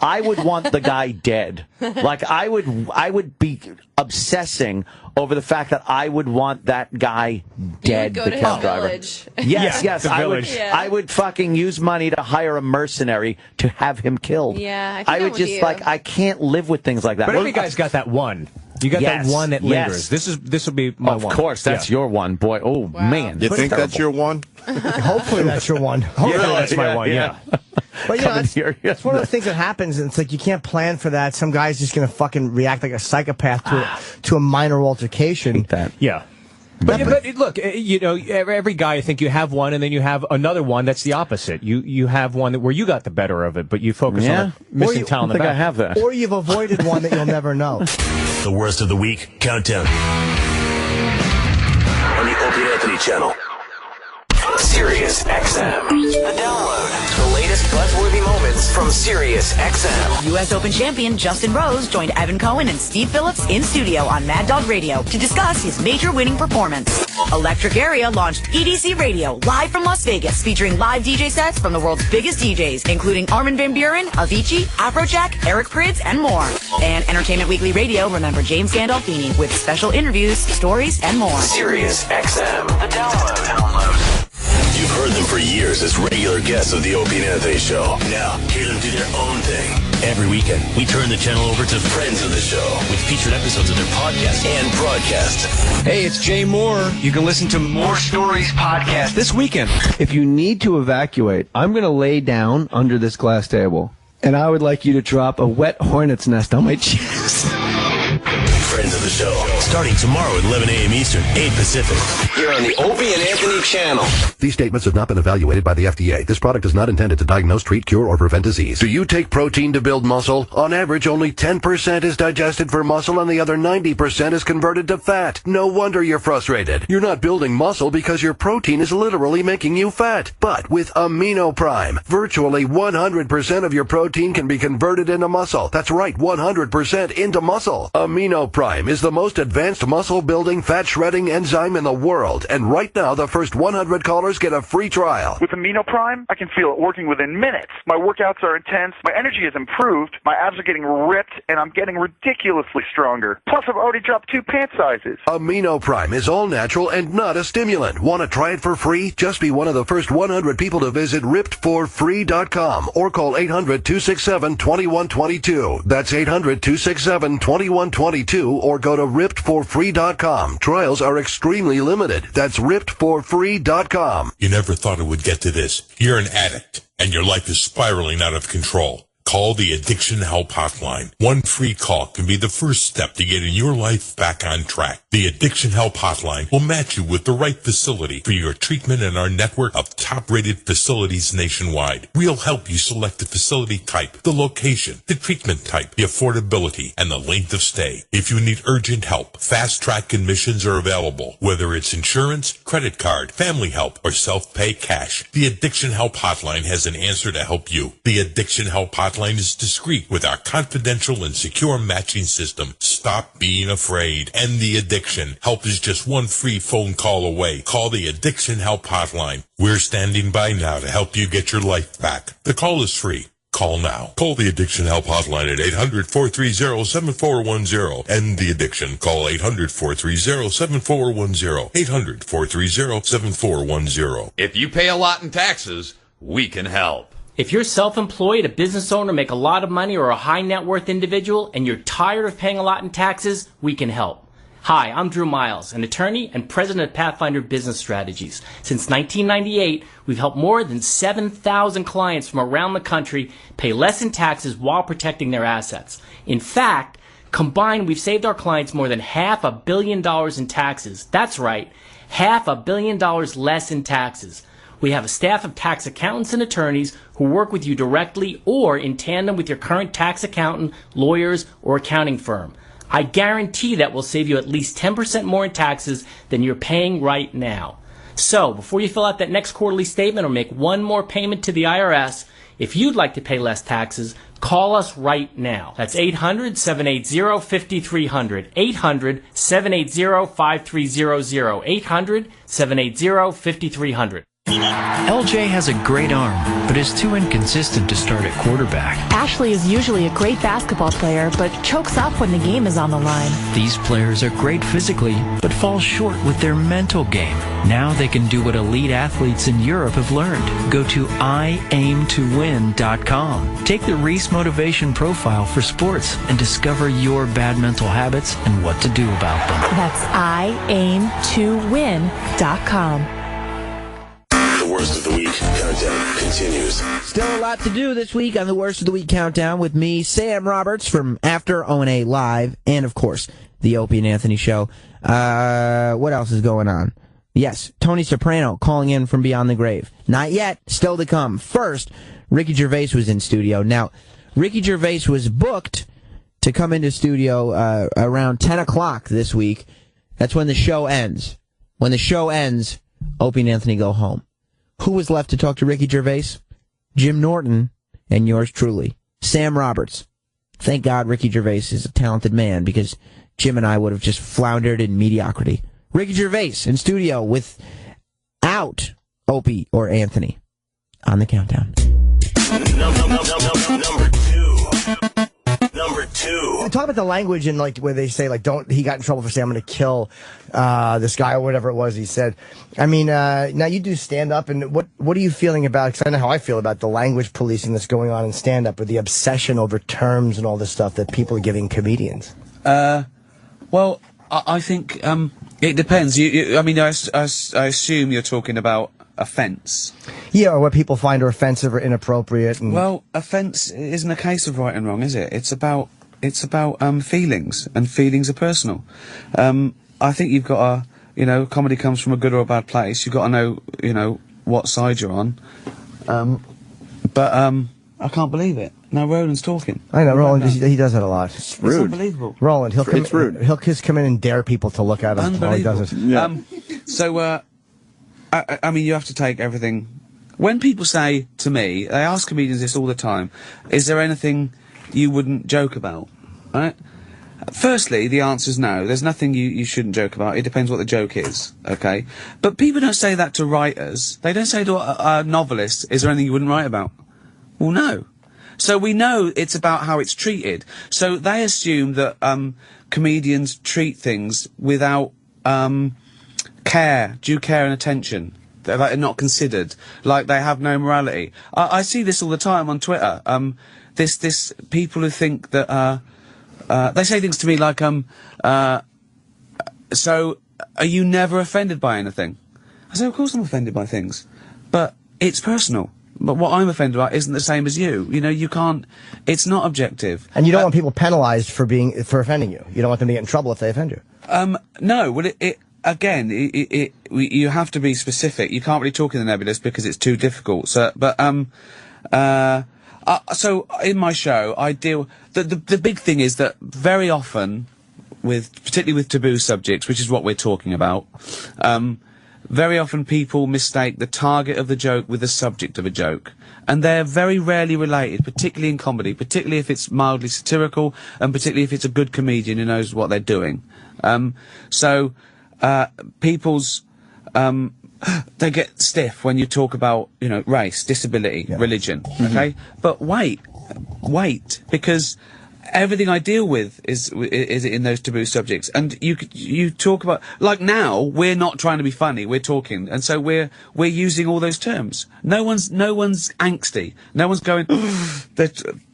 I would want the guy dead. Like I would be obsessing over the fact that I would want that guy dead.
You would go
the
to
cab
his
driver.
village.
Yes.
the village.
I would fucking use money to hire a mercenary to have him killed.
Yeah,
I would just I can't live with things like that.
But every guy's got that one. You got that one that lingers. This will be my one.
Of course, that's your one, boy. Oh man,
You think that's your one?
Hopefully that's your one.
Hopefully that's my one. Yeah.
But it's one of those things that happens, and it's like you can't plan for that. Some guy's just going to fucking react like a psychopath to a minor altercation.
Yeah. But look, every guy, I think you have one, and then you have another one that's the opposite. You have one where you got the better of it, but you focus on the missing talent in the back.
I have that.
Or you've avoided one that you'll never know.
The worst of the week countdown on the Opie and Anthony channel. Sirius XM. The download. The latest buzzworthy moments from Sirius XM.
U.S. Open champion Justin Rose joined Evan Cohen and Steve Phillips in studio on Mad Dog Radio to discuss his major winning performance. Electric Area launched EDC Radio live from Las Vegas, featuring live DJ sets from the world's biggest DJs, including Armin van Buuren, Avicii, Afrojack, Eric Prydz, and more. And Entertainment Weekly Radio, remember James Gandolfini with special interviews, stories, and more.
Sirius XM, the download. You've heard them for years as regular guests of the Opie and Anthony Show. Now, hear them do their own thing. Every weekend, we turn the channel over to friends of the show with featured episodes of their podcast and broadcast.
Hey, it's Jay Mohr. You can listen to More Stories podcast this weekend.
If you need to evacuate, I'm going to lay down under this glass table, and I would like you to drop a wet hornet's nest on my chest.
Friends of the show. Starting tomorrow at 11 a.m. Eastern, 8 Pacific. Here on the Opie and Anthony channel.
These statements have not been evaluated by the FDA. This product is not intended to diagnose, treat, cure, or prevent disease.
Do you take protein to build muscle? On average, only 10% is digested for muscle and the other 90% is converted to fat. No wonder you're frustrated. You're not building muscle because your protein is literally making you fat. But with Amino Prime, virtually 100% of your protein can be converted into muscle. That's right, 100% into muscle. Amino Prime is the most advanced muscle-building, fat-shredding enzyme in the world. And right now, the first 100 callers get a free trial.
With Amino Prime, I can feel it working within minutes. My workouts are intense, my energy has improved, my abs are getting ripped, and I'm getting ridiculously stronger. Plus, I've already dropped 2 pant sizes.
Amino Prime is all natural and not a stimulant. Want to try it for free? Just be one of the first 100 people to visit rippedforfree.com or call 800-267-2122. That's 800-267-2122 or go to rippedforfree.com. Trials are extremely limited. That's rippedforfree.com.
You never thought it would get to this. You're an addict, and your life is spiraling out of control. Call the Addiction Help Hotline. One free call can be the first step to getting your life back on track. The Addiction Help Hotline will match you with the right facility for your treatment in our network of top-rated facilities nationwide. We'll help you select the facility type, the location, the treatment type, the affordability, and the length of stay. If you need urgent help, fast-track admissions are available. Whether it's insurance, credit card, family help, or self-pay cash, the Addiction Help Hotline has an answer to help you. The Addiction Help Hotline is discreet with our confidential and secure matching system. Stop being afraid. End the addiction. Help is just one free phone call away. Call the Addiction Help Hotline. We're standing by now to help you get your life back. The call is free. Call now. Call the Addiction Help Hotline at 800-430-7410. End the addiction. Call 800-430-7410. 800-430-7410.
If you pay a lot in taxes, we can help.
If you're self-employed, a business owner, make a lot of money, or a high net worth individual, and you're tired of paying a lot in taxes, we can help. Hi, I'm Drew Miles, an attorney and president of Pathfinder Business Strategies. Since 1998, we've helped more than 7,000 clients from around the country pay less in taxes while protecting their assets. In fact, combined, we've saved our clients more than $500 million in taxes. That's right, $500 million less in taxes. We have a staff of tax accountants and attorneys who work with you directly or in tandem with your current tax accountant, lawyers, or accounting firm. I guarantee that will save you at least 10% more in taxes than you're paying right now. So, before you fill out that next quarterly statement or make one more payment to the IRS, if you'd like to pay less taxes, call us right now. That's 800-780-5300. 800-780-5300. 800-780-5300.
LJ has a great arm, but is too inconsistent to start at quarterback.
Ashley is usually a great basketball player, but chokes up when the game is on the line.
These players are great physically, but fall short with their mental game. Now they can do what elite athletes in Europe have learned. Go to iaimtowin.com. Take the Reese Motivation Profile for sports and discover your bad mental habits and what to do about them.
That's iaimtowin.com.
The Worst of the Week countdown continues.
Still a lot to do this week on the Worst of the Week countdown with me, Sam Roberts from After O&A Live, and of course, the Opie and Anthony Show. What else is going on? Yes, Tony Soprano calling in from beyond the grave. Not yet, still to come. First, Ricky Gervais was in studio. Now, Ricky Gervais was booked to come into studio around 10 o'clock this week. That's when the show ends. When the show ends, Opie and Anthony go home. Who was left to talk to Ricky Gervais? Jim Norton and yours truly, Sam Roberts. Thank God Ricky Gervais is a talented man, because Jim and I would have just floundered in mediocrity. Ricky Gervais in studio without Opie or Anthony on the countdown.
Number two.
Talk about the language and like where they say like he got in trouble for saying I'm going to kill this guy or whatever it was he said. I mean, now you do stand up, and what are you feeling about? Because I know how I feel about the language policing that's going on in stand up, with the obsession over terms and all this stuff that people are giving comedians.
Well, I think it depends. I mean, I assume you're talking about offence.
Yeah, or what people find are offensive or inappropriate. And
well, offence isn't a case of right and wrong, is it? It's about feelings, and feelings are personal. I think you've got to, comedy comes from a good or a bad place. You've got to know, what side you're on. But I can't believe it. Now Roland's talking.
I know, Roland, he does that a lot.
It's rude.
It's unbelievable.
Roland, he'll just come in and dare people to look at him while he does it.
Yeah. I mean, you have to take everything. When people say to me, they ask comedians this all the time, is there anything you wouldn't joke about? Right? Firstly, the answer is no. There's nothing you shouldn't joke about. It depends what the joke is, okay? But people don't say that to writers. They don't say to a novelist, is there anything you wouldn't write about? Well, no. So we know it's about how it's treated. So they assume that comedians treat things without due care and attention. They're not considered, like they have no morality. I see this all the time on Twitter. This people who think that they say things to me like, so are you never offended by anything? I say, of course I'm offended by things, but it's personal. But what I'm offended about isn't the same as you. You can't. It's not objective.
And you don't want people penalized for offending you. You don't want them to get in trouble if they offend you.
No. Well, you have to be specific. You can't really talk in the nebulous because it's too difficult. So, so in my show, I deal. The big thing is that very often, particularly with taboo subjects, which is what we're talking about, very often people mistake the target of the joke with the subject of a joke. And they're very rarely related, particularly in comedy, particularly if it's mildly satirical, and particularly if it's a good comedian who knows what they're doing. People's they get stiff when you talk about race, disability, religion. Okay, but wait, because everything I deal with is in those taboo subjects, and you talk about, like, now we're not trying to be funny, we're talking, and so we're using all those terms. No one's angsty, no one's going,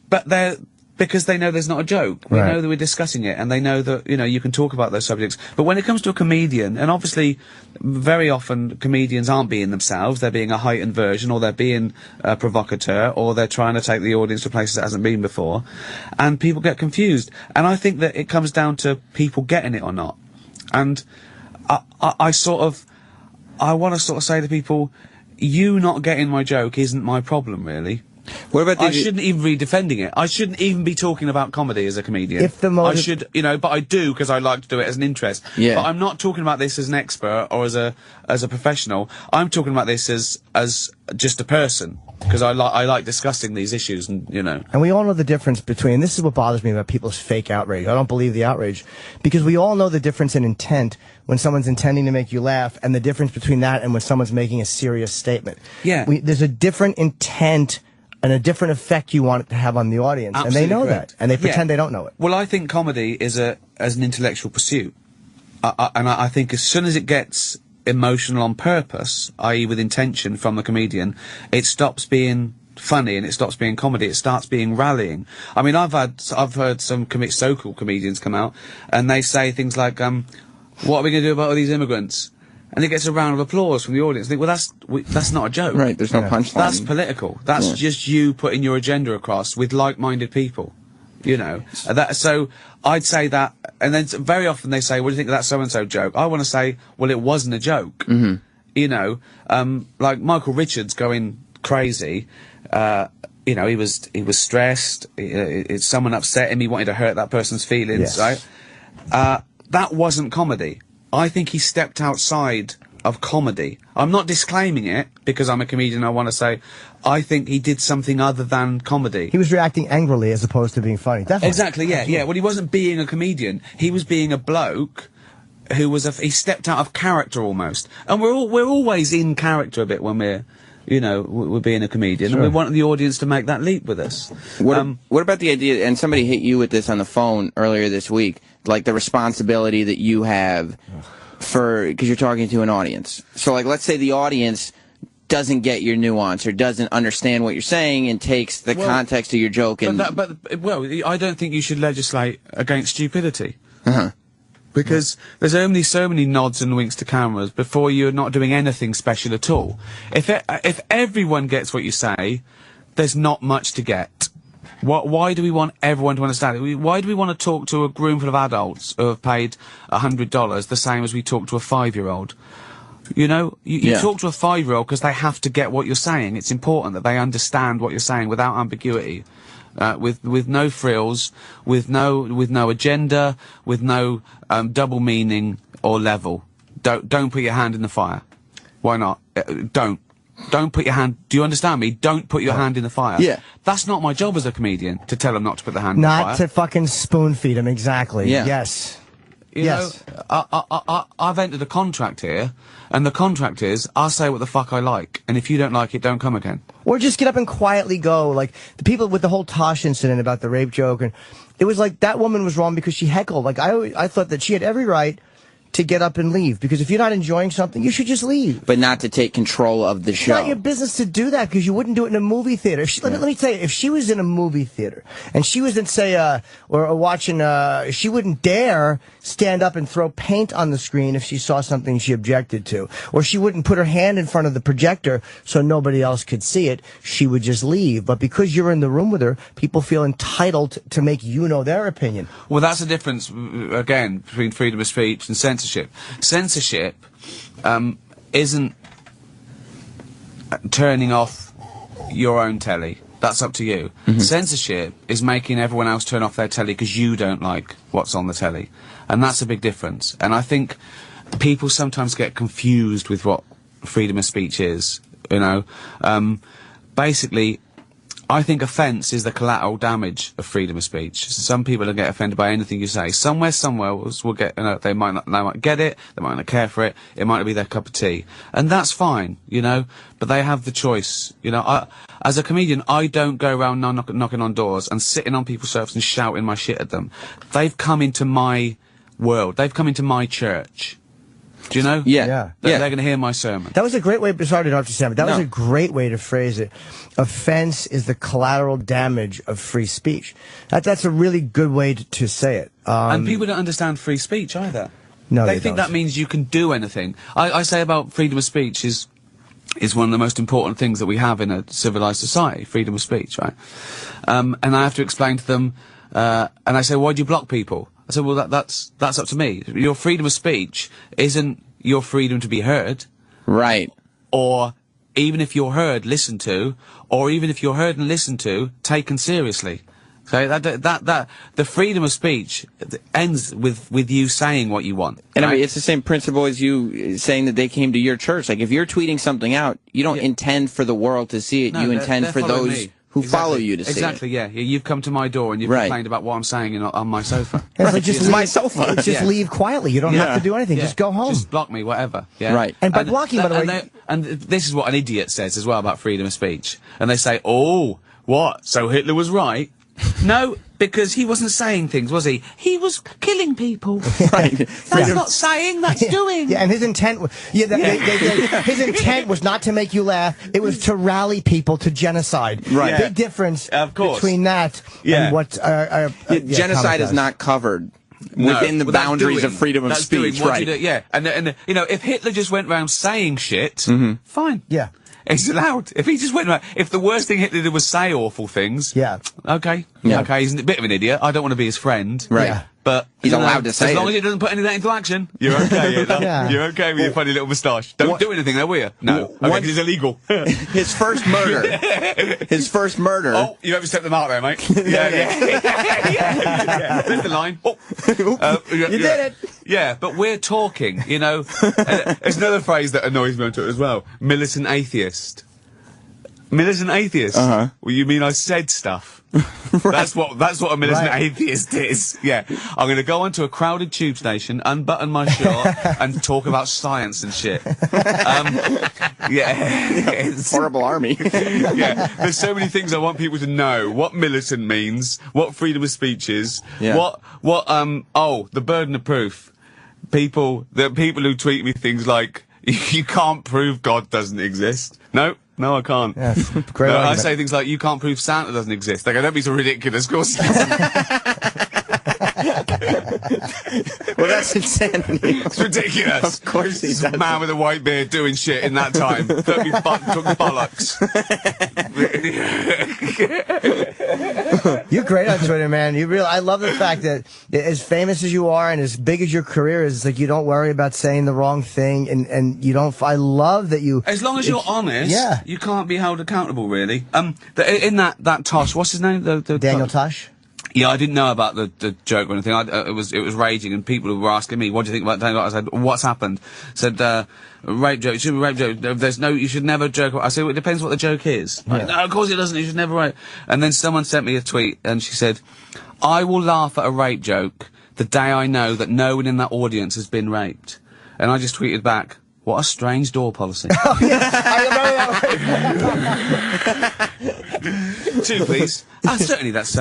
but they're. Because they know there's not a joke. We know that we're discussing it, and they know that, you can talk about those subjects. But when it comes to a comedian, and obviously, very often, comedians aren't being themselves, they're being a heightened version, or they're being a provocateur, or they're trying to take the audience to places it hasn't been before, and people get confused. And I think that it comes down to people getting it or not. And I want to sort of say to people, you not getting my joke isn't my problem, really.
What about
I shouldn't even be defending it. I shouldn't even be talking about comedy as a comedian. I should, but I do because I like to do it as an interest.
Yeah.
But I'm not talking about this as an expert or as a professional. I'm talking about this as just a person, because I like discussing these issues, and
And we all know the difference between. This is what bothers me about people's fake outrage. I don't believe the outrage, because we all know the difference in intent when someone's intending to make you laugh, and the difference between that and when someone's making a serious statement.
Yeah.
There's a different intent and a different effect you want it to have on the audience.
Absolutely
and they know
correct.
that, and they pretend they don't know it.
Well, I think comedy is an intellectual pursuit, and I think as soon as it gets emotional on purpose, i.e. with intention from the comedian, it stops being funny and it stops being comedy. It starts being rallying. I mean, I've heard some so-called comedians come out and they say things like, "What are we going to do about all these immigrants?" And it gets a round of applause from the audience. I think, well, that's not a joke.
Right, there's no punchline.
That's political. That's just you putting your agenda across with like-minded people. So I'd say that, and then very often they say, "What do you think of that so-and-so joke?" I want to say, well, it wasn't a joke. Like Michael Richards going crazy. He was stressed. Someone upset him. He wanted to hurt that person's feelings. Right? That wasn't comedy. I think he stepped outside of comedy. I'm not disclaiming it because I'm a comedian. I want to say, I think he did something other than comedy.
He was reacting angrily as opposed to being funny. Definitely.
Exactly. Yeah. Yeah. Well, he wasn't being a comedian. He was being a bloke who was he stepped out of character almost. And we're always in character a bit when we're, you know, we're being a comedian,
Sure.
and we want the audience to make that leap with us.
What about the idea, and somebody hit you with this on the phone earlier this week, like the responsibility that you have because you're talking to an audience. So, like, let's say the audience doesn't get your nuance or doesn't understand what you're saying and takes the context of your joke. And
I don't think you should legislate against stupidity.
Uh-huh.
Because there's only so many nods and winks to cameras before you're not doing anything special at all. If everyone gets what you say, there's not much to get. Why do we want everyone to understand it? Why do we want to talk to a room full of adults who have paid $100 the same as we talk to a 5-year-old? You know, you talk to a 5-year-old because they have to get what you're saying. It's important that they understand what you're saying without ambiguity. With no frills, with no agenda, with no double meaning or level. Don't put your hand in the fire. Why not? Don't put your hand. Do you understand me? Don't put your hand in the fire.
Yeah.
That's not my job as a comedian to tell them not to put their hand in the fire.
Not to fucking spoon feed them. Exactly.
Yeah.
Yes.
You know, I've entered a contract here, and the contract is I'll say what the fuck I like, and if you don't like it, don't come again.
Or just get up and quietly go. Like, the people with the whole Tosh incident about the rape joke, and it was like that woman was wrong because she heckled. Like, I thought that she had every right to get up and leave, because if you're not enjoying something, you should just leave.
But not to take control of the show.
It's not your business to do that, because you wouldn't do it in a movie theater. Let me tell you, if she was in a movie theater and she was in, say, or watching, she wouldn't dare stand up and throw paint on the screen if she saw something she objected to, or she wouldn't put her hand in front of the projector so nobody else could see it. She would just leave. But because you're in the room with her, people feel entitled to make you know their opinion.
Well, that's the difference, again, between freedom of speech and censorship. Censorship isn't turning off your own telly. That's up to you. Mm-hmm. Censorship is making everyone else turn off their telly because you don't like what's on the telly. And that's a big difference. And I think people sometimes get confused with what freedom of speech is, you know. Basically, I think offence is the collateral damage of freedom of speech. Some people will get offended by anything you say. Somewhere will get, you know, they might get it, they might not care for it, it might not be their cup of tea. And that's fine, you know, but they have the choice. You know, as a comedian, I don't go around knocking on doors and sitting on people's surface and shouting my shit at them. They've come into my world. They've come into my church. Do you know?
Yeah.
They're going to hear my sermon.
That was a great way, sorry to interrupt you, Sam, but that was a great way to phrase it. Offense is the collateral damage of free speech. That's a really good way to say it.
And people don't understand free speech either.
No,
they think
don't.
that means you can do anything. I say about freedom of speech is one of the most important things that we have in a civilized society, freedom of speech, right? And I have to explain to them, and I say, why do you block people? I said, well, that's up to me. Your freedom of speech isn't your freedom to be heard.
Right.
Or even if you're heard, listened to, or even if you're heard and listened to, taken seriously. So the freedom of speech ends with you saying what you want.
And
right?
I mean, it's the same principle as you saying that they came to your church. Like, if you're tweeting something out, you don't intend for the world to see it.
No,
you intend for those who follow you to see it.
Exactly, yeah. You've come to my door and you've complained about what I'm saying on my sofa.
It's like, just my sofa. Just leave quietly. You don't have to do anything. Just go home.
Just block me, whatever. Yeah.
Right.
And by blocking, by the way...
And this is what an idiot says as well about freedom of speech. And they say, oh, what? So Hitler was right? No, because he wasn't saying things, was he? He was killing people.
Right.
That's not saying, that's doing.
Yeah, and his intent was his intent was not to make you laugh. It was to rally people to genocide.
Right.
Big difference between that and what
genocide is not covered within the boundaries of freedom of speech.
Right. And you know, if Hitler just went around saying shit, fine.
Yeah.
It's allowed. If he just went around, if the worst thing Hitler did was say awful things, okay, he's a bit of an idiot. I don't want to be his friend,
right? Yeah.
But
he's allowed to say
as long as he doesn't put any of that into action, you're okay. You're okay with your funny little moustache. Don't do anything, though, will you? No, because it's illegal.
His first murder.
Oh, you overstepped the mark there, mate. Yeah. There's the line. Oh.
You did it.
Yeah, but we're talking, you know. There's another phrase that annoys me on Twitter as well. Militant atheist. Militant atheist?
Uh-huh.
Well, you mean I said stuff? That's what a militant atheist is. Yeah. I'm going to go onto a crowded tube station, unbutton my shirt, and talk about science and shit. It's
horrible army.
Yeah. There's so many things I want people to know. What militant means, what freedom of speech is, the burden of proof. People who tweet me things like, you can't prove God doesn't exist. No, I can't.
Yeah, great argument.
I say things like, you can't prove Santa doesn't exist. They go, don't be so ridiculous, of course he doesn't.
Well, that's insanity.
It's ridiculous.
Of course he does.
Man with a white beard doing shit in that time. Don't be took bollocks.
You're great on Twitter, man. I love the fact that as famous as you are and as big as your career is, like, you don't worry about saying the wrong thing, and you don't. I love that you.
As long as you're honest, you can't be held accountable, really. In that Tosh, what's his name?
Daniel Tosh.
Yeah, I didn't know about the joke or anything. It was raging, and people were asking me, "What do you think about Daniel?" I said, "What's happened?" Said, "Rape joke. It should be rape joke. You should never joke." I said, "Well, it depends what the joke is." Like, no, of course it doesn't. You should never rape. And then someone sent me a tweet, and she said, "I will laugh at a rape joke the day I know that no one in that audience has been raped." And I just tweeted back, "What a strange door policy."
Oh, yes, I remember that.
Two, please. Certainly, that's.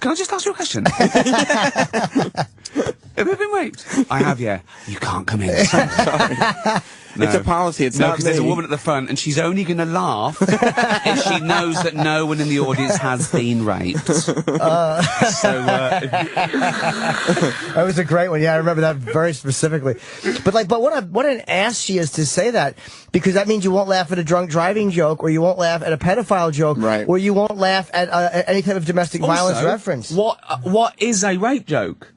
Can I just ask you a question? Have you been raped? I have, yeah. You can't come in. Sorry. No.
It's a policy. It's not
because there's a woman at the front, and she's only going to laugh if she knows that no one in the audience has been raped.
That was a great one. Yeah, I remember that very specifically. But what an ass she is to say that, because that means you won't laugh at a drunk driving joke, or you won't laugh at a pedophile joke, or you won't laugh at any type of domestic violence reference.
What is a rape joke?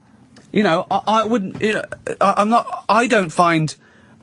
You know, I wouldn't. You know, I don't find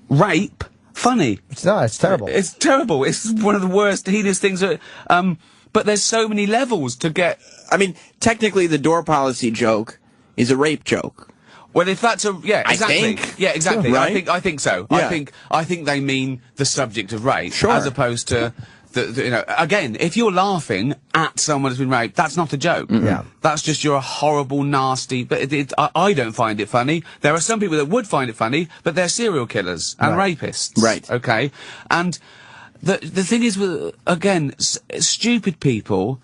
rape funny.
It's not. It's terrible.
It's terrible. It's one of the worst, heinous things. But there's so many levels to get.
I mean, technically, the door policy joke is a rape joke.
Well, if that's exactly.
I think.
Yeah, exactly.
Right?
I think so.
Yeah.
I think they mean the subject of rape, as opposed to. You know, again, if you're laughing at someone who's been raped, that's not a joke.
Yeah.
That's just you're a horrible, nasty. But I don't find it funny. There are some people that would find it funny, but they're serial killers and rapists.
Right.
Okay. And the thing is, again, stupid people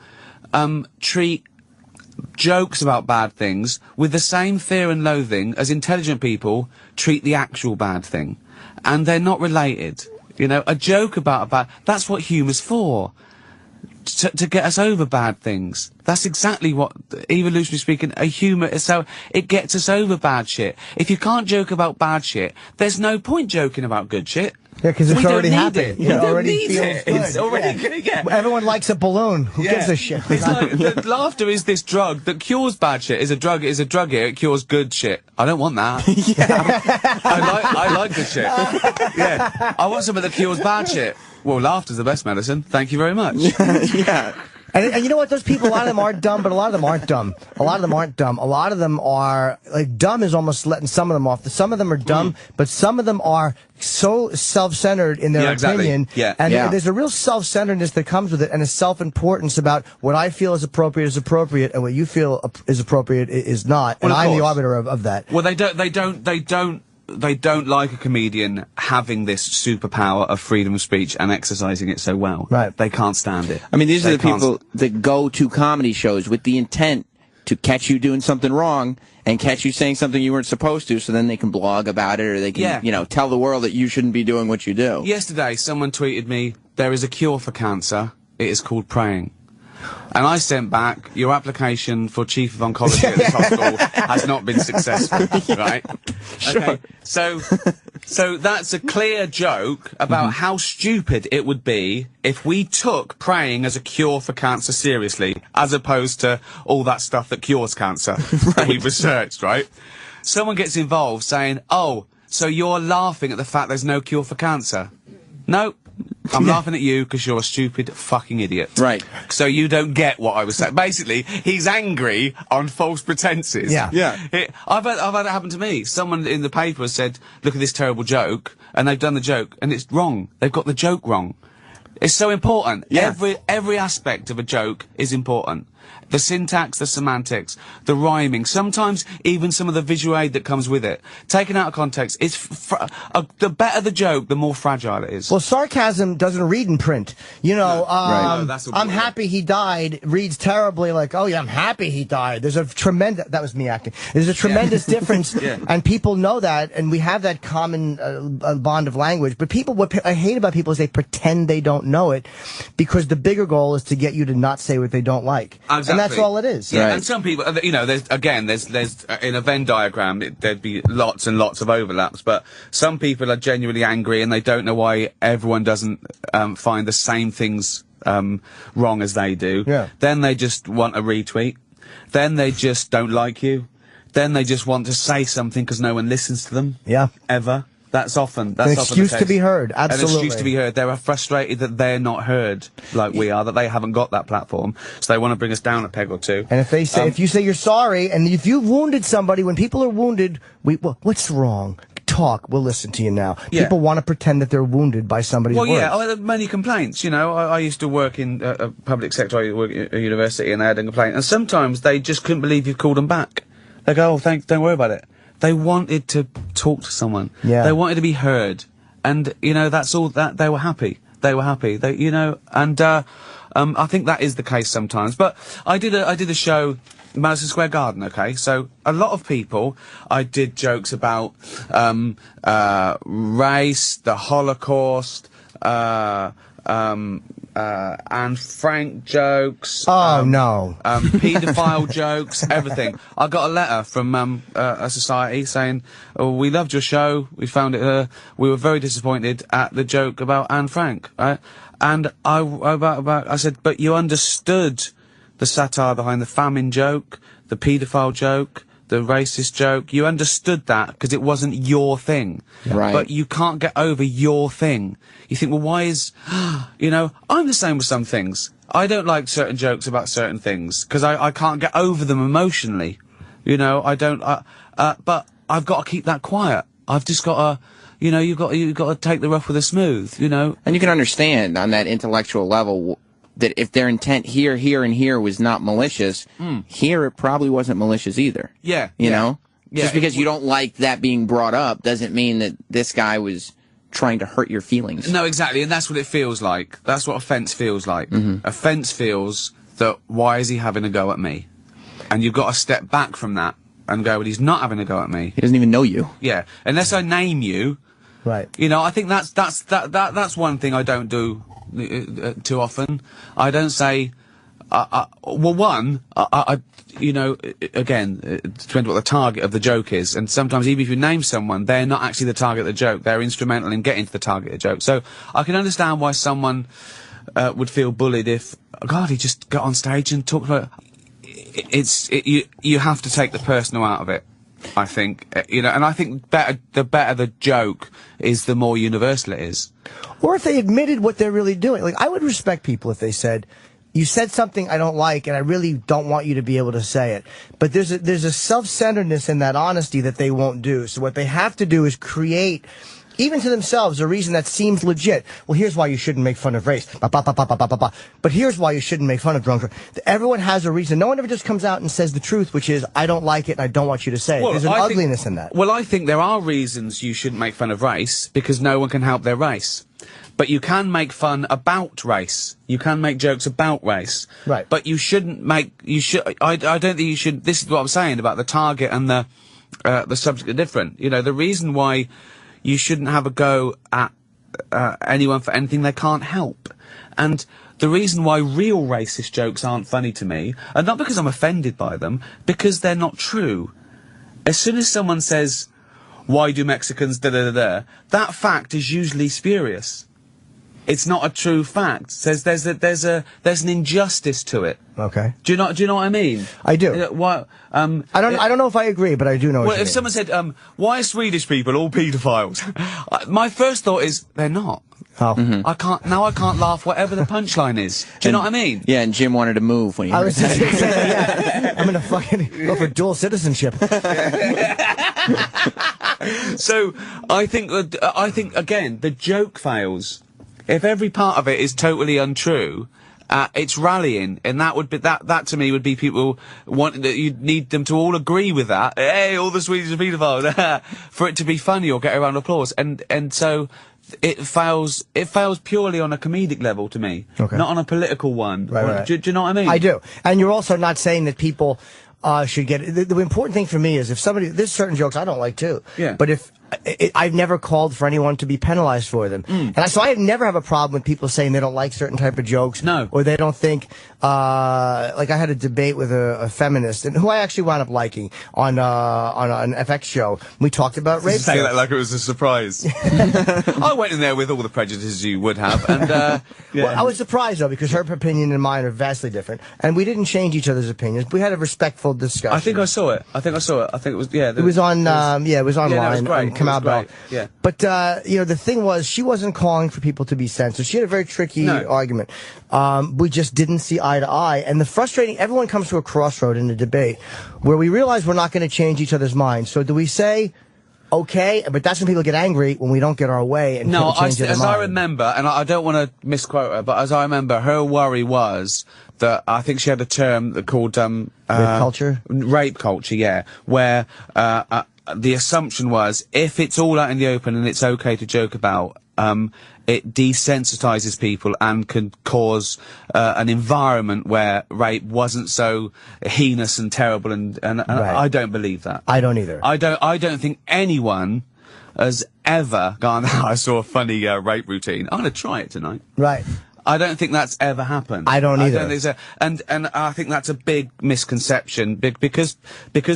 treat jokes about bad things with the same fear and loathing as intelligent people treat the actual bad thing, and they're not related. You know, a joke about that's what humour's for. To get us over bad things. That's exactly what, evolutionarily speaking, a humour is. So it gets us over bad shit. If you can't joke about bad shit, there's no point joking about good shit.
Yeah, because it's already happening.
We don't need it. It's already good. Yeah.
Everyone likes a balloon. Who gives a shit?
It's like, laughter is this drug that cures bad shit. Is a drug here. It cures good shit. I don't want that. I like good shit. Yeah. I want something that cures bad shit. Well, laughter's the best medicine. Thank you very much.
Yeah.
And you know what? Those people, a lot of them are dumb, but a lot of them aren't dumb. A lot of them aren't dumb. A lot of them are, like, dumb is almost letting some of them off. Some of them are dumb, but some of them are so self-centered in their opinion.
Yeah.
And there's a real self-centeredness that comes with it, and a self-importance about what I feel is appropriate, and what you feel is appropriate is not. And I'm the arbiter of that.
Well, they don't like a comedian having this superpower of freedom of speech and exercising it so well.
Right.
They can't stand it.
I mean, these are the people that go to comedy shows with the intent to catch you doing something wrong and catch you saying something you weren't supposed to, so then they can blog about it, or they can, you know, tell the world that you shouldn't be doing what you do.
Yesterday, someone tweeted me, there is a cure for cancer. It is called praying. And I sent back, your application for chief of oncology at this hospital has not been successful, right?
Sure.
Okay. So that's a clear joke about how stupid it would be if we took praying as a cure for cancer seriously, as opposed to all that stuff that cures cancer that we've researched, right? Someone gets involved saying, oh, so you're laughing at the fact there's no cure for cancer? No. I'm laughing at you because you're a stupid fucking idiot.
Right.
So you don't get what I was saying. Basically, he's angry on false pretenses.
Yeah.
Yeah.
I've had it happen to me. Someone in the paper has said, look at this terrible joke, and they've done the joke, and it's wrong. They've got the joke wrong. It's so important.
Yeah.
Every aspect of a joke is important. The syntax, the semantics, the rhyming, sometimes even some of the visual aid that comes with it. Taken out of context, it's the better the joke, the more fragile it is.
Well, sarcasm doesn't read in print. You know,
No, that's
I'm happy he died reads terribly like, oh yeah, I'm happy he died. There's a tremendous, that was me acting. There's a tremendous difference, and people know that, and we have that common bond of language. But people, what I hate about people is they pretend they don't know it, because the bigger goal is to get you to not say what they don't like.
Exactly.
And that's all it is.
Yeah, and some people, you know, there's in a Venn diagram, there'd be lots and lots of overlaps, but some people are genuinely angry and they don't know why everyone doesn't find the same things wrong as they do.
Yeah.
Then they just want a retweet. Then they just don't like you. Then they just want to say something because no one listens to them.
Yeah.
Ever. That's often
an excuse to be heard. Absolutely.
An excuse to be heard. They are frustrated that they're not heard like we are, that they haven't got that platform, so they want to bring us down a peg or two.
And if they say, if you say you're sorry, and if you've wounded somebody, when people are wounded, what's wrong? Talk. We'll listen to you now.
Yeah.
People want to pretend that they're wounded by somebody's words.
Yeah, I had many complaints. You know, I used to work in a public sector. I worked at a university, and I had a complaint. And sometimes they just couldn't believe you called them back. They go, "Oh, thanks, don't worry about it." They wanted to talk to someone. Yeah. They wanted to be heard, and you know, that's all. That they were happy. They were happy. They, you know, and I think that is the case sometimes. But I did a show, Madison Square Garden. Okay, so a lot of people. I did jokes about race, the Holocaust, Anne Frank jokes.
Oh no.
Paedophile jokes, everything. I got a letter from a society saying, "Oh, we loved your show. We found it. We were very disappointed at the joke about Anne Frank." Right? And I said, "But you understood the satire behind the famine joke, the paedophile joke, the racist joke. You understood that because it wasn't your thing.
Right.
But you can't get over your thing. You think, well, why is, you know, I'm the same with some things. I don't like certain jokes about certain things because I can't get over them emotionally. You know, I don't, but I've got to keep that quiet. I've just got to, you know, you've got to take the rough with the smooth, you know.
And you can understand on that intellectual level that if their intent here, and here was not malicious, here it probably wasn't malicious either.
Yeah.
You know?
Yeah.
Just because you don't like that being brought up doesn't mean that this guy was trying to hurt your feelings.
No, exactly, and that's what it feels like. That's what offence feels like. Offence feels that, why is he having a go at me? And you've got to step back from that and go, well, he's not having a go at me.
He doesn't even know you.
Yeah, unless I name you.
Right.
You know, I think that's one thing I don't do too often. I don't say, well, one, you know, again, it depends what the target of the joke is, and sometimes even if you name someone, they're not actually the target of the joke, they're instrumental in getting to the target of the joke. So I can understand why someone would feel bullied if, God, he just got on stage and talked about you have to take the personal out of it, I think, you know, and I think the better the joke is, the more universal it is.
Or if they admitted what they're really doing. Like, I would respect people if they said, you said something I don't like, and I really don't want you to be able to say it. But there's a self-centeredness in that honesty that they won't do. So what they have to do is create, even to themselves, a reason that seems legit. Well, here's why you shouldn't make fun of race. But here's why you shouldn't make fun of drunk. Everyone has a reason. No one ever just comes out and says the truth, which is, I don't like it and I don't want you to say it. There's an ugliness in that.
Well, I think there are reasons you shouldn't make fun of race, because no one can help their race. But you can make fun about race. You can make jokes about race.
Right.
But you shouldn't make, I don't think you should, this is what I'm saying about the target and the subject are different. You know, the reason why you shouldn't have a go at anyone for anything they can't help. And the reason why real racist jokes aren't funny to me, and not because I'm offended by them, because they're not true. As soon as someone says, why do Mexicans da-da-da-da, that fact is usually spurious. It's not a true fact. Says there's an injustice to it.
Okay.
Do you know what I mean?
I do.
I
don't know if I agree, but I do know what you mean.
If someone said, why are Swedish people all paedophiles? My first thought is, they're not.
Oh.
I can't laugh whatever the punchline is. Do you know what I mean?
Yeah, and Jim wanted to move when he heard that.
Yeah. I'm gonna fucking go for dual citizenship.
So I think again, the joke fails if every part of it is totally untrue, it's rallying, and that would be that to me would be people wanting that you'd need them to all agree with that. Hey, all the Swedes are paedophiles, for it to be funny or get a round of applause, and so it fails purely on a comedic level to me, not on a political one.
Right.
Do you know what I mean?
I do, and you're also not saying that people should get it. The important thing for me is if somebody, there's certain jokes I don't like too.
Yeah.
But if I've never called for anyone to be penalized for them, so I never have a problem with people saying they don't like certain type of jokes, or they don't think. Like I had a debate with a feminist, and who I actually wound up liking on an FX show. We talked about rape.
Say that like it was a surprise. I went in there with all the prejudices you would have, and
well, I was surprised though because her opinion and mine are vastly different, and we didn't change each other's opinions. We had a respectful discussion.
I think I saw it. I think it was
it was on. It was online.
Yeah, it was great.
Come out
great. Yeah.
But the thing was, she wasn't calling for people to be censored. She had a very tricky argument. We just didn't see eye to eye, and the frustrating. Everyone comes to a crossroad in a debate where we realize we're not going to change each other's minds. So do we say? Okay, but that's when people get angry when we don't get our way. And
as I remember, and I don't want to misquote her, but as I remember, her worry was that I think she had a term called rape
culture.
Rape culture, yeah, where the assumption was if it's all out in the open and it's okay to joke about, it desensitizes people and can cause an environment where rape wasn't so heinous and terrible, and I don't believe that.
I don't either.
I don't think anyone has ever gone, I saw a funny rape routine. I'm going to try it tonight.
Right.
I don't think that's ever happened.
I don't either.
I don't think so. And I think that's a big misconception because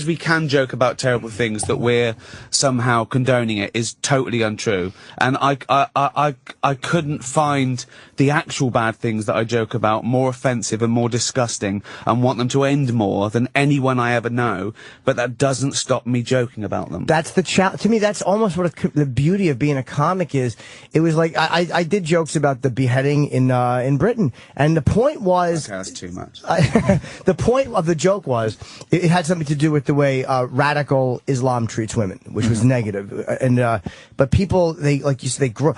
we can joke about terrible things that we're somehow condoning it is totally untrue. And I couldn't find the actual bad things that I joke about more offensive and more disgusting and want them to end more than anyone I ever know. But that doesn't stop me joking about them.
That's the to me, that's almost what the beauty of being a comic is. It was like I did jokes about the beheading in Britain, and the point was
okay, that's too much.
The point of the joke was it had something to do with the way radical Islam treats women, which was negative, and but people they like you said they grow.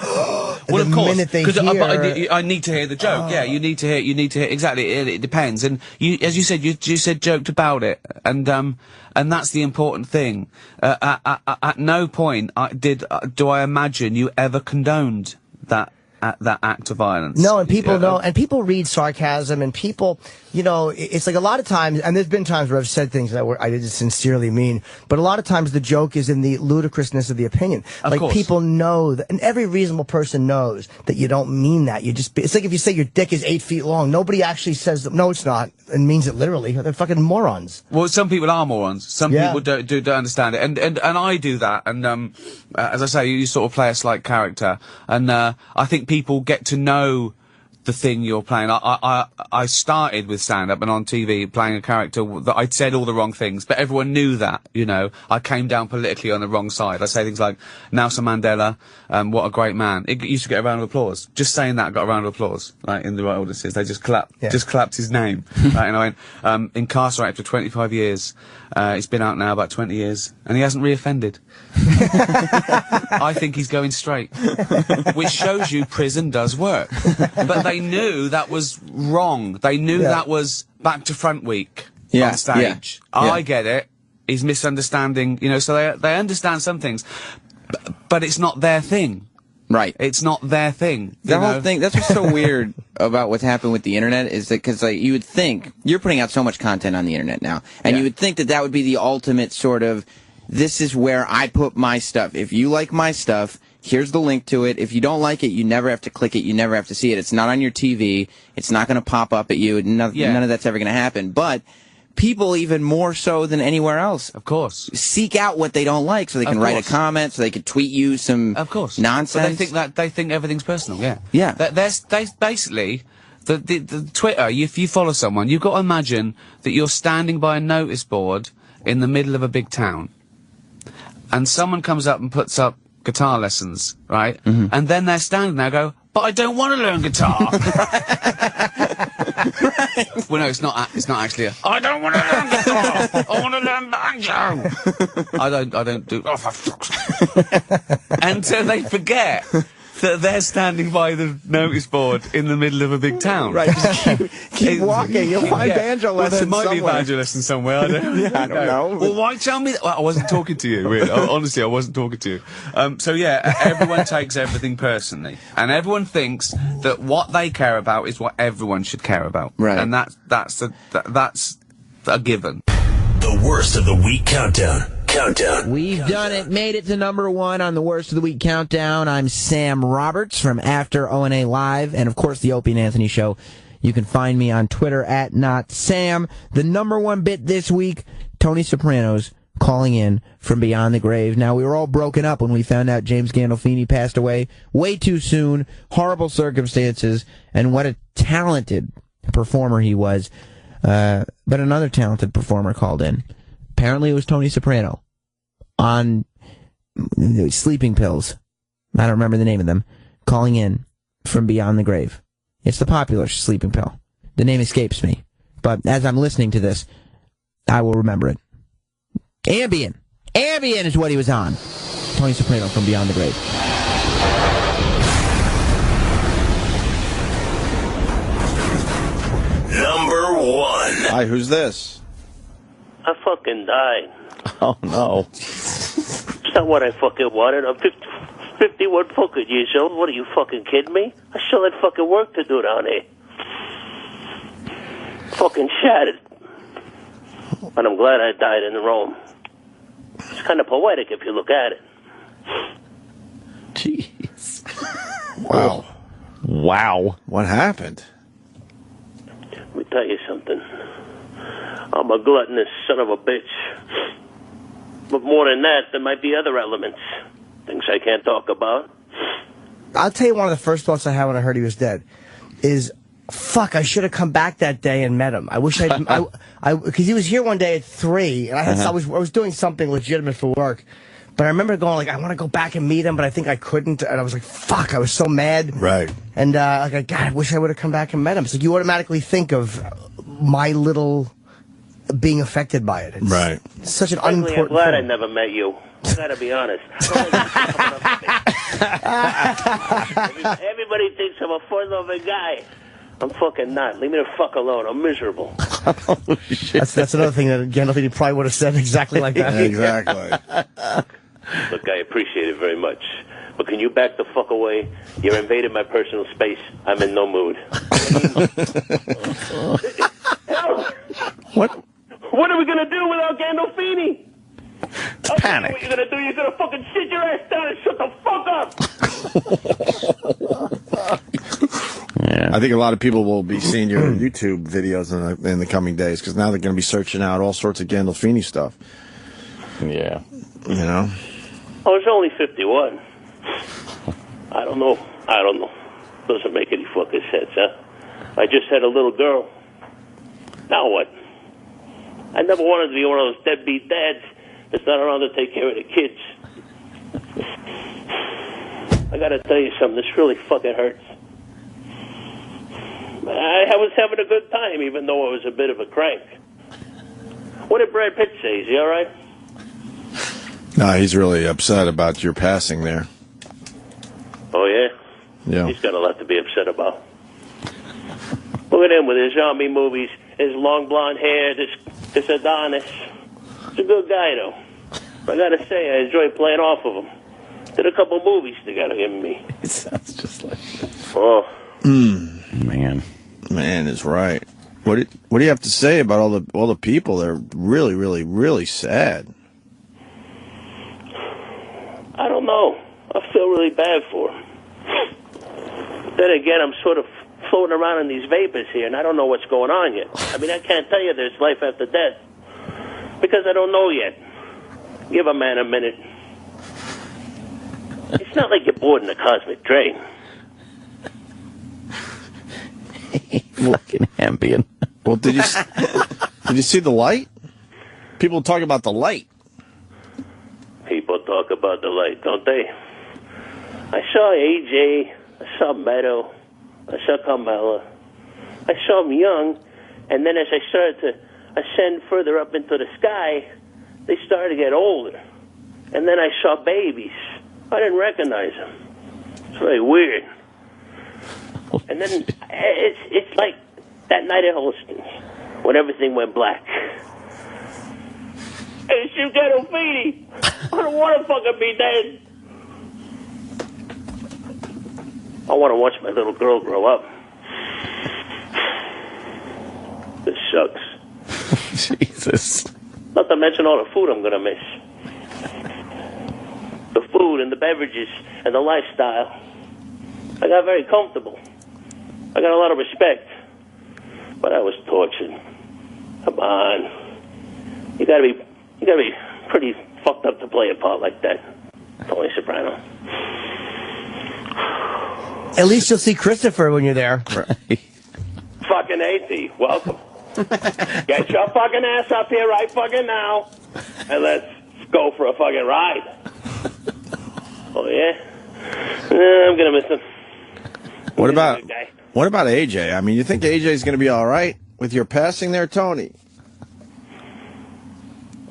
Well, of course,
because
I need to hear the joke. Yeah, you need to hear exactly. It depends, and as you said, joked about it, and that's the important thing. At no point do I imagine you ever condoned that act of violence.
No, and people know, and people read sarcasm, and people, it's like a lot of times, and there's been times where I've said things that I didn't sincerely mean, but a lot of times the joke is in the ludicrousness of the opinion.
Of course.
People know that, and every reasonable person knows that you don't mean that. It's like if you say your dick is 8 feet long, nobody actually says, no, it's not, and means it literally. They're fucking morons.
Well, some people are morons. Some people don't understand it, and I do that, and as I say, you sort of play a slight character, and I think people get to know the thing you're playing. I started with stand-up and on TV playing a character that I'd said all the wrong things, but everyone knew that, I came down politically on the wrong side. I say things like, Nelson Mandela, what a great man. It used to get a round of applause. Just saying that got a round of applause, right, in the right audiences. They just clapped his name, right, and I went, incarcerated for 25 years. He's been out now about 20 years, and he hasn't reoffended. I think he's going straight, which shows you prison does work. But they knew that was wrong. They knew that was back to front week on stage. I get it. He's misunderstanding, so they understand some things, but it's not their thing.
Right.
It's not their thing.
The whole thing, that's what's so weird about what's happened with the internet is that, because you would think, you're putting out so much content on the internet now, and you would think that would be the ultimate sort of, this is where I put my stuff. If you like my stuff, here's the link to it. If you don't like it, you never have to click it. You never have to see it. It's not on your TV. It's not going to pop up at you. None of that's ever going to happen. But people, even more so than anywhere else,
of course,
seek out what they don't like so they can write a comment, so they can tweet you some nonsense.
But they think everything's personal. Yeah.
Yeah.
They basically. The Twitter, if you follow someone, you've got to imagine that you're standing by a notice board in the middle of a big town, and someone comes up and puts up guitar lessons, right? Mm-hmm. And then they're standing there and go, but I don't want to learn guitar. Right. Well, no, it's not actually I don't want to learn guitar. I want to learn banjo. I don't do... Oh, for fuck's sake. And so they forget that they're standing by the notice board in the middle of a big town.
Right, just keep walking. You'll find banjo lessons
Well, there might be
somewhere.
banjo lessons somewhere. I don't
know.
Well, why tell me that? Well, I wasn't talking to you, really. Honestly, I wasn't talking to you. So, yeah, everyone takes everything personally. And everyone thinks that what they care about is what everyone should care about.
Right.
And that's a given.
The worst of the week countdown.
We've done it. Made it to number 1 on the Worst of the Week countdown. I'm Sam Roberts from After O&A Live, and of course the Opie and Anthony Show. You can find me on Twitter at NotSam. The number 1 bit this week, Tony Soprano's calling in from beyond the grave. Now, we were all broken up when we found out James Gandolfini passed away way too soon, horrible circumstances, and what a talented performer he was. But another talented performer called in. Apparently it was Tony Soprano on sleeping pills. I don't remember the name of them. Calling in from beyond the grave. It's the popular sleeping pill. The name escapes me. But as I'm listening to this, I will remember it. Ambien. Ambien is what he was on. Tony Soprano from beyond the grave.
Number 1.
Hi, who's this?
I fucking died.
Oh, no.
It's not what I fucking wanted. I'm 51 fucking years old. What, are you fucking kidding me? I still had fucking work to do down here. Fucking shattered. And I'm glad I died in Rome. It's kind of poetic if you look at it.
Jeez.
Wow.
Wow.
What happened?
Let me tell you something. I'm a gluttonous son of a bitch. But more than that, there might be other elements. Things I can't talk about.
I'll tell you one of the first thoughts I had when I heard he was dead is, fuck, I should have come back that day and met him. I wish because he was here one day at 3, and I was doing something legitimate for work. But I remember going, like, I want to go back and meet him, but I think I couldn't. And I was like, fuck, I was so mad.
Right.
And, God, I wish I would have come back and met him. So you automatically think of my little being affected by it. It's
right.
Such an
Frankly,
unimportant
I'm glad I
thing.
never met you. I gotta be honest. Everybody thinks I'm a fun-loving guy. I'm fucking not. Leave me the fuck alone. I'm miserable.
Oh, shit.
That's another thing that Gandolfini probably would have said exactly like that.
Exactly.
Look, I appreciate it very much. But can you back the fuck away? You're invading my personal space. I'm in no mood. What are we going to do without Gandolfini?
Panic.
What you're going to do? You're going to fucking sit your ass down and shut the fuck up.
Yeah. I think a lot of people will be seeing your YouTube videos in the coming days, because now they're going to be searching out all sorts of Gandolfini stuff.
Yeah.
You know?
I was only 51. I don't know. Doesn't make any fucking sense, huh? I just had a little girl. Now what? I never wanted to be one of those deadbeat dads that's not around to take care of the kids. I gotta tell you something, this really fucking hurts. I was having a good time, even though I was a bit of a crank. What did Brad Pitt say? Is he all right?
No, he's really upset about your passing there.
Oh, yeah?
Yeah.
He's got a lot to be upset about. Look at him with his zombie movies, his long blonde hair, this Adonis. He's a good guy, though. I gotta say, I enjoy playing off of him. Did a couple movies together, him and me.
It sounds just like
Oh.
Man
is right. What do you have to say about all the people? They're really, really, really sad.
I don't know. I feel really bad for him. Then again, I'm sort of floating around in these vapors here, and I don't know what's going on yet. I mean, I can't tell you there's life after death, because I don't know yet. Give a man a minute. It's not like you're bored in a cosmic drain.
fucking Ambien.
Well, did you see the light? People talk about the light.
People talk about the light, don't they? I saw AJ, I saw Meadow, I saw Carmela. I saw them young, and then as I started to ascend further up into the sky, they started to get older. And then I saw babies. I didn't recognize them. It's very weird. And then it's like that night at Holston's when everything went black. Hey, James Gandolfini, I don't want to fucking be dead. I want to watch my little girl grow up. This sucks.
Jesus.
Not to mention all the food I'm going to miss. The food and the beverages and the lifestyle. I got very comfortable. I got a lot of respect. But I was tortured. Come on. You gotta be pretty fucked up to play a part like that, Tony Soprano.
At least you'll see Christopher when you're there.
Right.
Fucking AT, welcome. Get your fucking ass up here right fucking now, and let's go for a fucking ride. Oh yeah? I'm gonna miss him.
What about AJ? I mean, you think AJ's gonna be all right with your passing there, Tony?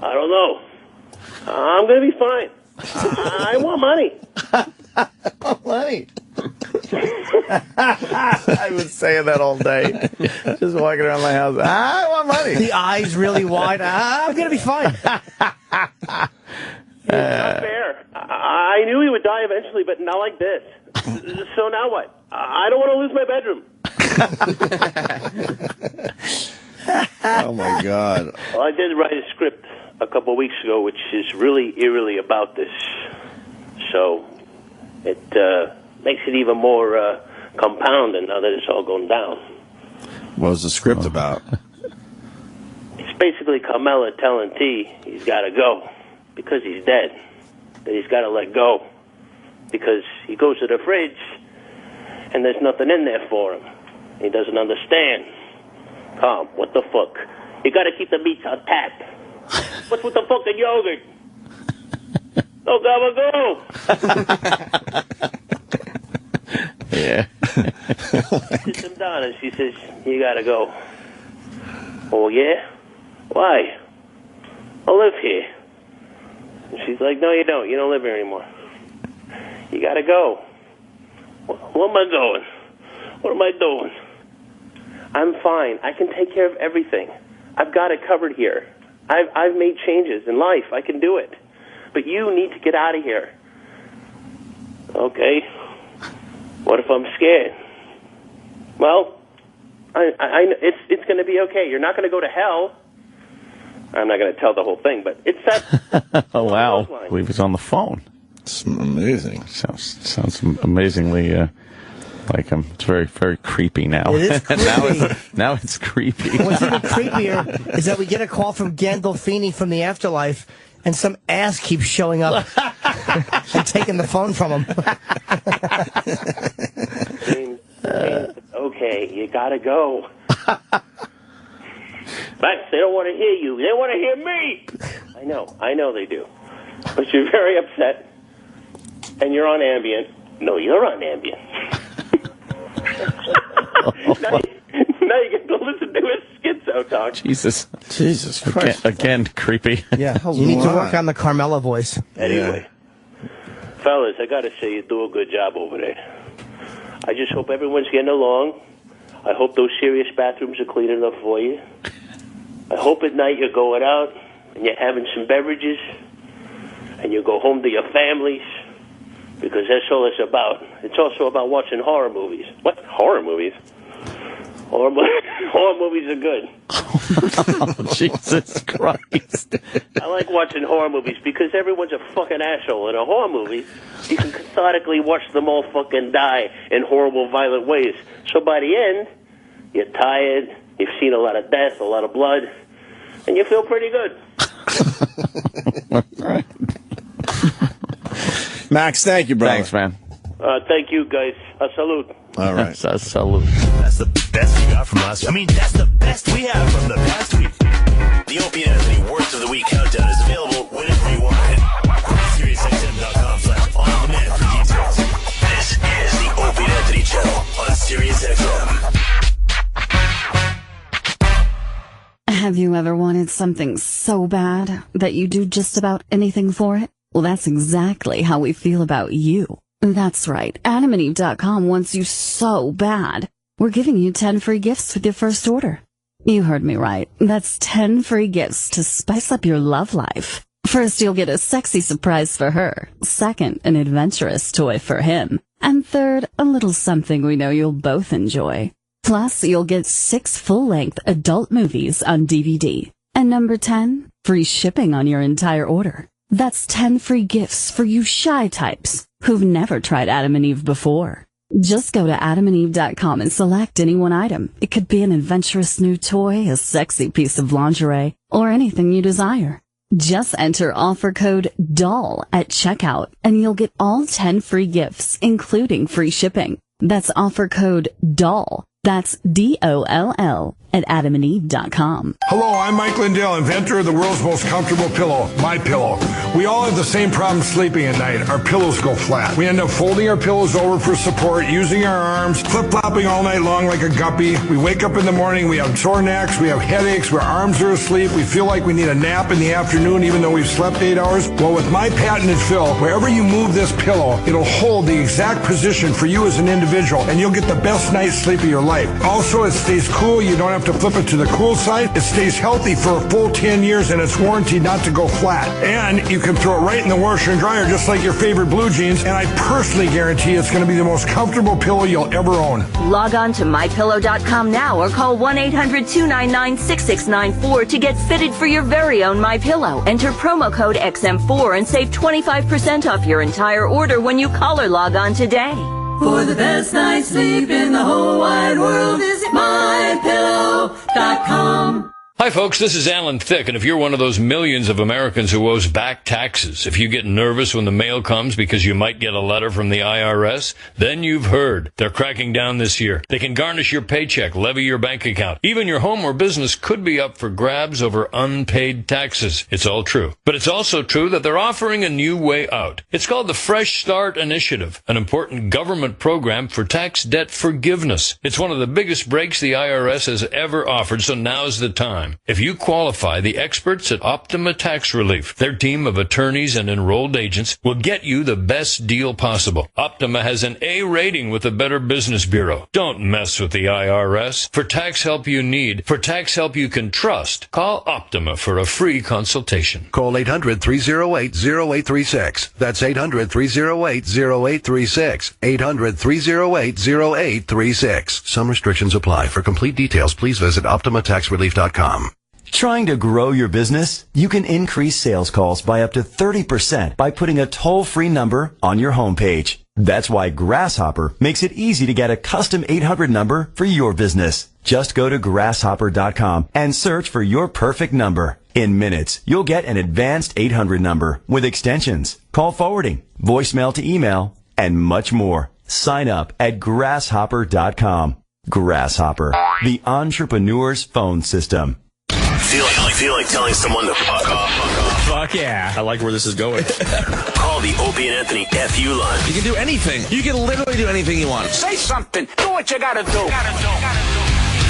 I don't know. I'm gonna be fine. I want money.
Money. I've been saying that all day. Just walking around my house. I want money.
The eyes really wide. I'm going to be fine.
It's not fair. I knew he would die eventually, but not like this. So now what? I don't want to lose my bedroom.
Oh, my God.
Well, I did write a script a couple of weeks ago, which is really eerily about this. So it makes it even more compounding now that it's all going down.
What was the script about?
It's basically Carmela telling T he's got to go because he's dead. That he's got to let go because he goes to the fridge and there's nothing in there for him. He doesn't understand. Tom, what the fuck? You got to keep the meats on tap. What's with the fucking yogurt? Oh, go.
Yeah.
Sits him down and she says, you gotta go. Oh, yeah? Why? I live here. And she's like, no, you don't. You don't live here anymore. You gotta go. Where am I going? What am I doing? I'm fine. I can take care of everything. I've got it covered here. I've made changes in life. I can do it. But you need to get out of here. Okay. What if I'm scared? Well, it's going to be okay. You're not going to go to hell. I'm not going to tell the whole thing, but it's that.
Oh, wow. He was on the phone.
It's amazing.
Sounds amazingly like him. It's very, very creepy now.
It is creepy.
now it's creepy.
What's even creepier is that we get a call from Gandolfini from the afterlife, and some ass keeps showing up and taking the phone from him.
James, okay, you gotta go. Max, they don't want to hear you. They want to hear me. I know they do. But you're very upset, and you're on Ambien. No, you're on Ambien. now you get to listen to his schizo talk.
Jesus
Christ.
Again, creepy.
Yeah, you need to work on the Carmela voice.
Anyway, fellas, I gotta say you do a good job over there. I just hope everyone's getting along. I hope those serious bathrooms are clean enough for you. I hope at night you're going out and you're having some beverages and you go home to your families because that's all it's about. It's also about watching horror movies. What? Horror movies? Horror movies are good.
Oh, Jesus Christ.
I like watching horror movies because everyone's a fucking asshole. In a horror movie, you can cathartically watch them all fucking die in horrible, violent ways. So by the end, you're tired, you've seen a lot of death, a lot of blood, and you feel pretty good.
Right.
Max, thank you, brother.
Thanks, man.
Thank you, guys. A salute.
All right.
Salute.
That's the best we got from us. I mean, that's the best we have from the past week. The Opie and Anthony Worst of the Week countdown is available whenever you want it. SiriusXM.com/on-demand for details. This is the Opie and Anthony channel on Sirius XM.
Have you ever wanted something so bad that you do just about anything for it? Well, that's exactly how we feel about you. That's right. AdamandEve.com wants you so bad. We're giving you 10 free gifts with your first order. You heard me right. That's 10 free gifts to spice up your love life. First, you'll get a sexy surprise for her. Second, an adventurous toy for him. And third, a little something we know you'll both enjoy. Plus, you'll get 6 full-length adult movies on DVD. And number 10, free shipping on your entire order. That's 10 free gifts for you shy types who've never tried Adam and Eve before. Just go to adamandeve.com and select any one item. It could be an adventurous new toy, a sexy piece of lingerie, or anything you desire. Just enter offer code DOLL at checkout, and you'll get all 10 free gifts, including free shipping. That's offer code DOLL. That's DOLL at adamandeve.com.
Hello, I'm Mike Lindell, inventor of the world's most comfortable pillow, My Pillow. We all have the same problem sleeping at night. Our pillows go flat. We end up folding our pillows over for support, using our arms, flip-flopping all night long like a guppy. We wake up in the morning, we have sore necks, we have headaches, our arms are asleep, we feel like we need a nap in the afternoon even though we've slept 8 hours. Well, with my patented fill, wherever you move this pillow, it'll hold the exact position for you as an individual, and you'll get the best night's sleep of your life. Also, it stays cool. You don't have to flip it to the cool side. It stays healthy for a full 10 years, and it's warranted not to go flat. And you can throw it right in the washer and dryer just like your favorite blue jeans, and I personally guarantee it's going to be the most comfortable pillow you'll ever own.
Log on to mypillow.com now or call 1-800-299-6694 to get fitted for your very own MyPillow. Enter promo code XM4 and save 25% off your entire order when you call or log on today.
For the best night's sleep in the whole wide world, visit mypillow.com.
Hi, folks. This is Alan Thicke, and if you're one of those millions of Americans who owes back taxes, if you get nervous when the mail comes because you might get a letter from the IRS, then you've heard. They're cracking down this year. They can garnish your paycheck, levy your bank account. Even your home or business could be up for grabs over unpaid taxes. It's all true. But it's also true that they're offering a new way out. It's called the Fresh Start Initiative, an important government program for tax debt forgiveness. It's one of the biggest breaks the IRS has ever offered, so now's the time. If you qualify, the experts at Optima Tax Relief, their team of attorneys and enrolled agents, will get you the best deal possible. Optima has an A rating with the Better Business Bureau. Don't mess with the IRS. For tax help you need, for tax help you can trust, call Optima for a free consultation.
Call 800-308-0836. That's 800-308-0836. 800-308-0836. Some restrictions apply. For complete details, please visit OptimaTaxRelief.com.
Trying to grow your business? You can increase sales calls by up to 30% by putting a toll-free number on your homepage. That's why Grasshopper makes it easy to get a custom 800 number for your business. Just go to grasshopper.com and search for your perfect number. In minutes, you'll get an advanced 800 number with extensions, call forwarding, voicemail to email, and much more. Sign up at grasshopper.com. Grasshopper, the entrepreneur's phone system.
Feel like telling someone to fuck off.
Fuck yeah. I like where this is going.
Call the Opie and Anthony FU line.
You can do anything. You can literally do anything you want. Say something. Do what you gotta do.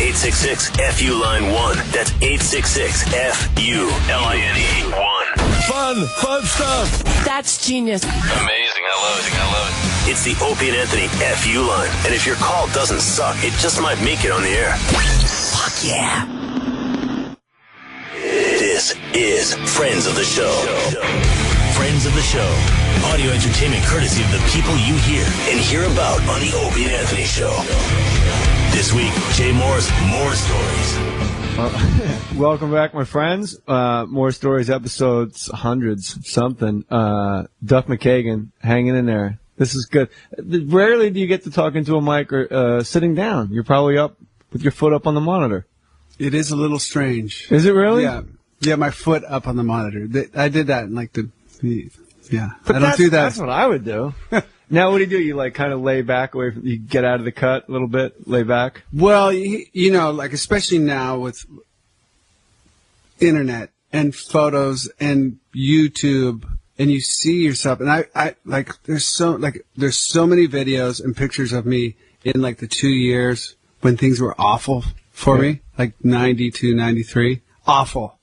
866-FU line 1. That's 866-FU-LINE-1.
Fun stuff.
That's genius.
Amazing. I love it. It's the Opie and Anthony FU line. And if your call doesn't suck, it just might make it on the air.
Fuck yeah.
This is Friends of the Show. Friends of the Show. Audio entertainment courtesy of the people you hear and hear about on the Opie and Anthony Show. This week, Jay Mohr's More Stories.
Welcome back, my friends. More Stories, episodes, hundreds, something. Duff McKagan, hanging in there. This is good. Rarely do you get to talk into a mic or sitting down. You're probably up with your foot up on the monitor.
It is a little strange.
Is it really?
Yeah, my foot up on the monitor. I did that in like yeah.
But
I don't do that.
That's what I would do. Now, what do? You like kind of lay back away from, you get out of the cut a little bit, lay back?
Well, you know, like especially now with internet and photos and YouTube, and you see yourself, and I like there's so many videos and pictures of me in like the 2 years when things were awful for me, like 92, 93, awful.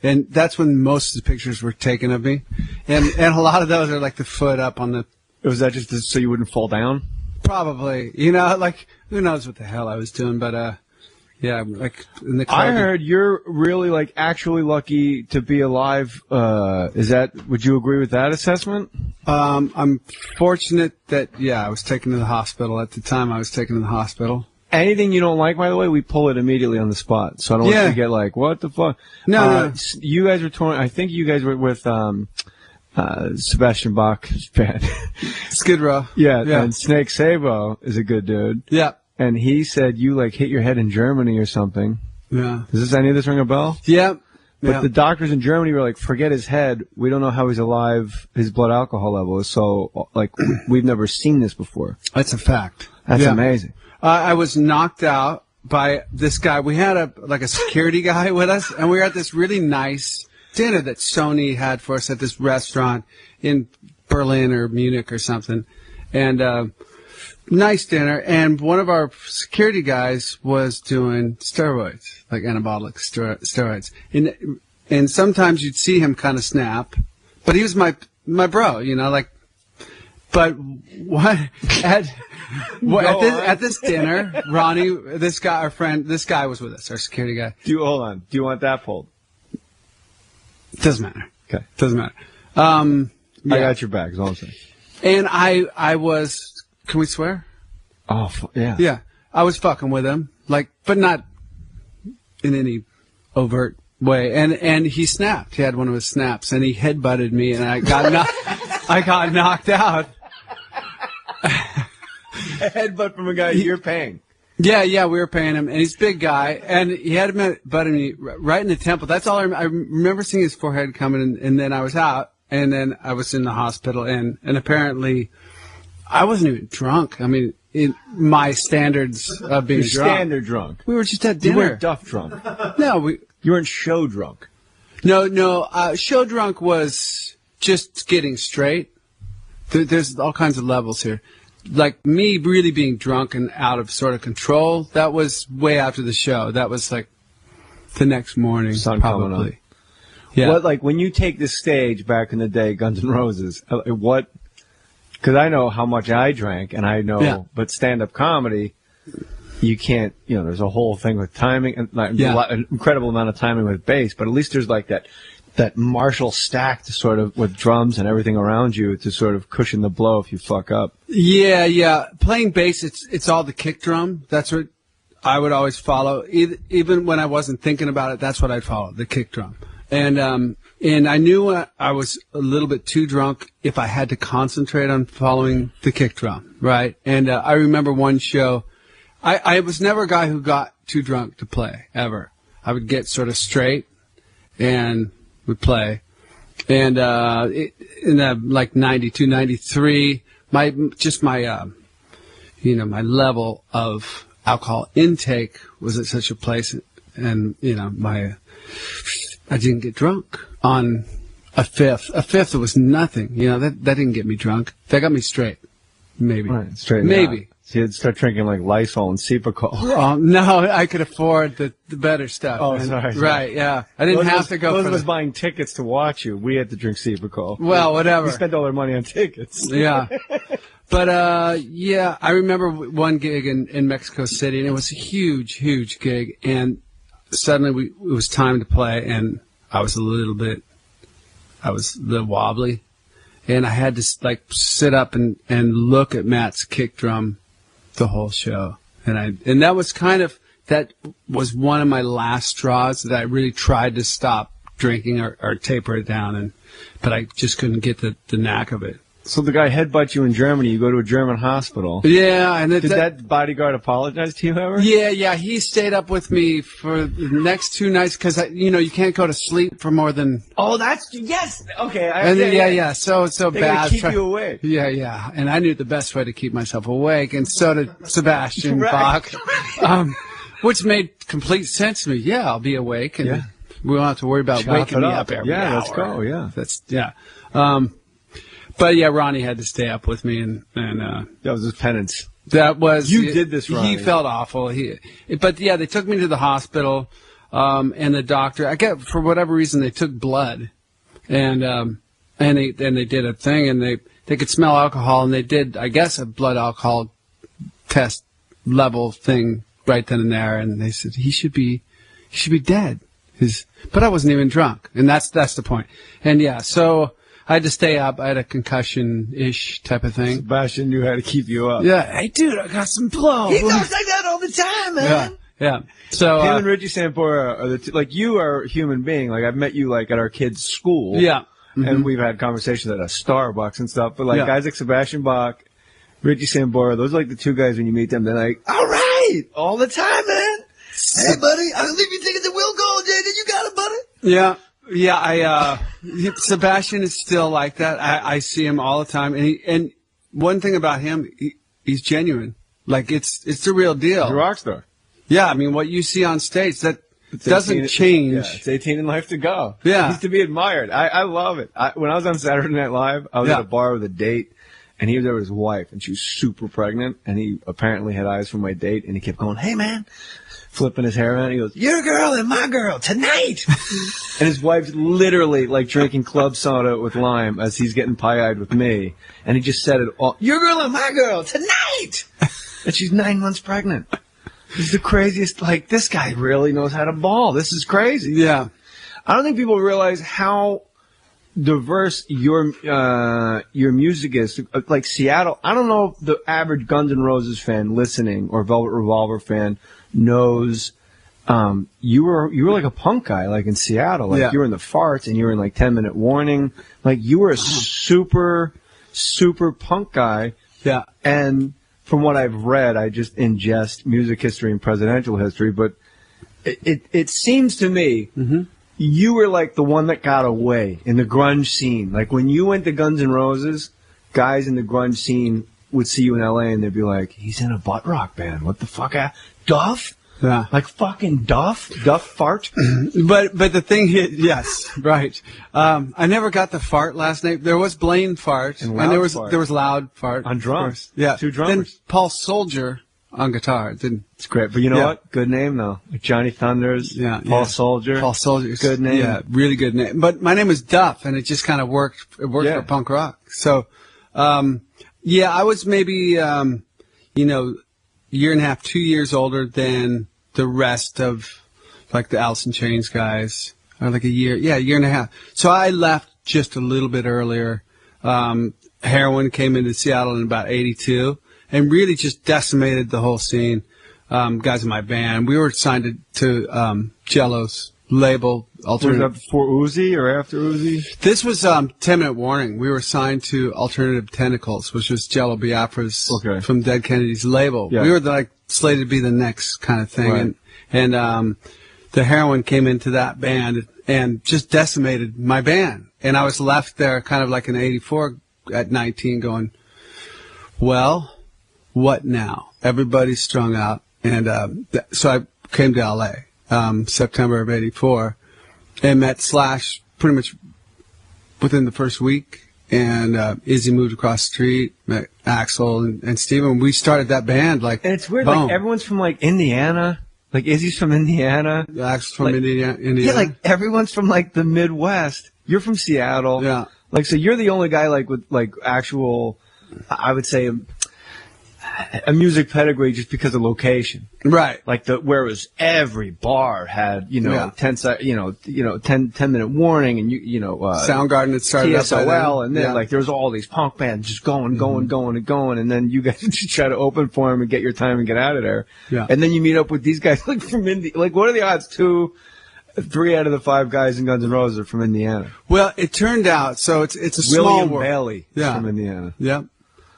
And that's when most of the pictures were taken of me. And a lot of those are like the foot up on the
was that just so you wouldn't fall down?
Probably. You know, like, who knows what the hell I was doing, but, yeah, like, in the car.
I heard you're really, like, actually lucky to be alive. Would you agree with that assessment?
I'm fortunate that, I was taken to the hospital. At the time, I was taken to the hospital.
Anything you don't like, by the way, we pull it immediately on the spot. So I don't want you to get like, what the fuck?
No.
You guys were touring, I think you guys were with, Sebastian Bach's band.
Skid Row.
Yeah, and Snake Sabo is a good dude.
Yeah.
And he said you, like, hit your head in Germany or something.
Yeah.
Does any of this ring a bell?
Yeah.
But the doctors in Germany were like, forget his head. We don't know how he's alive. His blood alcohol level is so, like, we've never seen this before.
That's a fact.
That's amazing.
I was knocked out by this guy. We had a security guy with us, and we were at this really nice dinner that Sony had for us at this restaurant in Berlin or Munich or something. And, nice dinner. And one of our security guys was doing steroids, like anabolic steroids. And sometimes you'd see him kind of snap, but he was my bro, you know, like, but what at this dinner, Ronnie, this guy, our friend, this guy was with us, our security guy.
Hold on. Do you want that pulled?
Doesn't matter.
Okay.
Doesn't matter.
I got your back, is all I'm saying.
And I was, can we swear?
Oh, yeah.
Yeah. I was fucking with him, like, but not in any overt way. And he snapped. He had one of his snaps, and he headbutted me, and I got knocked out.
A headbutt from a guy you're paying.
Yeah, we were paying him, and he's a big guy, and he had him butting me right in the temple. That's all I remember seeing his forehead coming, and then I was out, and then I was in the hospital, and apparently I wasn't even drunk. I mean, in my standards of being drunk.
Standard drunk.
We were just at dinner.
You weren't Duff drunk.
No,
you weren't show drunk.
No, show drunk was just getting straight. There's all kinds of levels here. Like me really being drunk and out of sort of control, that was way after the show. That was like the next morning,
Sun
probably.
Coming on.
Yeah.
What, like, when you take the stage back in the day, Guns N' Roses, what, because I know how much I drank, and I know, but stand-up comedy, you can't, there's a whole thing with timing, and like, an incredible amount of timing with bass, but at least there's like that Marshall stack to sort of, with drums and everything around you to sort of cushion the blow if you fuck up.
Yeah. Playing bass, it's all the kick drum. That's what I would always follow. Even when I wasn't thinking about it, that's what I'd follow, the kick drum. And I knew I was a little bit too drunk if I had to concentrate on following the kick drum, right? And I remember one show, I was never a guy who got too drunk to play, ever. I would get sort of straight and would play. And in like 92, 93, my level of alcohol intake was at such a place, and I didn't get drunk on a fifth. A fifth was nothing. That didn't get me drunk. That got me straight. Maybe.
Right, straight.
Maybe.
So you'd start drinking like Lysol and Cepacol.
No, I could afford the better stuff.
Oh,
man.
sorry.
Right, yeah. I didn't have to go for
Elizabeth was buying tickets to watch you. We had to drink Cepacol.
Well, whatever.
We spent all our money on tickets.
Yeah. But, I remember one gig in Mexico City, and it was a huge, huge gig, and suddenly it was time to play, and I was a little wobbly, and I had to like sit up and look at Matt's kick drum the whole show, and that was one of my last straws that I really tried to stop drinking or taper it down, but I just couldn't get the knack of it.
So the guy headbutts you in Germany. You go to a German hospital.
Yeah, and
did that bodyguard apologize to you ever?
Yeah. He stayed up with me for the next 2 nights because you can't go to sleep for more than.
Oh, yes. Okay.
Yeah. So
they
bad.
Keep you awake.
Yeah. And I knew the best way to keep myself awake, and so did Sebastian
Bach,
which made complete sense to me. Yeah, I'll be awake, and we won't have to worry about waking me up every hour.
Let's go. Yeah.
But yeah, Ronnie had to stay up with me, and
that was his penance.
That was
you did this, Ronnie.
He felt awful. But yeah, they took me to the hospital, and the doctor. For whatever reason, they took blood, and and they did a thing, and they could smell alcohol, and they did, I guess, a blood alcohol test level thing right then and there, and they said he should be dead. But I wasn't even drunk, and that's the point. And yeah, so I had to stay up. I had a concussion-ish type of thing.
Sebastian knew how to keep you up.
Yeah, hey dude, I got some blow.
He talks like that all the time, man.
Yeah. So
him and Richie Sambora are the two, like, you are a human being. Like, I've met you like at our kids' school.
Yeah.
And we've had conversations at a Starbucks and stuff. But like guys like Sebastian Bach, Richie Sambora, those are like the two guys when you meet them, they're like, all right, all the time, man.
Hey, buddy, I'll leave you tickets to Will Gold, Jay. You got it, buddy?
Yeah. Sebastian is still like that. I see him all the time, and one thing about him, he's genuine. Like it's the real deal.
He's a rock star.
Yeah, I mean, what you see on stage, that doesn't change.
Yeah, it's 18 in life to go.
Yeah.
He's to be admired. I love it. When I was on Saturday Night Live, I was at a bar with a date, and he was there with his wife, and she was super pregnant, and he apparently had eyes for my date, and he kept going, hey, man, flipping his hair around. He goes, your girl and my girl tonight. And his wife's literally like drinking club soda with lime as he's getting pie-eyed with me, and he just said it all, your girl and my girl tonight. And she's 9 months pregnant. He's the craziest. Like, this guy really knows how to ball. This is crazy.
Yeah.
I don't think people realize how diverse your music is. Like Seattle, I don't know if the average Guns N' Roses fan listening or Velvet Revolver fan knows you were like a punk guy, like in Seattle. Like you were in the Farts and you were in like 10 Minute Warning. Like you were a super punk guy.
Yeah.
And from what I've read, I just ingest music history and presidential history, but it seems to me you were like the one that got away in the grunge scene. Like when you went to Guns N' Roses, guys in the grunge scene would see you in L.A. and they'd be like, he's in a butt rock band. What the fuck? Duff?
Yeah.
Like fucking Duff? Duff Fart?
But the thing is, yes, right. I never got the Fart last name. There was Blaine Fart, and there was Loud Fart.
On drums.
Yeah.
2 drummers.
Then Paul Soldier on guitar.
It's great. But you know what? Good name, though. Like Johnny Thunders, Paul Soldier.
Paul Soldier.
Good name.
Yeah, really good name. But my name is Duff, and it just kind of worked. It worked for punk rock. So, I was maybe, year and a half, 2 years older than the rest of, like, the Alice in Chains guys. Or like a year and a half. So I left just a little bit earlier. Heroin came into Seattle in about 82 and really just decimated the whole scene. Guys in my band, we were signed to Jello's label.
Was that before Uzi or after Uzi?
This was 10 Minute Warning. We were signed to Alternative Tentacles, which was Jello Biafra's from Dead Kennedy's label. Yeah. We were like slated to be the next kind of thing, right. and the heroin came into that band and just decimated my band. And I was left there kind of like in 84 at 19 going, well, what now? Everybody's strung out. And so I came to L.A. September of 84 and met Slash pretty much within the first week. And Izzy moved across the street, met Axl and Steven. We started that band like,
and it's weird,
boom.
like everyone's from like Indiana. Like Izzy's from Indiana.
Axl's from Indiana.
Yeah, like everyone's from like the Midwest. You're from Seattle.
Yeah.
Like, so you're the only guy like with like actual, I would say, a music pedigree just because of location.
Right.
Like where it was every bar had, 10 minute warning and
Soundgarden had started
TSOL and then like there was all these punk bands just going and then you guys just try to open for them and get your time and get out of there.
Yeah.
And then you meet up with these guys like from India. Like what are the odds? 3 out of the 5 guys in Guns N' Roses are from Indiana.
Well, it turned out so it's a small world.
William Bailey is from Indiana.
Yeah.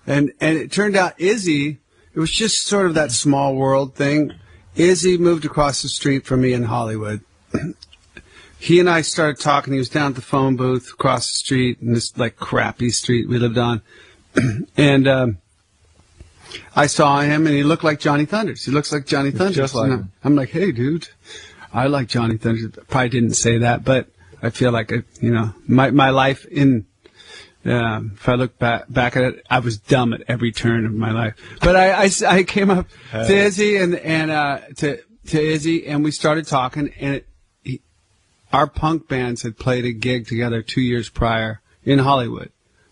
And it turned out Izzy, it was just sort of that small world thing. Izzy moved across the street from me in Hollywood. He and I started talking. He was down at the phone booth across the street in this like crappy street we lived on. And I saw him and he looked like Johnny Thunders. He looks like Johnny Thunders.
Just like him.
I'm like, hey, dude, I like Johnny Thunders. Probably didn't say that, but I feel like, my life in... if I look back at it, I was dumb at every turn of my life. But I came up to Izzy and to Izzy and we started talking and our punk bands had played a gig together 2 years prior in Hollywood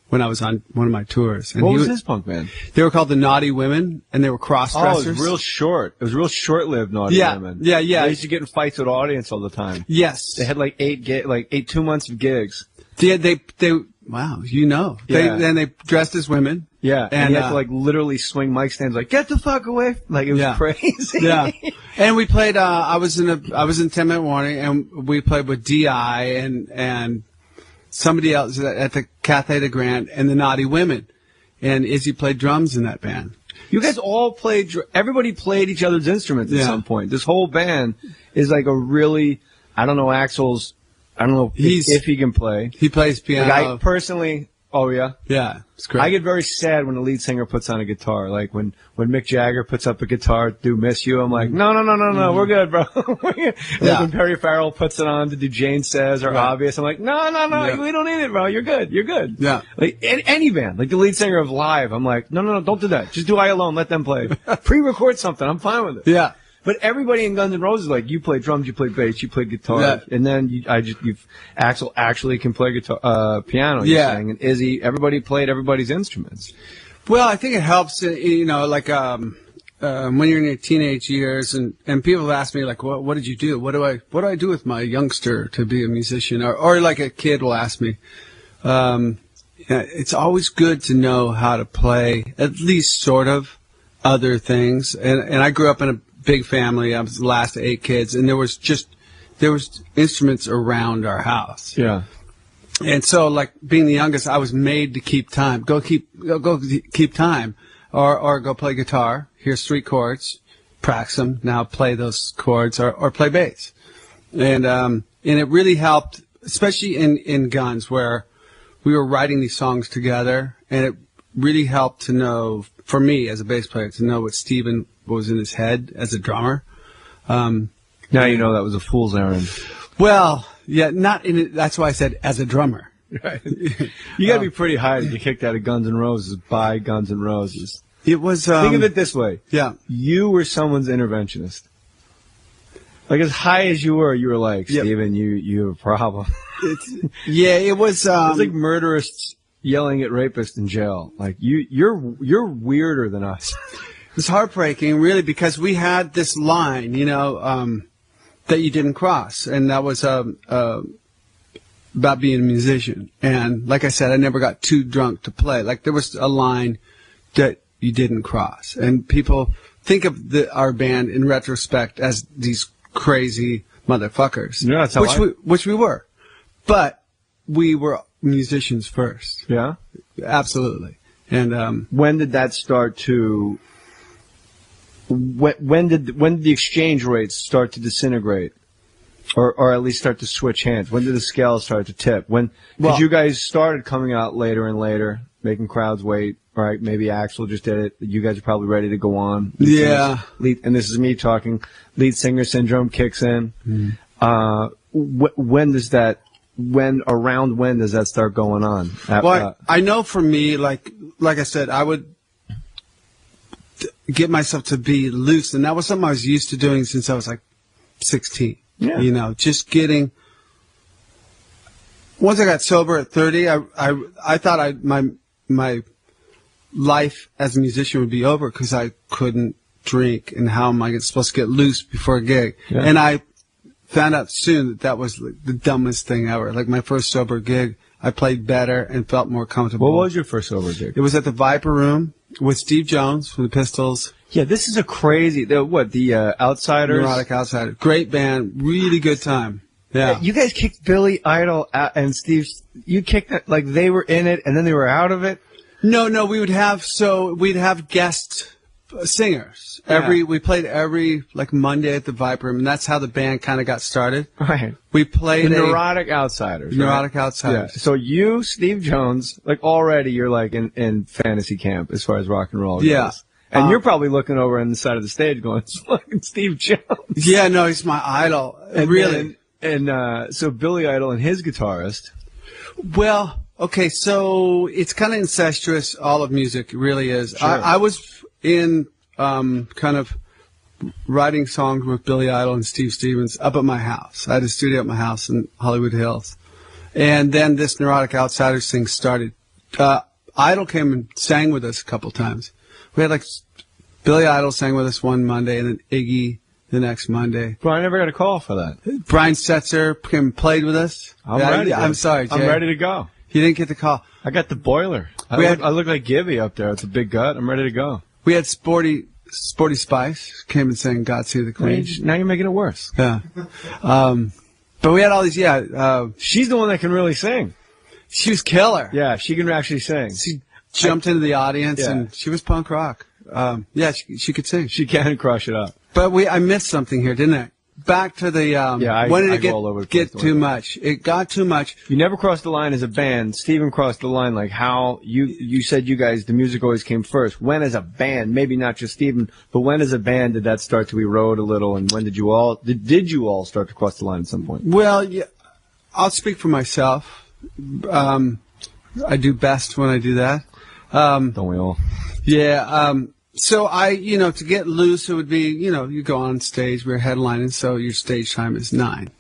when I was on one of my tours. And
what was his punk band?
They were called the Naughty Women, and they were cross-dressers.
Oh, it was real short. It was real short-lived Naughty Women.
Yeah.
They used to get in fights with the audience all the time.
Yes.
They had like 2 months of gigs.
They wow, you know.
Yeah.
Then they dressed as women.
Yeah, and you had to
like
literally swing mic stands like, get the fuck away. Like, it was crazy.
Yeah. And we played, I was in 10 Minute Warning, and we played with D.I. and somebody else at the Cathay de Grande and the Naughty Women. And Izzy played drums in that band.
You guys all played, everybody played each other's instruments at some point. This whole band is like a really, I don't know, Axel's, I don't know if he can play.
He plays piano.
Like I personally, oh yeah?
Yeah, it's great.
I get very sad when the lead singer puts on a guitar. Like when Mick Jagger puts up a guitar to do Miss You, I'm like, no, we're good, bro. Like when Perry Farrell puts it on to do Jane Says or Obvious, I'm like, no, we don't need it, bro. You're good. Yeah. Like any band, like the lead singer of Live, I'm like, no, don't do that. Just do I Alone. Let them play. Pre-record something. I'm fine with it.
Yeah.
But everybody in Guns N' Roses, like, you play drums, you play bass, you play guitar, and then Axl actually can play guitar, piano. You're saying, and Izzy, everybody played everybody's instruments.
Well, I think it helps, you know, like when you're in your teenage years, and people ask me like, what did you do? What do I do with my youngster to be a musician? Or like a kid will ask me. It's always good to know how to play at least sort of other things, and I grew up in a big family. I was the last of 8 kids, and there was instruments around our house.
Yeah.
And so, like being the youngest, I was made to keep time. Go keep time, or go play guitar. Here's 3 chords, practice them. Now play those chords, or play bass. And it really helped, especially in Guns, where we were writing these songs together, and it really helped to know, for me as a bass player, to know what Steven was in his head as a drummer.
Now you know that was a fool's errand.
Well, yeah, not in it. That's why I said as a drummer.
Right. You got to be pretty high to get kicked out of Guns N' Roses by Guns N' Roses.
It was.
Think of it this way.
Yeah.
You were someone's interventionist. Like as high as you were like, Steven, you have a problem.
It was.
It's like murderers yelling at rapists in jail. Like you're weirder than us.
It was heartbreaking, really, because we had this line, you know, that you didn't cross, and that was about being a musician. And like I said, I never got too drunk to play. Like there was a line that you didn't cross, and people think of our band in retrospect as these crazy motherfuckers.
Yeah, that's how
which we were, but we were musicians first.
Yeah,
absolutely. And
when did that start to? When did the exchange rates start to disintegrate, or at least start to switch hands? When did the scales start to tip? Because you guys started coming out later and later, making crowds wait. Right? Maybe Axl just did it. You guys are probably ready to go on. And this is me talking. Lead singer syndrome kicks in. When does that start going on?
I know for me, like I said, I would get myself to be loose, and that was something I was used to doing since I was like 16.
Yeah.
You know, just getting. Once I got sober at 30, I thought my life as a musician would be over because I couldn't drink, and how am I supposed to get loose before a gig? Yeah. And I found out soon that was the dumbest thing ever. Like my first sober gig, I played better and felt more comfortable.
What was your first sober gig?
It was at the Viper Room with Steve Jones from the Pistols.
Yeah, this is a crazy. The Outsiders?
Neurotic Outsiders. Great band. Really good time. Yeah.
You guys kicked Billy Idol out, and Steve. You kicked it like they were in it and then they were out of it.
No. We'd have guest singers. We played every like Monday at the Viper Room, and that's how the band kind of got started.
Right.
We played
the Neurotic Outsiders.
Neurotic Outsiders.
Yeah. So you, Steve Jones, like already you're like in fantasy camp as far as rock and roll goes.
Yeah.
And you're probably looking over on the side of the stage going, it's fucking Steve Jones.
Yeah, no, he's my idol.
And
really.
So Billy Idol and his guitarist.
Well, okay, so it's kind of incestuous, all of music, it really is.
Sure.
I was in kind of writing songs with Billy Idol and Steve Stevens up at my house. I had a studio at my house in Hollywood Hills. And then this Neurotic Outsiders thing started. Idol came and sang with us a couple times. We had like Billy Idol sang with us one Monday, and then Iggy the next Monday.
Bro, I never got a call for that.
Brian Setzer came and played with us.
I'm ready.
I'm sorry, Jay.
I'm ready to go.
You didn't get the call.
I got the boiler. I look like Gibby up there. It's a big gut. I'm ready to go.
We had Sporty Spice came and sang "God Save the Queen."
Now you're making it worse.
Yeah. But we had all these.
She's the one that can really sing.
She was killer.
Yeah, she can actually sing.
She jumped into the audience and she was punk rock. She could sing.
She can crush it up.
But I missed something here, didn't I? Back to the when did it get too much? It got too much.
You never crossed the line as a band. Steven crossed the line. Like how you said you guys, the music always came first. When as a band, maybe not just Steven, but when as a band did that start to erode a little? And when did you all start to cross the line at some point?
Well, yeah, I'll speak for myself. I do best when I do that.
Don't we all?
Yeah. So to get loose, it would be, you go on stage, we're headlining, so your stage time is 9.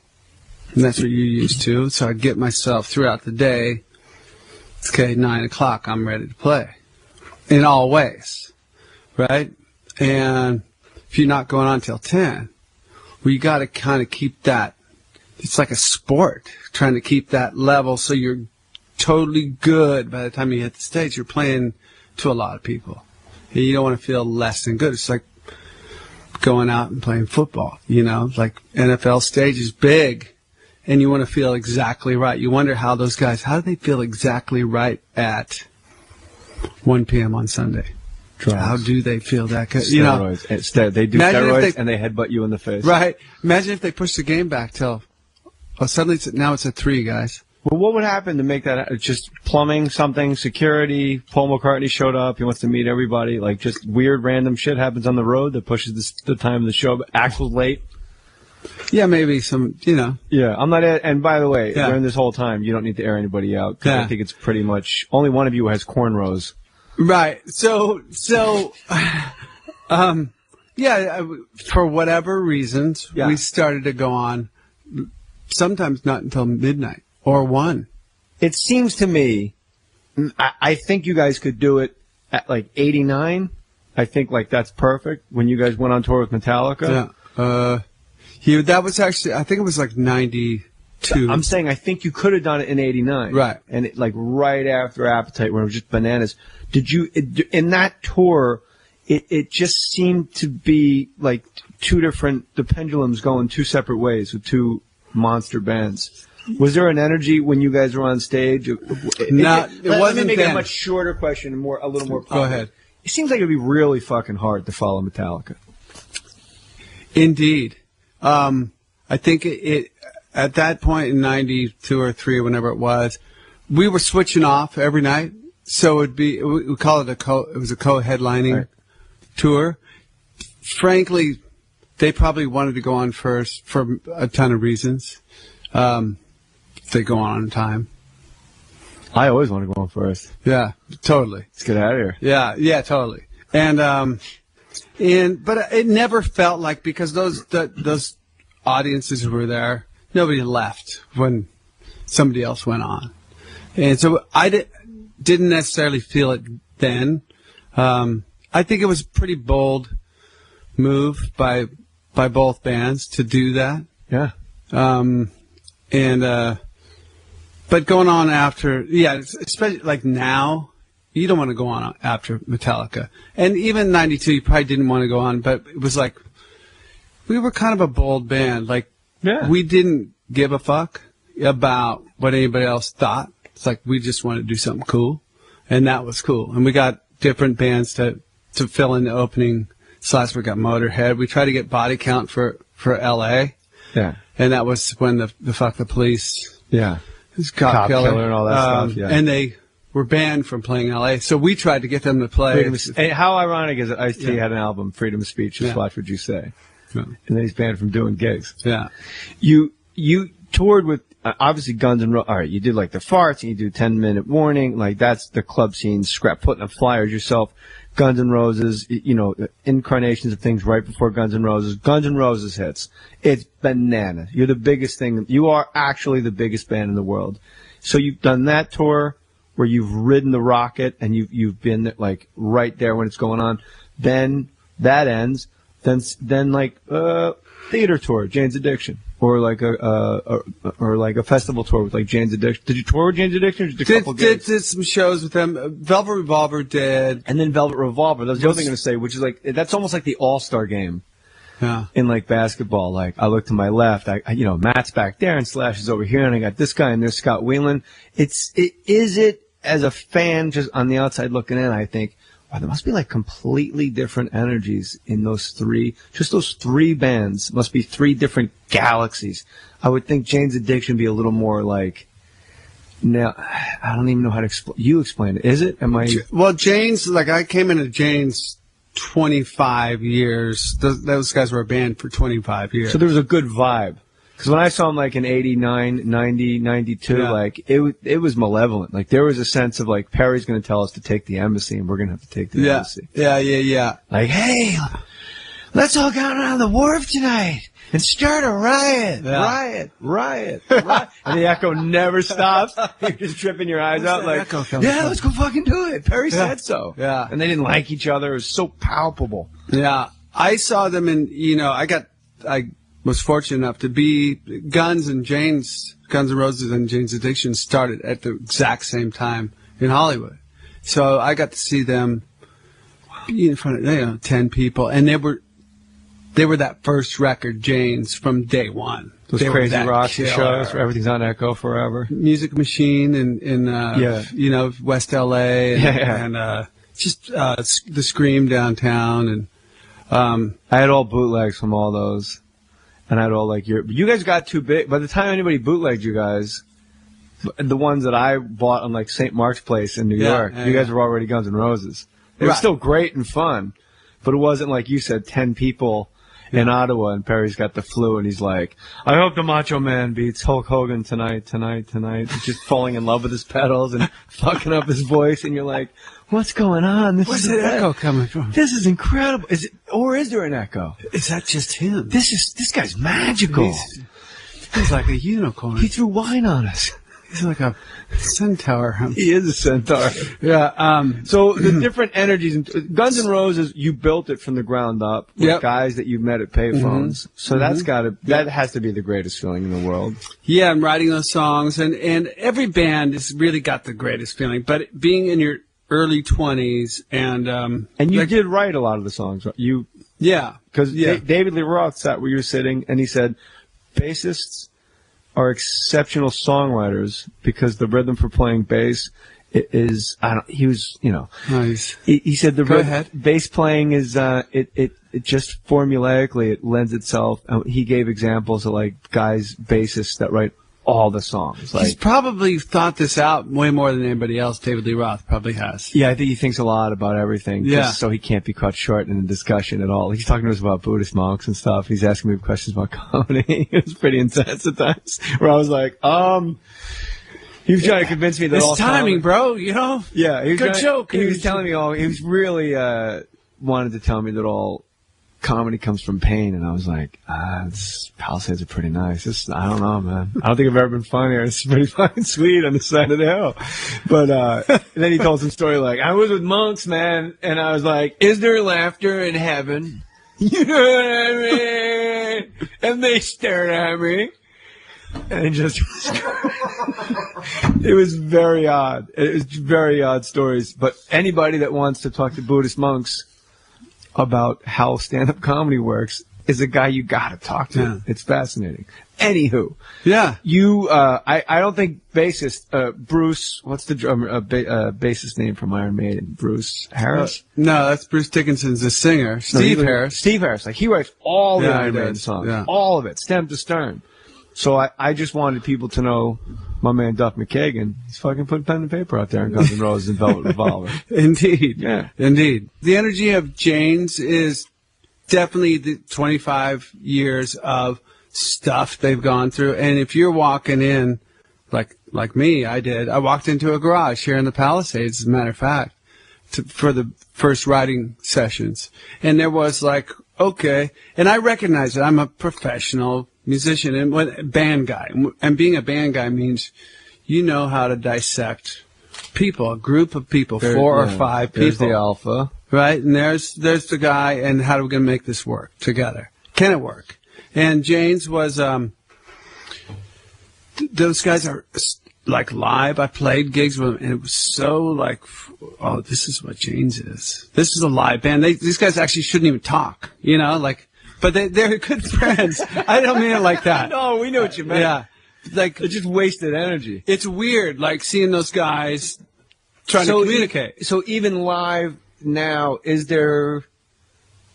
And that's what you're used to. So I'd get myself throughout the day, okay, 9 o'clock, I'm ready to play. In all ways. Right? And if you're not going on till 10, well, you got to kind of keep that. It's like a sport, trying to keep that level so you're totally good by the time you hit the stage. You're playing to a lot of people. And you don't want to feel less than good. It's like going out and playing football, like NFL stage is big and you want to feel exactly right. You wonder how those guys, how do they feel exactly right at 1 p.m. on Sunday?
Drugs.
How do they feel that good?
Steroids. They do steroids and they headbutt you in the face.
Right. Imagine if they push the game back till, suddenly now it's at 3, guys.
Well, what would happen to make that just plumbing, something, security? Paul McCartney showed up. He wants to meet everybody. Like just weird, random shit happens on the road that pushes the time of the show. Axel's late.
Yeah, maybe some,
Yeah, I'm not. And by the way, during this whole time, you don't need to air anybody out. Cause I think it's pretty much only one of you has cornrows.
Right. So, for whatever reasons, we started to go on. Sometimes not until midnight. Or 1.
It seems to me, I think you guys could do it at like 89. I think like that's perfect. When you guys went on tour with Metallica.
Yeah. That was actually, I think it was like 92.
I'm saying I think you could have done it in 89.
Right.
And it, like right after Appetite when it was just bananas. Did you, in that tour, it just seemed to be like the pendulums going 2 separate ways with 2 monster bands. Was there an energy when you guys were on stage?
No, it wasn't.
Let me make it a much shorter question and a little more.
Go ahead.
It seems like it'd be really fucking hard to follow Metallica.
Indeed, I think it at that point in 92 or 3 or whenever it was, we were switching off every night. So it'd be we call it it was a co-headlining tour. Frankly, they probably wanted to go on first for a ton of reasons. They go on time.
I always want to go on first.
Yeah, totally.
Let's get out of here.
Yeah, totally. And but it never felt like, because those audiences who were there, nobody left when somebody else went on, and so I didn't necessarily feel it then. I think it was a pretty bold move by both bands to do that.
Yeah.
But going on after, especially like now, you don't want to go on after Metallica. And even 92, you probably didn't want to go on, but it was like, we were kind of a bold band. Like, we didn't give a fuck about what anybody else thought. It's like, we just wanted to do something cool. And that was cool. And we got different bands to fill in the opening slots. We got Motorhead. We tried to get Body Count for LA.
Yeah.
And that was when the Fuck the Police.
Yeah.
Cop Killer
and all that stuff. Yeah.
And they were banned from playing LA. So we tried to get them to play.
And how ironic is it? Ice-T had an album, Freedom of Speech, just watch what you say. Yeah. And then he's banned from doing gigs.
Yeah.
You toured with, obviously Guns N' Roses. All right, you did like the Farts, and you do 10-minute warning. Like that's the club scene, putting up flyers yourself. Guns N' Roses, incarnations of things right before Guns N' Roses. Guns N' Roses hits. It's banana. You're the biggest thing. You are actually the biggest band in the world. So you've done that tour where you've ridden the rocket and you've been like right there when it's going on. Then that ends. Then theater tour, Jane's Addiction, or like a festival tour with like Jane's Addiction. Did you tour with Jane's Addiction? Or just a couple gigs?
Did some shows with them. Velvet Revolver did,
and then Velvet Revolver. That's the other thing I'm gonna say, which is like that's almost like the All-Star game. Yeah. In like basketball, like I look to my left, Matt's back there and Slash is over here, and I got this guy and there's Scott Whelan. Is it as a fan just on the outside looking in? I think. Wow, there must be like completely different energies in those three bands. Must be three different galaxies. I would think Jane's Addiction would be a little more like, now, I don't even know how to explain. You explain it. Is it?
Well, Jane's, like I came into Jane's 25 years. Those guys were a band for 25 years.
So there was a good vibe. Because when I saw him like in 89, 90, 92, like it was malevolent. Like there was a sense of like Perry's going to tell us to take the embassy and we're going to have to take the embassy.
Yeah.
Like, hey, let's all go down on the wharf tonight and start a riot. Yeah. Riot. And the echo never stops. You're just tripping your eyes out like, let's go fucking do it. Perry said so.
Yeah.
And they didn't like each other. It was so palpable.
Yeah. I saw them in, I was fortunate enough to be Guns N' Roses and Jane's Addiction started at the exact same time in Hollywood. So I got to see them in front of 10 people, and they were that first record, Jane's, from day one.
Those crazy Roxy shows where everything's on Echo forever.
Music Machine in West LA and just the Scream downtown, and
I had all bootlegs from all those. And I'd all like you guys got too big. By the time anybody bootlegged you guys, the ones that I bought on like St. Mark's Place in New York, you guys were already Guns N' Roses. It was still great and fun, but it wasn't like you said, 10 people in Ottawa and Perry's got the flu and he's like, I hope the Macho Man beats Hulk Hogan tonight. Just falling in love with his pedals and fucking up his voice, and you're like, what's going on?
Where's that echo coming from?
This is incredible. Is there an echo?
Is that just him?
This guy's magical.
He's like a unicorn.
He threw wine on us.
He's like a centaur.
He is a centaur.
Yeah.
So the different energies. Guns N' Roses, you built it from the ground up with guys that you met at payphones. Mm-hmm. So that has to be the greatest feeling in the world.
Yeah, I'm writing those songs, and every band has really got the greatest feeling. But being in your early 20s, and
you did write a lot of the songs. Because David Lee Roth sat where you were sitting, and he said, bassists are exceptional songwriters because the rhythm for playing bass is
Nice.
He said bass playing is it just formulaically it lends itself. He gave examples of like guys bassists that write all the songs.
He's probably thought this out way more than anybody else. David Lee Roth probably has.
Yeah, I think he thinks a lot about everything. Just so he can't be cut short in a discussion at all. He's talking to us about Buddhist monks and stuff. He's asking me questions about comedy. It was pretty intense at times. Where I was like, he was trying to convince me that
it's timing, bro. Yeah,
he was
good joke.
He was telling me he was really wanted to tell me that all comedy comes from pain, and I was like, Palisades are pretty nice. I don't know, man. I don't think I've ever been funnier. It's pretty fucking sweet on the side of the hill. But then he told some story like, I was with monks, man, and I was like, is there laughter in heaven? You know what I mean? And they stared at me. And it just it was very odd. It was very odd stories. But anybody that wants to talk to Buddhist monks about how stand-up comedy works is a guy you gotta talk to. Yeah. It's fascinating. Anywho.
Yeah.
I don't think bassist, Bruce, what's the drummer, bassist name from Iron Maiden? Bruce Harris?
No, that's Bruce Dickinson's the singer. Steve
Harris. Like, he writes all the Iron Maiden songs. Yeah. All of it, stem to stern. So I just wanted people to know my man Duff McKagan, he's fucking putting pen and paper out there in Guns N' Roses and Velvet Revolver.
Indeed.
Yeah.
Indeed. The energy of Jane's is definitely the 25 years of stuff they've gone through. And if you're walking in, like me, I walked into a garage here in the Palisades, as a matter of fact, for the first writing sessions. And there was like, okay. And I recognize that I'm a professional musician and band guy. And being a band guy means you know how to dissect people, a group of people, 4 or 5 people.
There's the alpha.
Right? And there's the guy, and how are we going to make this work together? Can it work? And James was, those guys are like live. I played gigs with them, and it was so like, oh, this is what James is. This is a live band. These guys actually shouldn't even talk, you know, like, but they're good friends. I don't mean it like that.
No, we know what you meant.
Yeah. Like,
it just wasted energy.
It's weird, like, seeing those guys trying to communicate.
So even live now, is there,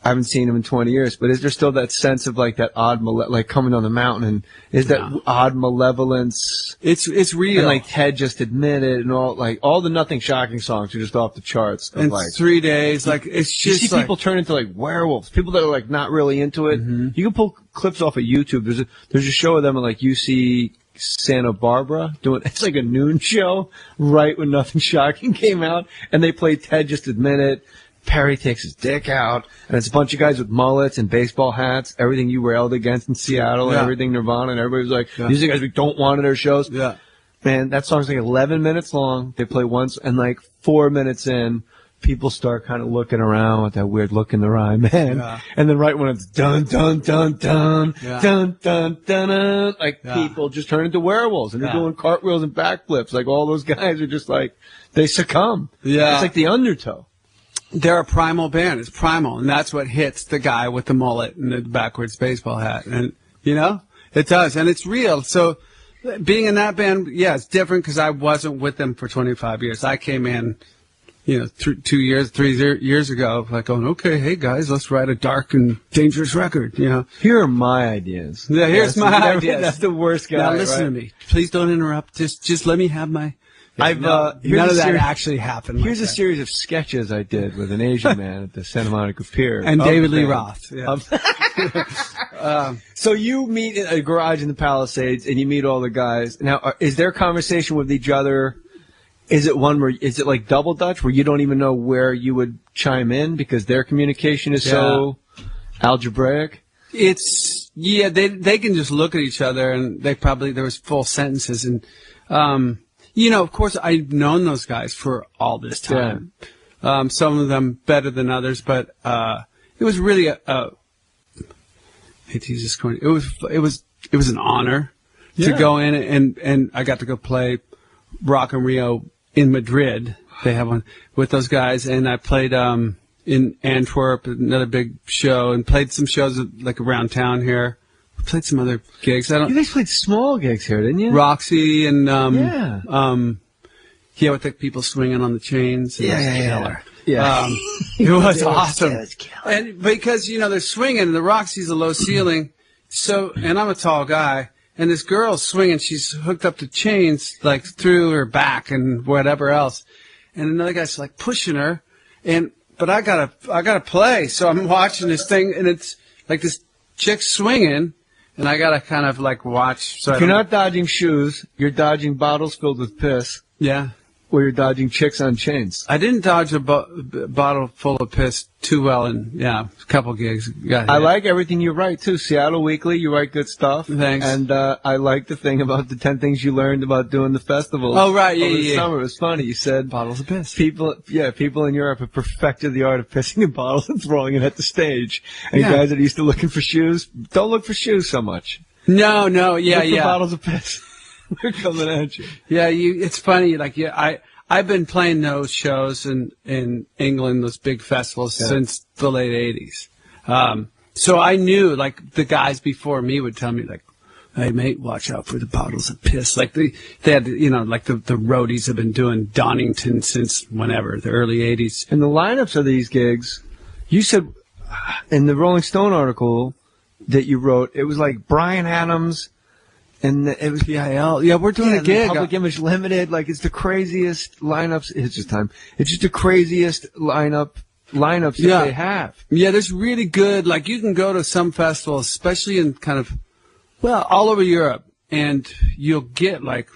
I haven't seen him in 20 years, but is there still that sense of like that odd, like coming on the mountain, and is that odd malevolence?
It's real.
And like Ted just admitted, and all the Nothing Shocking songs are just off the charts.
In like 3 days, like it's just
you see people turn into like werewolves. People that are like not really into it. Mm-hmm. You can pull clips off of YouTube. There's a show of them at like UC Santa Barbara doing, it's like a noon show right when Nothing Shocking came out, and they play Ted Just Admit It. Perry takes his dick out, and it's a bunch of guys with mullets and baseball hats, everything you railed against in Seattle, and everything Nirvana, and everybody was like, these are the guys we don't want at our shows.
Yeah.
Man, that song's like 11 minutes long. They play once, and like 4 minutes in, people start kind of looking around with that weird look in their eye, man. Yeah. And then right when it's dun, dun, dun, dun, dun, dun, dun, dun, like people just turn into werewolves, and they're doing cartwheels and backflips. Like all those guys are just like, they succumb. Yeah. It's like the Undertow.
They're a primal band. It's primal, and that's what hits the guy with the mullet and the backwards baseball hat. And, you know, it does, and it's real. So being in that band, yeah, it's different because I wasn't with them for 25 years. I came in, you know, 3 years ago, like going, okay, hey, guys, let's write a dark and dangerous record, you know.
Here are my ideas.
Yeah, here's my ideas.
That's the worst guy.
Now listen to me. Please don't interrupt. Just let me have my... none of that actually happened.
Here's a series of sketches I did with an Asian man at the Santa Monica Pier.
And David Lee Roth. Yeah.
So you meet in a garage in the Palisades, and you meet all the guys. Now, is their conversation with each other, is it like double Dutch, where you don't even know where you would chime in because their communication is so algebraic?
They can just look at each other, and there was full sentences, and, you know, of course, I've known those guys for all this time. Yeah. Some of them better than others, but it was really it was an honor to go in, and I got to go play Rock in Rio in Madrid. They have one with those guys, and I played in Antwerp, another big show, and played some shows like around town here. Played some other gigs.
You guys played small gigs here, didn't you?
Roxy and with the people swinging on the chains.
Yeah.
It was awesome. And because they're swinging, and the Roxy's a low ceiling, and I'm a tall guy, and this girl's swinging. She's hooked up to chains like through her back and whatever else, and another guy's like pushing her, but I gotta play. So I'm watching this thing, and it's like this chick swinging. And I gotta kind of like watch. So
if you're not dodging shoes, you're dodging bottles filled with piss.
Yeah.
Or you're dodging chicks on chains.
I didn't dodge a bottle full of piss too well in, a couple gigs.
I like everything you write, too. Seattle Weekly, you write good stuff.
Thanks.
And I like the thing about the 10 things you learned about doing the festivals.
Oh, right,
over the summer. It was funny. You said
bottles of piss.
People in Europe have perfected the art of pissing in bottles and throwing it at the stage. And guys that are used to looking for shoes, don't look for shoes so much.
No,
look for bottles of piss. They're coming at you.
Yeah, it's funny. Like, I've been playing those shows in England, those big festivals, since the late 80s. So I knew, like, the guys before me would tell me, like, hey, mate, watch out for the bottles of piss. Like, they had, like the roadies have been doing Donington since whenever, the early 80s.
And the lineups of these gigs, you said in the Rolling Stone article that you wrote, it was like Bryan Adams, and it was
PIL. Yeah, we're doing a gig.
Public Image Limited. Like, it's the craziest lineups. It's just time. It's just the craziest lineups that they have.
Yeah, there's really good. Like, you can go to some festivals, especially in kind of, all over Europe, and you'll get like,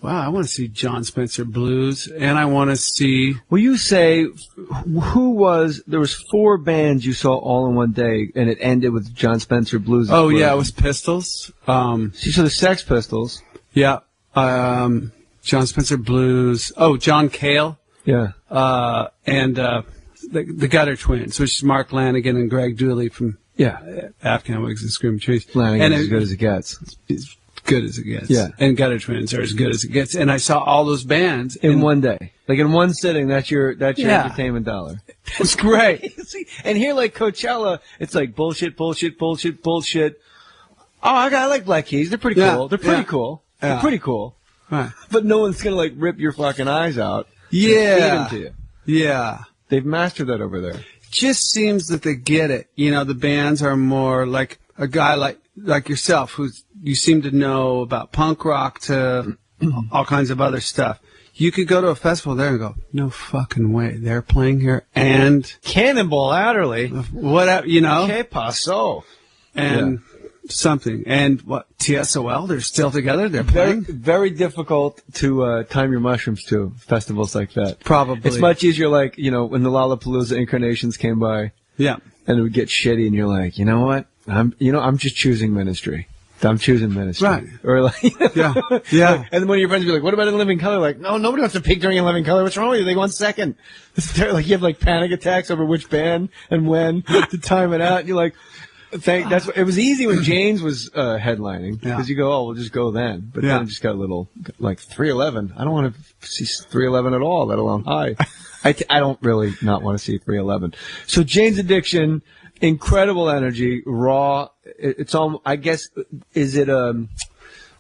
wow, I want to see John Spencer Blues, and I want to see.
Will you say there was 4 bands you saw all in one day, and it ended with John Spencer Blues?
Oh, yeah, it was Pistols.
So the Sex Pistols.
Yeah. John Spencer Blues. Oh, John Cale.
Yeah.
And the Gutter Twins, which is Mark Lanigan and Greg Dooley from Afghan Wigs and Screaming Trees.
Lanigan's as good as it gets.
It's good as it gets.
Yeah.
And Gutter Twins are as good as it gets. And I saw all those bands
in one day. Like in one sitting, that's your entertainment dollar.
It's great.
And here, like Coachella, it's like bullshit. Oh, I like Black Keys. They're pretty cool. They're pretty cool. They're pretty cool.
Right.
But no one's gonna like rip your fucking eyes out.
Yeah.
And feed them to you.
Yeah.
They've mastered that over there.
Just seems that they get it. You know, the bands are more like a guy like yourself, who you seem to know about punk rock to all kinds of other stuff. You could go to a festival there and go, no fucking way, they're playing here, and
Cannonball Adderley,
whatever, you know,
Que paso,
and something, and what TSOL, they're still together, they're playing.
Very difficult to time your mushrooms to festivals like that.
Probably,
it's much easier. Like when the Lollapalooza Incarnations came by, and it would get shitty, and you're like, you know what? I'm just choosing ministry. I'm choosing ministry.
Right.
Or like,
yeah.
And then one of your friends would be like, what about In Living Color? Like, no, nobody wants to peek during In Living Color. What's wrong with you? They go on second. Like, you have like panic attacks over which band and when to time it out. And you're like, it was easy when James was headlining. Because you go, oh, we'll just go then. But then it just got a little, like 311. I don't want to see 311 at all, let alone high. I don't really not want to see 311. So Jane's Addiction, incredible energy, raw. It's all, I guess, is it,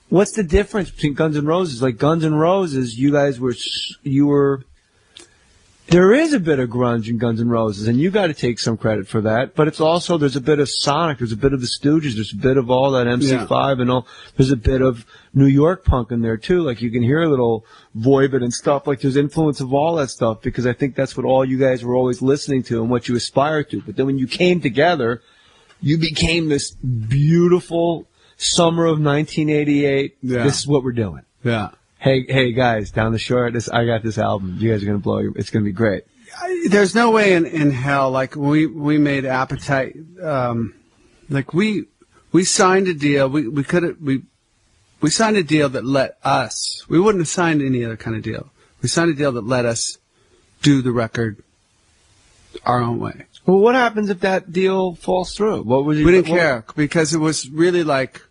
what's the difference between Guns N' Roses? Like Guns N' Roses, you were, there is a bit of grunge in Guns N' Roses, and you got to take some credit for that. But it's also, there's a bit of Sonic, there's a bit of the Stooges, there's a bit of all that MC5 and all. There's a bit of New York punk in there too. Like you can hear a little Voivod and stuff. Like there's influence of all that stuff, because I think that's what all you guys were always listening to and what you aspire to. But then when you came together, you became this beautiful summer of 1988. This is what we're doing.
Yeah.
Hey guys, down the shore, I got this album. You guys are gonna blow. It's gonna be great.
There's no way in hell. Like we made Appetite. Like we signed a deal. We signed a deal that let us. We wouldn't have signed any other kind of deal. We signed a deal that let us do the record our own way.
Well, what happens if that deal falls through? What would you?
We didn't care, because it was really like,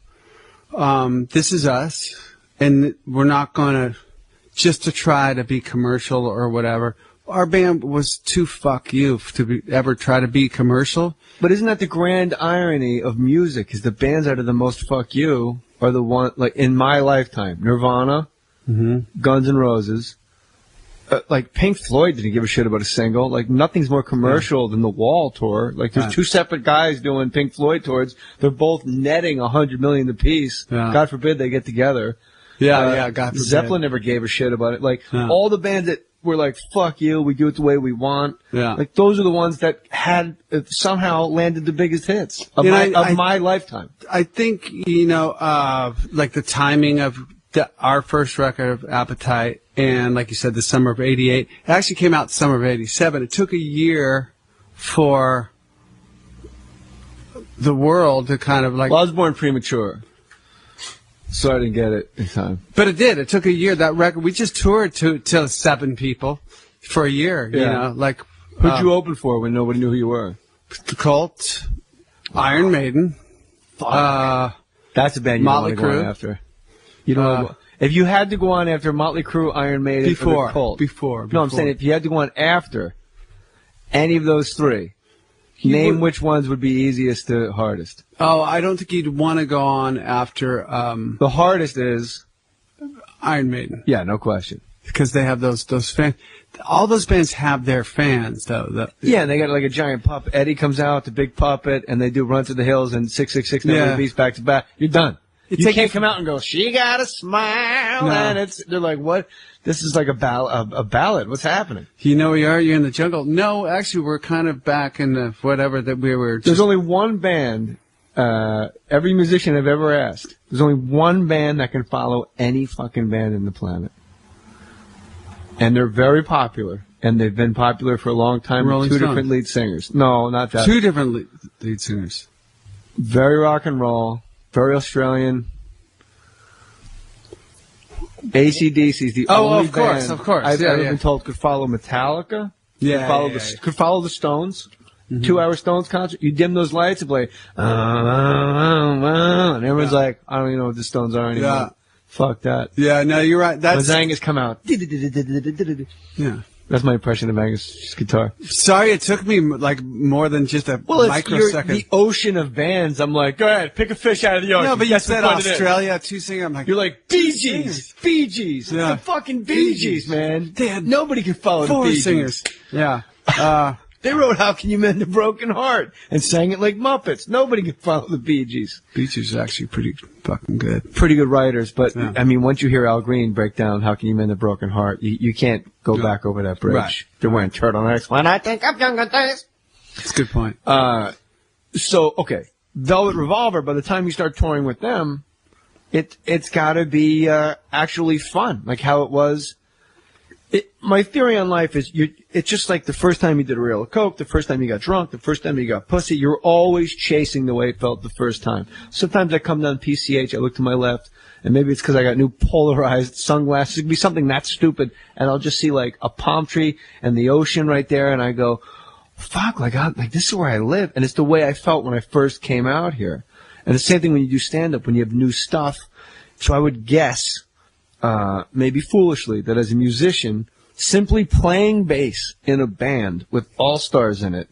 this is us. And we're not going to, just to try to be commercial or whatever. Our band was too fuck you to ever try to be commercial.
But isn't that the grand irony of music? Is the bands that are the most fuck you are the one, like in my lifetime, Nirvana, Guns N' Roses, like Pink Floyd didn't give a shit about a single. Like nothing's more commercial than the Wall tour. Like there's two separate guys doing Pink Floyd tours. They're both netting $100 million apiece. God forbid they get together.
God forbid.
Zeppelin never gave a shit about it. Like all the bands that were like, fuck you, we do it the way we want. Like those are the ones that had somehow landed the biggest hits of my lifetime.
I think, like the timing of our first record of Appetite, and like you said, the summer of '88. It actually came out the summer of '87. It took a year for the world to kind of like.
Well, I was born premature, so I didn't get it in time.
But it did. It took a year. That record, we just toured to 7 people for a year. You know, like
who'd you open for when nobody knew who you were?
The Cult, Iron Maiden.
That's a band you want to go on after. You don't. If you had to go on after Motley Crue, Iron Maiden, or the Cult.
Before.
No, I'm saying if you had to go on after any of those three, name which ones would be easiest to hardest.
Oh, I don't think you'd want to go on after.
The hardest is
Iron Maiden.
Yeah, no question.
Because they have those fans. All those bands have their fans, though.
Yeah, and they got like a giant puppet. Eddie comes out, the big puppet, and they do Run to the Hills and 666 Never Beats back to back. You're done. You can't come out and go, she got a smile, and they're like, what? This is like a ballad. What's happening?
You know where you are? You're in the jungle. No, actually, we're kind of back in the whatever that we were.
There's only one band every musician I've ever asked, there's only one band that can follow any fucking band in the planet. And they're very popular. And they've been popular for a long time.
Rolling
Two
Stones.
different lead singers. No, not that.
Two different lead singers.
Very rock and roll. Very Australian. AC/DC is the only
of course,
band
of course.
I've
Yeah,
ever
yeah.
been told could follow Metallica.
Yeah,
could follow,
yeah, yeah.
could follow the Stones. 2-hour Stones concert. You dim those lights and play, and everyone's like, I don't even know what the Stones are anymore.
Yeah.
Fuck that.
Yeah, no, you're right. That's
when Angus come out.
Yeah.
That's my impression of Angus' guitar.
Sorry, it took me like more than just a
Well, it's
microsecond.
the ocean of bands. I'm like, go ahead, pick a fish out of the ocean.
No, but you
That's
said
the fun of it.
Australia, two singers. I'm like,
You're like, Bee Gees. Bee Gees.
Yeah.
It's the fucking Bee Gees, man.
They had
Nobody can follow the
four
Bee Gees.
singers. Yeah.
They wrote How Can You Mend a Broken Heart and sang it like Muppets. Nobody can follow the Bee Gees.
Bee Gees are actually pretty fucking good.
Pretty good writers, but
Yeah.
I mean, once you hear Al Green break down How Can You Mend a Broken Heart, you can't go back over that bridge.
Right.
They're wearing turtlenecks. When I think of younger days.
That's a good point.
So, okay. Velvet Revolver, by the time you start touring with them, it's gotta be, actually fun. Like how it was. My theory on life is it's just like the first time you did a reel of coke, the first time you got drunk, the first time you got pussy. You're always chasing the way it felt the first time. Sometimes I come down PCH, I look to my left, and maybe it's because I got new polarized sunglasses. It could be something that stupid, and I'll just see like a palm tree and the ocean right there, and I go, fuck, like this is where I live. And it's the way I felt when I first came out here. And the same thing when you do stand-up, when you have new stuff. So I would guess, maybe foolishly, that as a musician, simply playing bass in a band with all-stars in it,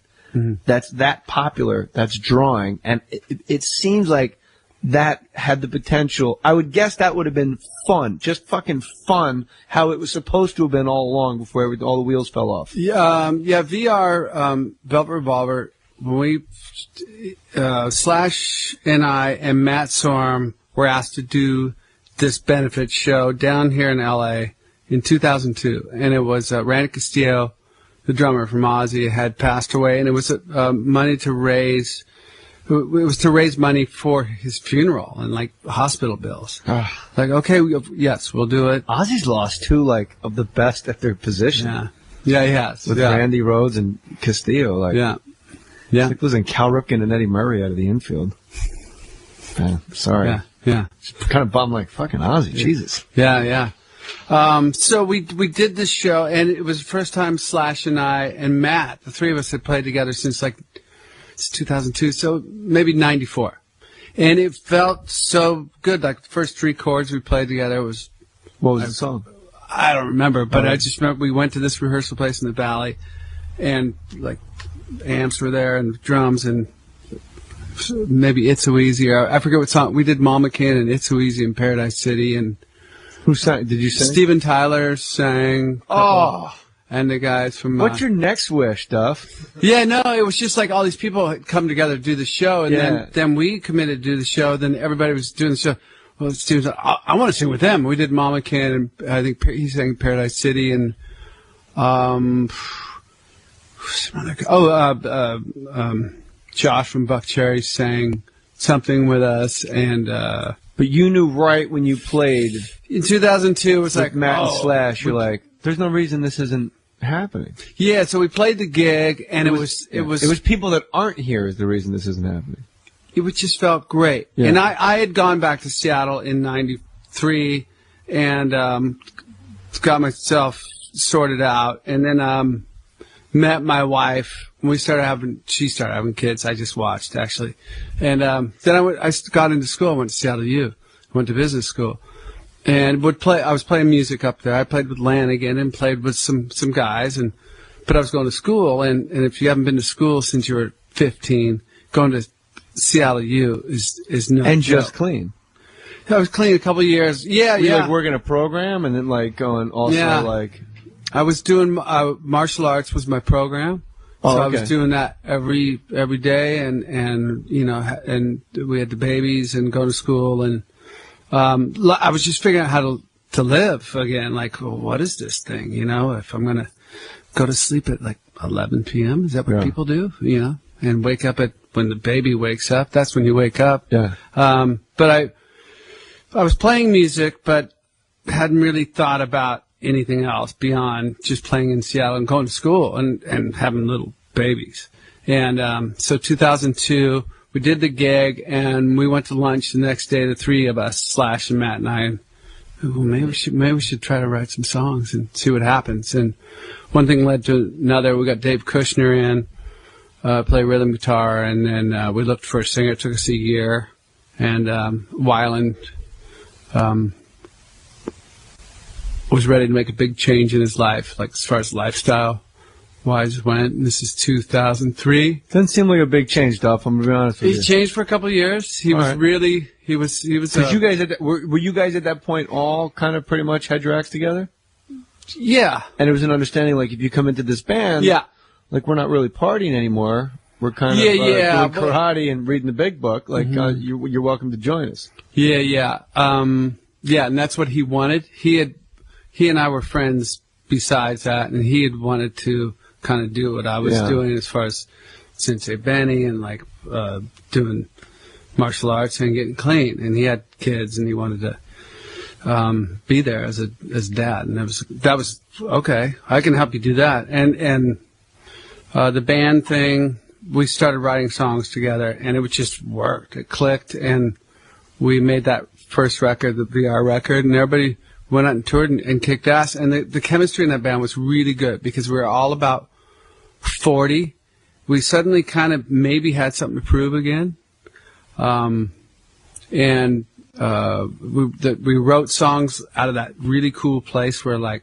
that's that popular, that's drawing, and it seems like that had the potential. I would guess that would have been fun, just fucking fun, how it was supposed to have been all along before all the wheels fell off.
Yeah, VR, Velvet Revolver, when we, Slash and I and Matt Sorm were asked to do this benefit show down here in L.A. in 2002, and it was Randy Castillo, the drummer from Ozzy, had passed away, and it was money to raise. It was to raise money for his funeral and like hospital bills. Like, okay, yes, we'll do it.
Ozzy's lost two of the best at their position.
Yeah, he has.
With Randy Rhoads and Castillo,
yeah.
It's like losing Cal Ripken and Eddie Murray out of the infield. Sorry.
Yeah.
Kind of bummed, like fucking Ozzy. Jesus.
Yeah. So we did this show, and it was the first time Slash and I and Matt, the three of us, had played together since it's 2002, so maybe 94. And it felt so good. Like the first three chords we played together was...
What was the song?
I don't remember, but I just remember we went to this rehearsal place in the Valley, and like amps were there and drums, and maybe It's So Easy, or I forget what song. We did Mama Can and It's So Easy in Paradise City, and
who sang? Did you sing?
Steven Tyler sang. And the guys from...
What's your next wish, Duff?
Yeah, no, it was just like all these people had come together to do the show, and then we committed to do the show, then everybody was doing the show. Well, Steven's like, I want to sing with them. We did Mama Can, and I think he sang Paradise City, and Josh from Buck Cherry sang something with us, and...
But you knew right when you played...
In 2002, it was like...
Matt and Slash, you're like, there's no reason this isn't happening.
Yeah, so we played the gig, and it was
people that aren't here is the reason this isn't happening.
It just felt great.
Yeah.
And I had gone back to Seattle in 93 and got myself sorted out, and then met my wife. She started having kids. I just watched, actually. And then I got into school. I went to Seattle U. Went to business school. And I was playing music up there. I played with Lanigan and played with some guys, but I was going to school, and if you haven't been to school since you were 15, going to Seattle U is no
And
joke.
just clean.
I was clean a couple of years. Yeah,
Were you like working a program and then like going also like...
I was doing martial arts was my program. So I was doing that every day, and we had the babies and go to school, and I was just figuring out how to live again. Like, well, what is this thing? If I'm gonna go to sleep at like 11 p.m., is that what people do? And wake up at when the baby wakes up. That's when you wake up.
Yeah.
But I was playing music, but hadn't really thought about anything else beyond just playing in Seattle and going to school and having little babies. And so 2002, we did the gig, and we went to lunch the next day, the three of us, Slash and Matt and I, and well, maybe we should try to write some songs and see what happens. And one thing led to another. We got Dave Kushner in, play rhythm guitar, and then we looked for a singer. It took us a year, and Weiland was ready to make a big change in his life, like as far as lifestyle-wise went. And this is 2003.
Doesn't seem like a big change, Duff. I'm gonna be honest with you.
He changed for a couple of years. He was really. He was.
Did you guys were you guys at that point all kind of pretty much had your acts together?
Yeah.
And it was an understanding, like, if you come into this band, like, we're not really partying anymore. We're kind of doing karate and reading the big book. Like, you're welcome to join us.
Yeah. And that's what he wanted. He and I were friends besides that, and he had wanted to kind of do what I was doing as far as Sensei Benny and, like, doing martial arts and getting clean. And he had kids, and he wanted to be there as dad, and that was okay. I can help you do that. And the band thing, we started writing songs together, and it just worked. It clicked, and we made that first record, the VR record, and everybody went out and toured and kicked ass. And the chemistry in that band was really good because we were all about 40. We suddenly kind of maybe had something to prove again, and we wrote songs out of that really cool place where, like,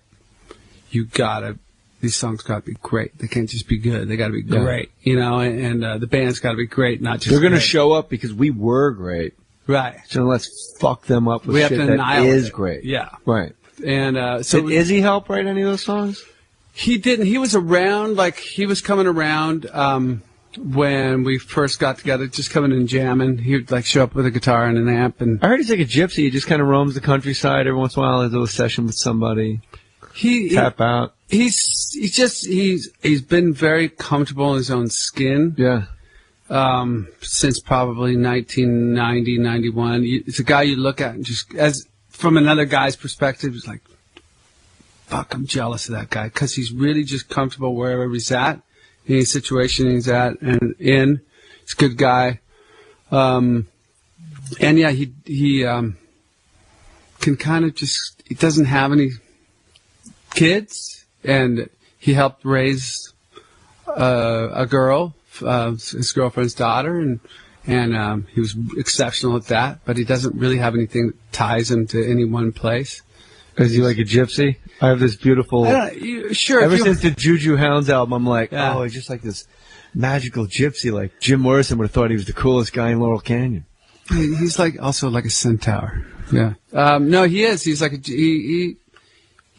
these songs gotta be great. They can't just be good. They gotta be great, you know, and the band's gotta be great, not just
They're gonna
great.
show up because we were great.
Right.
So let's fuck them up with
We
shit
have to
that
annihilate
is
it.
great.
Yeah.
Right.
And so
did Izzy help write any of those songs?
He didn't. He was around, like, he was coming around when we first got together, just coming and jamming. He would, like, show up with a guitar and an amp. And
I heard he's like a gypsy. He just kind of roams the countryside every once in a while. He'll do a session with somebody. Tap out.
He's been very comfortable in his own skin.
Yeah.
Since probably 1990, 91. It's a guy you look at and just, as from another guy's perspective, it's like, fuck, I'm jealous of that guy, because he's really just comfortable wherever he's at, any situation he's at, and in. He's a good guy. And yeah, he can kind of just, he doesn't have any kids, and he helped raise a girl, his girlfriend's daughter, and he was exceptional at that, but he doesn't really have anything that ties him to any one place.
Is he like a gypsy? I have this beautiful...
Sure.
Ever since the Juju Hounds album, I'm like, oh, he's just like this magical gypsy. Like, Jim Morrison would have thought he was the coolest guy in Laurel Canyon.
He's like also like a centaur. Yeah. No, he is. He's like he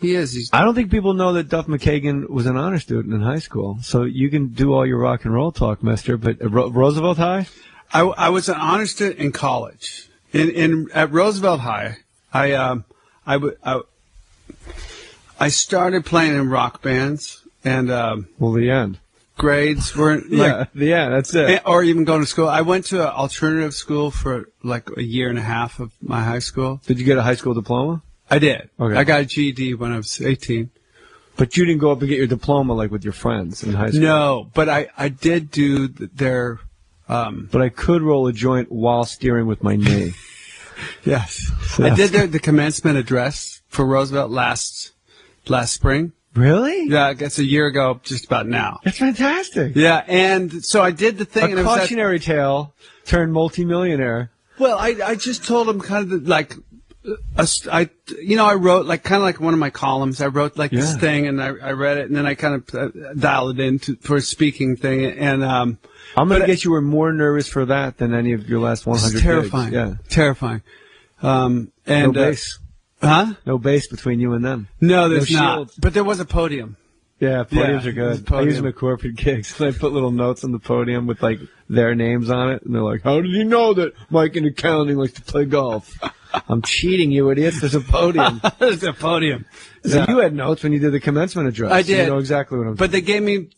is.
I don't think people know that Duff McKagan was an honor student in high school. So you can do all your rock and roll talk, mister. But at Roosevelt High?
I was an honor student in college. At Roosevelt High, I started playing in rock bands, and
well, the end.
Grades weren't like
that's it.
Or even going to school. I went to an alternative school for like a year and a half of my high school.
Did you get a high school diploma?
I did.
Okay.
I got a GED when I was 18.
But you didn't go up and get your diploma like with your friends in high school?
No, but I did do their...
but I could roll a joint while steering with my knee.
Yes. I did the commencement address for Roosevelt last spring.
Really?
Yeah, it's a year ago, just about now.
That's fantastic.
Yeah, and so I did the thing.
A cautionary tale turned multimillionaire.
Well, I just told him kind of like... I wrote like kind of like one of my columns. I wrote like this thing, and I read it, and then I kind of dialed it in for a speaking thing. And
I'm gonna guess you were more nervous for that than any of your last 100.
It's terrifying.
Gigs. Yeah,
terrifying. And
no bass,
huh?
No bass between you and them.
No, there's
no
not.
shield.
But there was a podium.
Yeah, podiums are
it's
good. I
podium.
use them at corporate gigs. They put little notes on the podium with like their names on it, and they're like, "How did you know that Mike in accounting likes to play golf?" I'm cheating, you idiots. There's a podium.
There's a podium.
So
Yeah.
you had notes when you did the commencement address.
I did.
You know exactly what I'm
But they gave me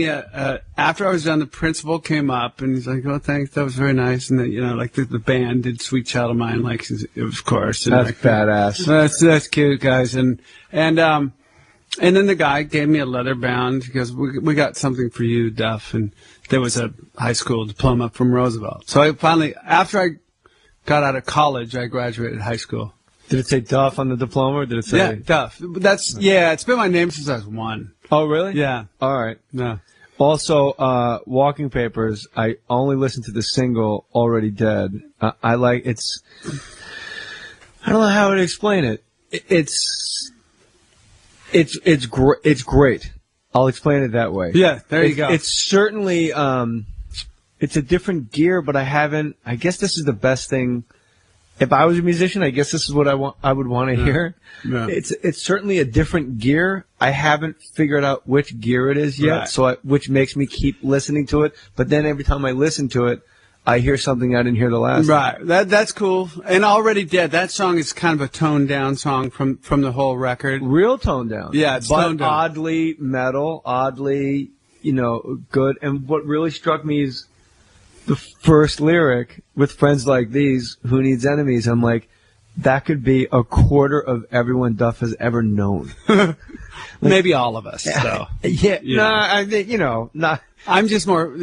after I was done, the principal came up and he's like, "Oh, thanks, that was very nice." And like the band did "Sweet Child of Mine," like of course. And
That's
like,
badass.
That's cute, guys. And then the guy gave me a leather bound. He goes, "We got something for you, Duff." And there was a high school diploma from Roosevelt. So I finally, after I got out of college, I graduated high school.
Did it say Duff on the diploma, or did it say?
Yeah, Duff. It's been my name since I was 1.
Oh, really?
Yeah.
All right.
No.
Also, Walking Papers, I only listened to the single Already Dead. I don't know how to explain it. It's great. I'll explain it that way.
Yeah, there you go.
It's certainly, it's a different gear, but I guess this is the best thing. If I was a musician, I guess this is what I would want to hear.
Yeah.
It's certainly a different gear. I haven't figured out which gear it is yet,
Right.
which makes me keep listening to it. But then every time I listen to it, I hear something I didn't hear the last time.
Right. That's cool. And Already Dead, that song is kind of a toned down song from the whole record.
Real toned down.
Yeah, it's
but
toned down.
oddly metal, oddly, good. And what really struck me is the first lyric, "With friends like these, who needs enemies?" I'm like, that could be a quarter of everyone Duff has ever known.
Maybe all of us, though.
Yeah. I think, not.
I'm just more,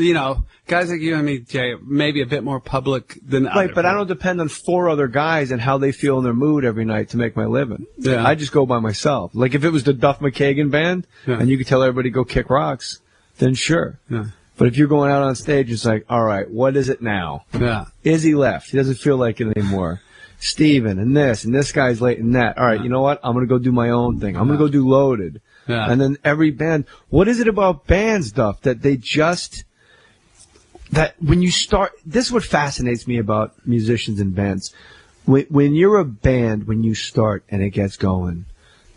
guys like you and me, Jay, maybe a bit more public than other
Right, but I don't depend on 4 other guys and how they feel in their mood every night to make my living.
Yeah.
I just go by myself. Like, if it was the Duff McKagan band, and you could tell everybody go kick rocks, then sure.
Yeah.
But if you're going out on stage, it's like, all right, what is it now?
Yeah.
Izzy left. He doesn't feel like it anymore. Steven and this guy's late and that. All right, you know what? I'm going to go do my own thing. I'm going to go do Loaded.
Yeah.
And then every band, what is it about bands, Duff, that they just, that when you start, this is what fascinates me about musicians and bands. When you're a band, when you start and it gets going,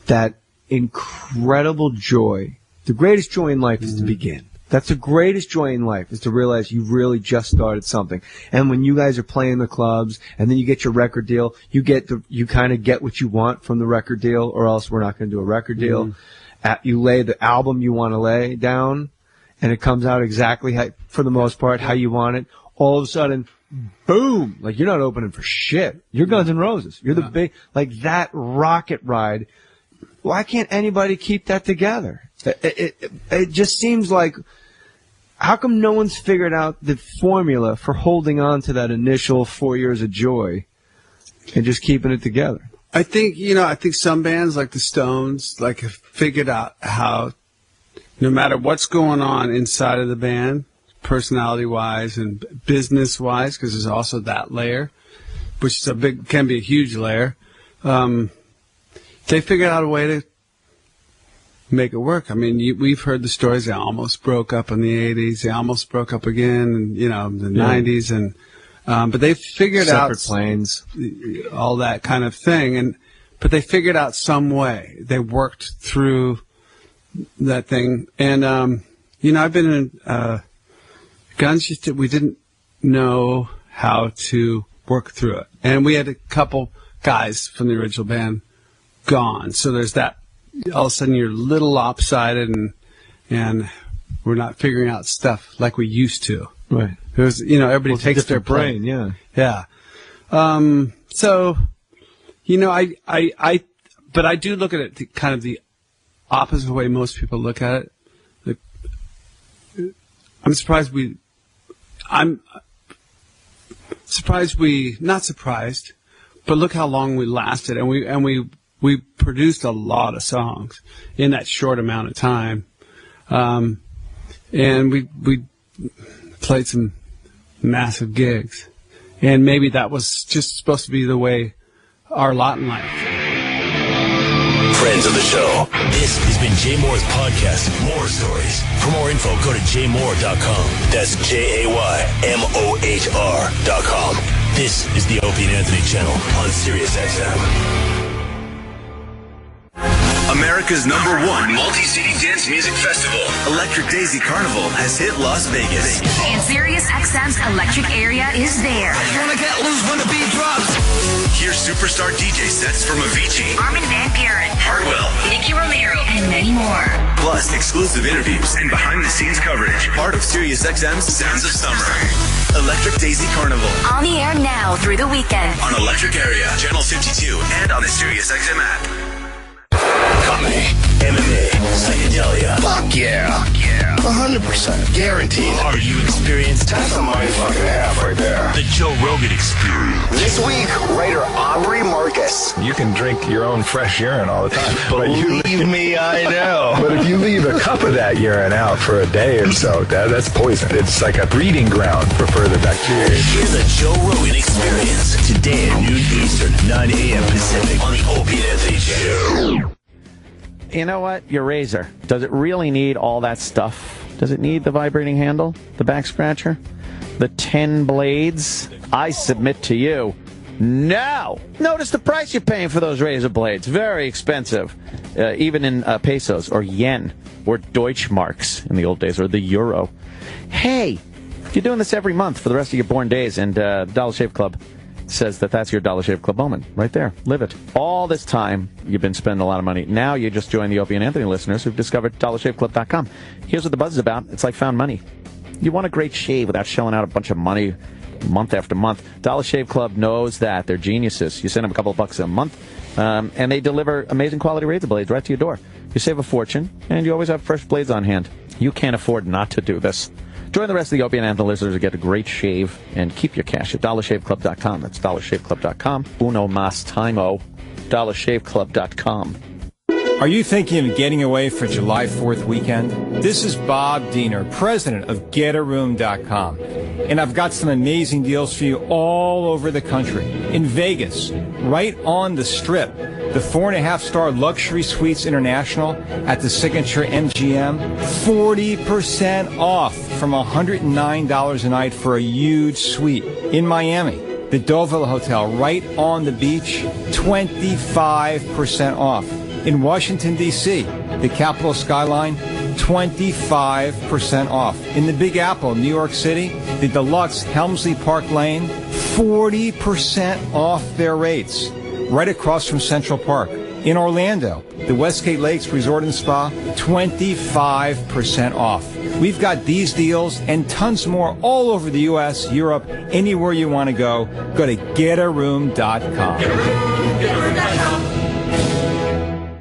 that incredible joy, the greatest joy in life is to begin. That's the greatest joy in life, is to realize you've really just started something. And when you guys are playing the clubs, and then you get your record deal, you kind of get what you want from the record deal, or else we're not going to do a record deal. You lay the album you want to lay down, and it comes out exactly how, for the most part, how you want it. All of a sudden, boom! Like, you're not opening for shit. You're Guns N' Roses. You're the big, like that rocket ride. Why can't anybody keep that together? It just seems like, how come no one's figured out the formula for holding on to that initial 4 years of joy and just keeping it together?
I think some bands like the Stones have figured out how, no matter what's going on inside of the band, personality-wise and business-wise, because there's also that layer, which is can be a huge layer. They figured out a way to make it work. I mean, we've heard the stories. They almost broke up in the 80s. They almost broke up again in the 90s. And but they figured out
separate planes,
all that kind of thing. But they figured out some way. They worked through that thing. And I've been in Guns. We didn't know how to work through it, and we had a couple guys from the original band gone. So there's that. All of a sudden you're a little lopsided, and we're not figuring out stuff like we used to.
Right.
It was, everybody takes their
brain.
plate.
Yeah.
So, but I do look at it kind of the opposite way most people look at it. I'm surprised not surprised, but look how long we lasted, and we produced a lot of songs in that short amount of time. And we played some massive gigs. And maybe that was just supposed to be the way our lot in life.
Friends of the show. This has been Jay Mohr's podcast, Mohr Stories. For more info, go to jaymohr.com. That's JAYMOHR.com. This is the Opie and Anthony channel on Sirius XM. America's #1 multi-city dance music festival, Electric Daisy Carnival, has hit Las Vegas.
And Sirius XM's Electric Area is there.
Wanna get loose when the beat drops.
Hear superstar DJ sets from Avicii,
Armin van Buuren,
Hardwell,
Nicky Romero, and many more.
plus exclusive interviews and behind-the-scenes coverage. Part of Sirius XM's Sounds of Summer. Electric Daisy Carnival.
On the air now through the weekend.
On Electric Area, Channel 52, and on the Sirius XM app. Comedy, MMA, psychedelia.
Fuck yeah. 100%. Guaranteed.
Are you experienced?
That's a mind fucking half right there.
The Joe Rogan Experience.
This week, writer Aubrey Marcus.
You can drink your own fresh urine all the time.
Believe me, I know.
But if you leave a cup of that urine out for a day or so, that's poison. It's like a breeding ground for further bacteria.
Hear the Joe Rogan Experience. Today at noon Eastern, 9 a.m. Pacific on the Opie and Anthony Show.
You know what? Your razor. Does it really need all that stuff? Does it need the vibrating handle? The back scratcher? The 10 blades? I submit to you, no! Notice the price you're paying for those razor blades. Very expensive. Even in pesos or yen or Deutschmarks in the old days or the euro. Hey, if you're doing this every month for the rest of your born days and Dollar Shave Club says that's your Dollar Shave Club moment. Right there. Live it. All this time, you've been spending a lot of money. Now you just joined the Opie and Anthony listeners who've discovered DollarShaveClub.com. Here's what the buzz is about. It's like found money. You want a great shave without shelling out a bunch of money month after month. Dollar Shave Club knows that. They're geniuses. You send them a couple of bucks a month, and they deliver amazing quality razor blades right to your door. You save a fortune, and you always have fresh blades on hand. You can't afford not to do this. Join the rest of the Opie and Anthony listeners to get a great shave and keep your cash at DollarShaveClub.com. That's DollarShaveClub.com. Uno mas time-o. DollarShaveClub.com.
Are you thinking of getting away for July 4th weekend? This is Bob Diener, president of GetARoom.com. And I've got some amazing deals for you all over the country. In Vegas, right on the Strip, the 4.5-star Luxury Suites International at the Signature MGM, 40% off from $109 a night for a huge suite. In Miami, the Deauville Hotel right on the beach, 25% off. In Washington, D.C., the Capitol Skyline, 25% off. In the Big Apple, New York City, the Deluxe Helmsley Park Lane, 40% off their rates. Right across from Central Park. In Orlando, the Westgate Lakes Resort and Spa, 25% off. We've got these deals and tons more all over the U.S., Europe, anywhere you want to go. Go to GetARoom.com.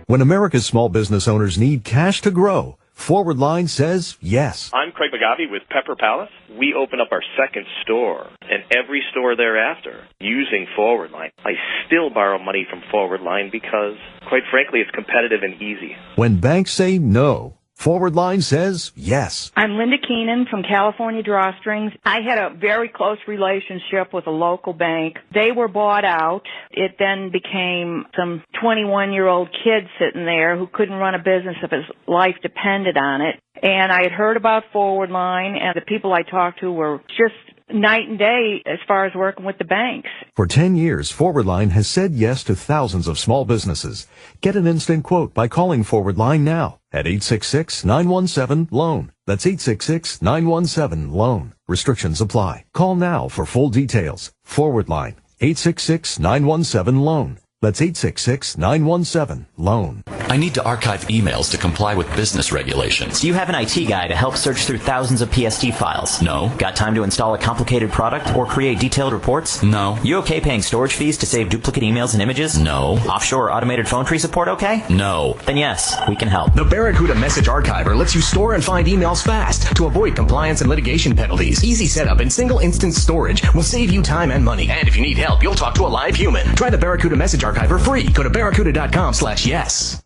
When America's small business owners need cash to grow, Forward Line says yes.
I'm Craig McGavi with Pepper Palace. We open up our second store, and every store thereafter, using Forward Line. I still borrow money from Forward Line because, quite frankly, it's competitive and easy.
When banks say no, Forward Line says yes.
I'm Linda Keenan from California Drawstrings. I had a very close relationship with a local bank. They were bought out. It then became some 21-year-old kid sitting there who couldn't run a business if his life depended on it. And I had heard about Forward Line, and the people I talked to were just night and day as far as working with the banks.
For 10 years, Forward Line has said yes to thousands of small businesses. Get an instant quote by calling Forward Line now at 866-917-LOAN. That's 866-917-LOAN. Restrictions apply. Call now for full details. Forward Line, 866-917-LOAN. That's 866-917-LOAN.
I need to archive emails to comply with business regulations.
Do you have an IT guy to help search through thousands of PSD files?
No.
Got time to install a complicated product or create detailed reports?
No.
You okay paying storage fees to save duplicate emails and images?
No.
Offshore or automated phone tree support okay?
No.
Then yes, we can help.
The Barracuda Message Archiver lets you store and find emails fast to avoid compliance and litigation penalties. Easy setup and single instance storage will save you time and money. And if you need help, you'll talk to a live human. Try the Barracuda Message Archiver free. Go to barracuda.com/yes.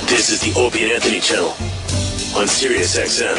This is the Opie and Anthony channel on Sirius XM.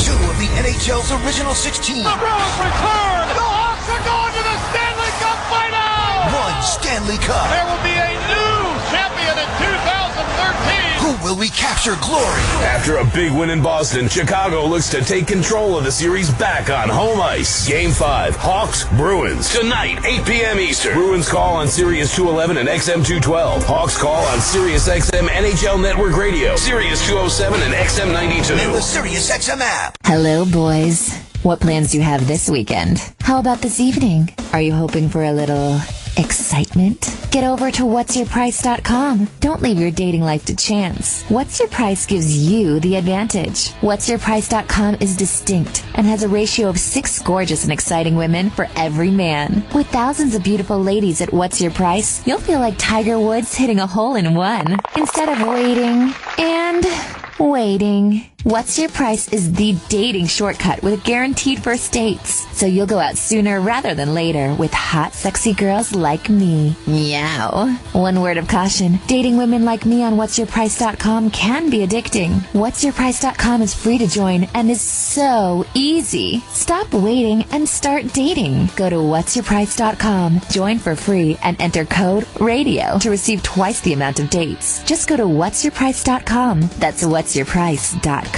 Two of the NHL's original 16.
The Bruins return. The Hawks are going to the Stanley Cup final.
One Stanley Cup.
There will be a new champion in 2013.
Who will will we capture glory?
After a big win in Boston, Chicago looks to take control of the series back on home ice. Game 5, Hawks, Bruins. Tonight, 8 p.m. Eastern. Bruins call on Sirius 211 and XM 212. Hawks call on Sirius XM NHL Network Radio, Sirius 207 and XM 92.
And the Sirius XM app.
Hello, boys. What plans do you have this weekend? How about this evening? Are you hoping for a little excitement? Get over to whatsyourprice.com. Don't leave your dating life to chance. What's Your Price gives you the advantage. Whatsyourprice.com is distinct and has a ratio of 6 gorgeous and exciting women for every man. With thousands of beautiful ladies at What's Your Price, you'll feel like Tiger Woods hitting a hole in one. Instead of waiting and waiting. What's Your Price is the dating shortcut with guaranteed first dates. So you'll go out sooner rather than later with hot, sexy girls like me. Meow. One word of caution. Dating women like me on whatsyourprice.com can be addicting. Whatsyourprice.com is free to join and is so easy. Stop waiting and start dating. Go to whatsyourprice.com, join for free, and enter code RADIO to receive twice the amount of dates. Just go to whatsyourprice.com. That's whatsyourprice.com.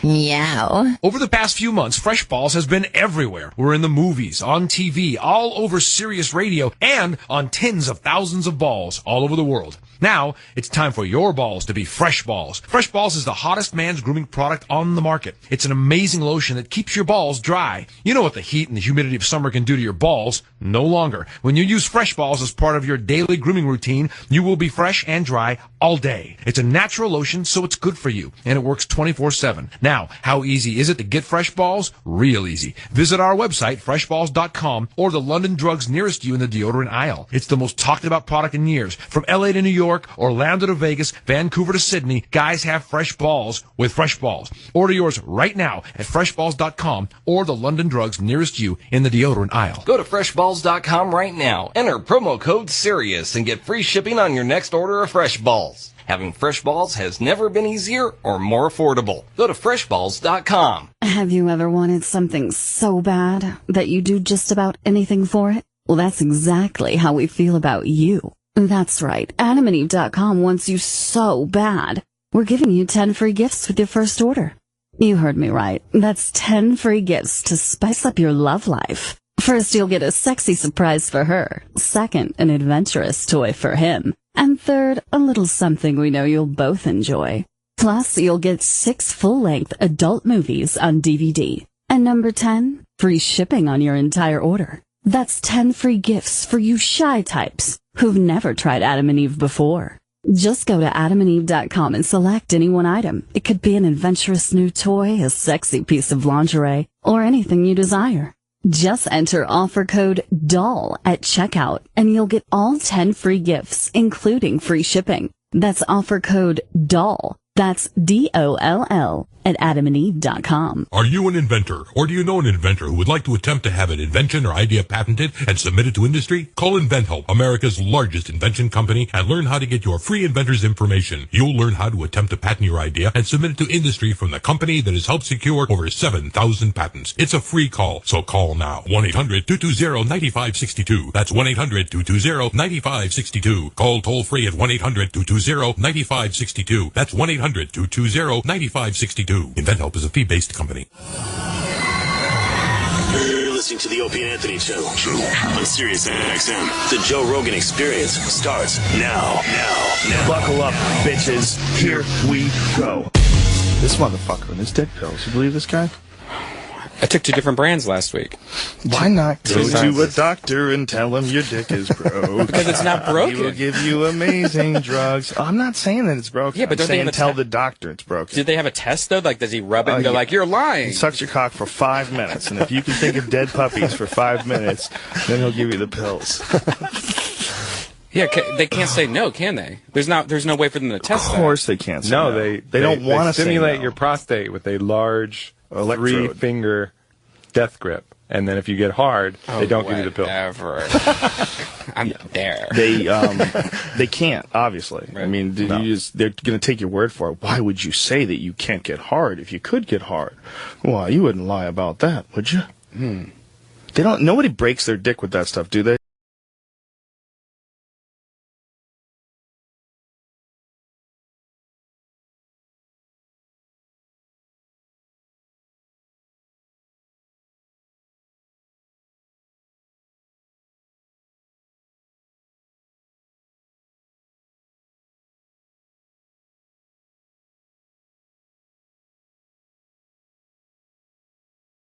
Meow.
Over the past few months, Fresh Balls has been everywhere. We're in the movies, on TV, all over Sirius Radio, and on tens of thousands of balls all over the world. Now, it's time for your balls to be Fresh Balls. Fresh Balls is the hottest man's grooming product on the market. It's an amazing lotion that keeps your balls dry. You know what the heat and the humidity of summer can do to your balls? No longer. When you use Fresh Balls as part of your daily grooming routine, you will be fresh and dry all day. It's a natural lotion, so it's good for you, and it works 24/7. Now, how easy is it to get Fresh Balls? Real easy. Visit our website, freshballs.com, or the London drugs nearest you in the deodorant aisle. It's the most talked about product in years. From LA to New York, Orlando to Vegas, Vancouver to Sydney, guys have fresh balls with Fresh Balls. Order yours right now at freshballs.com or the London drugs nearest you in the deodorant aisle.
Go to freshballs.com right now. Enter promo code SIRIUS and get free shipping on your next order of Fresh Balls. Having Fresh Balls has never been easier or more affordable. Go to freshballs.com.
Have you ever wanted something so bad that you do just about anything for it? Well, that's exactly how we feel about you. That's right. AdamandEve.com wants you so bad. We're giving you 10 free gifts with your first order. You heard me right. That's 10 free gifts to spice up your love life. First, you'll get a sexy surprise for her. Second, an adventurous toy for him. And third, a little something we know you'll both enjoy. Plus, you'll get 6 full-length adult movies on DVD. And number 10, free shipping on your entire order. That's 10 free gifts for you shy types who've never tried Adam and Eve before. Just go to adamandeve.com and select any one item. It could be an adventurous new toy, a sexy piece of lingerie, or anything you desire. Just enter offer code DOLL at checkout and you'll get all 10 free gifts, including free shipping. That's offer code DOLL. That's DOLL at adamandeve.com.
Are you an inventor, or do you know an inventor who would like to attempt to have an invention or idea patented and submitted to industry? Call EventFul, America's largest invention company, and learn how to get your free inventor's information. You'll learn how to attempt to patent your idea and submit it to industry from the company that has helped secure over 7,000 patents. It's a free call, so call now. 1-800-220-9562. That's 1-800-220-9562. Call toll free at 1-800-220-9562. That's 1-800-220-9562. InventHelp is a fee-based company.
You're listening to the Opie and Anthony Show on Sirius XM. The Joe Rogan Experience starts now.
Buckle up, bitches. Here we go. This motherfucker and his dick pills. You believe this guy?
I took 2 different brands last week.
Why not go to a doctor and tell him your dick is broke?
Because it's not broken.
He will give you amazing drugs. I'm not saying that it's broken.
Yeah, but
I'm
don't
saying
they have
tell the doctor it's broken.
Did they have a test, though? Like, does he rub it and go like, you're lying?
He sucks your cock for 5 minutes, and if you can think of dead puppies for 5 minutes, then he'll give you the pills.
Yeah, they can't say no, can they? There's no way for them to test that.
Of course they can't say
no.
They don't want to
stimulate your prostate with a large
electrode.
3-finger death grip. And then if you get hard, they don't give you the pill.
I'm there.
They can't, obviously. Right. I mean, they're going to take your word for it. Why would you say that you can't get hard if you could get hard? Well, you wouldn't lie about that, would you? Nobody breaks their dick with that stuff, do they?